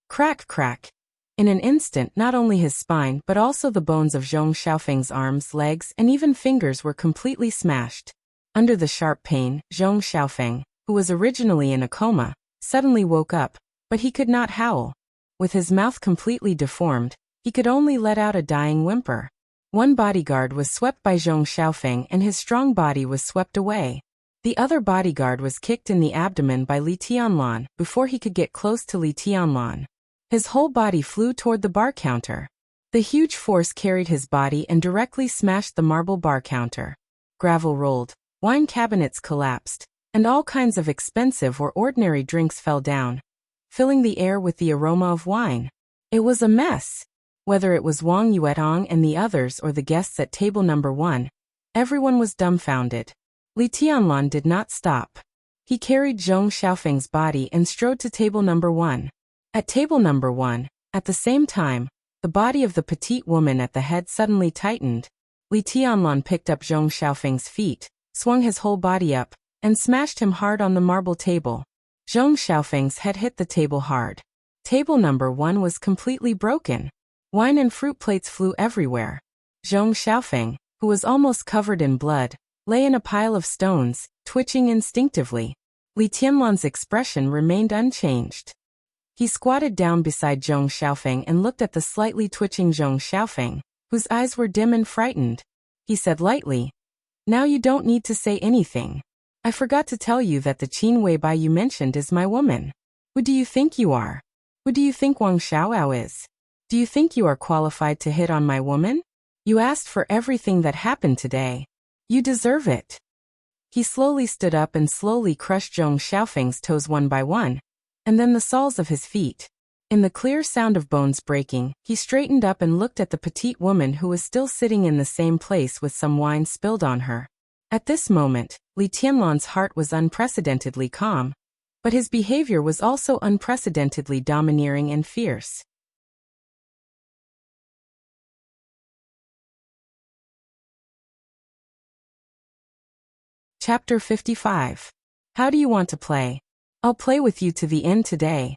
Speaker 1: Crack, crack. In an instant, not only his spine but also the bones of Zhong Xiaofeng's arms, legs, and even fingers were completely smashed. Under the sharp pain, Zhong Xiaofeng, who was originally in a coma, suddenly woke up, but he could not howl. With his mouth completely deformed, he could only let out a dying whimper. One bodyguard was swept by Zhong Xiaofeng and his strong body was swept away. The other bodyguard was kicked in the abdomen by Li Tianlan before he could get close to Li Tianlan. His whole body flew toward the bar counter. The huge force carried his body and directly smashed the marble bar counter. Gravel rolled, wine cabinets collapsed, and all kinds of expensive or ordinary drinks fell down, filling the air with the aroma of wine. It was a mess. Whether it was Wang Yuetong and the others or the guests at table number 1, everyone was dumbfounded. Li Tianlan did not stop. He carried Zhong Xiaofeng's body and strode to table number 1. At table number 1, at the same time, the body of the petite woman at the head suddenly tightened. Li Tianlan picked up Zhong Xiaofeng's feet, swung his whole body up, and smashed him hard on the marble table. Zhong Xiaofeng's head hit the table hard. Table number 1 was completely broken. Wine and fruit plates flew everywhere. Zhong Xiaofeng, who was almost covered in blood, lay in a pile of stones, twitching instinctively. Li Tianlan's expression remained unchanged. He squatted down beside Zhong Xiaofeng and looked at the slightly twitching Zhong Xiaofeng, whose eyes were dim and frightened. He said lightly, "Now you don't need to say anything. I forgot to tell you that the Qin Weibai you mentioned is my woman. Who do you think you are? Who do you think Wang Xiaoao is? Do you think you are qualified to hit on my woman? You asked for everything that happened today. You deserve it." He slowly stood up and slowly crushed Zhong Xiaofeng's toes one by one, and then the soles of his feet. In the clear sound of bones breaking, he straightened up and looked at the petite woman who was still sitting in the same place with some wine spilled on her. At this moment, Li Tianlan's heart was unprecedentedly calm, but his behavior was also unprecedentedly domineering and fierce. Chapter 55. How do you want to play? I'll play with you to the end today.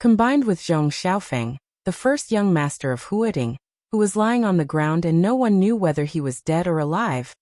Speaker 1: Combined with Zhong Xiaofeng, the first young master of Huiting, who was lying on the ground and no one knew whether he was dead or alive,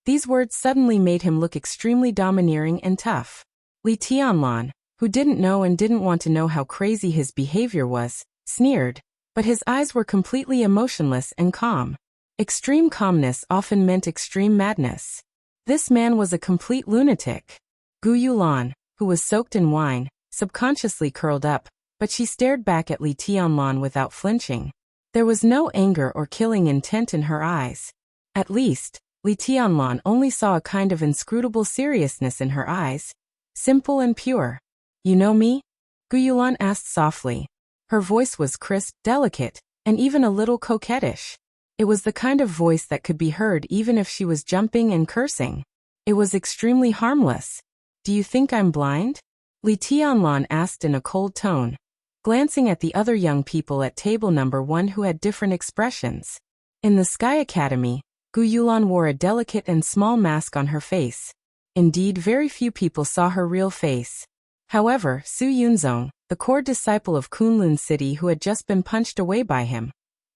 Speaker 1: these words suddenly made him look extremely domineering and tough. Li Tianlan, who didn't know and didn't want to know how crazy his behavior was, sneered, but his eyes were completely emotionless and calm. Extreme calmness often meant extreme madness. This man was a complete lunatic. Gu Yulan, who was soaked in wine, subconsciously curled up, but she stared back at Li Tianlan without flinching. There was no anger or killing intent in her eyes. At least, Li Tianlan only saw a kind of inscrutable seriousness in her eyes, simple and pure. You know me? Gu Yulan asked softly. Her voice was crisp, delicate, and even a little coquettish. It was the kind of voice that could be heard even if she was jumping and cursing. It was extremely harmless. Do you think I'm blind? Li Tianlan asked in a cold tone, glancing at the other young people at table number 1 who had different expressions. In the Sky Academy, Gu Yulan wore a delicate and small mask on her face. Indeed, very few people saw her real face. However, Su Yunzong, the core disciple of Kunlun City who had just been punched away by him,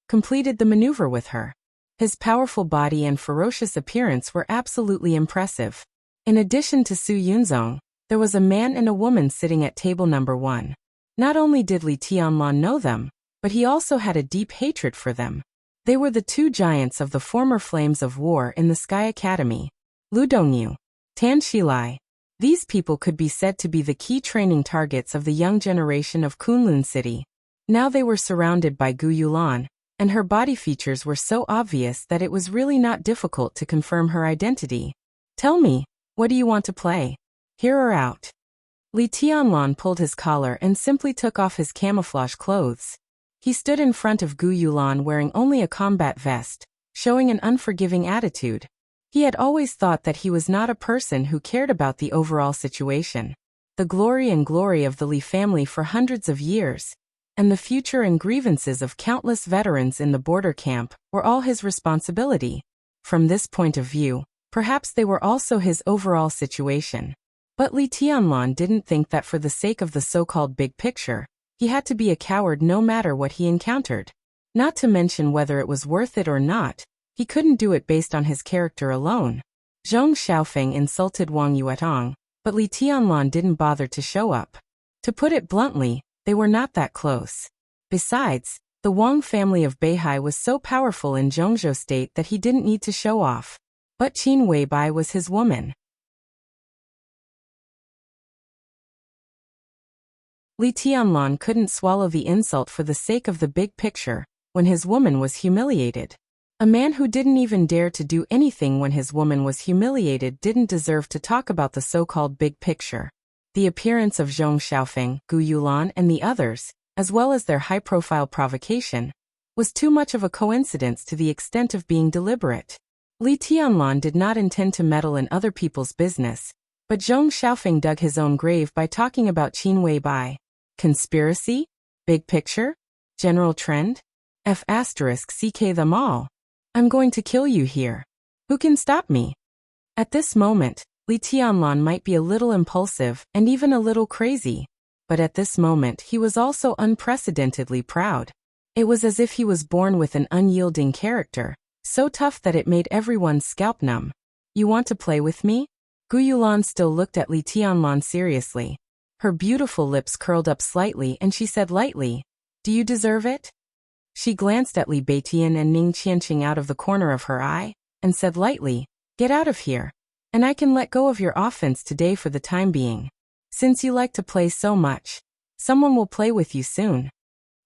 Speaker 1: completed the maneuver with her. His powerful body and ferocious appearance were absolutely impressive. In addition to Su Yunzong, there was a man and a woman sitting at table number 1. Not only did Li Tianlan know them, but he also had a deep hatred for them. They were the 2 giants of the former flames of war in the Sky Academy, Lu Dongyu, Tan Shilai. These people could be said to be the key training targets of the young generation of Kunlun City. Now they were surrounded by Gu Yulan, and her body features were so obvious that it was really not difficult to confirm her identity. Tell me, what do you want to play? Here or out? Li Tianlan pulled his collar and simply took off his camouflage clothes. He stood in front of Gu Yulan wearing only a combat vest, showing an unforgiving attitude. He had always thought that he was not a person who cared about the overall situation. The glory of the Li family for hundreds of years, and the future and grievances of countless veterans in the border camp were all his responsibility. From this point of view, perhaps they were also his overall situation. But Li Tianlan didn't think that for the sake of the so-called big picture, he had to be a coward no matter what he encountered. Not to mention whether it was worth it or not, he couldn't do it based on his character alone. Zhong Xiaofeng insulted Wang Yuetong, but Li Tianlan didn't bother to show up. To put it bluntly, they were not that close. Besides, the Wang family of Beihai was so powerful in Zhongzhou state that he didn't need to show off. But Qin Weibai was his woman. Li Tianlan couldn't swallow the insult for the sake of the big picture, when his woman was humiliated. A man who didn't even dare to do anything when his woman was humiliated didn't deserve to talk about the so-called big picture. The appearance of Zhong Xiaofeng, Gu Yulan and the others, as well as their high-profile provocation, was too much of a coincidence to the extent of being deliberate. Li Tianlan did not intend to meddle in other people's business, but Zhong Xiaofeng dug his own grave by talking about Qin Weibai. Conspiracy? Big picture? General trend? *CK them all. I'm going to kill you here. Who can stop me? At this moment, Li Tianlan might be a little impulsive and even a little crazy, but at this moment he was also unprecedentedly proud. It was as if he was born with an unyielding character, so tough that it made everyone's scalp numb. You want to play with me? Gu Yulan still looked at Li Tianlan seriously. Her beautiful lips curled up slightly and she said lightly, Do you deserve it? She glanced at Li Beitian and Ning Qianqing out of the corner of her eye, and said lightly, Get out of here, and I can let go of your offense today for the time being. Since you like to play so much, someone will play with you soon.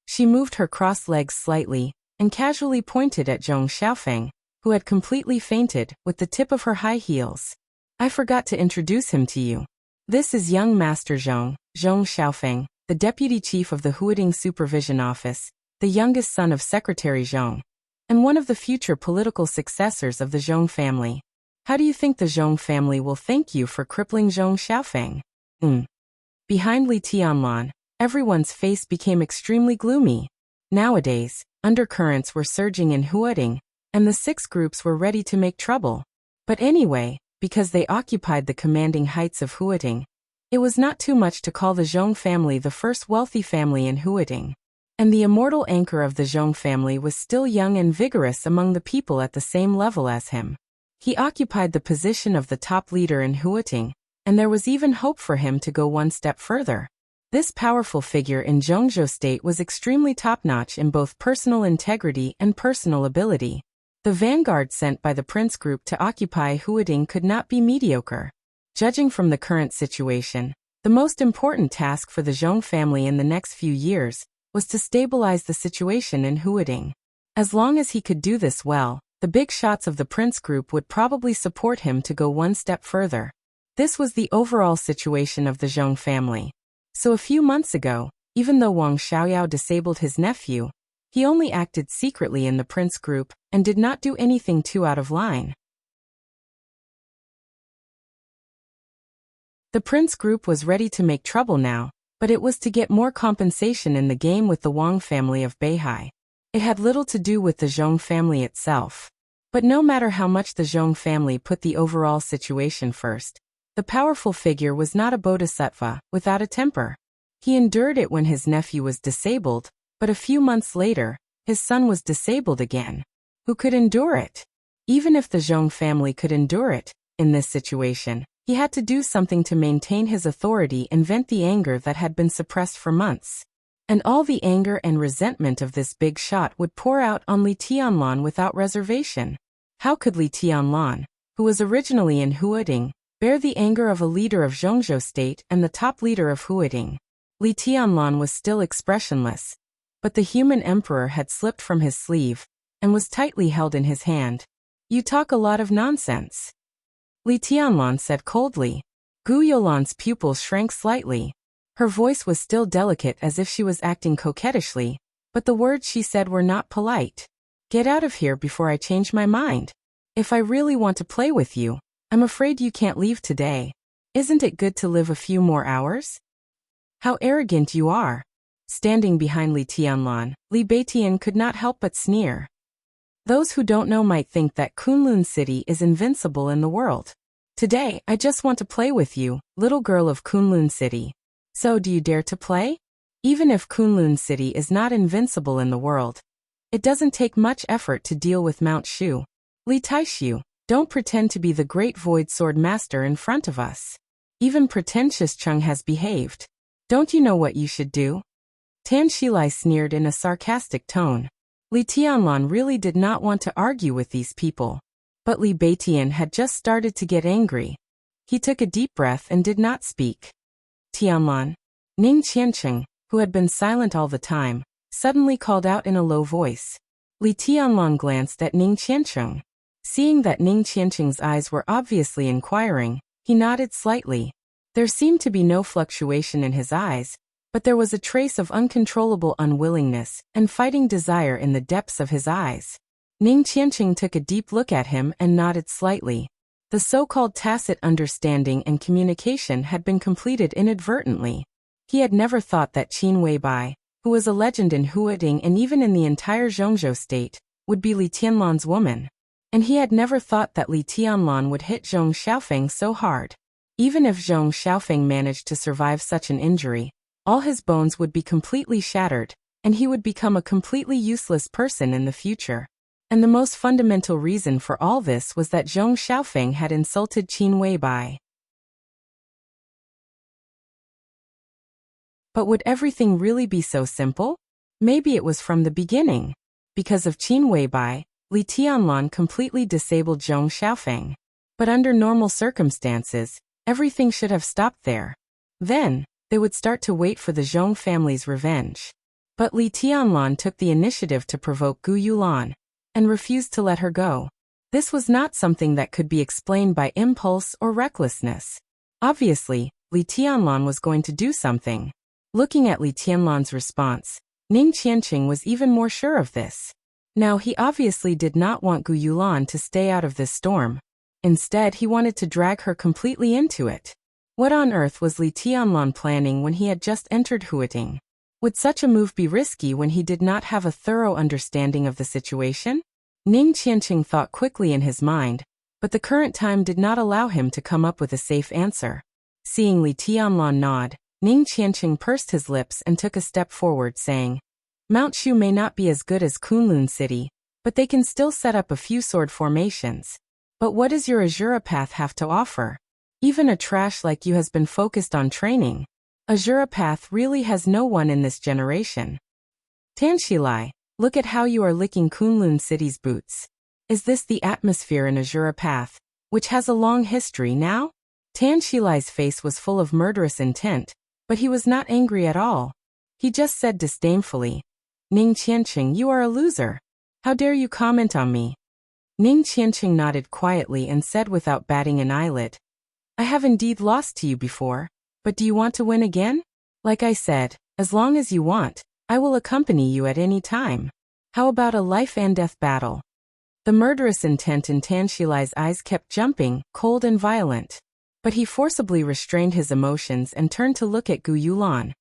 Speaker 1: She moved her crossed legs slightly, and casually pointed at Zhong Xiaofeng, who had completely fainted, with the tip of her high heels. I forgot to introduce him to you. This is young Master Zhong, Zhong Xiaofeng, the deputy chief of the Huading Supervision Office, the youngest son of Secretary Zhong, and one of the future political successors of the Zhong family. How do you think the Zhong family will thank you for crippling Zhong Xiaofeng? Behind Li Tianlan, everyone's face became extremely gloomy. Nowadays, undercurrents were surging in Huading, and the 6 groups were ready to make trouble. But anyway, because they occupied the commanding heights of Huading, it was not too much to call the Zhong family the first wealthy family in Huading. And the immortal anchor of the Zhong family was still young and vigorous among the people at the same level as him. He occupied the position of the top leader in Huading, and there was even hope for him to go one step further. This powerful figure in Zhongzhou state was extremely top-notch in both personal integrity and personal ability. The vanguard sent by the Prince Group to occupy Huading could not be mediocre. Judging from the current situation, the most important task for the Zhong family in the next few years was to stabilize the situation in Huading. As long as he could do this well, the big shots of the Prince Group would probably support him to go one step further. This was the overall situation of the Zhong family. So a few months ago, even though Wang Xiaoyao disabled his nephew, he only acted secretly in the Prince Group and did not do anything too out of line. The Prince Group was ready to make trouble now, but it was to get more compensation in the game with the Wang family of Beihai. It had little to do with the Zhong family itself. But no matter how much the Zhong family put the overall situation first, the powerful figure was not a bodhisattva without a temper. He endured it when his nephew was disabled, but a few months later, his son was disabled again. Who could endure it? Even if the Zhong family could endure it, in this situation, he had to do something to maintain his authority and vent the anger that had been suppressed for months. And all the anger and resentment of this big shot would pour out on Li Tianlan without reservation. How could Li Tianlan, who was originally in Huading, bear the anger of a leader of Zhongzhou state and the top leader of Huading? Li Tianlan was still expressionless, but the human emperor had slipped from his sleeve and was tightly held in his hand. You talk a lot of nonsense, Li Tianlan said coldly. Gu Yolan's pupils shrank slightly. Her voice was still delicate as if she was acting coquettishly, but the words she said were not polite. Get out of here before I change my mind. If I really want to play with you, I'm afraid you can't leave today. Isn't it good to live a few more hours? How arrogant you are. Standing behind Li Tianlan, Li Beitian could not help but sneer. Those who don't know might think that Kunlun City is invincible in the world. Today, I just want to play with you, little girl of Kunlun City. So do you dare to play? Even if Kunlun City is not invincible in the world, it doesn't take much effort to deal with Mount Shu. Li Taishu, don't pretend to be the great void sword master in front of us. Even pretentious Chung has behaved. Don't you know what you should do? Tan Shilai sneered in a sarcastic tone. Li Tianlan really did not want to argue with these people. But Li Beitian had just started to get angry. He took a deep breath and did not speak. Tianlan. Ning Qiancheng, who had been silent all the time, suddenly called out in a low voice. Li Tianlan glanced at Ning Qiancheng. Seeing that Ning Qiancheng's eyes were obviously inquiring, he nodded slightly. There seemed to be no fluctuation in his eyes, but there was a trace of uncontrollable unwillingness and fighting desire in the depths of his eyes. Ning Qiancheng took a deep look at him and nodded slightly. The so-called tacit understanding and communication had been completed inadvertently. He had never thought that Qin Weibai, who was a legend in Huading and even in the entire Zhongzhou state, would be Li Tianlan's woman. And he had never thought that Li Tianlan would hit Zhong Xiaofeng so hard. Even if Zhong Xiaofeng managed to survive such an injury, all his bones would be completely shattered, and he would become a completely useless person in the future. And the most fundamental reason for all this was that Zhong Xiaofeng had insulted Qin Weibai. But would everything really be so simple? Maybe it was from the beginning. Because of Qin Weibai, Li Tianlan completely disabled Zhong Xiaofeng. But under normal circumstances, everything should have stopped there. Then, they would start to wait for the Zhong family's revenge. But Li Tianlan took the initiative to provoke Gu Yulan, and refused to let her go. This was not something that could be explained by impulse or recklessness. Obviously, Li Tianlan was going to do something. Looking at Li Tianlan's response, Ning Qianqing was even more sure of this. Now he obviously did not want Gu Yulan to stay out of this storm. Instead, he wanted to drag her completely into it. What on earth was Li Tianlan planning when he had just entered Huiting? Would such a move be risky when he did not have a thorough understanding of the situation? Ning Qianqing thought quickly in his mind, but the current time did not allow him to come up with a safe answer. Seeing Li Tianlan nod, Ning Qianqing pursed his lips and took a step forward, saying, Mount Shu may not be as good as Kunlun City, but they can still set up a few sword formations. But what does your Azura path have to offer? Even a trash like you has been focused on training. Azura path really has no one in this generation. Tanshilai, look at how you are licking Kunlun City's boots. Is this the atmosphere in Azura path, which has a long history now? Tanshilai's face was full of murderous intent, but he was not angry at all. He just said disdainfully, Ning Qianqing, you are a loser. How dare you comment on me? Ning Qianqing nodded quietly and said without batting an eyelid, I have indeed lost to you before, but do you want to win again? Like I said, as long as you want, I will accompany you at any time. How about a life and death battle? The murderous intent in Tanshilai's eyes kept jumping, cold and violent. But he forcibly restrained his emotions and turned to look at Gu Yulan,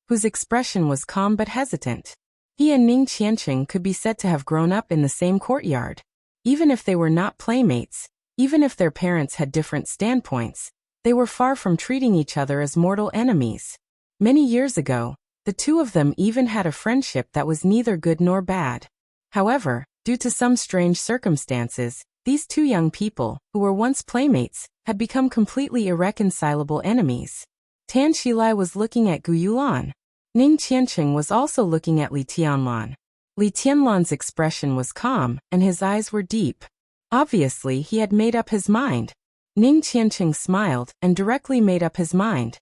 Speaker 1: whose expression was calm but hesitant. He and Ning Qianqing could be said to have grown up in the same courtyard. Even if they were not playmates, even if their parents had different standpoints, they were far from treating each other as mortal enemies. Many years ago, the two of them even had a friendship that was neither good nor bad. However, due to some strange circumstances, these two young people, who were once playmates, had become completely irreconcilable enemies. Tanshilai was looking at Gu Yulan. Ning Qianqing was also looking at Li Tianlan. Li Tianlan's expression was calm, and his eyes were deep. Obviously, he had made up his mind. Ning Qianqing smiled and directly made up his mind.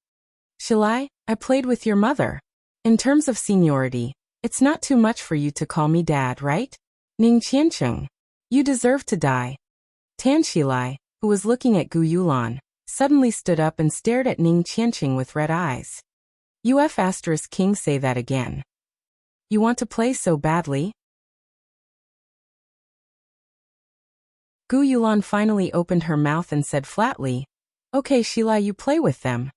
Speaker 1: Shilai, I played with your mother. In terms of seniority, it's not too much for you to call me dad, right? Ning Qianqing, you deserve to die. Tanshilai, who was looking at Gu Yulan, suddenly stood up and stared at Ning Qianqing with red eyes. King, say that again. You want to play so badly? Gu Yulan finally opened her mouth and said flatly, Okay, Shilai, you play with them.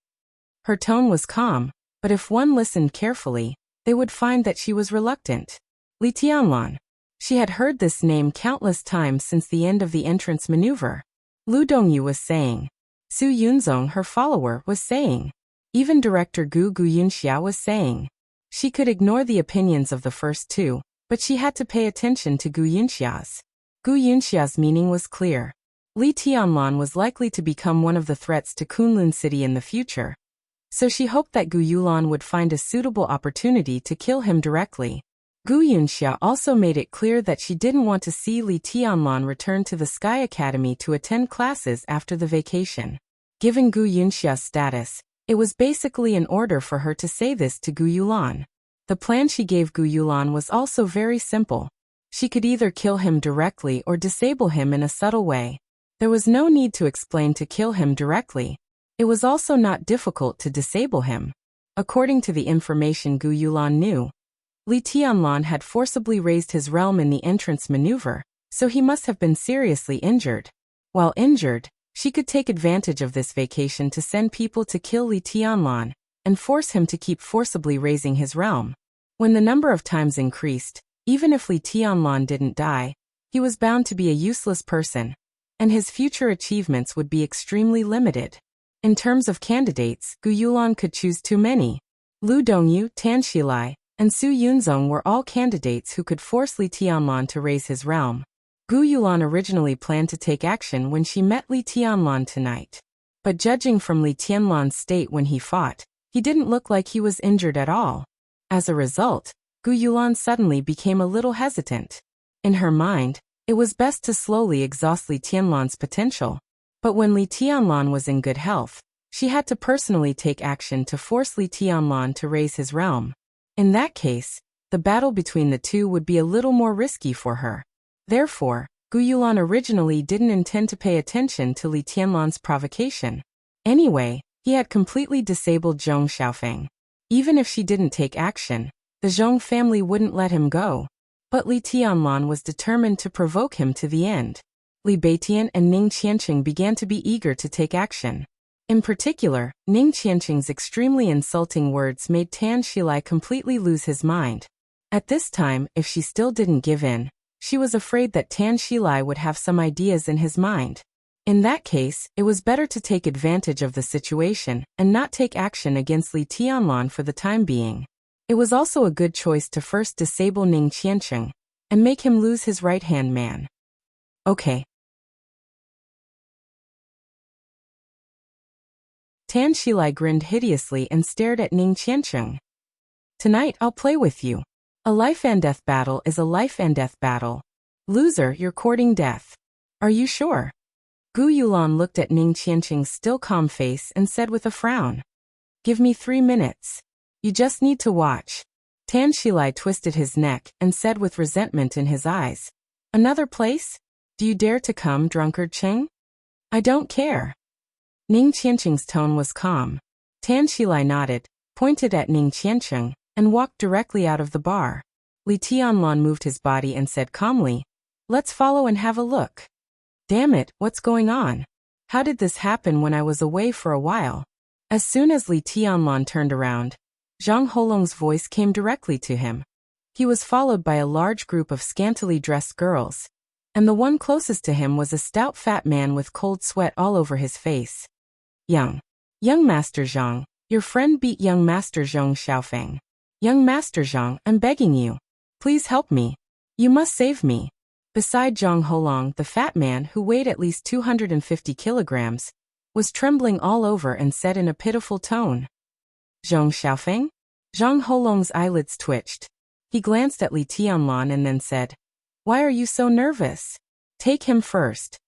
Speaker 1: Her tone was calm, but if one listened carefully, they would find that she was reluctant. Li Tianlan. She had heard this name countless times since the end of the entrance maneuver. Lu Dongyu was saying. Su Yunzong, her follower, was saying. Even director Gu Yunxia was saying. She could ignore the opinions of the first two, but she had to pay attention to Gu Yunxia's. Gu Yunxia's meaning was clear. Li Tianlan was likely to become one of the threats to Kunlun City in the future. So she hoped that Gu Yulan would find a suitable opportunity to kill him directly. Gu Yunxia also made it clear that she didn't want to see Li Tianlan return to the Sky Academy to attend classes after the vacation. Given Gu Yunxia's status, it was basically an order for her to say this to Gu Yulan. The plan she gave Gu Yulan was also very simple. She could either kill him directly or disable him in a subtle way. There was no need to explain to kill him directly. It was also not difficult to disable him. According to the information Gu Yulan knew, Li Tianlan had forcibly raised his realm in the entrance maneuver, so he must have been seriously injured. While injured, she could take advantage of this vacation to send people to kill Li Tianlan and force him to keep forcibly raising his realm. When the number of times increased, even if Li Tianlan didn't die, he was bound to be a useless person, and his future achievements would be extremely limited. In terms of candidates, Gu Yulan could choose too many. Lu Dongyu, Tanshilai, and Su Yunzong were all candidates who could force Li Tianlan to raise his realm. Gu Yulan originally planned to take action when she met Li Tianlan tonight. But judging from Li Tianlan's state when he fought, he didn't look like he was injured at all. As a result, Gu Yulan suddenly became a little hesitant. In her mind, it was best to slowly exhaust Li Tianlan's potential. But when Li Tianlan was in good health, she had to personally take action to force Li Tianlan to raise his realm. In that case, the battle between the two would be a little more risky for her. Therefore, Gu Yulan originally didn't intend to pay attention to Li Tianlan's provocation. Anyway, he had completely disabled Zhong Xiaofeng. Even if she didn't take action, the Zhong family wouldn't let him go. But Li Tianlan was determined to provoke him to the end. Li Beitian and Ning Qianqing began to be eager to take action. In particular, Ning Qianqing's extremely insulting words made Tan Xilai completely lose his mind. At this time, if she still didn't give in, she was afraid that Tan Xilai would have some ideas in his mind. In that case, it was better to take advantage of the situation and not take action against Li Tianlan for the time being. It was also a good choice to first disable Ning Qianqing and make him lose his right-hand man. Okay. Tan Xilai grinned hideously and stared at Ning Qianqing. Tonight I'll play with you. A life-and-death battle is a life-and-death battle. Loser, you're courting death. Are you sure? Gu Yulan looked at Ning Qianqing's still calm face and said with a frown. Give me 3 minutes. You just need to watch. Tan Xilai twisted his neck and said with resentment in his eyes. Another place? Do you dare to come, drunkard Cheng? I don't care. Ning Qianqing's tone was calm. Tan Xilai nodded, pointed at Ning Qianqing, and walked directly out of the bar. Li Tianlan moved his body and said calmly, Let's follow and have a look. Damn it, what's going on? How did this happen when I was away for a while? As soon as Li Tianlan turned around, Zhang Holong's voice came directly to him. He was followed by a large group of scantily dressed girls, and the one closest to him was a stout fat man with cold sweat all over his face. Young Master Zhang, your friend beat young Master Zhong Xiaofeng. Young Master Zhang, I'm begging you. Please help me. You must save me. Beside Zhang Holong, the fat man, who weighed at least 250 kilograms, was trembling all over and said in a pitiful tone. Zhong Xiaofeng? Zhang Holong's eyelids twitched. He glanced at Li Tianlan and then said, Why are you so nervous? Take him first.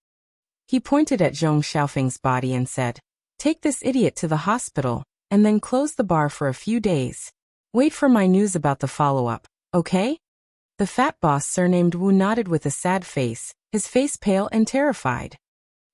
Speaker 1: He pointed at Zhong Xiaofeng's body and said, Take this idiot to the hospital, and then close the bar for a few days. Wait for my news about the follow-up, okay? The fat boss surnamed Wu nodded with a sad face, his face pale and terrified.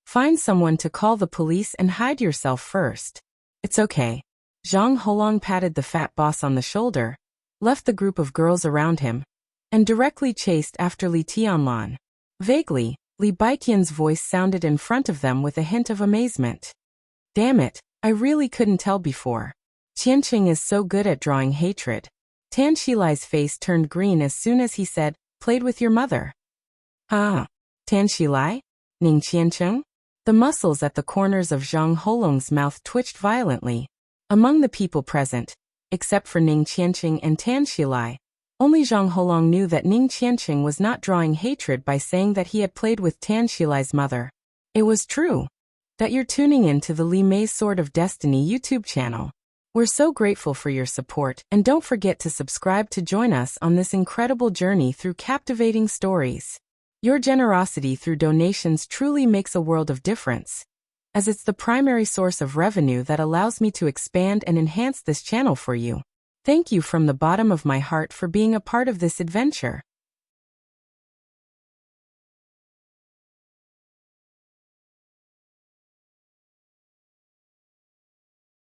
Speaker 1: Find someone to call the police and hide yourself first. It's okay. Zhang Holong patted the fat boss on the shoulder, left the group of girls around him, and directly chased after Li Tianlan. Vaguely, Li Baiqian's voice sounded in front of them with a hint of amazement. Damn it, I really couldn't tell before. Qianqing is so good at drawing hatred. Tan Xilai's face turned green as soon as he said, Played with your mother. Ah, Tan Xilai? Ning Qianqing? The muscles at the corners of Zhang Holong's mouth twitched violently. Among the people present, except for Ning Qianqing and Tan Xilai, only Zhang Holong knew that Ning Qianqing was not drawing hatred by saying that he had played with Tan Xilai's mother. It was true. That you're tuning in to the Li Mei's Sword of Destiny YouTube channel. We're so grateful for your support, and don't forget to subscribe to join us on this incredible journey through captivating stories. Your generosity through donations truly makes a world of difference, as it's the primary source of revenue that allows me to expand and enhance this channel for you. Thank you from the bottom of my heart for being a part of this adventure.